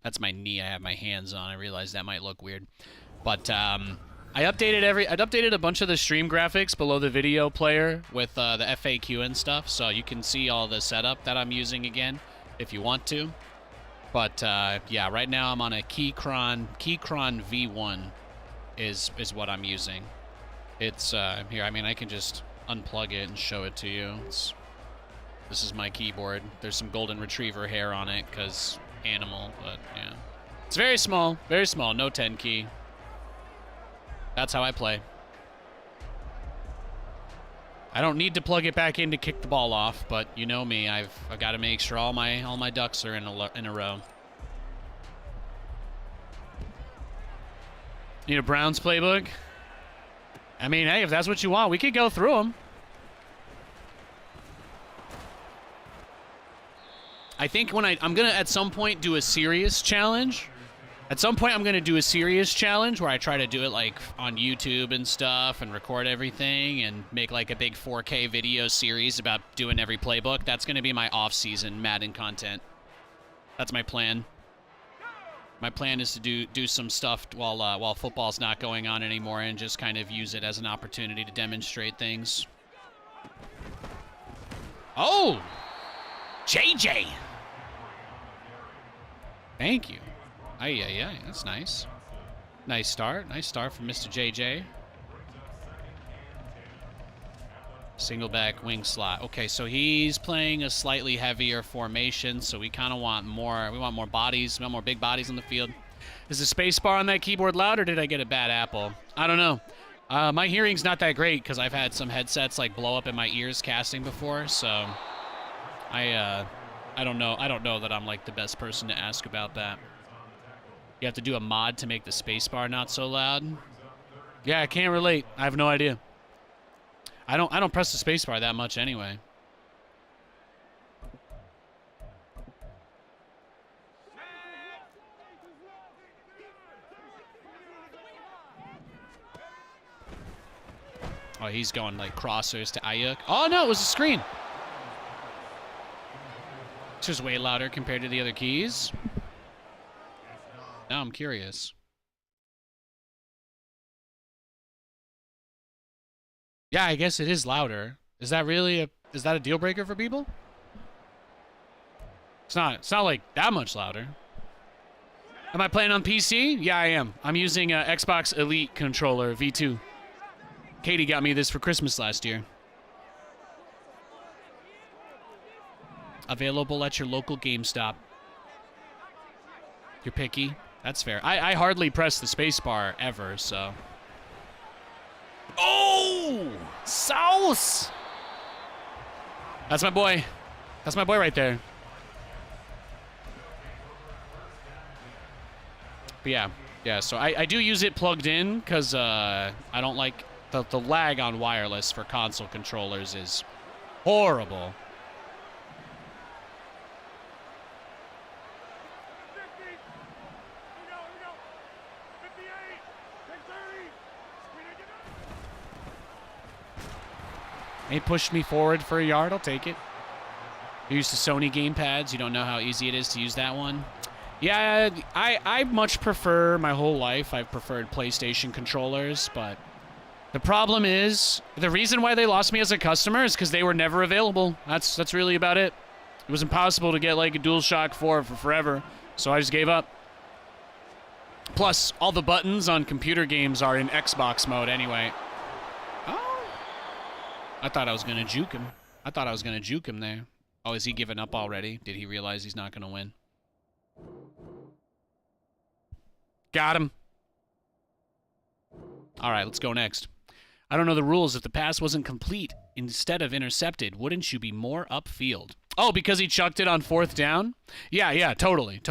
Speaker 1: That's my knee I have my hands on. I realized that might look weird. But I updated a bunch of the stream graphics below the video player with the FAQ and stuff, so you can see all the setup that I'm using again if you want to. But yeah, right now I'm on a Keychron V1 is what I'm using. It's here. I mean, I can just unplug it and show it to you. This is my keyboard. There's some golden retriever hair on it because animal, but yeah, it's very small, no 10 key. That's how I play. I don't need to plug it back in to kick the ball off, but you know me, I've got to make sure all my ducks are in a row. Need a Browns playbook? I mean, hey, if that's what you want, we could go through them. I think when I'm gonna at some point do a serious challenge. At some point, I'm going to do a serious challenge where I try to do it like on YouTube and stuff and record everything and make like a big 4K video series about doing every playbook. That's going to be my off-season Madden content. That's my plan. My plan is to do some stuff while football's not going on anymore and just kind of use it as an opportunity to demonstrate things. Oh! JJ! Thank you. Aye, that's nice. Nice start. Nice start from Mr. JJ. Single back wing slot. Okay, so he's playing a slightly heavier formation, so we kind of want more. We want more bodies. We want more big bodies on the field. Is the space bar on that keyboard loud, or did I get a bad apple? I don't know. My hearing's not that great because I've had some headsets like blow up in my ears casting before, so I don't know. I don't know that I'm like the best person to ask about that. You have to do a mod to make the spacebar not so loud. Yeah, I can't relate. I have no idea. I don't press the spacebar that much anyway. Oh, he's going like crossers to Ayuk. Oh no, it was a screen. It's just way louder compared to the other keys. Now I'm curious. Yeah, I guess it is louder. Is that really is that a deal breaker for people? It's not like that much louder. Am I playing on PC? Yeah, I am. I'm using a Xbox Elite controller V2. Katie got me this for Christmas last year. Available at your local GameStop. You're picky. That's fair. I hardly press the spacebar ever, so. Oh! Sauce! That's my boy. That's my boy right there. But yeah, so I do use it plugged in because I don't like the lag on wireless for console controllers is horrible.
Speaker 2: 50. Here we go. 58. 30.
Speaker 1: He pushed me forward for a yard. I'll take it. You're used to Sony gamepads. You don't know how easy it is to use that one. Yeah, I much prefer, my whole life, I've preferred PlayStation controllers, but the problem is, the reason why they lost me as a customer is because they were never available. That's really about it. It was impossible to get like a DualShock 4 for forever, so I just gave up. Plus, all the buttons on computer games are in Xbox mode anyway. Oh. I thought I was going to juke him. There. Oh, is he giving up already? Did he realize he's not going to win? Got him. All right, let's go next. I don't know the rules. If the pass wasn't complete instead of intercepted, wouldn't you be more upfield? Oh, because he chucked it on 4th down? Yeah, totally.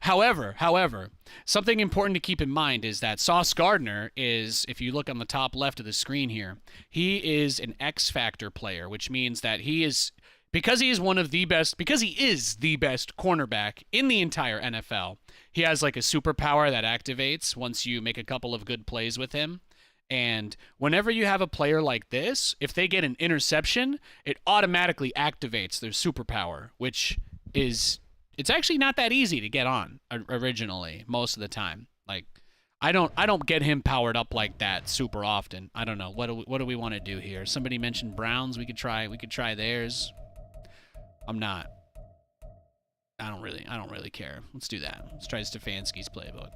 Speaker 1: However, something important to keep in mind is that Sauce Gardner is, if you look on the top left of the screen here, he is an X Factor player, which means that he is, because he is the best cornerback in the entire NFL, he has like a superpower that activates once you make a couple of good plays with him. And whenever you have a player like this, if they get an interception, it automatically activates their superpower, which is, it's actually not that easy to get on originally, most of the time. Like, I don't get him powered up like that super often. I don't know. What do we want to do here? Somebody mentioned Browns. We could try theirs. I don't really care. Let's do that. Let's try Stefanski's playbook.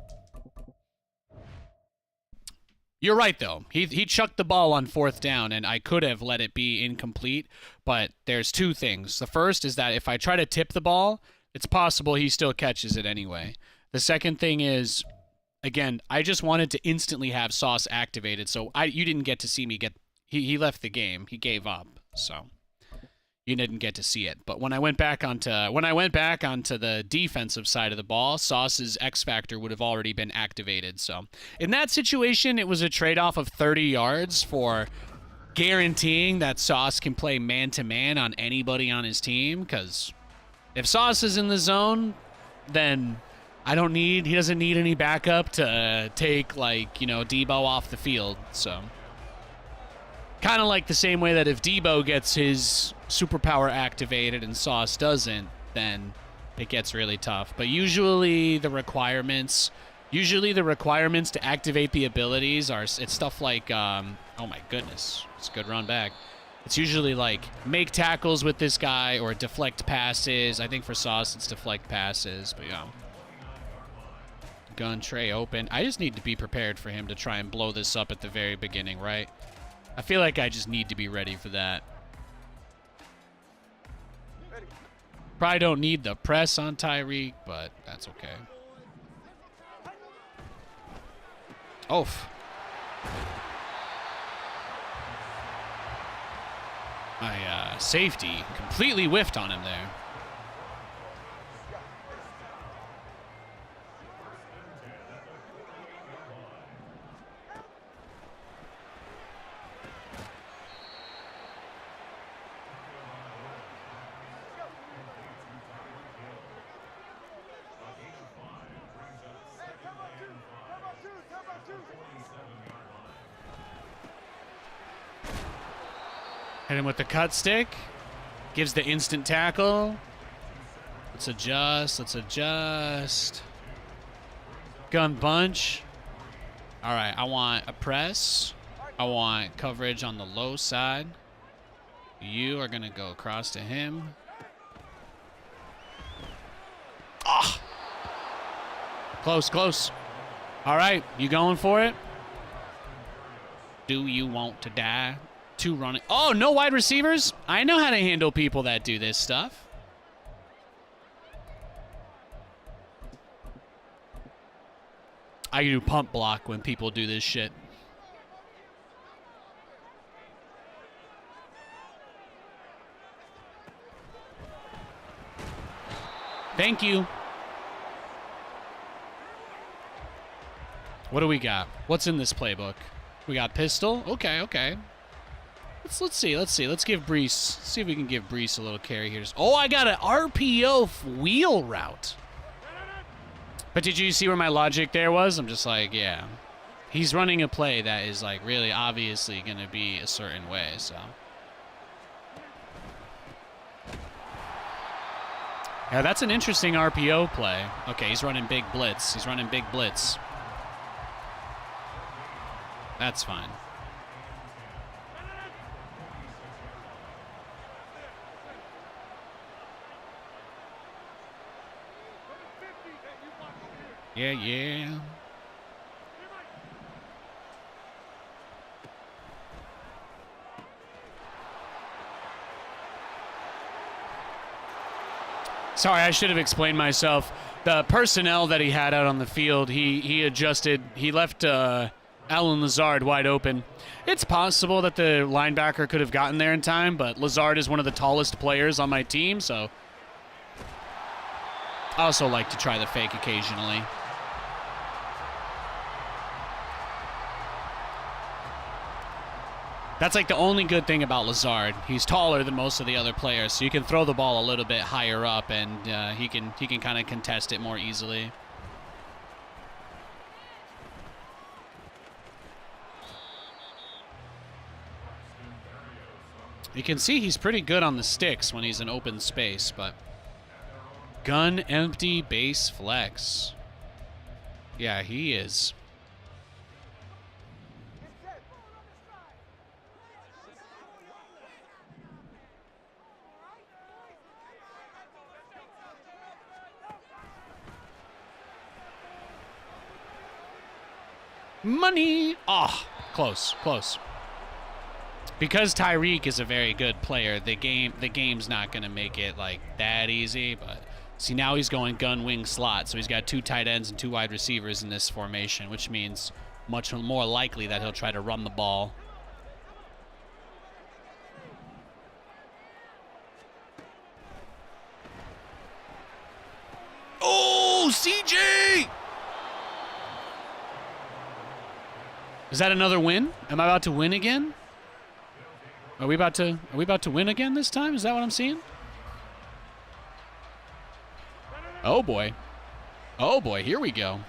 Speaker 1: You're right, though. He chucked the ball on 4th down, and I could have let it be incomplete, but there's two things. The first is that if I try to tip the ball, it's possible he still catches it anyway. The second thing is, again, I just wanted to instantly have Sauce activated, so you didn't get to see me get... He left the game. He gave up, so... You didn't get to see it. But when I went back onto the defensive side of the ball, Sauce's X Factor would have already been activated. So in that situation, it was a trade-off of 30 yards for guaranteeing that Sauce can play man-to-man on anybody on his team. Because if Sauce is in the zone, then He doesn't need any backup to take, like, you know, Debo off the field. So, kind of like the same way that if Debo gets his superpower activated and Sauce doesn't, then it gets really tough. But usually the requirements to activate the abilities it's stuff like, oh my goodness, it's a good run back. It's usually like make tackles with this guy or deflect passes. I think for Sauce it's deflect passes, but yeah. Gun tray open. I just need to be prepared for him to try and blow this up at the very beginning, right? I feel like I just need to be ready for that. Probably don't need the press on Tyreek, but that's okay. Oof. My safety completely whiffed on him there. Hit him with the cut stick. Gives the instant tackle. Let's adjust. Let's adjust. Gun bunch. All right, I want a press. I want coverage on the low side. You are going to go across to him. Ah! Close, close. All right, you going for it? Do you want to die? Two running. Oh, no wide receivers? I know how to handle people that do this stuff. I do pump block when people do this shit. Thank you. What do we got? What's in this playbook? We got pistol. Okay, okay. Let's see. Let's give Brees. See if we can give Brees a little carry here. Oh, I got an RPO wheel route. But did you see where my logic there was? I'm just like, yeah. He's running a play that is like really obviously going to be a certain way, so. Yeah, that's an interesting RPO play. Okay, he's running big blitz. He's running big blitz. That's fine. Yeah, yeah. Sorry, I should have explained myself. The personnel that he had out on the field, he adjusted. He left Alan Lazard wide open. It's possible that the linebacker could have gotten there in time, but Lazard is one of the tallest players on my team, so I also like to try the fake occasionally. That's like the only good thing about Lazard. He's taller than most of the other players, so you can throw the ball a little bit higher up, and he can kind of contest it more easily. You can see he's pretty good on the sticks when he's in open space, but gun empty base flex. Yeah, he is. Money! Oh, close, close. Because Tyreek is a very good player, the game's not going to make it like that easy, but see, now he's going gun wing slot, so he's got 2 tight ends and 2 wide receivers in this formation, which means much more likely that he'll try to run the ball. Oh, CJ! Is that another win? Am I about to win again? Are we about to win again this time? Is that what I'm seeing? Oh boy. Oh, boy. Here we go.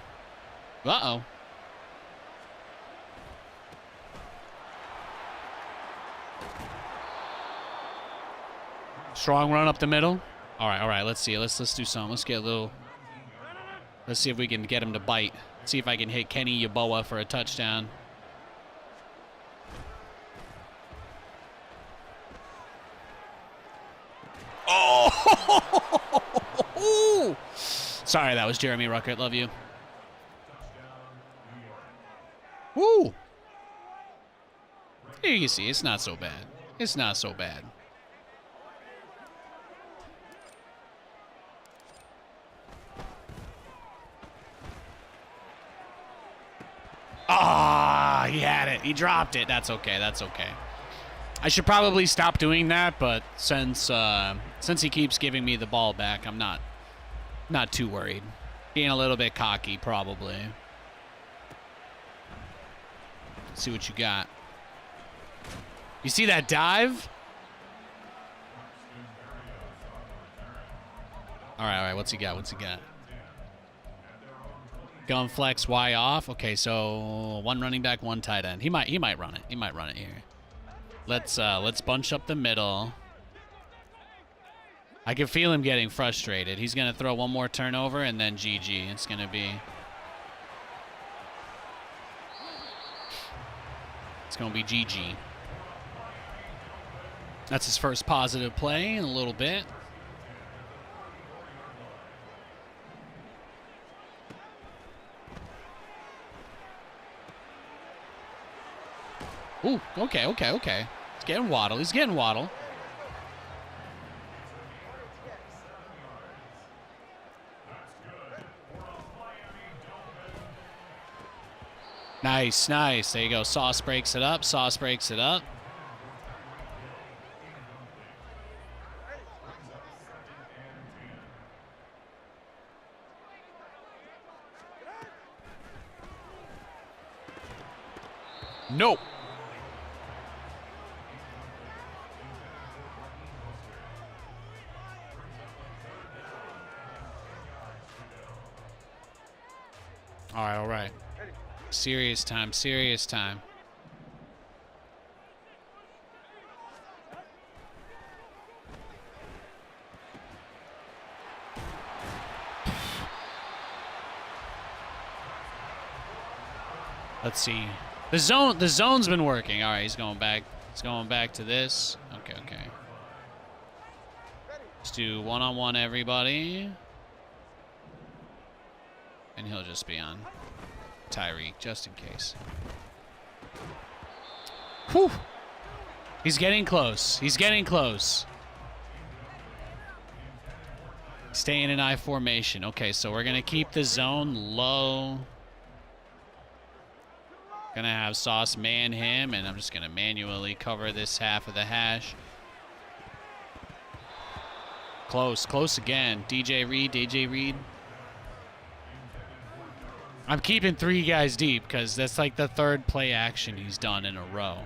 Speaker 1: Uh-oh. Strong run up the middle. All right. Let's see. Let's do something. Let's get a little. Let's see if we can get him to bite. See if I can hit Kenny Yeboah for a touchdown. Oh! Sorry, that was Jeremy Ruckert. Love you. Woo! Here you see, it's not so bad. It's not so bad. Ah, he had it. He dropped it. That's okay. That's okay. I should probably stop doing that, but since he keeps giving me the ball back, I'm not too worried. Being a little bit cocky, probably. Let's see what you got. You see that dive? All right. What's he got? Gun flex Y off. Okay, so one running back, one tight end. He might run it. He might run it here. Let's bunch up the middle. I can feel him getting frustrated. He's gonna throw one more turnover and then GG. It's gonna be GG. That's his first positive play in a little bit. Ooh, okay. He's getting Waddle. Nice. There you go. Sauce breaks it up. Nope. All right. Serious time. Let's see. The zone's been working. All right, he's going back. He's going back to this. Okay. Let's do one-on-one everybody. And he'll just be on Tyreek, just in case. Whew. He's getting close. Staying in I formation. Okay, so we're going to keep the zone low. Gonna have Sauce man him, and I'm just gonna manually cover this half of the hash. Close again. DJ Reed. I'm keeping 3 guys deep because that's like the 3rd play action he's done in a row.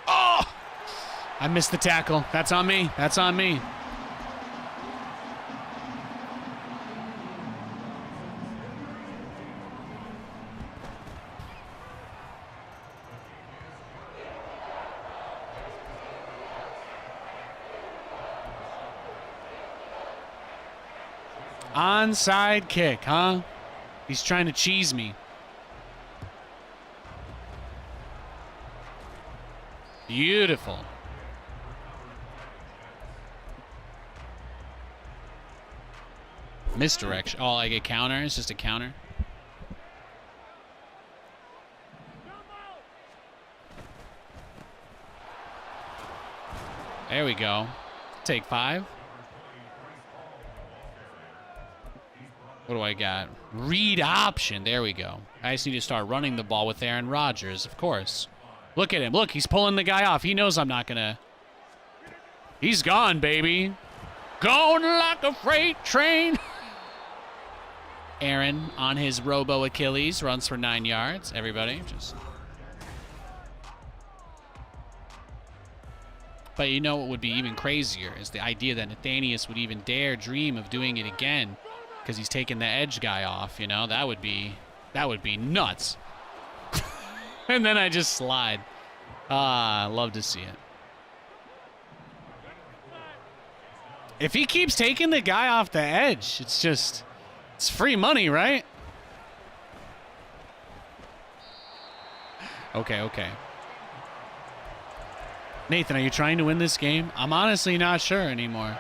Speaker 1: Oh! I missed the tackle. That's on me. Onside kick, huh? He's trying to cheese me. Beautiful. Misdirection. Oh, like a counter? It's just a counter? There we go. Take 5. What do I got? Read option. There we go. I just need to start running the ball with Aaron Rodgers, of course. Look at him. Look, he's pulling the guy off. He knows I'm not going to. He's gone, baby. Going like a freight train. Aaron on his Robo Achilles runs for 9 yards. Everybody just. But you know what would be even crazier is the idea that Nathanias would even dare dream of doing it again because he's taking the edge guy off, you know? That would be nuts. And then I just slide. I love to see it. If he keeps taking the guy off the edge, it's free money, right? Okay. Nathan, are you trying to win this game? I'm honestly not sure anymore.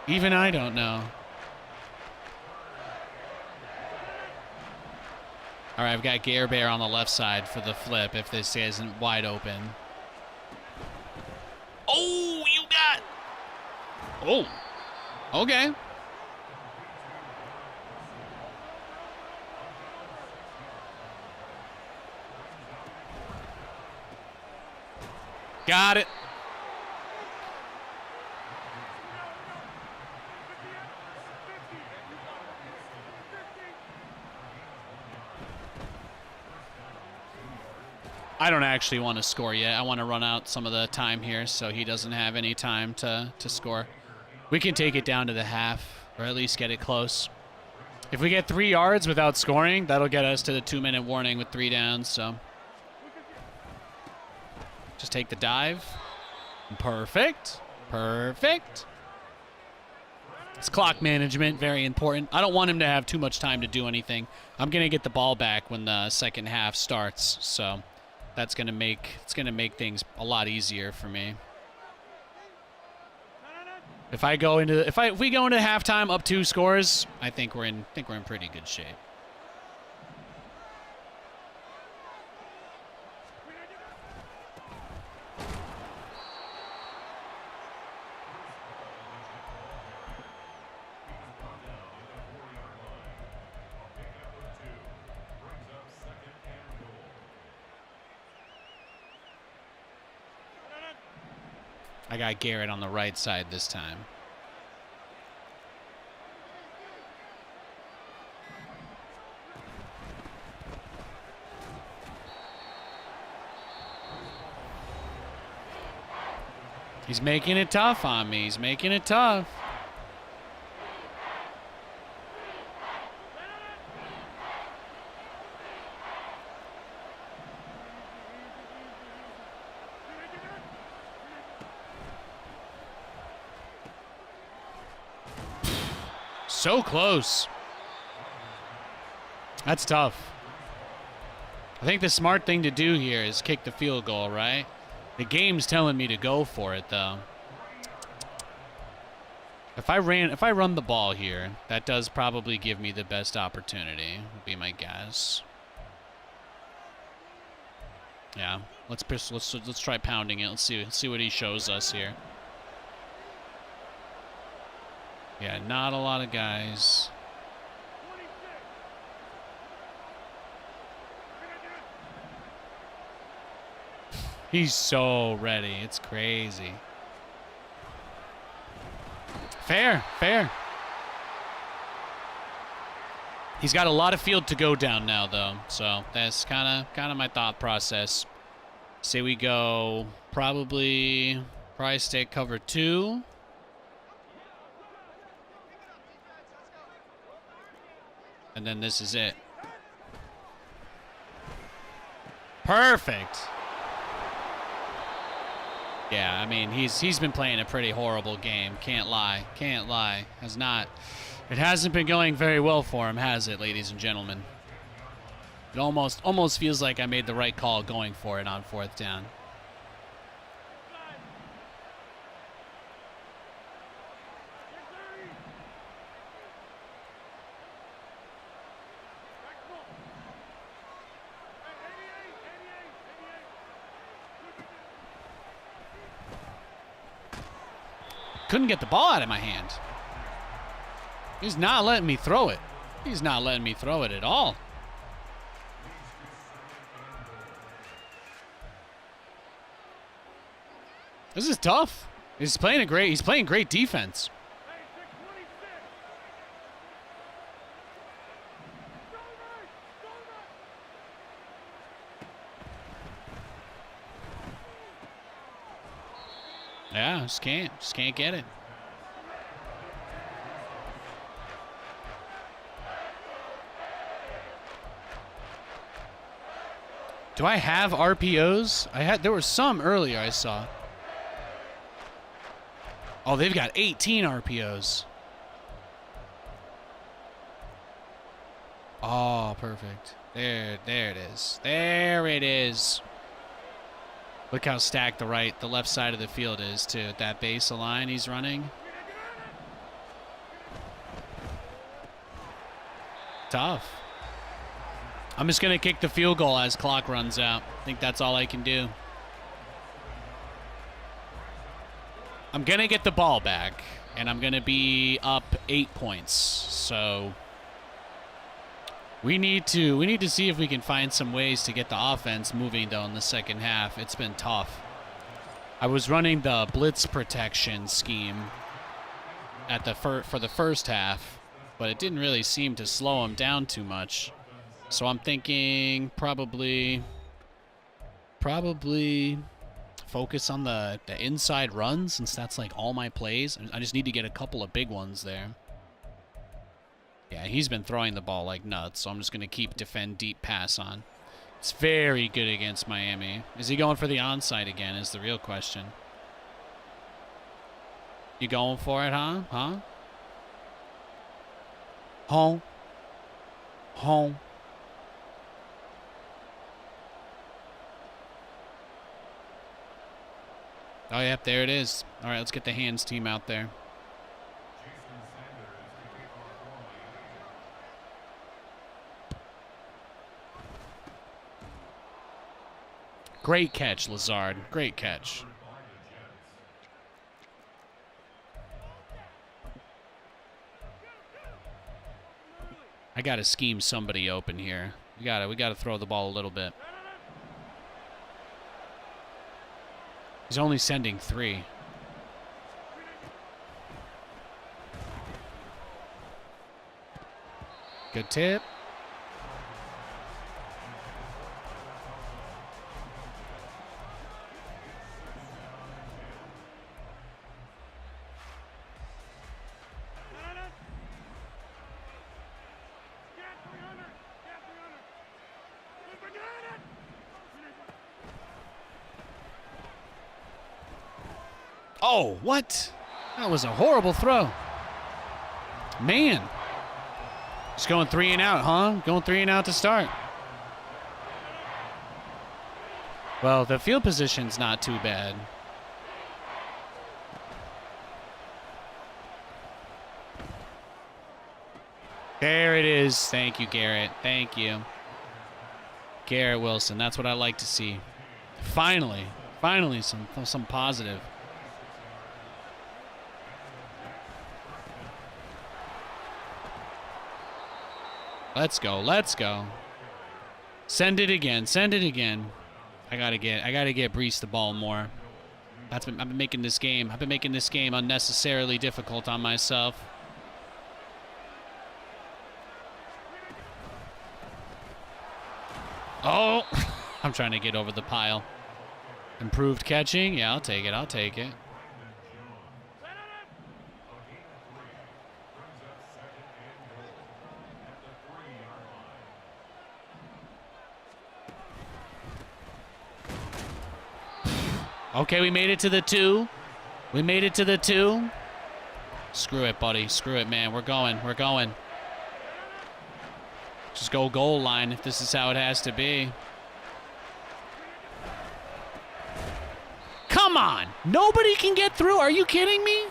Speaker 1: Even I don't know. All right, I've got Gare Bear on the left side for the flip if this isn't wide open. Oh, you got... Oh, okay. Got it. I don't actually want to score yet. I want to run out some of the time here so he doesn't have any time to score. We can take it down to the half or at least get it close. If we get 3 yards without scoring, that'll get us to the 2-minute warning with 3 downs. So just take the dive. Perfect. It's clock management, very important. I don't want him to have too much time to do anything. I'm going to get the ball back when the second half starts. So that's going to make things a lot easier for me. If we go into halftime up 2 scores, I think we're in pretty good shape. I got Garrett on the right side this time. He's making it tough on me. He's making it tough. So close. That's tough. I think the smart thing to do here is kick the field goal, right? The game's telling me to go for it, though. If I run the ball here, that does probably give me the best opportunity, would be my guess. Yeah, let's try pounding it. Let's see what he shows us here. Yeah, not a lot of guys. He's so ready. It's crazy. Fair. He's got a lot of field to go down now, though. So that's kind of my thought process. Say we go probably stay cover 2. And then this is it. Perfect. Yeah, I mean, he's been playing a pretty horrible game. Can't lie. It hasn't been going very well for him, has it, ladies and gentlemen? It almost feels like I made the right call going for it on 4th down. Couldn't get the ball out of my hand. He's not letting me throw it. He's not letting me throw it at all. This is tough. He's playing great defense. Yeah, just can't get it. Do I have RPOs? There were some earlier I saw. Oh, they've got 18 RPOs. Oh, perfect. There it is. There it is. Look how stacked the left side of the field is too. That base line he's running. Tough. I'm just going to kick the field goal as clock runs out. I think that's all I can do. I'm going to get the ball back, and I'm going to be up 8 points. So we need to see if we can find some ways to get the offense moving, though, in the second half. It's been tough. I was running the blitz protection scheme for the first half, but it didn't really seem to slow him down too much. So I'm thinking probably focus on the inside runs, since that's like all my plays. I just need to get a couple of big ones there. Yeah, he's been throwing the ball like nuts, so I'm just going to keep defend deep pass on. It's very good against Miami. Is he going for the onside again is the real question. You going for it, huh? Home. Oh, yep, there it is. All right, let's get the hands team out there. Great catch, Lazard. Great catch. I gotta scheme somebody open here. We gotta throw the ball a little bit. He's only sending 3. Good tip. Oh, what? That was a horrible throw. Man. Just going 3 and out, huh? Going 3 and out to start. Well, the field position's not too bad. There it is. Thank you, Garrett. Thank you. Garrett Wilson. That's what I like to see. Finally some positive. Let's go. Send it again. I gotta get Brees the ball more. I've been making this game unnecessarily difficult on myself. Oh, I'm trying to get over the pile. Improved catching. Yeah, I'll take it. Okay, we made it to the 2. Screw it, buddy. Screw it, man. We're going. Just go goal line if this is how it has to be. Come on! Nobody can get through? Are you kidding me?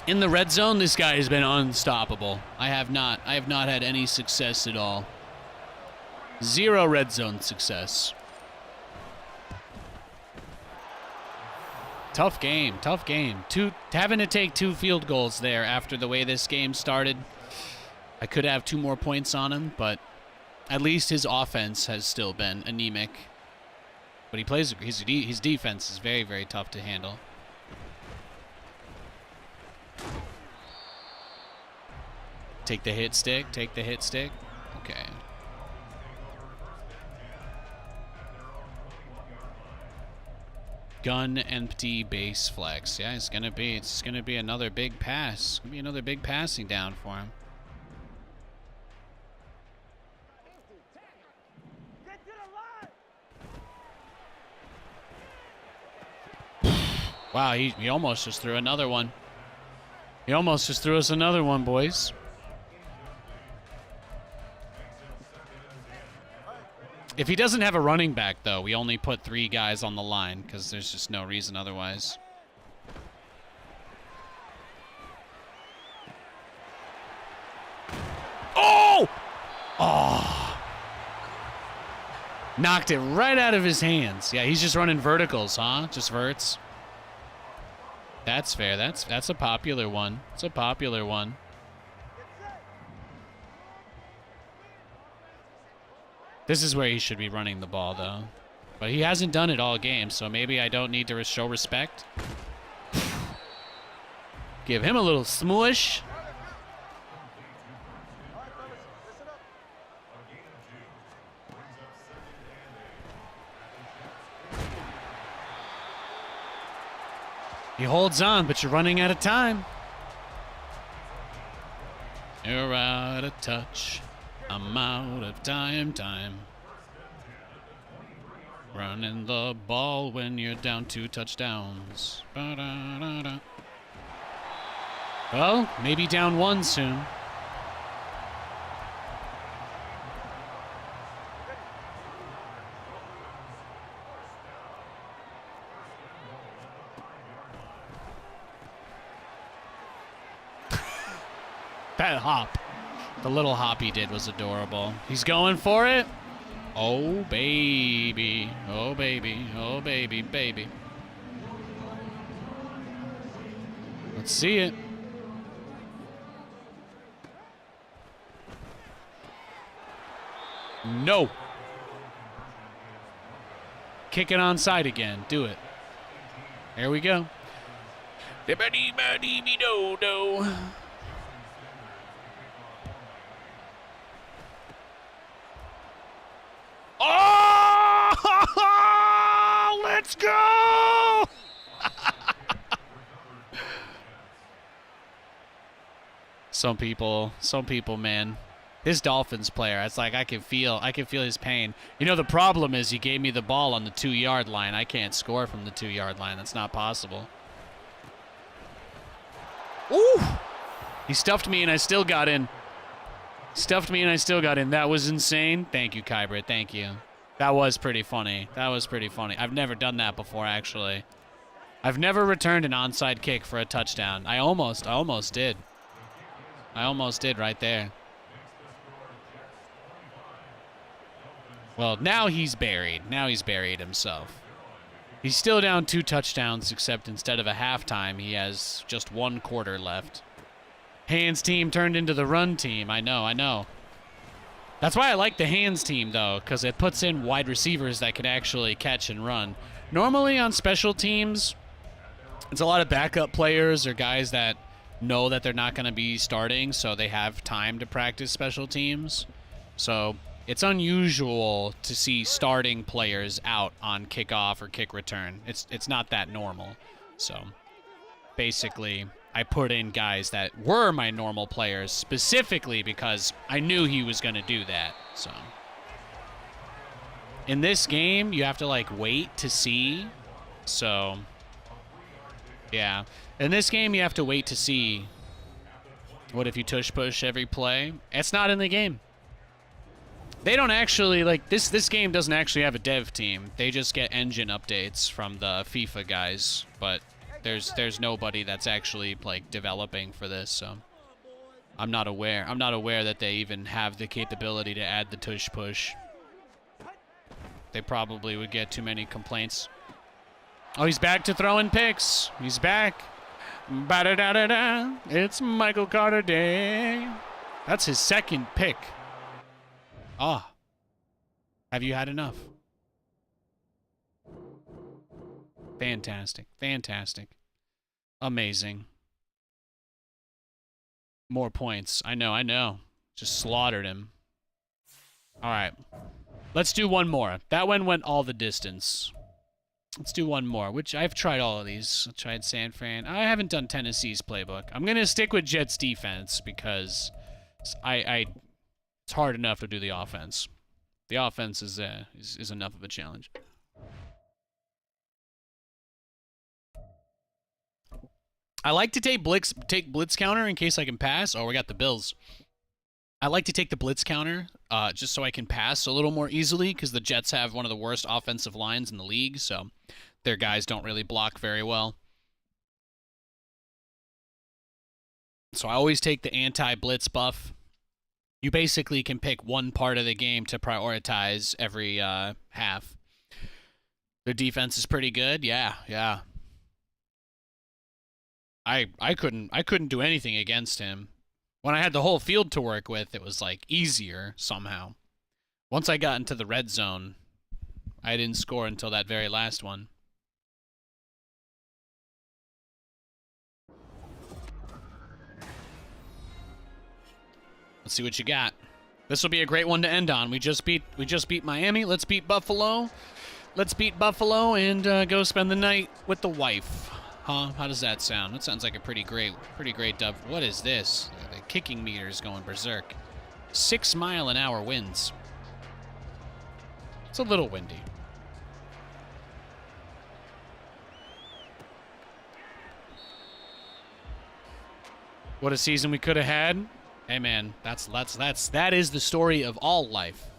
Speaker 1: In the red zone, this guy has been unstoppable. I have not had any success at all. 0 red zone success. Tough game. Having to take 2 field goals there after the way this game started. I could have 2 more points on him, but at least his offense has still been anemic. But his defense is very, very tough to handle. Take the hit stick. Okay. Gun empty base flex. Yeah, it's gonna be another big pass. It's gonna be another big passing down for him. Wow, he almost just threw another one. He almost just threw us another one, boys. If he doesn't have a running back, though, we only put 3 guys on the line because there's just no reason otherwise. Oh! Oh! Knocked it right out of his hands. Yeah, he's just running verticals, huh? Just verts. That's fair. That's a popular one. It's a popular one. This is where he should be running the ball, though. But he hasn't done it all game, so maybe I don't need to show respect. Give him a little smoosh. He holds on, but you're running out of time. You're out of touch. I'm out of time. Running the ball when you're down 2 touchdowns. Ba-da-da-da. Well, maybe down 1 soon. That hop. The little hop he did was adorable. He's going for it. Oh, baby. Oh, baby. Oh, baby, baby. Let's see it. No. Kick it onside again. Do it. There we go. Dibba-dee-ba-dee-be-do-do. Oh! Let's go! Some people, man. This Dolphins player, it's like I can feel his pain. You know, the problem is he gave me the ball on the 2-yard line. I can't score from the 2-yard line. That's not possible. Ooh! He stuffed me and I still got in. That was insane. Thank you, Kybrit. Thank you. That was pretty funny. I've never done that before, actually. I've never returned an onside kick for a touchdown. I almost did. I almost did right there. Well, now he's buried. Now he's buried himself. He's still down 2 touchdowns, except instead of a halftime, he has just 1 quarter left. Hands team turned into the run team. I know. That's why I like the hands team, though, because it puts in wide receivers that can actually catch and run. Normally on special teams, it's a lot of backup players or guys that know that they're not going to be starting, so they have time to practice special teams. So it's unusual to see starting players out on kickoff or kick return. It's not that normal. So basically, I put in guys that were my normal players specifically because I knew he was going to do that. So in this game, you have to like wait to see. So yeah, in this game, you have to wait to see. What if you tush push every play? It's not in the game. They don't actually, like, this game doesn't actually have a dev team. They just get engine updates from the FIFA guys, but there's nobody that's actually, like, developing for this, so I'm not aware. I'm not aware that they even have the capability to add the tush push. They probably would get too many complaints. Oh, he's back to throwing picks. He's back. Ba-da-da-da-da. It's Michael Carter Day. That's his 2nd pick. Ah. Have you had enough? Fantastic. Fantastic. Amazing. More points. I know. Just slaughtered him. All right. Let's do one more. That one went all the distance. Let's do one more, which I've tried all of these. I tried San Fran. I haven't done Tennessee's playbook. I'm going to stick with Jets defense because it's hard enough to do the offense. The offense is enough of a challenge. I like to take blitz counter in case I can pass. Oh, we got the Bills. I like to take the blitz counter just so I can pass a little more easily because the Jets have one of the worst offensive lines in the league, so their guys don't really block very well. So I always take the anti-blitz buff. You basically can pick one part of the game to prioritize every half. Their defense is pretty good. Yeah. I couldn't do anything against him. When I had the whole field to work with, it was like easier somehow. Once I got into the red zone, I didn't score until that very last one. Let's see what you got. This will be a great one to end on. We just beat Miami. Let's beat Buffalo. Let's beat Buffalo and go spend the night with the wife. Huh? How does that sound? That sounds like a pretty great dub. What is this? The kicking meter is going berserk. 6-mile-an-hour winds. It's a little windy. What a season we could have had. Hey man, that is the story of all life.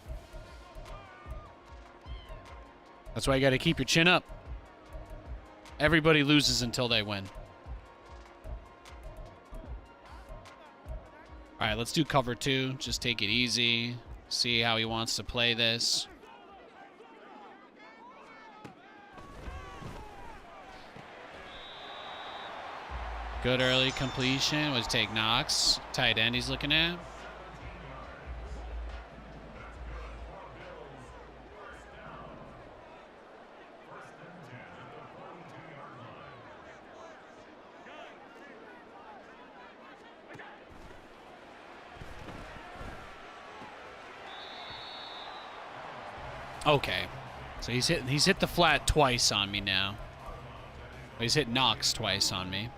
Speaker 1: That's why you got to keep your chin up. Everybody loses until they win. All right, let's do cover 2. Just take it easy. See how he wants to play this. Good early completion. Let's take Knox. Tight end he's looking at. Okay. So he's hit the flat twice on me now. He's hit Knox twice on me.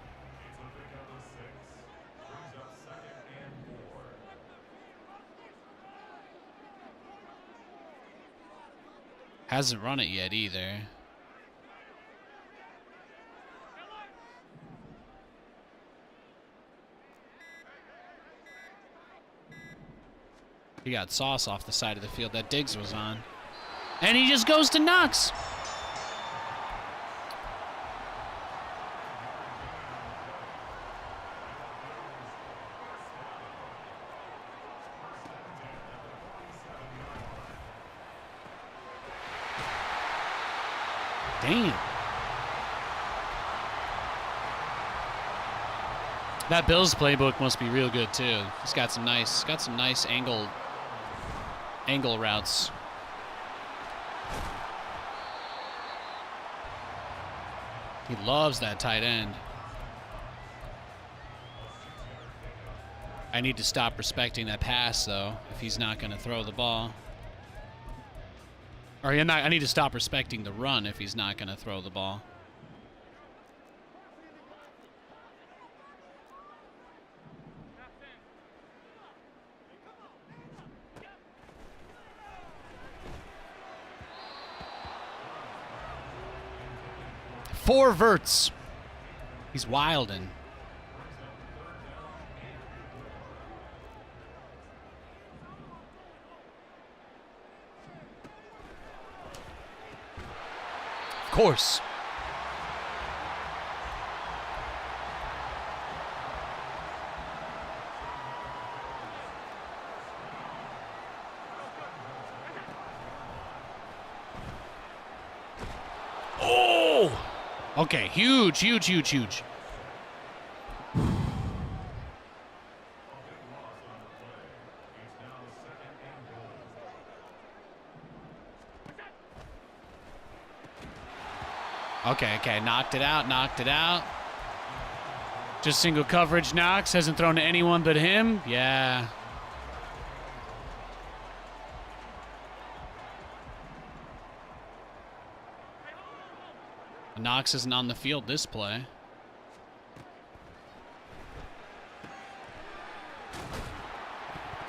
Speaker 1: Hasn't run it yet either. He got sauce off the side of the field that Diggs was on. And he just goes to Knox. Damn. That Bills playbook must be real good too. He's got some nice angle routes. He loves that tight end. I need to stop respecting that pass though if he's not going to throw the ball. Or I need to stop respecting the run if he's not going to throw the ball. Four verts. He's wildin'. Of course. Oh! Okay, huge. Okay, knocked it out. Just single coverage Knox, hasn't thrown to anyone but him. Yeah. Knox isn't on the field this play.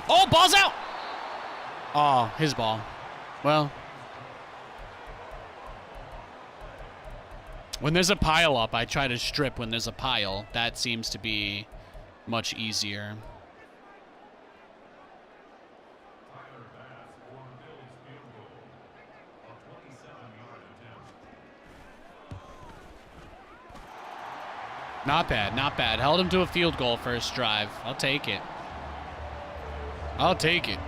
Speaker 1: Oh, ball's out! Oh, his ball. Well, when there's a pile up, I try to strip when there's a pile. That seems to be much easier. Not bad, not bad. Held him to a field goal first drive. I'll take it. I'll take it.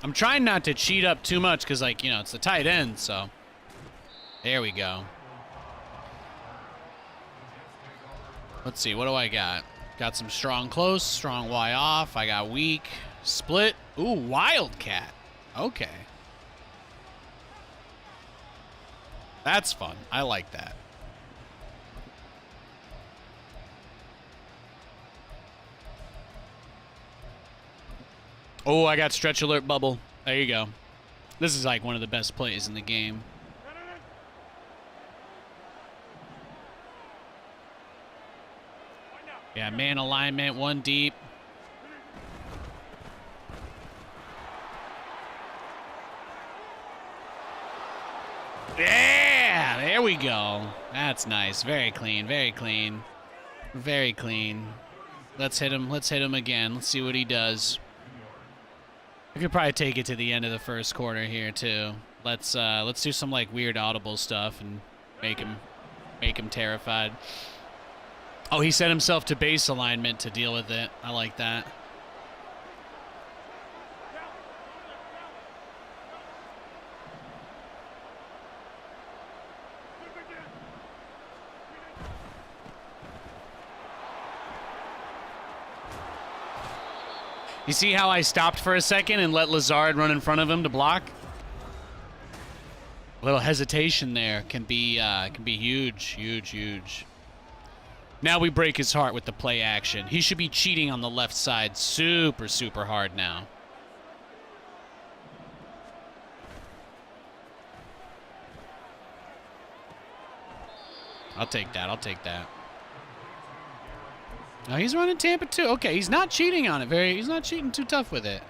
Speaker 1: I'm trying not to cheat up too much because, like, you know, it's the tight end, so. There we go. Let's see, what do I got? Got some strong close, strong Y off. I got weak, split. Ooh, wildcat. Okay. That's fun. I like that. Oh, I got stretch alert bubble. There you go. This is like one of the best plays in the game. Yeah, man alignment, one deep. Yeah, there we go. That's nice. Very clean, very clean. Very clean. Let's hit him. Let's hit him again. Let's see what he does. I could probably take it to the end of the first quarter here too. Let's do some like weird audible stuff and make him terrified. Oh, he set himself to base alignment to deal with it. I like that. You see how I stopped for a second and let Lazard run in front of him to block? A little hesitation there can be huge, huge, huge. Now we break his heart with the play action. He should be cheating on the left side super, super hard now. I'll take that. I'll take that. Oh, he's running Tampa too. Okay, he's not cheating on it. He's not cheating too tough with it.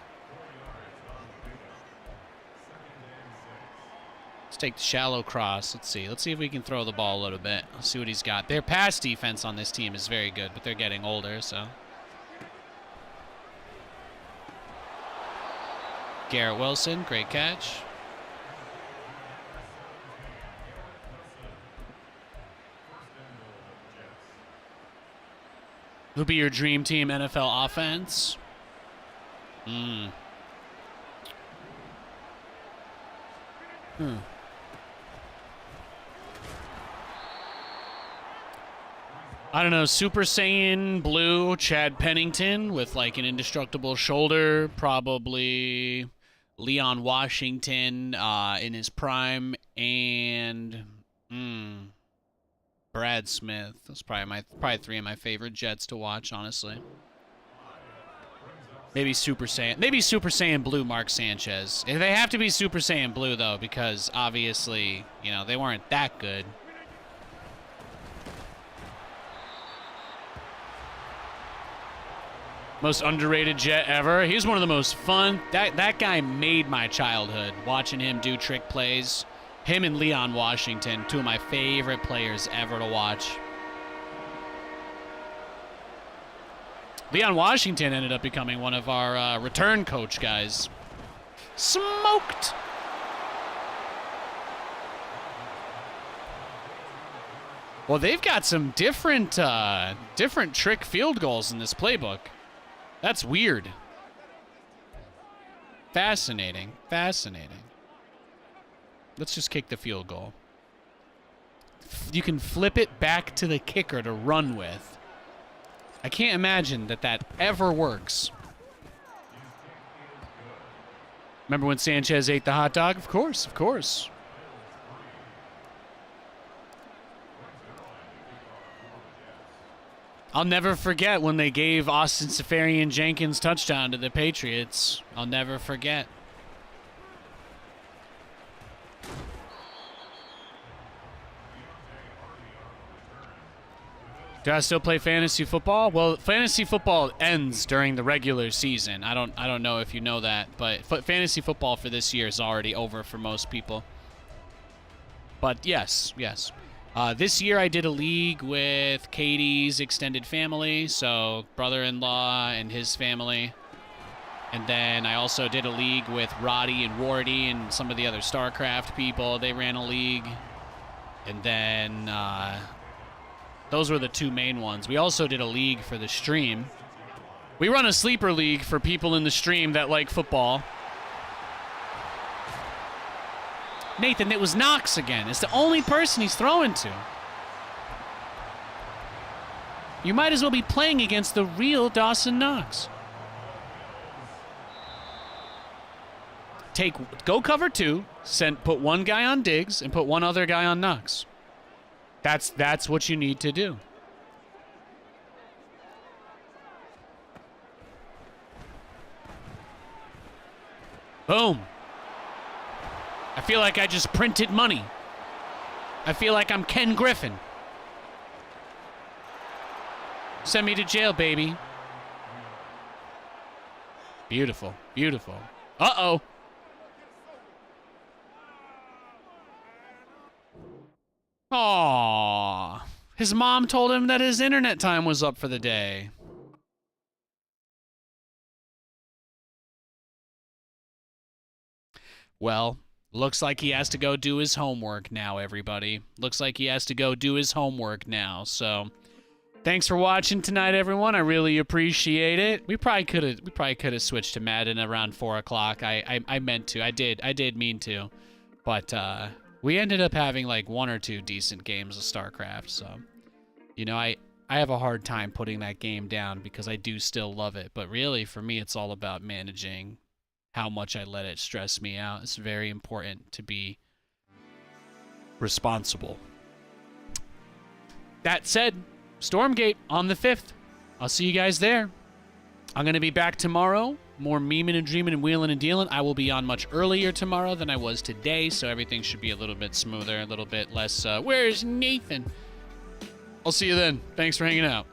Speaker 1: Let's take the shallow cross. Let's see. Let's see if we can throw the ball a little bit. Let's see what he's got. Their pass defense on this team is very good, but they're getting older, so. Garrett Wilson, great catch. Who'll be your dream team NFL offense? I don't know, Super Saiyan Blue Chad Pennington with like an indestructible shoulder, probably Leon Washington in his prime, and Brad Smith. That's probably three of my favorite Jets to watch, honestly. Maybe Super Saiyan Blue Mark Sanchez. If they have to be Super Saiyan Blue though, because obviously, you know, they weren't that good. Most underrated Jet ever. He's one of the most fun. That guy made my childhood, watching him do trick plays. Him and Leon Washington, two of my favorite players ever to watch. Leon Washington ended up becoming one of our return coach guys. Smoked! Well, they've got some different trick field goals in this playbook. That's weird. Fascinating. Fascinating. Let's just kick the field goal. You can flip it back to the kicker to run with. I can't imagine that ever works. Remember when Sanchez ate the hot dog? Of course, of course. I'll never forget when they gave Austin Safarian Jenkins touchdown to the Patriots. I'll never forget. Do I still play fantasy football? Well, fantasy football ends during the regular season. I don't know if you know that, but fantasy football for this year is already over for most people. But yes. This year I did a league with Katie's extended family, so brother-in-law and his family. And then I also did a league with Roddy and Wardy and some of the other StarCraft people. They ran a league. And then those were the two main ones. We also did a league for the stream. We run a sleeper league for people in the stream that like football. Nathan, it was Knox again. It's the only person he's throwing to. You might as well be playing against the real Dawson Knox. Go cover 2, put one guy on Diggs and put one other guy on Knox. That's what you need to do. Boom. I feel like I just printed money. I feel like I'm Ken Griffin. Send me to jail, baby. Beautiful. Beautiful. Uh-oh. Aww. His mom told him that his internet time was up for the day. Well, looks like he has to go do his homework now, everybody. Looks like he has to go do his homework now. So, thanks for watching tonight, everyone. I really appreciate it. We probably could have switched to Madden around 4 o'clock. I meant to. I did mean to. But we ended up having like 1 or 2 decent games of StarCraft. So, you know, I have a hard time putting that game down because I do still love it. But really, for me, it's all about managing how much I let it stress me out. It's very important to be responsible. That said, Stormgate on the 5th. I'll see you guys there. I'm going to be back tomorrow. More memeing and dreaming and wheeling and dealing. I will be on much earlier tomorrow than I was today, so everything should be a little bit smoother, a little bit less, where's Nathan? I'll see you then. Thanks for hanging out.